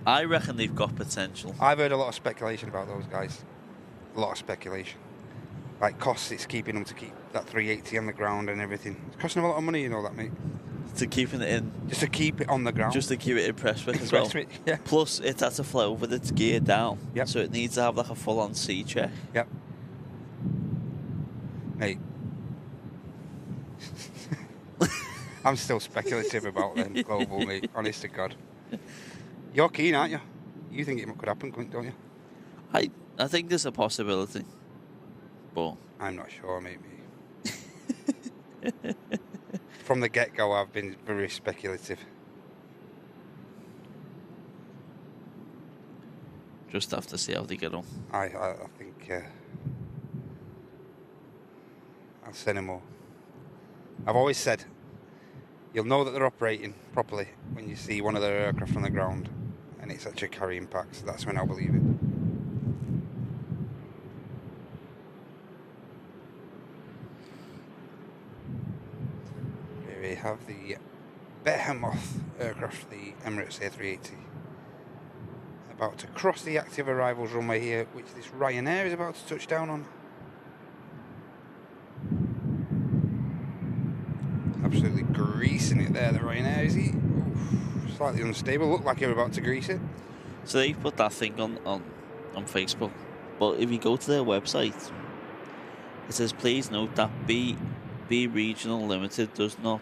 I reckon they've got potential. I've heard a lot of speculation about those guys. A lot of speculation. Like costs, it's keeping them to keep that 380 on the ground and everything. It's costing them a lot of money, you know that, mate. To keeping it in. Just to keep it on the ground. Just to keep it in Prestwick as well. Yeah. Plus, it has to flow with its gear down. Yep. So it needs to have like a full-on C check. Yep. Mate. I'm still speculative about them, Global, mate. Honest to God. You're keen, aren't you? You think it could happen, don't you? I think there's a possibility. But I'm not sure, maybe. From the get-go, I've been very speculative. Just have to see how they get on. I think I'll send him more. I've always said you'll know that they're operating properly when you see one of their aircraft on the ground and it's actually carrying packs. That's when I'll believe it. Here we have the Behemoth aircraft, the Emirates A350. About to cross the active arrivals runway here, which this Ryanair is about to touch down on. Absolutely greasing it there, the Ryanair, is he? Oof, slightly unstable, looked like he was about to grease it. So they put that thing on Facebook, but if you go to their website, it says, please note that B Regional Limited does not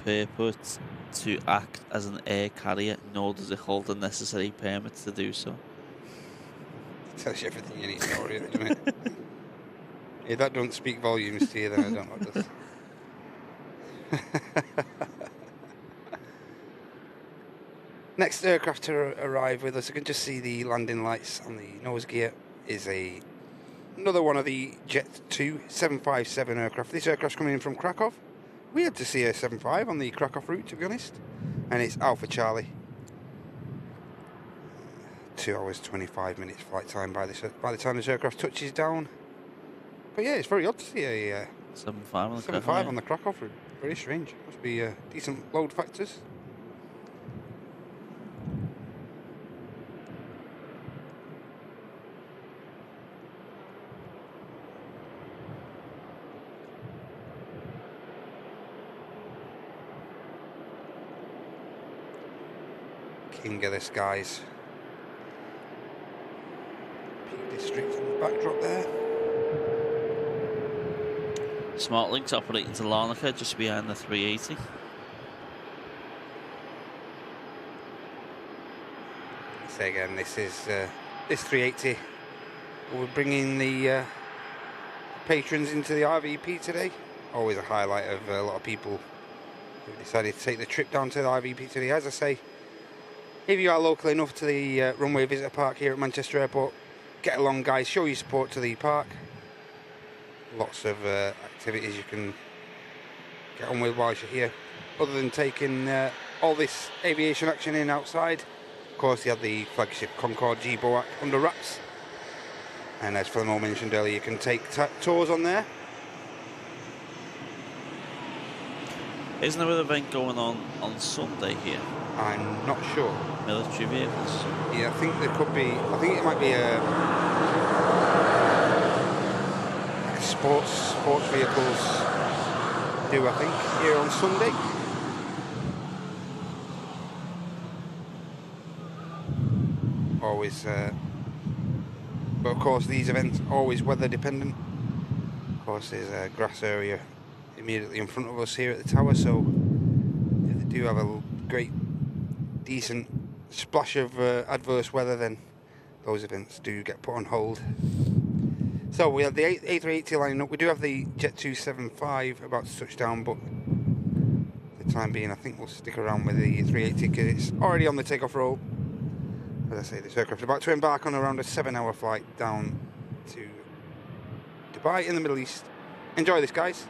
purport to act as an air carrier, nor does it hold the necessary permits to do so. It tells you everything you need to know, really, doesn't it? If that don't speak volumes to you, then I don't know what does. Next aircraft to arrive with us, you can just see the landing lights on the nose gear, is another one of the Jet 2 757 aircraft. This aircraft's coming in from Krakow. Weird to see a 75 on the Krakow route, to be honest. And it's Alpha Charlie. 2 hours 25 minutes flight time by the time this aircraft touches down. But yeah, it's very odd to see a 75 on the Krakow route. Very strange. Must be decent load factors. King of the skies. Peak District in the backdrop there. Smart Links operating to Larnaca, just behind the 380. Say again, this is this 380. We're bringing the patrons into the RVP today. Always a highlight of a lot of people who decided to take the trip down to the RVP today. As I say, if you are local enough to the Runway Visitor Park here at Manchester Airport, get along, guys. Show your support to the park. Lots of activities you can get on with while you're here, other than taking all this aviation action in outside. Of course, you have the flagship Concorde G-Boac under wraps, and as Flemmo mentioned earlier, you can take tours on there. Isn't there an event going on Sunday here? I'm not sure. Military vehicles? Yeah, I think there could be. I think it might be sports vehicles do, I think, here on Sunday. Always, but of course these events are always weather dependent. Of course, there's a grass area immediately in front of us here at the tower, so if they do have a great, decent splash of adverse weather, then those events do get put on hold. So we have the A380 lining up. We do have the Jet 275 about to touch down, but for the time being, I think we'll stick around with the 380 because it's already on the takeoff roll. As I say, this aircraft is about to embark on around a 7-hour flight down to Dubai in the Middle East. Enjoy this, guys.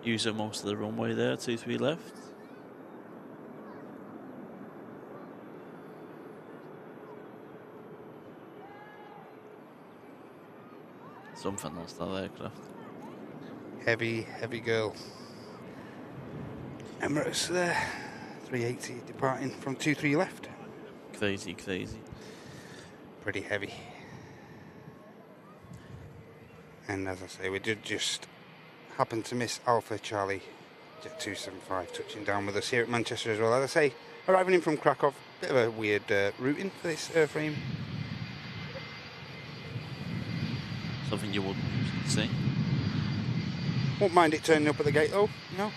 Using most of the runway there, 2-3 left. Something else, that aircraft. Heavy girl. Emirates there. 380 departing from 2-3 left. Crazy. Pretty heavy. And as I say, we did just happened to miss Alpha Charlie Jet 275 touching down with us here at Manchester as well. As I say, arriving in from Krakow, bit of a weird routing for this airframe. Something you wouldn't see. Won't mind it turning up at the gate though, no.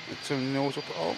Not turning the nose up at all.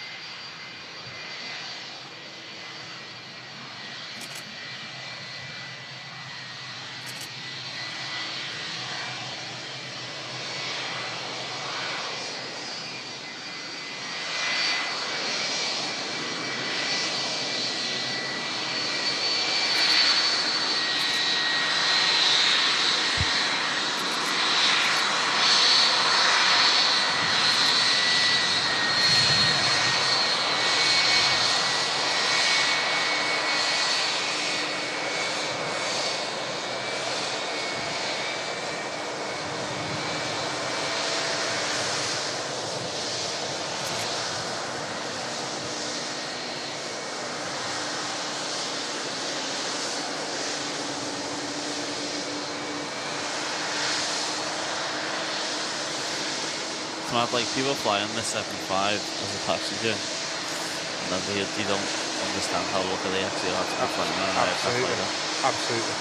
Like people fly on this 75 as a passenger, and then they don't understand how lucky they actually are to be flying on an aircraft like that. Absolutely.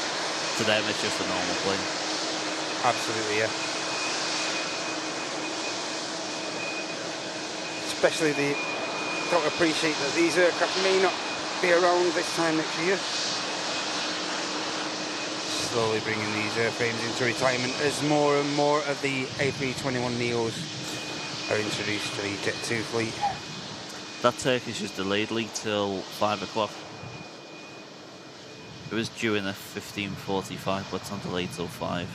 To them, it's just a normal plane. Absolutely, yeah. Especially they don't appreciate that these aircraft may not be around this time next year. Slowly bringing these airframes into retirement as more and more of the A321neos are introduced to the Jet 2 fleet. That Turkish is delayed Lee till 5 o'clock. It was due in at 15:45, but it's on delayed till 5.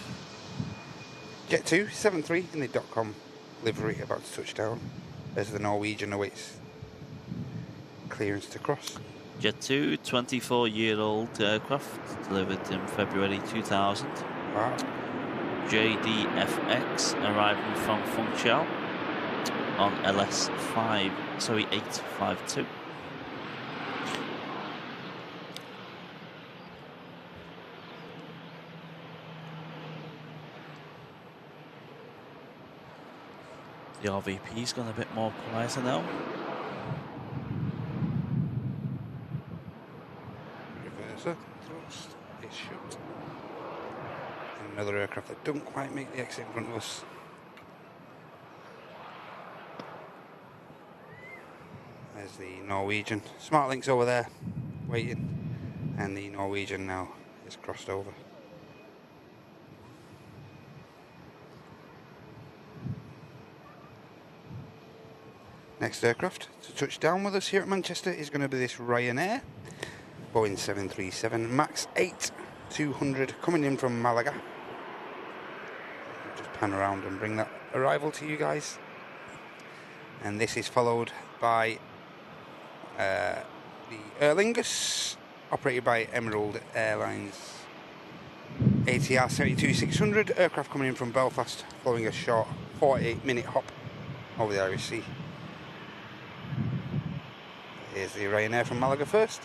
Jet 273 in the .com livery about to touch down as the Norwegian awaits clearance to cross. Jet 2, 24-year-old aircraft, delivered in February 2000. Wow. JDFX arriving from Funchal on LS852. The RVP's gone a bit more quieter now. Reverser, thrust is shut. Another aircraft that don't quite make the exit in front of us. There's the Norwegian. SmartLink's over there, waiting. And the Norwegian now is crossed over. Next aircraft to touch down with us here at Manchester is going to be this Ryanair Boeing 737 MAX 8 200 coming in from Malaga. Just pan around and bring that arrival to you guys. And this is followed by the Aer Lingus, operated by Emerald Airlines. ATR 72-600 aircraft coming in from Belfast, following a short 48-minute hop over the Irish Sea. Here's the Ryanair from Malaga first.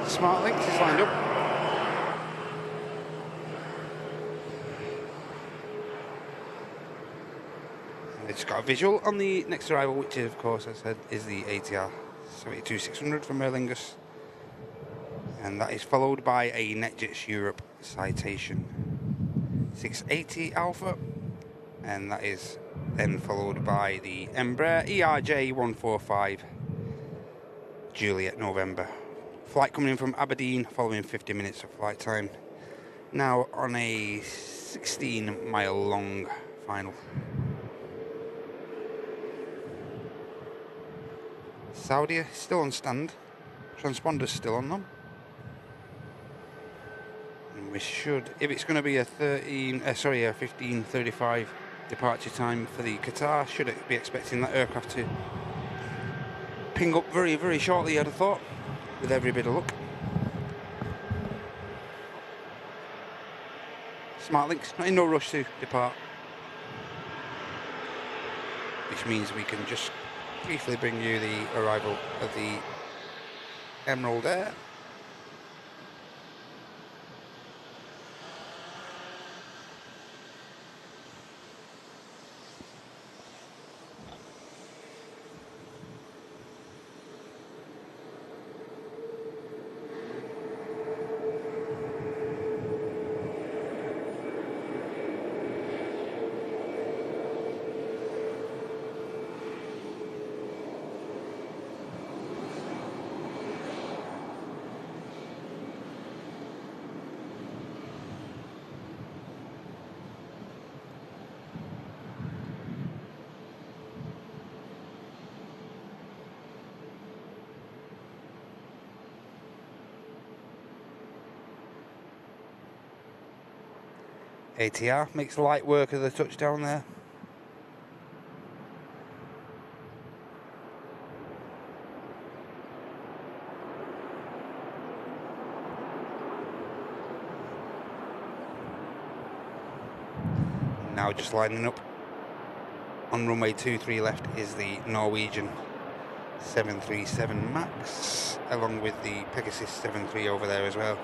SmartLink is lined up. And it's got a visual on the next arrival, which is, of course, as I said, is the ATR 72-600 from Aer Lingus. And that is followed by a NetJets Europe Citation 680 Alpha. And that is then followed by the Embraer ERJ 145 Juliet November. Flight coming in from Aberdeen following 50 minutes of flight time. Now on a 16-mile long final. Saudi still on stand. Transponder's still on them. And we should, if it's going to be a 15:35 departure time for the Qatar, should it be expecting that aircraft to ping up very, very shortly, I'd have thought, with every bit of luck. Smart links, not in no rush to depart. Which means we can just briefly bring you the arrival of the Emerald Air. ATR makes light work of the touchdown there. Now just lining up on runway 23 left is the Norwegian 737 MAX, along with the Pegasus 73 over there as well.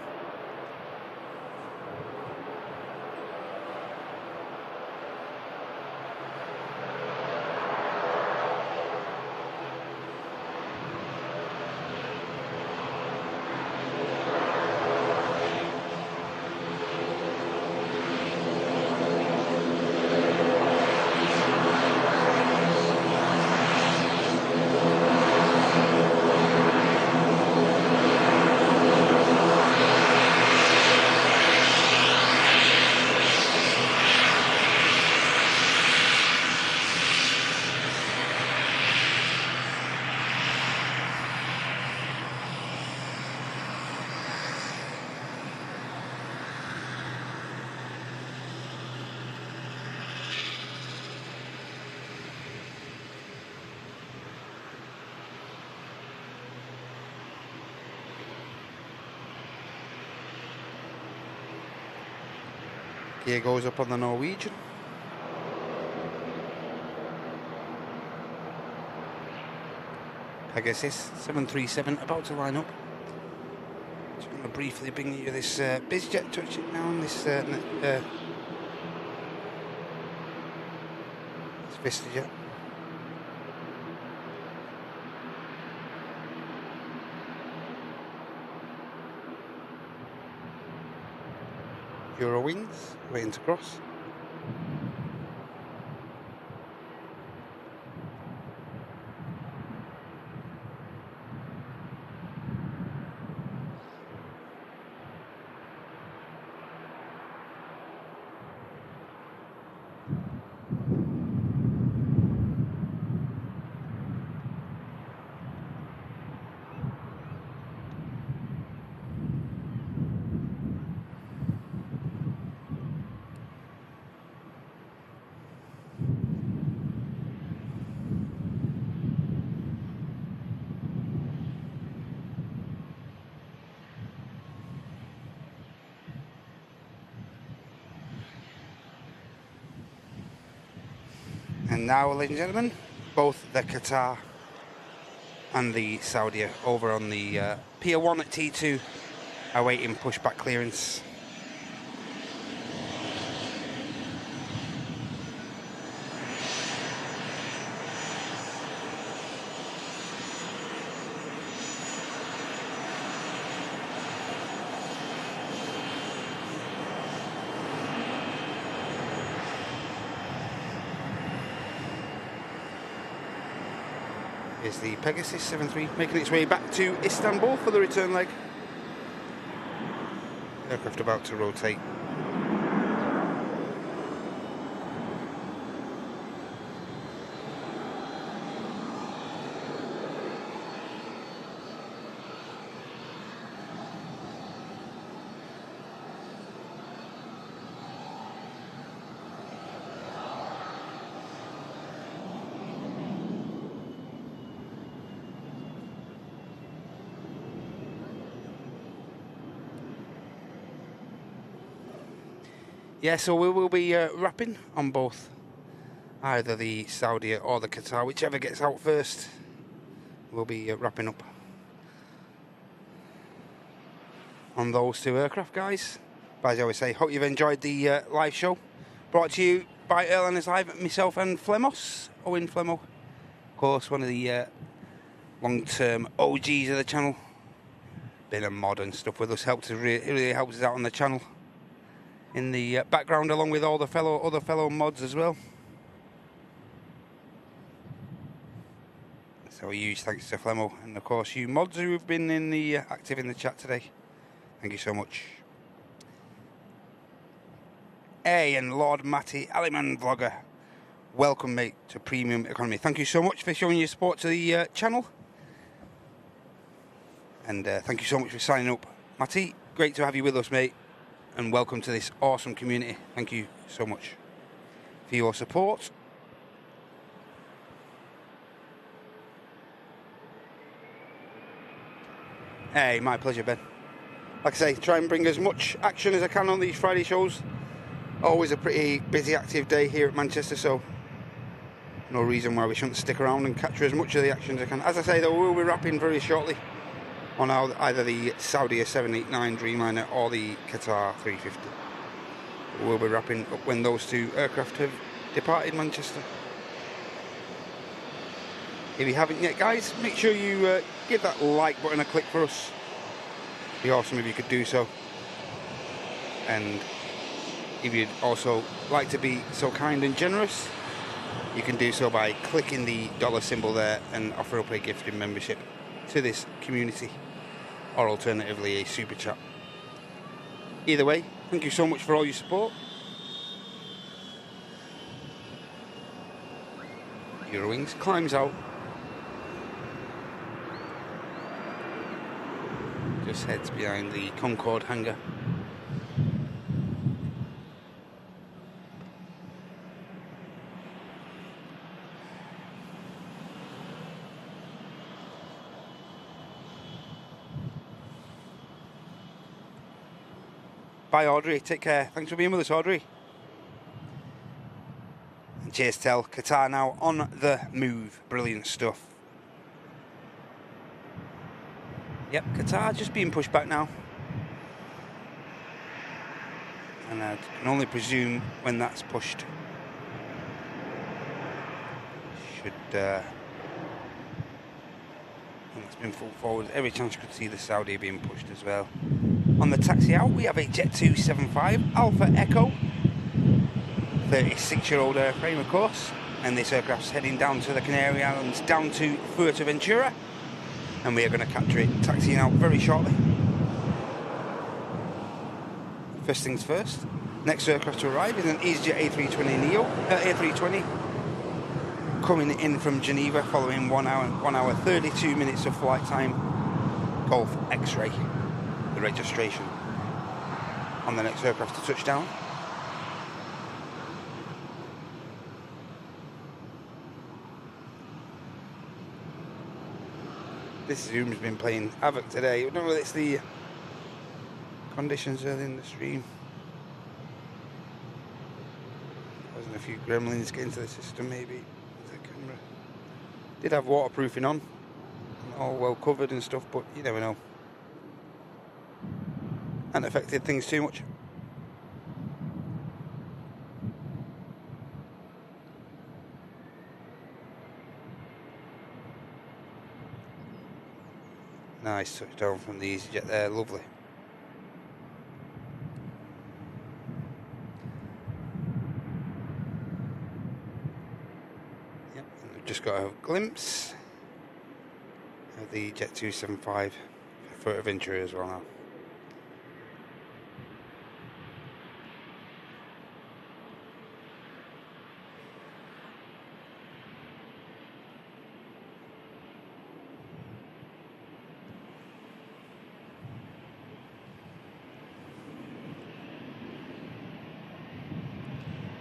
Gear goes up on the Norwegian. Pegasus 737 about to line up. Just going to briefly bring you this BizJet touching down, this VistaJet. Eurowings, waiting to cross. And now, ladies and gentlemen, both the Qatar and the Saudi are over on the Pier 1 at T2, awaiting pushback clearance. Is the Pegasus 73 making its way back to Istanbul for the return leg. Aircraft about to rotate. Yeah, so we will be wrapping on both, either the Saudi or the Qatar, whichever gets out first. We'll be wrapping up on those two aircraft, guys. But as I always say, hope you've enjoyed the live show. Brought to you by Airliners Live, myself and Flemos, Owen Flemo. Of course, one of the long-term OGs of the channel. Been a mod and stuff with us, it really helps us out on the channel. In the background, along with all the other fellow mods as well. So a huge thanks to Flemo, and of course you mods who have been in the active in the chat today. Thank you so much. Hey, and Lord Matty Aliman Vlogger, welcome mate to Premium Economy. Thank you so much for showing your support to the channel, and thank you so much for signing up, Matty. Great to have you with us, mate, and welcome to this awesome community. Thank you so much for your support. Hey, my pleasure, Ben. Like I say, try and bring as much action as I can on these Friday shows. Always a pretty busy, active day here at Manchester, so no reason why we shouldn't stick around and capture as much of the action as I can. As I say, though, we'll be wrapping very shortly on either the Saudi A789 Dreamliner or the Qatar A350. We'll be wrapping up when those two aircraft have departed Manchester. If you haven't yet, guys, make sure you give that like button a click for us. It'd be awesome if you could do so. And if you'd also like to be so kind and generous, you can do so by clicking the dollar symbol there and offer up a gifted membership to this community, or alternatively a super chat. Either way, thank you so much for all your support. Eurowings climbs out. Just heads behind the Concorde hangar. Bye, Audrey. Take care. Thanks for being with us, Audrey. And cheers, Tell. Qatar now on the move. Brilliant stuff. Yep, Qatar just being pushed back now. And I can only presume when that's pushed, when it's been full forward, every chance you could see the Saudi being pushed as well. On the taxi out, we have a Jet 275 Alpha Echo, 36-year-old airframe, of course, and this aircraft's heading down to the Canary Islands, down to Fuerteventura, and we are going to capture it, taxiing out very shortly. First things first, next aircraft to arrive is an EasyJet A320, coming in from Geneva following 1 hour 32 minutes of flight time. Golf X-ray, the registration on the next aircraft to touch down. This Zoom's been playing havoc today. I don't know whether it's the conditions early in the stream. Causing a few gremlins getting into the system, maybe. The camera did have waterproofing on, and all well covered and stuff, but you never know. Hadn't affected things too much. Nice touchdown from the EasyJet there, lovely. Yep, and we've just got a glimpse of the Jet 275 for Fuerteventura as well now.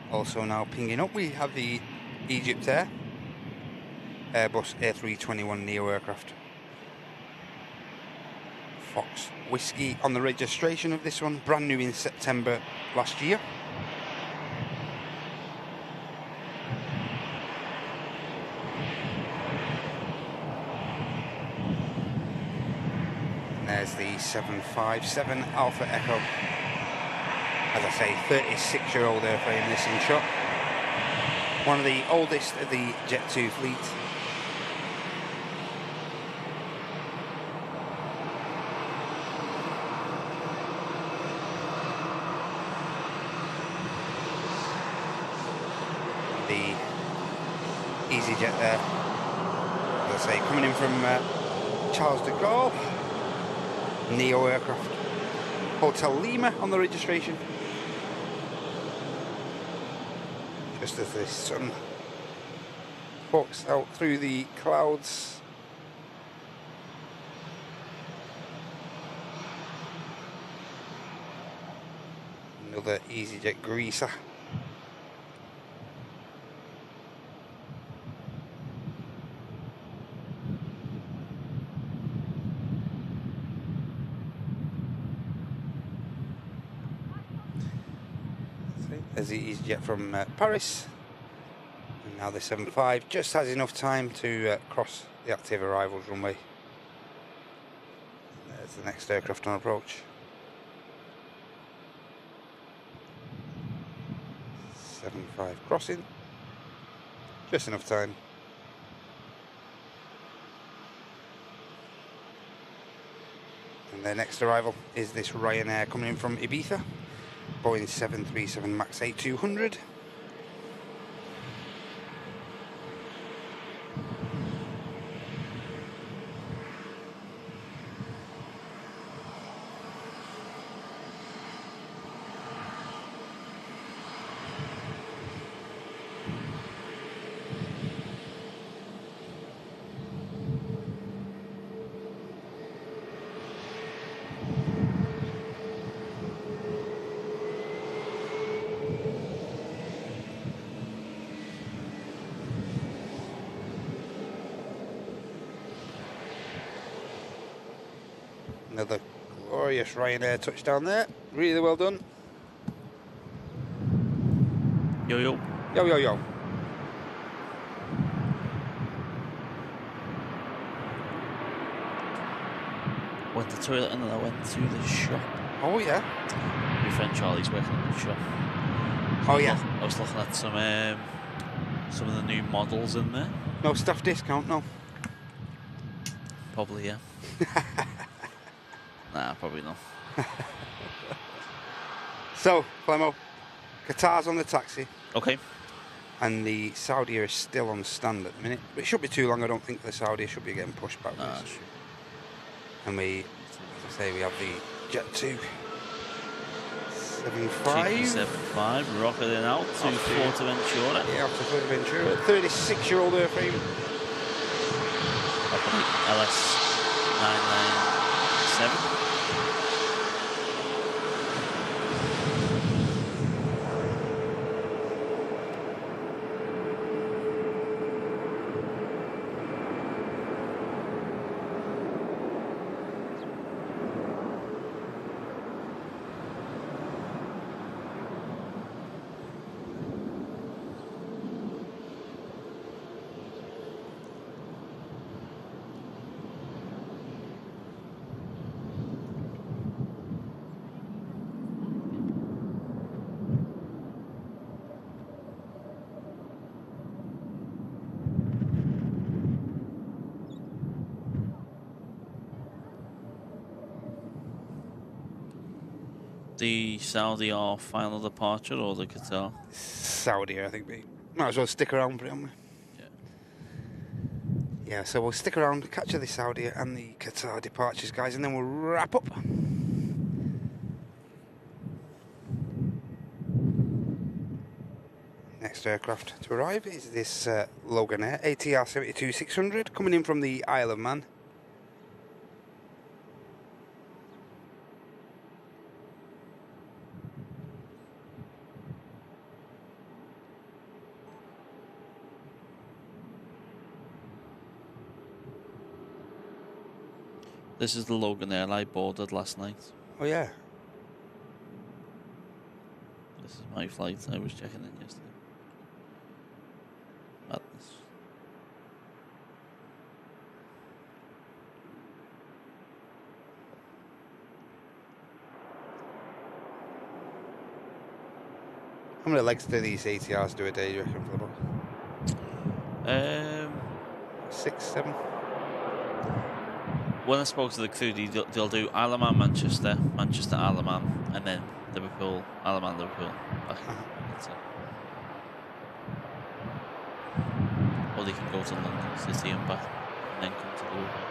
Also now pinging up, we have the Egypt Air Airbus A321 Neo aircraft. Fox Whiskey on the registration of this one, brand new in September last year. There's the 757 Alpha Echo. As I say, 36-year-old airframe, this in shot. One of the oldest of the Jet 2 fleet. The EasyJet there, as I say, coming in from Charles de Gaulle. Neo aircraft. Hotel Lima on the registration. Just as the sun pokes out through the clouds. Another EasyJet greaser. There's the EasyJet from Paris, and now the 75 just has enough time to cross the active arrivals runway. There's the next aircraft on approach. 75 crossing, just enough time. And their next arrival is this Ryanair coming in from Ibiza. Boeing 737 MAX 8200. Another glorious Ryanair touchdown there. Really well done. Yo, yo. Yo, yo, yo. Went to the toilet and then I went to the shop. Oh, yeah. My friend Charlie's working in the shop. So Oh, yeah. I was looking at some of the new models in there. No staff discount, no? Probably, yeah. Nah, probably not. So, Clemo, Qatar's on the taxi. Okay. And the Saudi is still on stand at the minute. It shouldn't be too long, I don't think, for the Saudi. It should be getting pushed back. Nah, And we, as I say, we have the Jet 2 75. 75, rocketing out to Fuerteventura. Yeah, off to Fuerteventura. 36-year-old airframe. Up on the LS 997. The Saudi are final departure or the Qatar? Saudi, I think. We might as well stick around for it, haven't we? Yeah, so we'll stick around, catch the Saudi and the Qatar departures, guys, and then we'll wrap up. Next aircraft to arrive is this Logan Air ATR 72-600 coming in from the Isle of Man. This is the Logan Air I boarded last night. Oh yeah. This is my flight. I was checking in yesterday. Madness. How many legs do these ATRs do a day, you reckon, for the boat? 6, 7? When I spoke to the crew, they'll do Isle of Man, Manchester, Manchester, Isle of Man, and then Liverpool, Isle of Man, Liverpool. That's it. Or they can go to London City and back, and then come to Liverpool.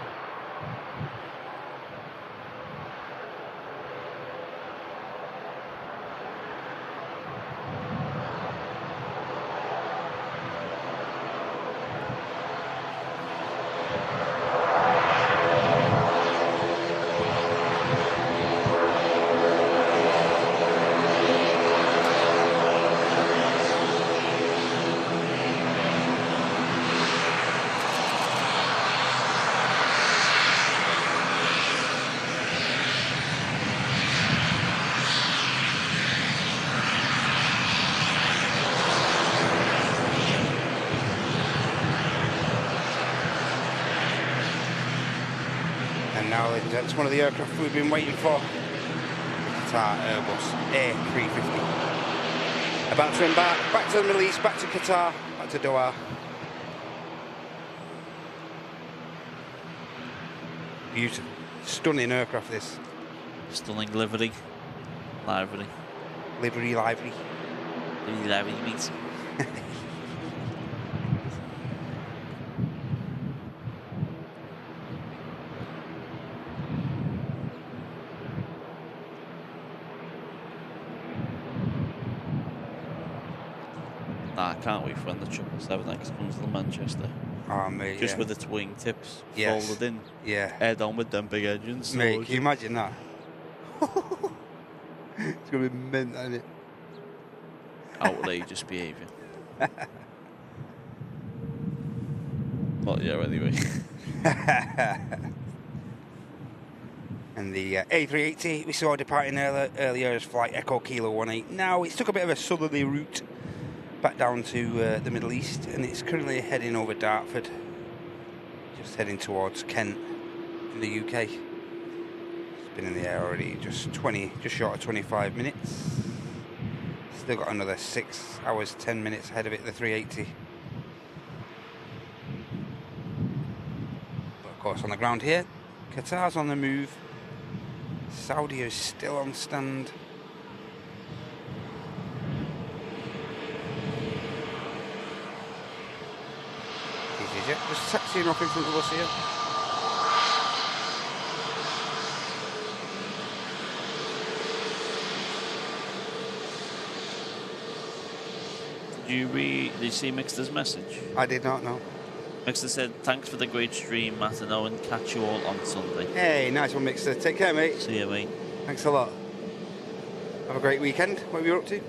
That's one of the aircraft we've been waiting for. Qatar A350. About to embark, back to the Middle East, back to Qatar, back to Doha. Beautiful, stunning aircraft this. Stunning livery. Livery. Livery. Livery means. I can't wait for when the 777X comes to Manchester. Oh, mate, just with its wingtips folded in. Yeah. Head on with them big engines. Mate, can you imagine that? It's going to be mint, isn't it? Outrageous behaviour. Not yet, anyway. And the A380 we saw departing earlier as flight Echo Kilo 18. Now, it's took a bit of a southerly route back down to the Middle East, and it's currently heading over Dartford, just heading towards Kent in the UK. It's been in the air already just short of 25 minutes. Still got another 6 hours 10 minutes ahead of it, the 380. But of course on the ground here, Qatar's on the move. Saudi is still on stand. Just taxiing off in front of us here. Did you see Mixter's message? I did not know. Mixter said, "Thanks for the great stream, Matt and Owen. Catch you all on Sunday." Hey, nice one, Mixter. Take care, mate. See you, mate. Thanks a lot. Have a great weekend. What are you up to?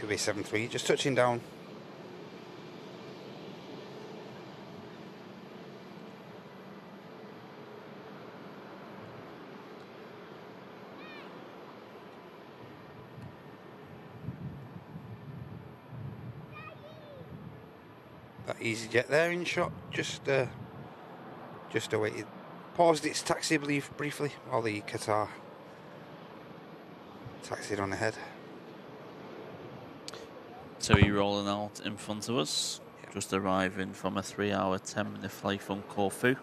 A73, just touching down. That EasyJet there in shot, just awaited. Paused its taxi, I believe, briefly while the Qatar taxied on ahead. So he's rolling out in front of us, just arriving from a 3-hour 10-minute flight from Corfu.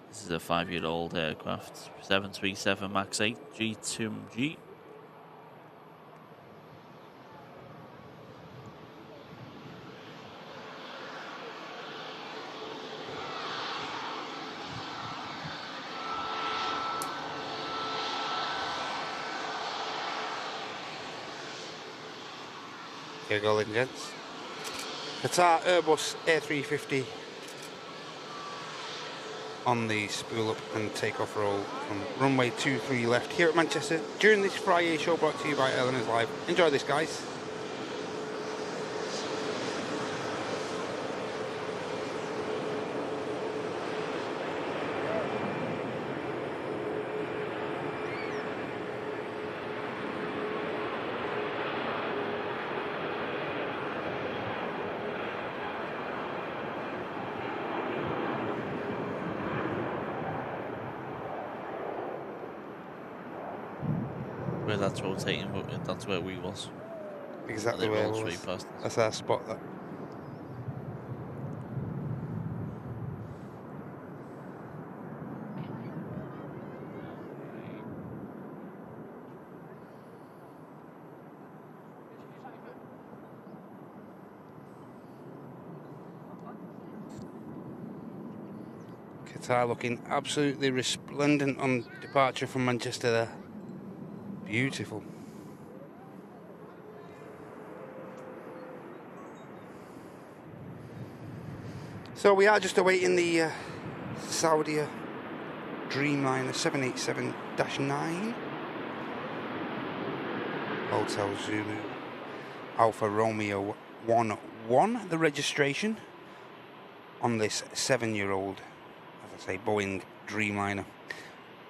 This is a 5-year-old aircraft, 737 MAX 8 G2G. Here you go, ladies and gents. Qatar Airbus A350 on the spool up and takeoff roll from runway 23 left here at Manchester during this FriYAY show brought to you by Airline Live. Enjoy this, guys. that's rotating, but that's where we was. Exactly where it was. That's our spot. That. Qatar looking absolutely resplendent on departure from Manchester there. Beautiful. So we are just awaiting the Saudi Dreamliner 787-9. Hotel Zulu Alpha Romeo 11, the registration on this 7-year-old, as I say, Boeing Dreamliner.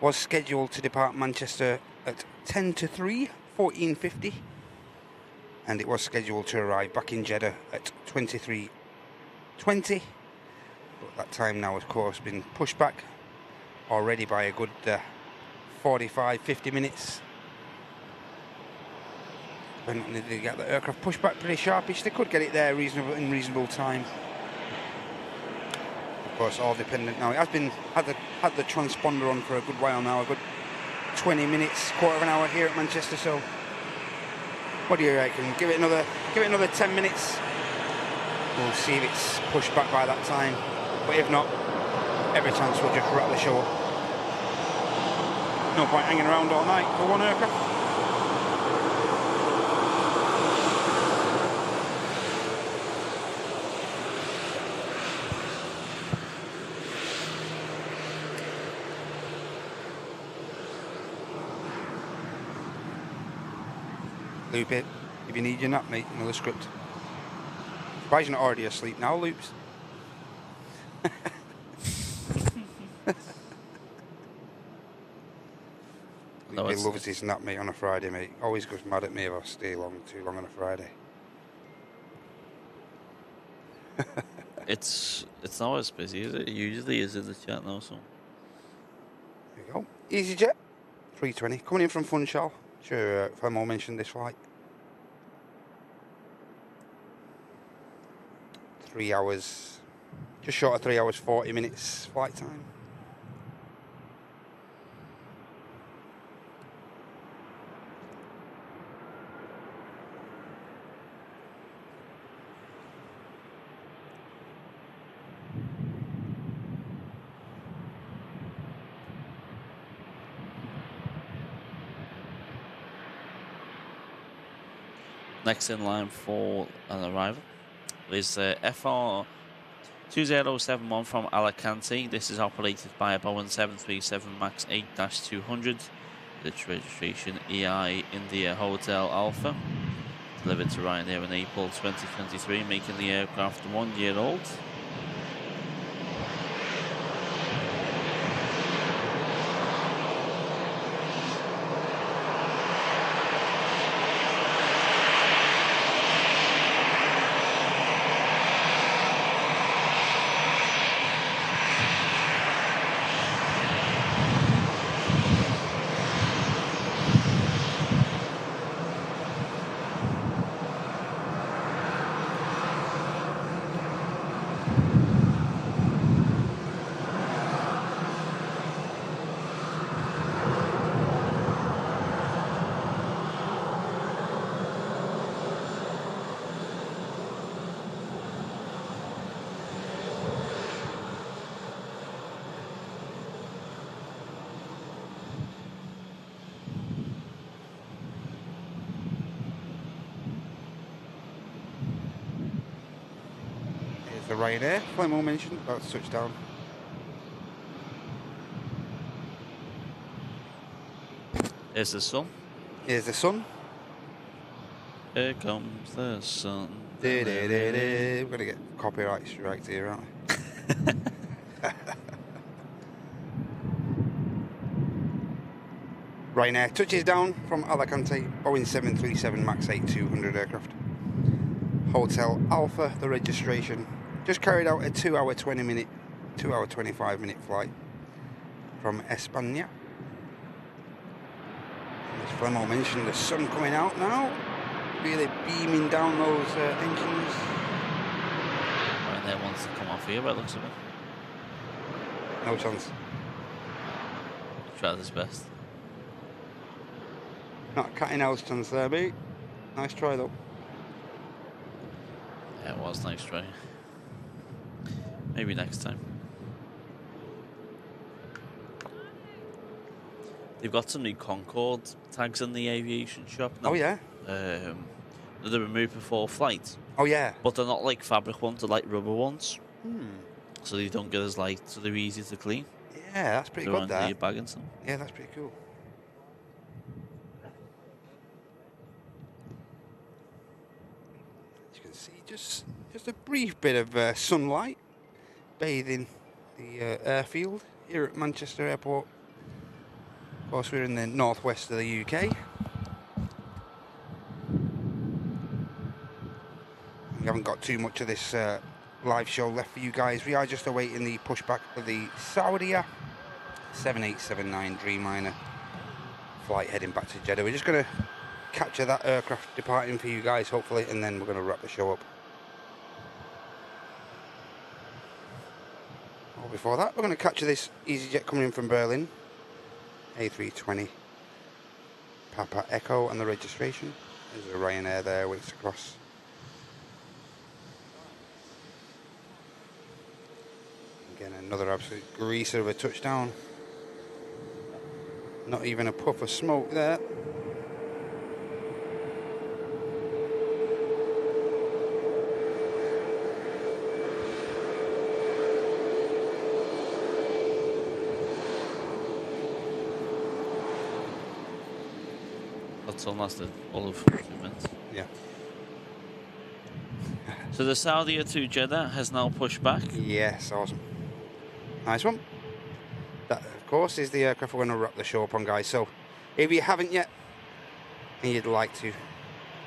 Was scheduled to depart Manchester at 10 to 3, 14:50, and it was scheduled to arrive back in Jeddah at 23:20. But that time now, of course, been pushed back already by a good 45-50 minutes. When they get the aircraft pushed back pretty sharpish, they could get it there in reasonable time. Of course, all dependent now. It has been had the transponder on for a good while now, a good 20 minutes, quarter of an hour here at Manchester. So, what do you reckon? Give it another 10 minutes. We'll see if it's pushed back by that time. But if not, every chance we'll just wrap the show up. No point hanging around all night for one aircraft. Loop it if you need your nap, mate. Another script. Surprised you're not already asleep now, Loops. He loves his nap, mate, on a Friday, mate. Always goes mad at me if I stay too long on a Friday. It's not as busy as it usually is in the chat now, so. There you go. EasyJet 320 coming in from Funchal. Sure, Femo mentioned this flight. 3 hours, just short of 3 hours 40 minutes flight time. Next in line for an arrival is FR 2071 from Alicante. This is operated by a Boeing 737 MAX 8-200. Its registration EI India Hotel Alpha. Delivered to Ryanair in April 2023, making the aircraft 1 year old. The Ryanair, Flymo mentioned, about to touch down. Here's the sun. Here's the sun. Here comes the sun. We're going to get copyright strikes here, aren't we? Ryanair touches down from Alicante, Boeing 737 MAX 8-200 aircraft. Hotel Alpha, the registration. Just carried out a 2 hour 25 minute flight from España. It's Flemo mentioned the sun coming out now, really beaming down those engines. Right there wants to come off here, by the looks of it. No chance. Tried his best. Not a cat in house chance there, mate. Nice try though. Yeah, it was a nice try. Maybe next time. They've got some new Concorde tags in the aviation shop now. Oh yeah. That they removed before flight. Oh yeah. But they're not like fabric ones; they're like rubber ones. Hmm. So they don't get as light, so they're easy to clean. Yeah, that's pretty good there. Your bag and stuff. Yeah, that's pretty cool. As you can see, just a brief bit of sunlight bathing the airfield here at Manchester Airport. Of course, we're in the northwest of the UK. We haven't got too much of this live show left for you guys. We are just awaiting the pushback of the Saudi 7879 Dreamliner flight heading back to Jeddah. We're just going to capture that aircraft departing for you guys, hopefully, and then we're going to wrap the show up. Or before that, we're going to capture this EasyJet coming in from Berlin, A320 Papa Echo, and the registration. There's a Ryanair there, waits across. Again, another absolute greaser of a touchdown. Not even a puff of smoke there. That's all lasted all of 2 minutes. Yeah. So the Saudi to Jeddah has now pushed back. Yes, awesome. Nice one. That, of course, is the aircraft we're going to wrap the show up on, guys. So, if you haven't yet, and you'd like to,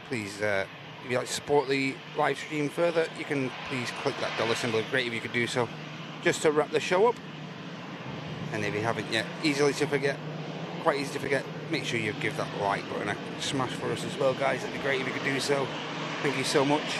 please, if you'd like to support the live stream further, you can please click that dollar symbol. Great if you could do so, just to wrap the show up. And if you haven't yet, quite easy to forget, make sure you give that like button a smash for us as well, guys. It'd be great if you could do so. Thank you so much.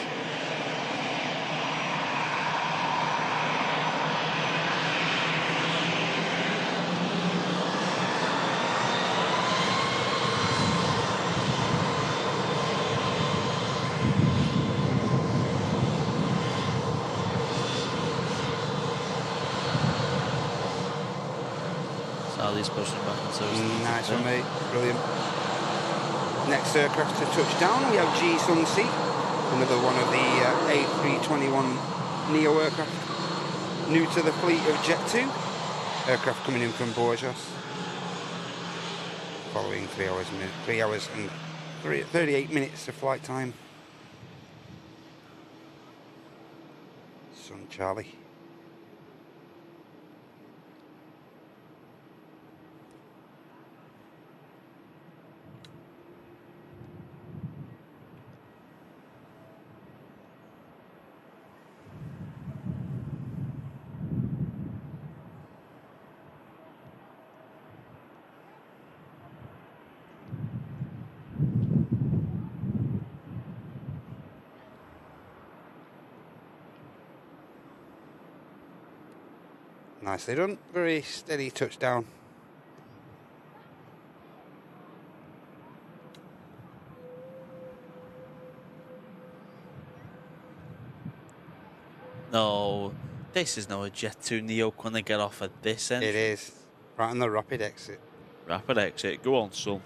Saudi's pushing back, and so is the nice one, mate. Brilliant. Next aircraft to touch down, we have G Sun C, another one of the A321 Neo aircraft, new to the fleet of Jet2. Aircraft coming in from Bourges, following 3 hours and 38 minutes of flight time. Sun Charlie. Nicely done, very steady touchdown. No, this is now a Jet2 Neo when they get off at this end. It is, right on the rapid exit. Rapid exit, go on, son.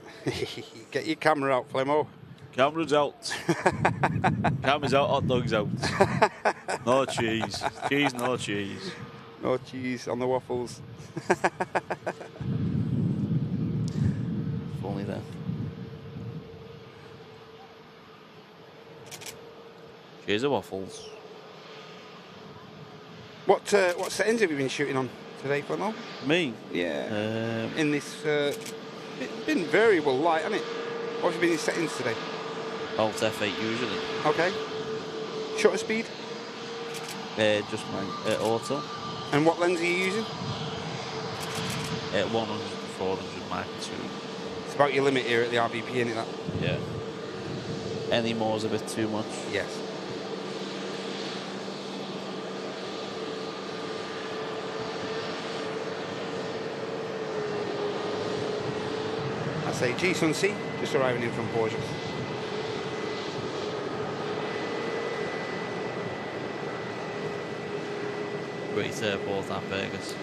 Get your camera out, Flemo. Camera's out. Camera's out, hot dog's out. No cheese. Cheese, no cheese. No cheese on the waffles. If only then. Cheers of waffles. What settings have you been shooting on today, Flemo? Me? Yeah. In this been variable light, hasn't it? What have you been in settings today? Alt F8 usually. Okay. Shutter speed? Just my auto. And what lens are you using? 100 to 400 Mark II. It's about your limit here at the RVP, isn't it? That? Yeah. Any more is a bit too much. Yes. I say G Sun C, just arriving in from Borges. Great airport, that Vegas.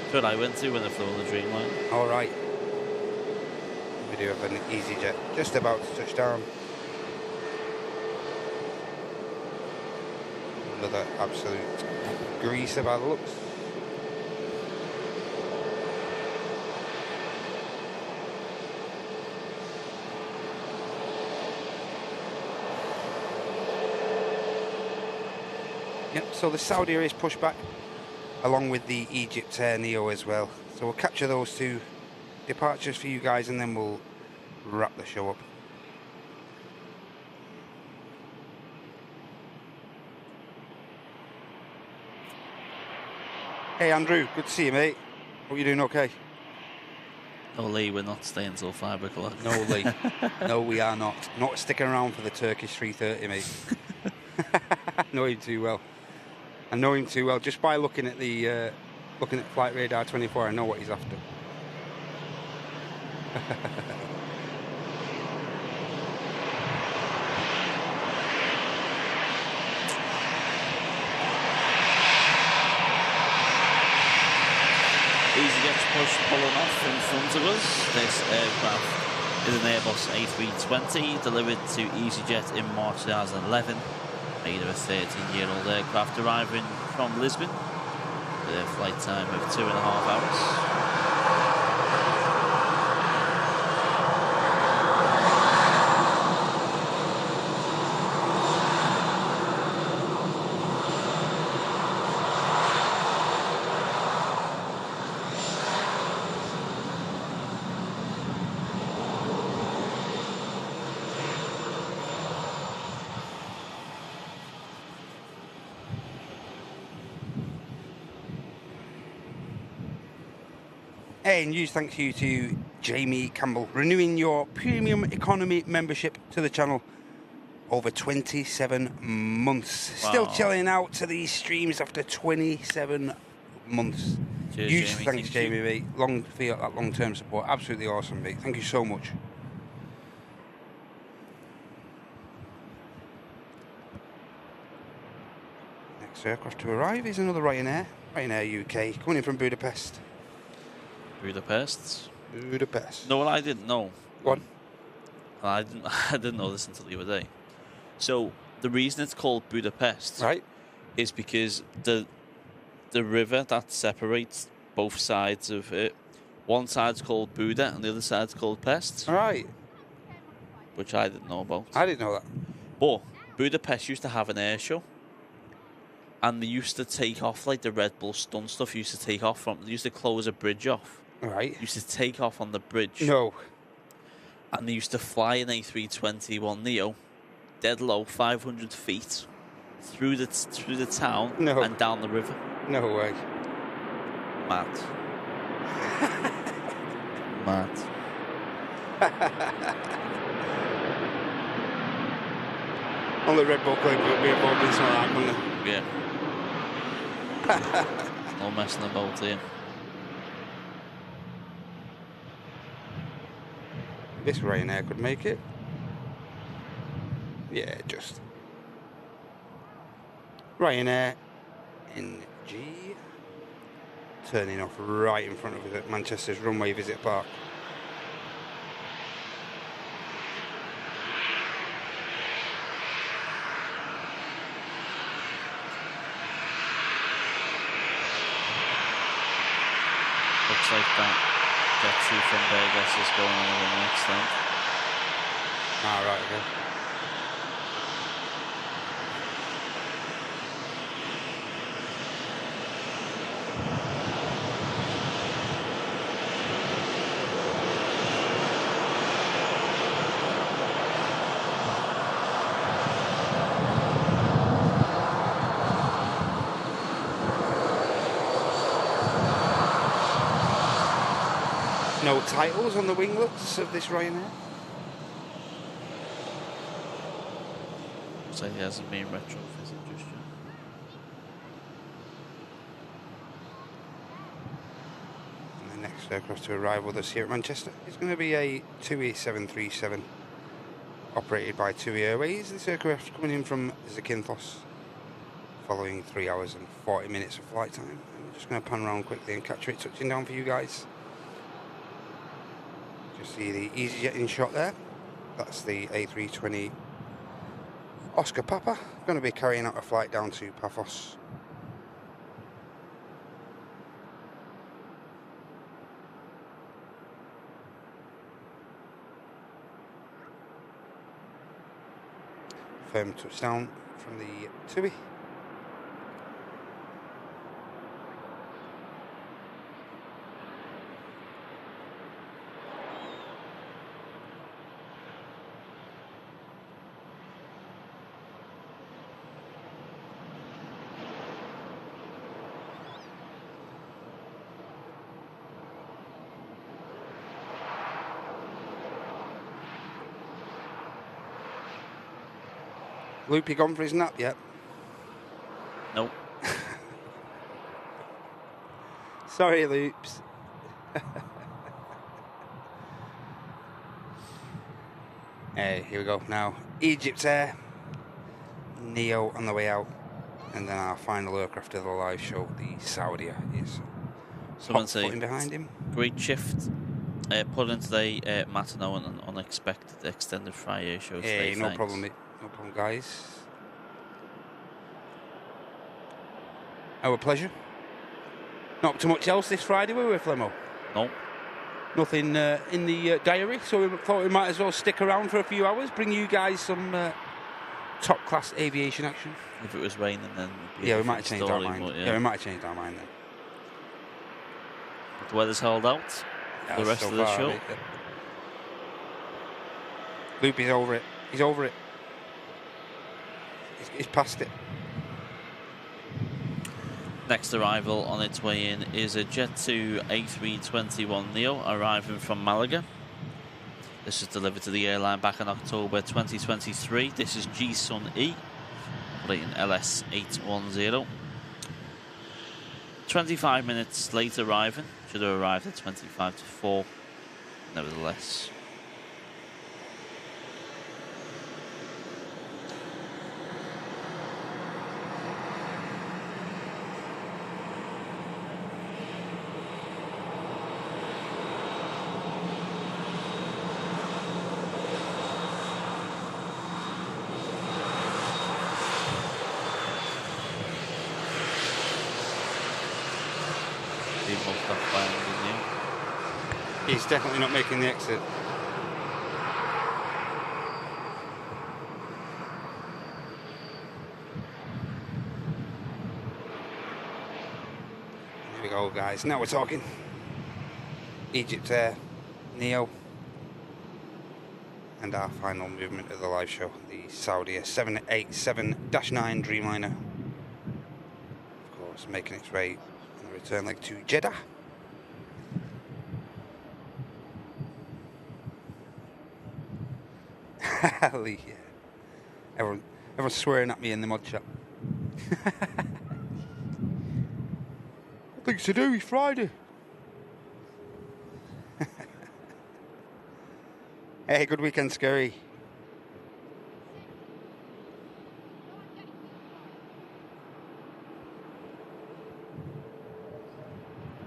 That's what I went to when I flew on the Dreamliner. All right. Video of an EasyJet just about to touch down. Another absolute greaser by the looks. Yep, so the Saudi is pushed back along with the Egypt Air Neo as well. So we'll capture those two departures for you guys and then we'll wrap the show up. Hey Andrew, good to see you, mate. Hope you're doing okay. No, Lee, we're not staying till 5 o'clock. No, Lee. No, we are not. Not sticking around for the Turkish 330, mate. Know him too well. I know him too well. Just by looking at the Flight Radar 24, I know what he's after. EasyJet's push pulling off in front of us. This aircraft is an Airbus A320 delivered to EasyJet in March 2011. Made of a 13-year-old aircraft arriving from Lisbon with a flight time of 2.5 hours. Hey, and huge thank you to Jamie Campbell, renewing your premium economy membership to the channel over 27 months. Wow. Still chilling out to these streams after 27 months. Cheers, Huge Jamie. thanks, Jamie, mate. Long for that long-term support. Absolutely awesome, mate. Thank you so much. Next aircraft to arrive is another Ryanair. Ryanair UK, coming in from Budapest. Budapest. Budapest. No, well, I didn't know. Go on. I didn't know this until the other day. So the reason it's called Budapest, Right. is because the river that separates both sides of it, one side's called Buda and the other side's called Pest, All right. which I didn't know about. I didn't know that. But Budapest used to have an air show, and they used to take off, like the Red Bull stunt stuff used to take off from, they used to close a bridge off. All right. Used to take off on the bridge. No. And they used to fly an A321 Neo, dead low, 500 feet, through the town No. and down the river. No way. Mad. Mad. On the Red Bull Club, we'll be involved in something like that, wouldn't it? Yeah. No messing about here. This Ryanair could make it. Yeah, just. Ryanair NG. Turning off right in front of us at Manchester's Runway Visit Park. Looks like that Jet 2 from Vegas is going on the next then. Ah, right, okay. no titles on the winglets of this Ryanair. So he hasn't been retrofitted just yet. And the next aircraft to arrive with us here at Manchester is going to be a TUI 737 operated by TUI Airways. This aircraft coming in from Zakynthos following 3 hours and 40 minutes of flight time. I'm just going to pan around quickly and capture it touching down for you guys. Just see the EasyJet in shot there. That's the A320 Oscar Papa. Going to be carrying out a flight down to Paphos. Firm touchdown from the TUI. Loopy gone for his nap yet? Nope. Sorry, Loops. Hey, here we go now. Egypt Air, Neo on the way out, and then our final aircraft of the live show, the Saudia, is Someone say behind him. Great shift. Put in today, Matt and Owen, an unexpected extended FriYAY show today. Hey, no problem, mate. No problem, guys. Our pleasure. Not too much else this Friday, were we, Flemo? No. Nothing in the diary, so we thought we might as well stick around for a few hours, bring you guys some top-class aviation action. If it was raining, then yeah, we might have changed our mind. Yeah, we might have changed our mind then. But the weather's held out for the rest of the show. Loopy's over it. He's over it. He's past it. Next arrival on its way in is a Jet2 A321neo arriving from Malaga. This was delivered to the airline back in October 2023. This is G-Sun E, operating LS810. 25 minutes late arriving. Should have arrived at 25 to 4. Nevertheless. He's definitely not making the exit. Here we go, guys. Now we're talking. Egypt Air, Neo, and our final movement of the live show, the Saudia 787-9 Dreamliner. Of course, making its way on the return leg to Jeddah. Yeah. Everyone's swearing at me in the mod chat. Things to do, it's Friday. Hey, good weekend, Scary.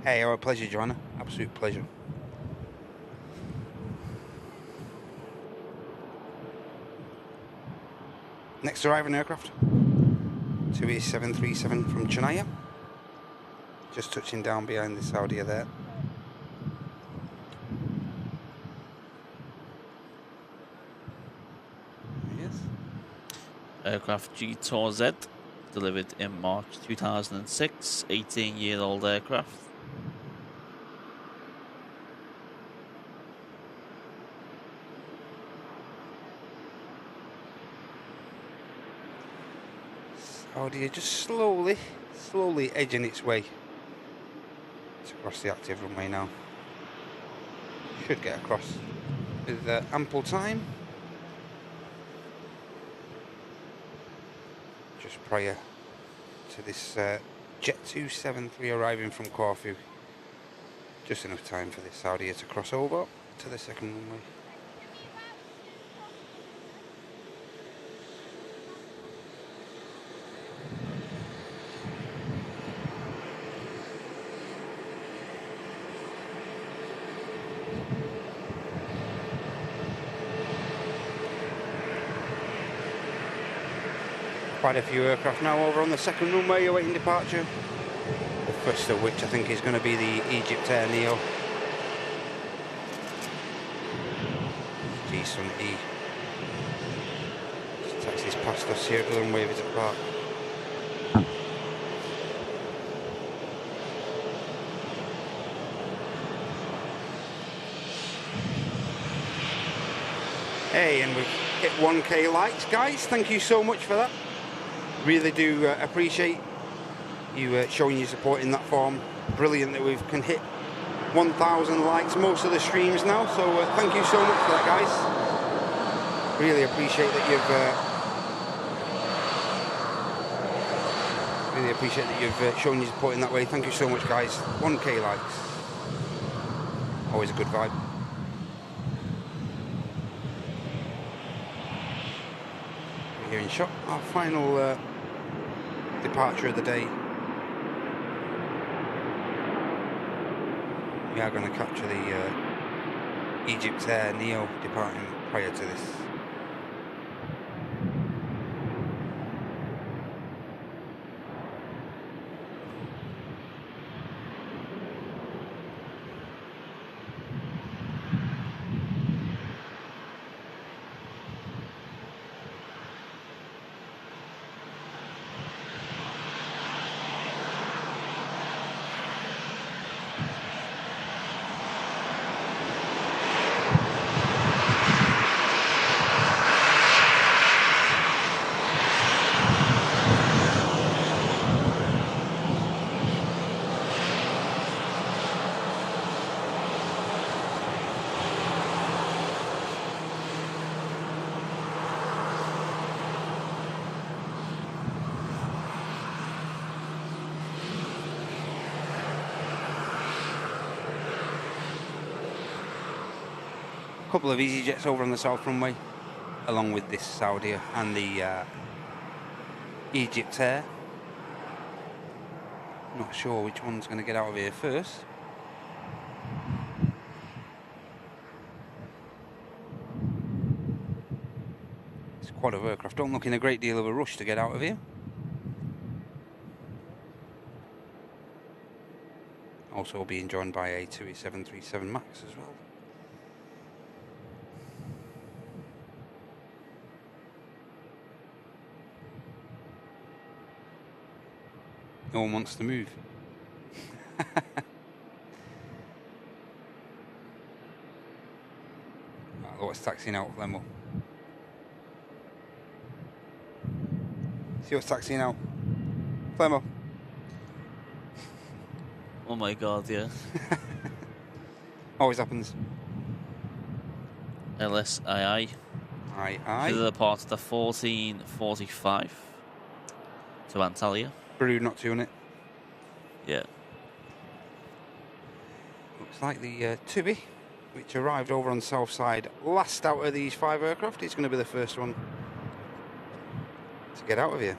Hey, our pleasure, Joanna. Absolute pleasure. Next arriving aircraft, TUI 737 from Chennai. Just touching down behind the Saudia there. Yes. Aircraft G-Tour Z, delivered in March 2006, 18-year-old aircraft. Saudia just slowly edging its way. It's across the active runway now. Should get across with ample time. Just prior to this Jet 273 arriving from Corfu. Just enough time for this Saudi to cross over to the second runway. Quite a few aircraft now over on the second runway awaiting departure. The first of which I think is going to be the Egypt Air Neo. G-Sun E. Just taxis past us here at the runway visit park. Hey, and we've hit 1K likes, guys. Thank you so much for that. Really do appreciate you showing your support in that form. Brilliant that we can hit 1,000 likes most of the streams now. So thank you so much for that, guys. Really appreciate that you've shown your support in that way. Thank you so much, guys. 1K likes. Always a good vibe. We're here in shot. Our final departure of the day. We are going to capture the Egypt Air Neo departing prior to this. Couple of EasyJets over on the south runway, along with this Saudi and the Egypt Air. Not sure which one's going to get out of here first. It's quad of aircraft. Don't look in a great deal of a rush to get out of here. Also being joined by a 737 MAX as well. No one wants to move. What's taxiing out, Flemo? See what's taxiing out, Flemo. Oh my god, yeah. Always happens. LSII. Aye. To the part of the 1445 to Antalya. Peru not doing it. Yeah. Looks like the Tubby, which arrived over on the south side last out of these 5 aircraft, is going to be the first one to get out of here.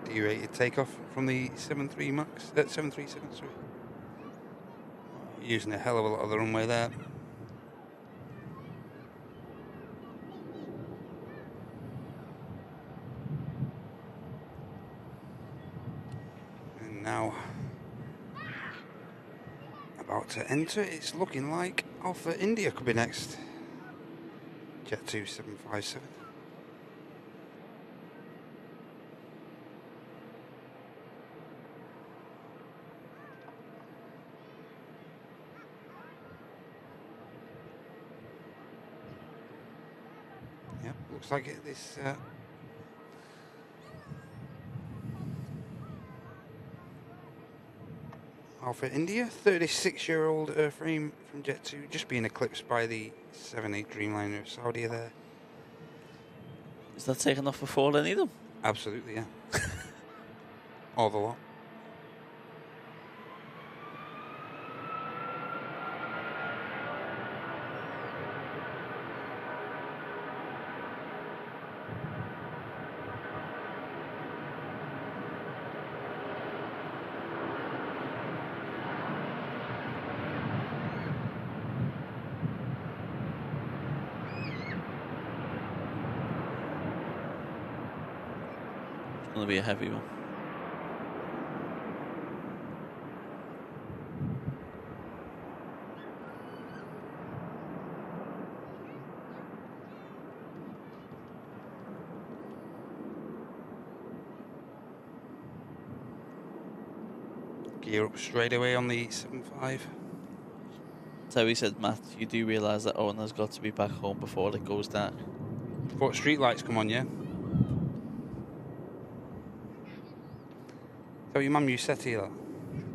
D-rated takeoff from the 73 Max, 737, sorry. Using a hell of a lot of the runway there. And now about about to enter. It's looking like Alpha India could be next. Jet 2757. Yep, looks like this. Alpha India, 36-year-old airframe from Jet 2, just being eclipsed by the 78 Dreamliner of Saudi there. Is that taken off before any of them? Absolutely, yeah. All the lot. It's going to be a heavy one. Gear up straight away on the 7.5. Terry said, Matt, you do realise that owner's got to be back home before it goes dark. Before street lights come on, yeah? So your mum used to say that.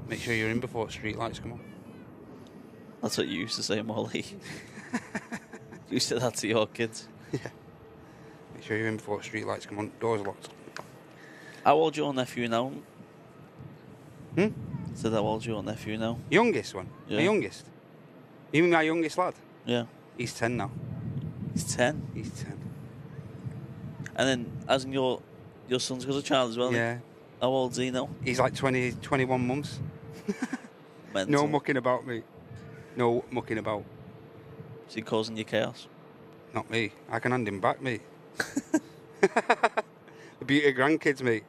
Make sure you're in before street lights come on. That's what you used to say, Molly. You said that to your kids. Yeah. Make sure you're in before street lights come on. Doors locked. How old's your nephew now? Hmm? Said how old's your nephew now? Youngest one? Yeah. My youngest? You mean my youngest lad? Yeah. He's 10 now. He's 10? He's 10. And then, as in your son's got a child as well? Yeah. How old's he now? He's like 20, 21 months. No mucking about, me. No mucking about. Is he causing you chaos? Not me. I can hand him back, mate. The beauty of grandkids, mate.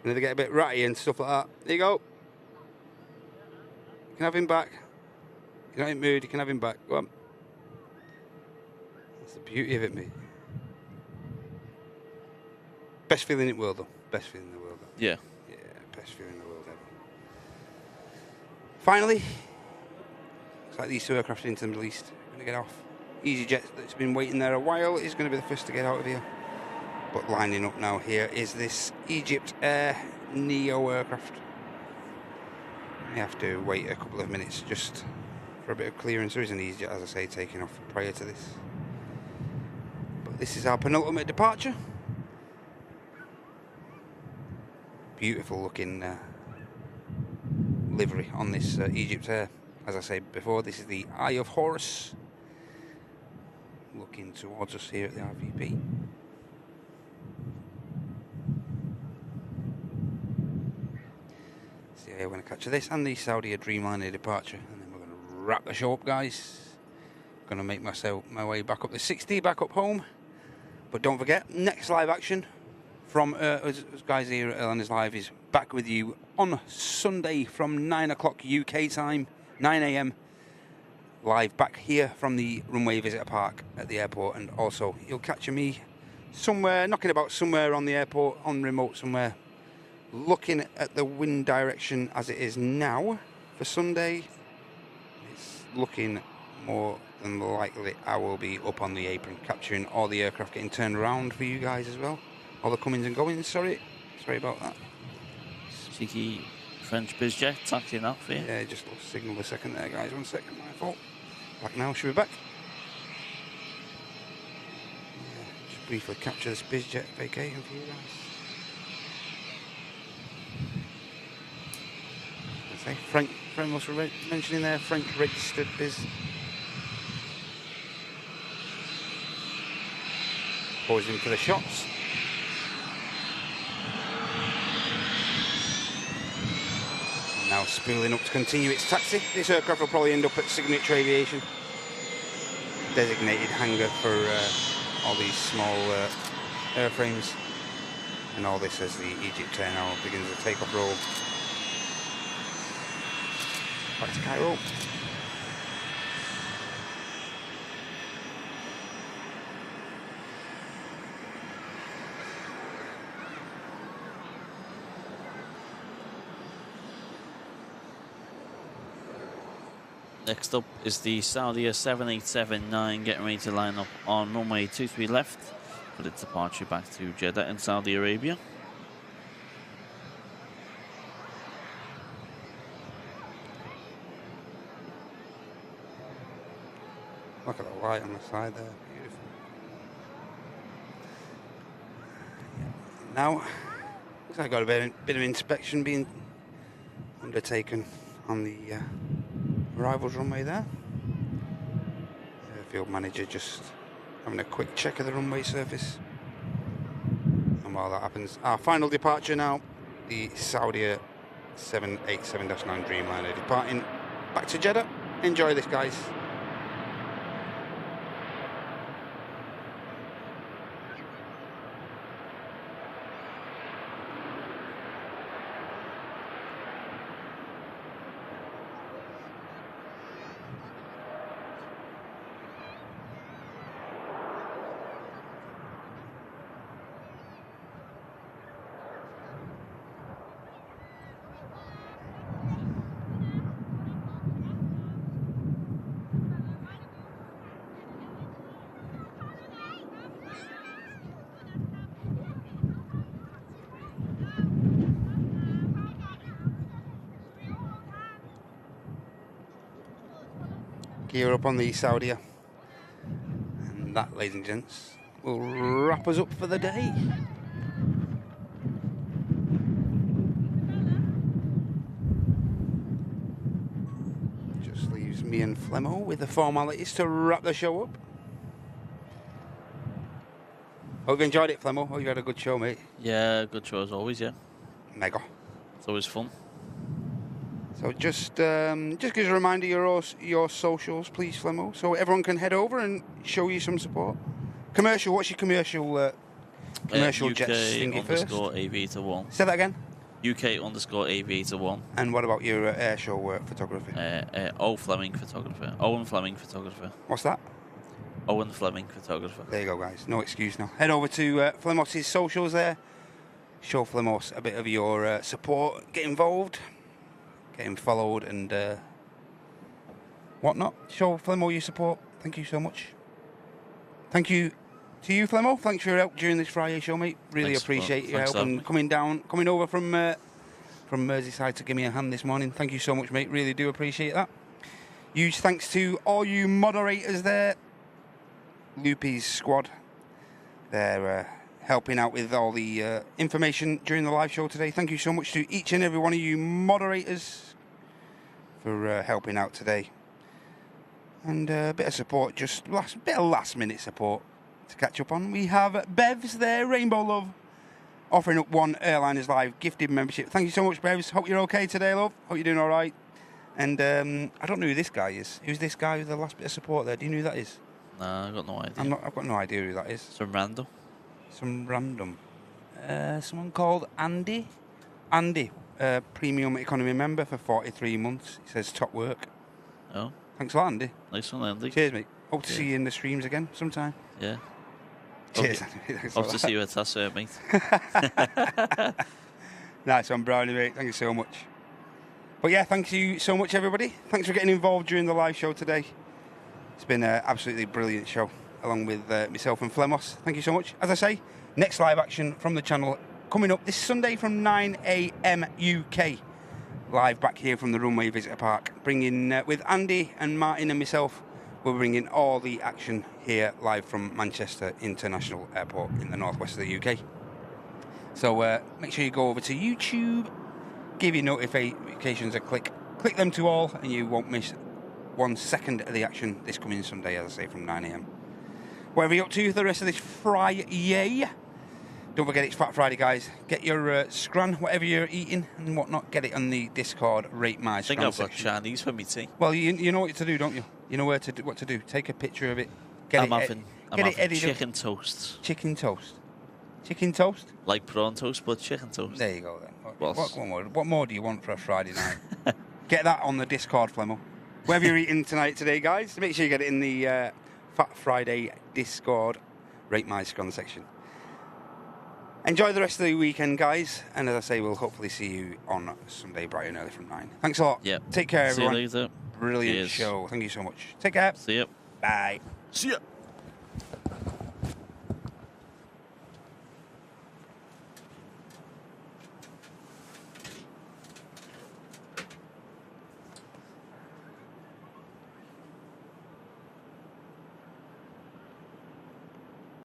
And if they get a bit ratty and stuff like that, there you go. You can have him back. You're not in the mood, you can have him back. Go on. That's the beauty of it, mate. Best feeling in the world, though. Best feeling in the world, though. Yeah. Yeah, best feeling in the world ever. Finally, looks like these two aircraft into the Middle East are going to get off. EasyJet, that's been waiting there a while, is going to be the first to get out of here. But lining up now here is this Egypt Air Neo aircraft. You have to wait a couple of minutes just for a bit of clearance. There is an EasyJet, as I say, taking off prior to this. But this is our penultimate departure. Beautiful looking livery on this Egypt Air. As I said before, this is the Eye of Horus, looking towards us here at the RVP. So yeah, we're going to capture this and the Saudi Dreamliner departure, and then we're going to wrap the show up, guys. Going to make my way back up the 60, back up home. But don't forget, next live action from us guys here at Airliners Live is back with you on Sunday from 9 o'clock UK time, 9 a.m. live back here from the Runway Visitor Park at the airport. And also you'll catch me somewhere, knocking about somewhere on the airport, on remote somewhere, looking at the wind direction as it is now for Sunday. It's looking more than likely I will be up on the apron capturing all the aircraft getting turned around for you guys as well. All the comings and goings, sorry about that. Cheeky French bizjet taxiing off here. Yeah, just lost signal a second there, guys. 1 second, my fault. Back now, should we be back? Yeah, just briefly capture this bizjet vacating for you guys. I say, Frank was mentioning there, Frank registered biz. Pausing for the shots. Now spooling up to continue its taxi. This aircraft will probably end up at Signature Aviation, designated hangar for all these small airframes, and all this as the Egypt Air now begins the takeoff roll. Back to Cairo. Next up is the Saudi 787-9 getting ready to line up on runway 23 left for its departure back to Jeddah in Saudi Arabia. Look at the light on the side there, beautiful. Now, looks like I've got a bit of inspection being undertaken on the arrivals runway there. Field manager just having a quick check of the runway surface. And while that happens, our final departure now, the Saudi 787-9 Dreamliner departing back to Jeddah. Enjoy this, guys. Gear up on the Saudia, and that, ladies and gents, will wrap us up for the day. Just leaves me and Flemo with the formalities to wrap the show up. Hope you enjoyed it, Flemo. Hope you had a good show, mate. Yeah, good show as always, yeah. Mega. It's always fun. So just give us a reminder your socials, please, Flemo, so everyone can head over and show you some support. Commercial, what's your commercial jet thingy first? UK_aviator1. Say that again. UK_aviator1. And what about your air show photography? Owen Fleming photographer. What's that? Owen Fleming photographer. There you go, guys. No excuse now. Head over to Flemos' socials there. Show Flemos a bit of your support. Get involved. Getting followed and whatnot. Show Flemo your support. Thank you so much. Thank you to you, Flemo. Thanks for your help during this FriYAY show, mate. Really appreciate your help and coming over from Merseyside to give me a hand this morning. Thank you so much, mate. Really do appreciate that. Huge thanks to all you moderators there. Loopy's squad. They're helping out with all the information during the live show today. Thank you so much to each and every one of you moderators for helping out today. And a bit of support, just last minute support to catch up on. We have Bevs there, Rainbow Love, offering up one Airliners Live gifted membership. Thank you so much, Bevs. Hope you're okay today, love. Hope you're doing all right. And I don't know who this guy is. Who's this guy with the last bit of support there? Do you know who that is? No, I've got no idea. I've got no idea who that is. Some random. Someone called Andy. Andy, premium economy member for 43 months. He says top work. Oh. Thanks a lot, Andy. Nice one, Andy. Cheers, mate. Hope to see you in the streams again sometime. Yeah. Cheers, Andy. Hope to see you at Tasser, mate. Nice one, Brownie, mate. Thank you so much. But yeah, thank you so much, everybody. Thanks for getting involved during the live show today. It's been an absolutely brilliant show, along with myself and Flemos. Thank you so much. As I say, next live action from the channel coming up this Sunday from 9 AM UK. Live back here from the Runway Visitor Park. Bringing, with Andy and Martin and myself, we're bringing all the action here live from Manchester International Airport in the northwest of the UK. So make sure you go over to YouTube, give your notifications a click. Click them to all and you won't miss 1 second of the action this coming Sunday, as I say, from 9 AM. Whatever you're up to for the rest of this FriYAY, don't forget it's Fat Friday, guys. Get your scran, whatever you're eating and whatnot, get it on the Discord, rate my scran. I think I've got Chinese for me tea. Well, you know what to do, don't you? You know what to do. Take a picture of it. I'm having chicken toast. Chicken toast? Chicken toast? Like prawn toast, but chicken toast. There you go, then. What more do you want for a Friday night? Get that on the Discord, Flemo. Whatever you're eating today, guys, make sure you get it in the Fat Friday Discord. Rate my scone section. Enjoy the rest of the weekend, guys. And as I say, we'll hopefully see you on Sunday bright and early from 9. Thanks a lot. Yep. Take care, everyone. See you later. Brilliant Cheers. show. Thank you so much. Take care. See you. Bye. See ya.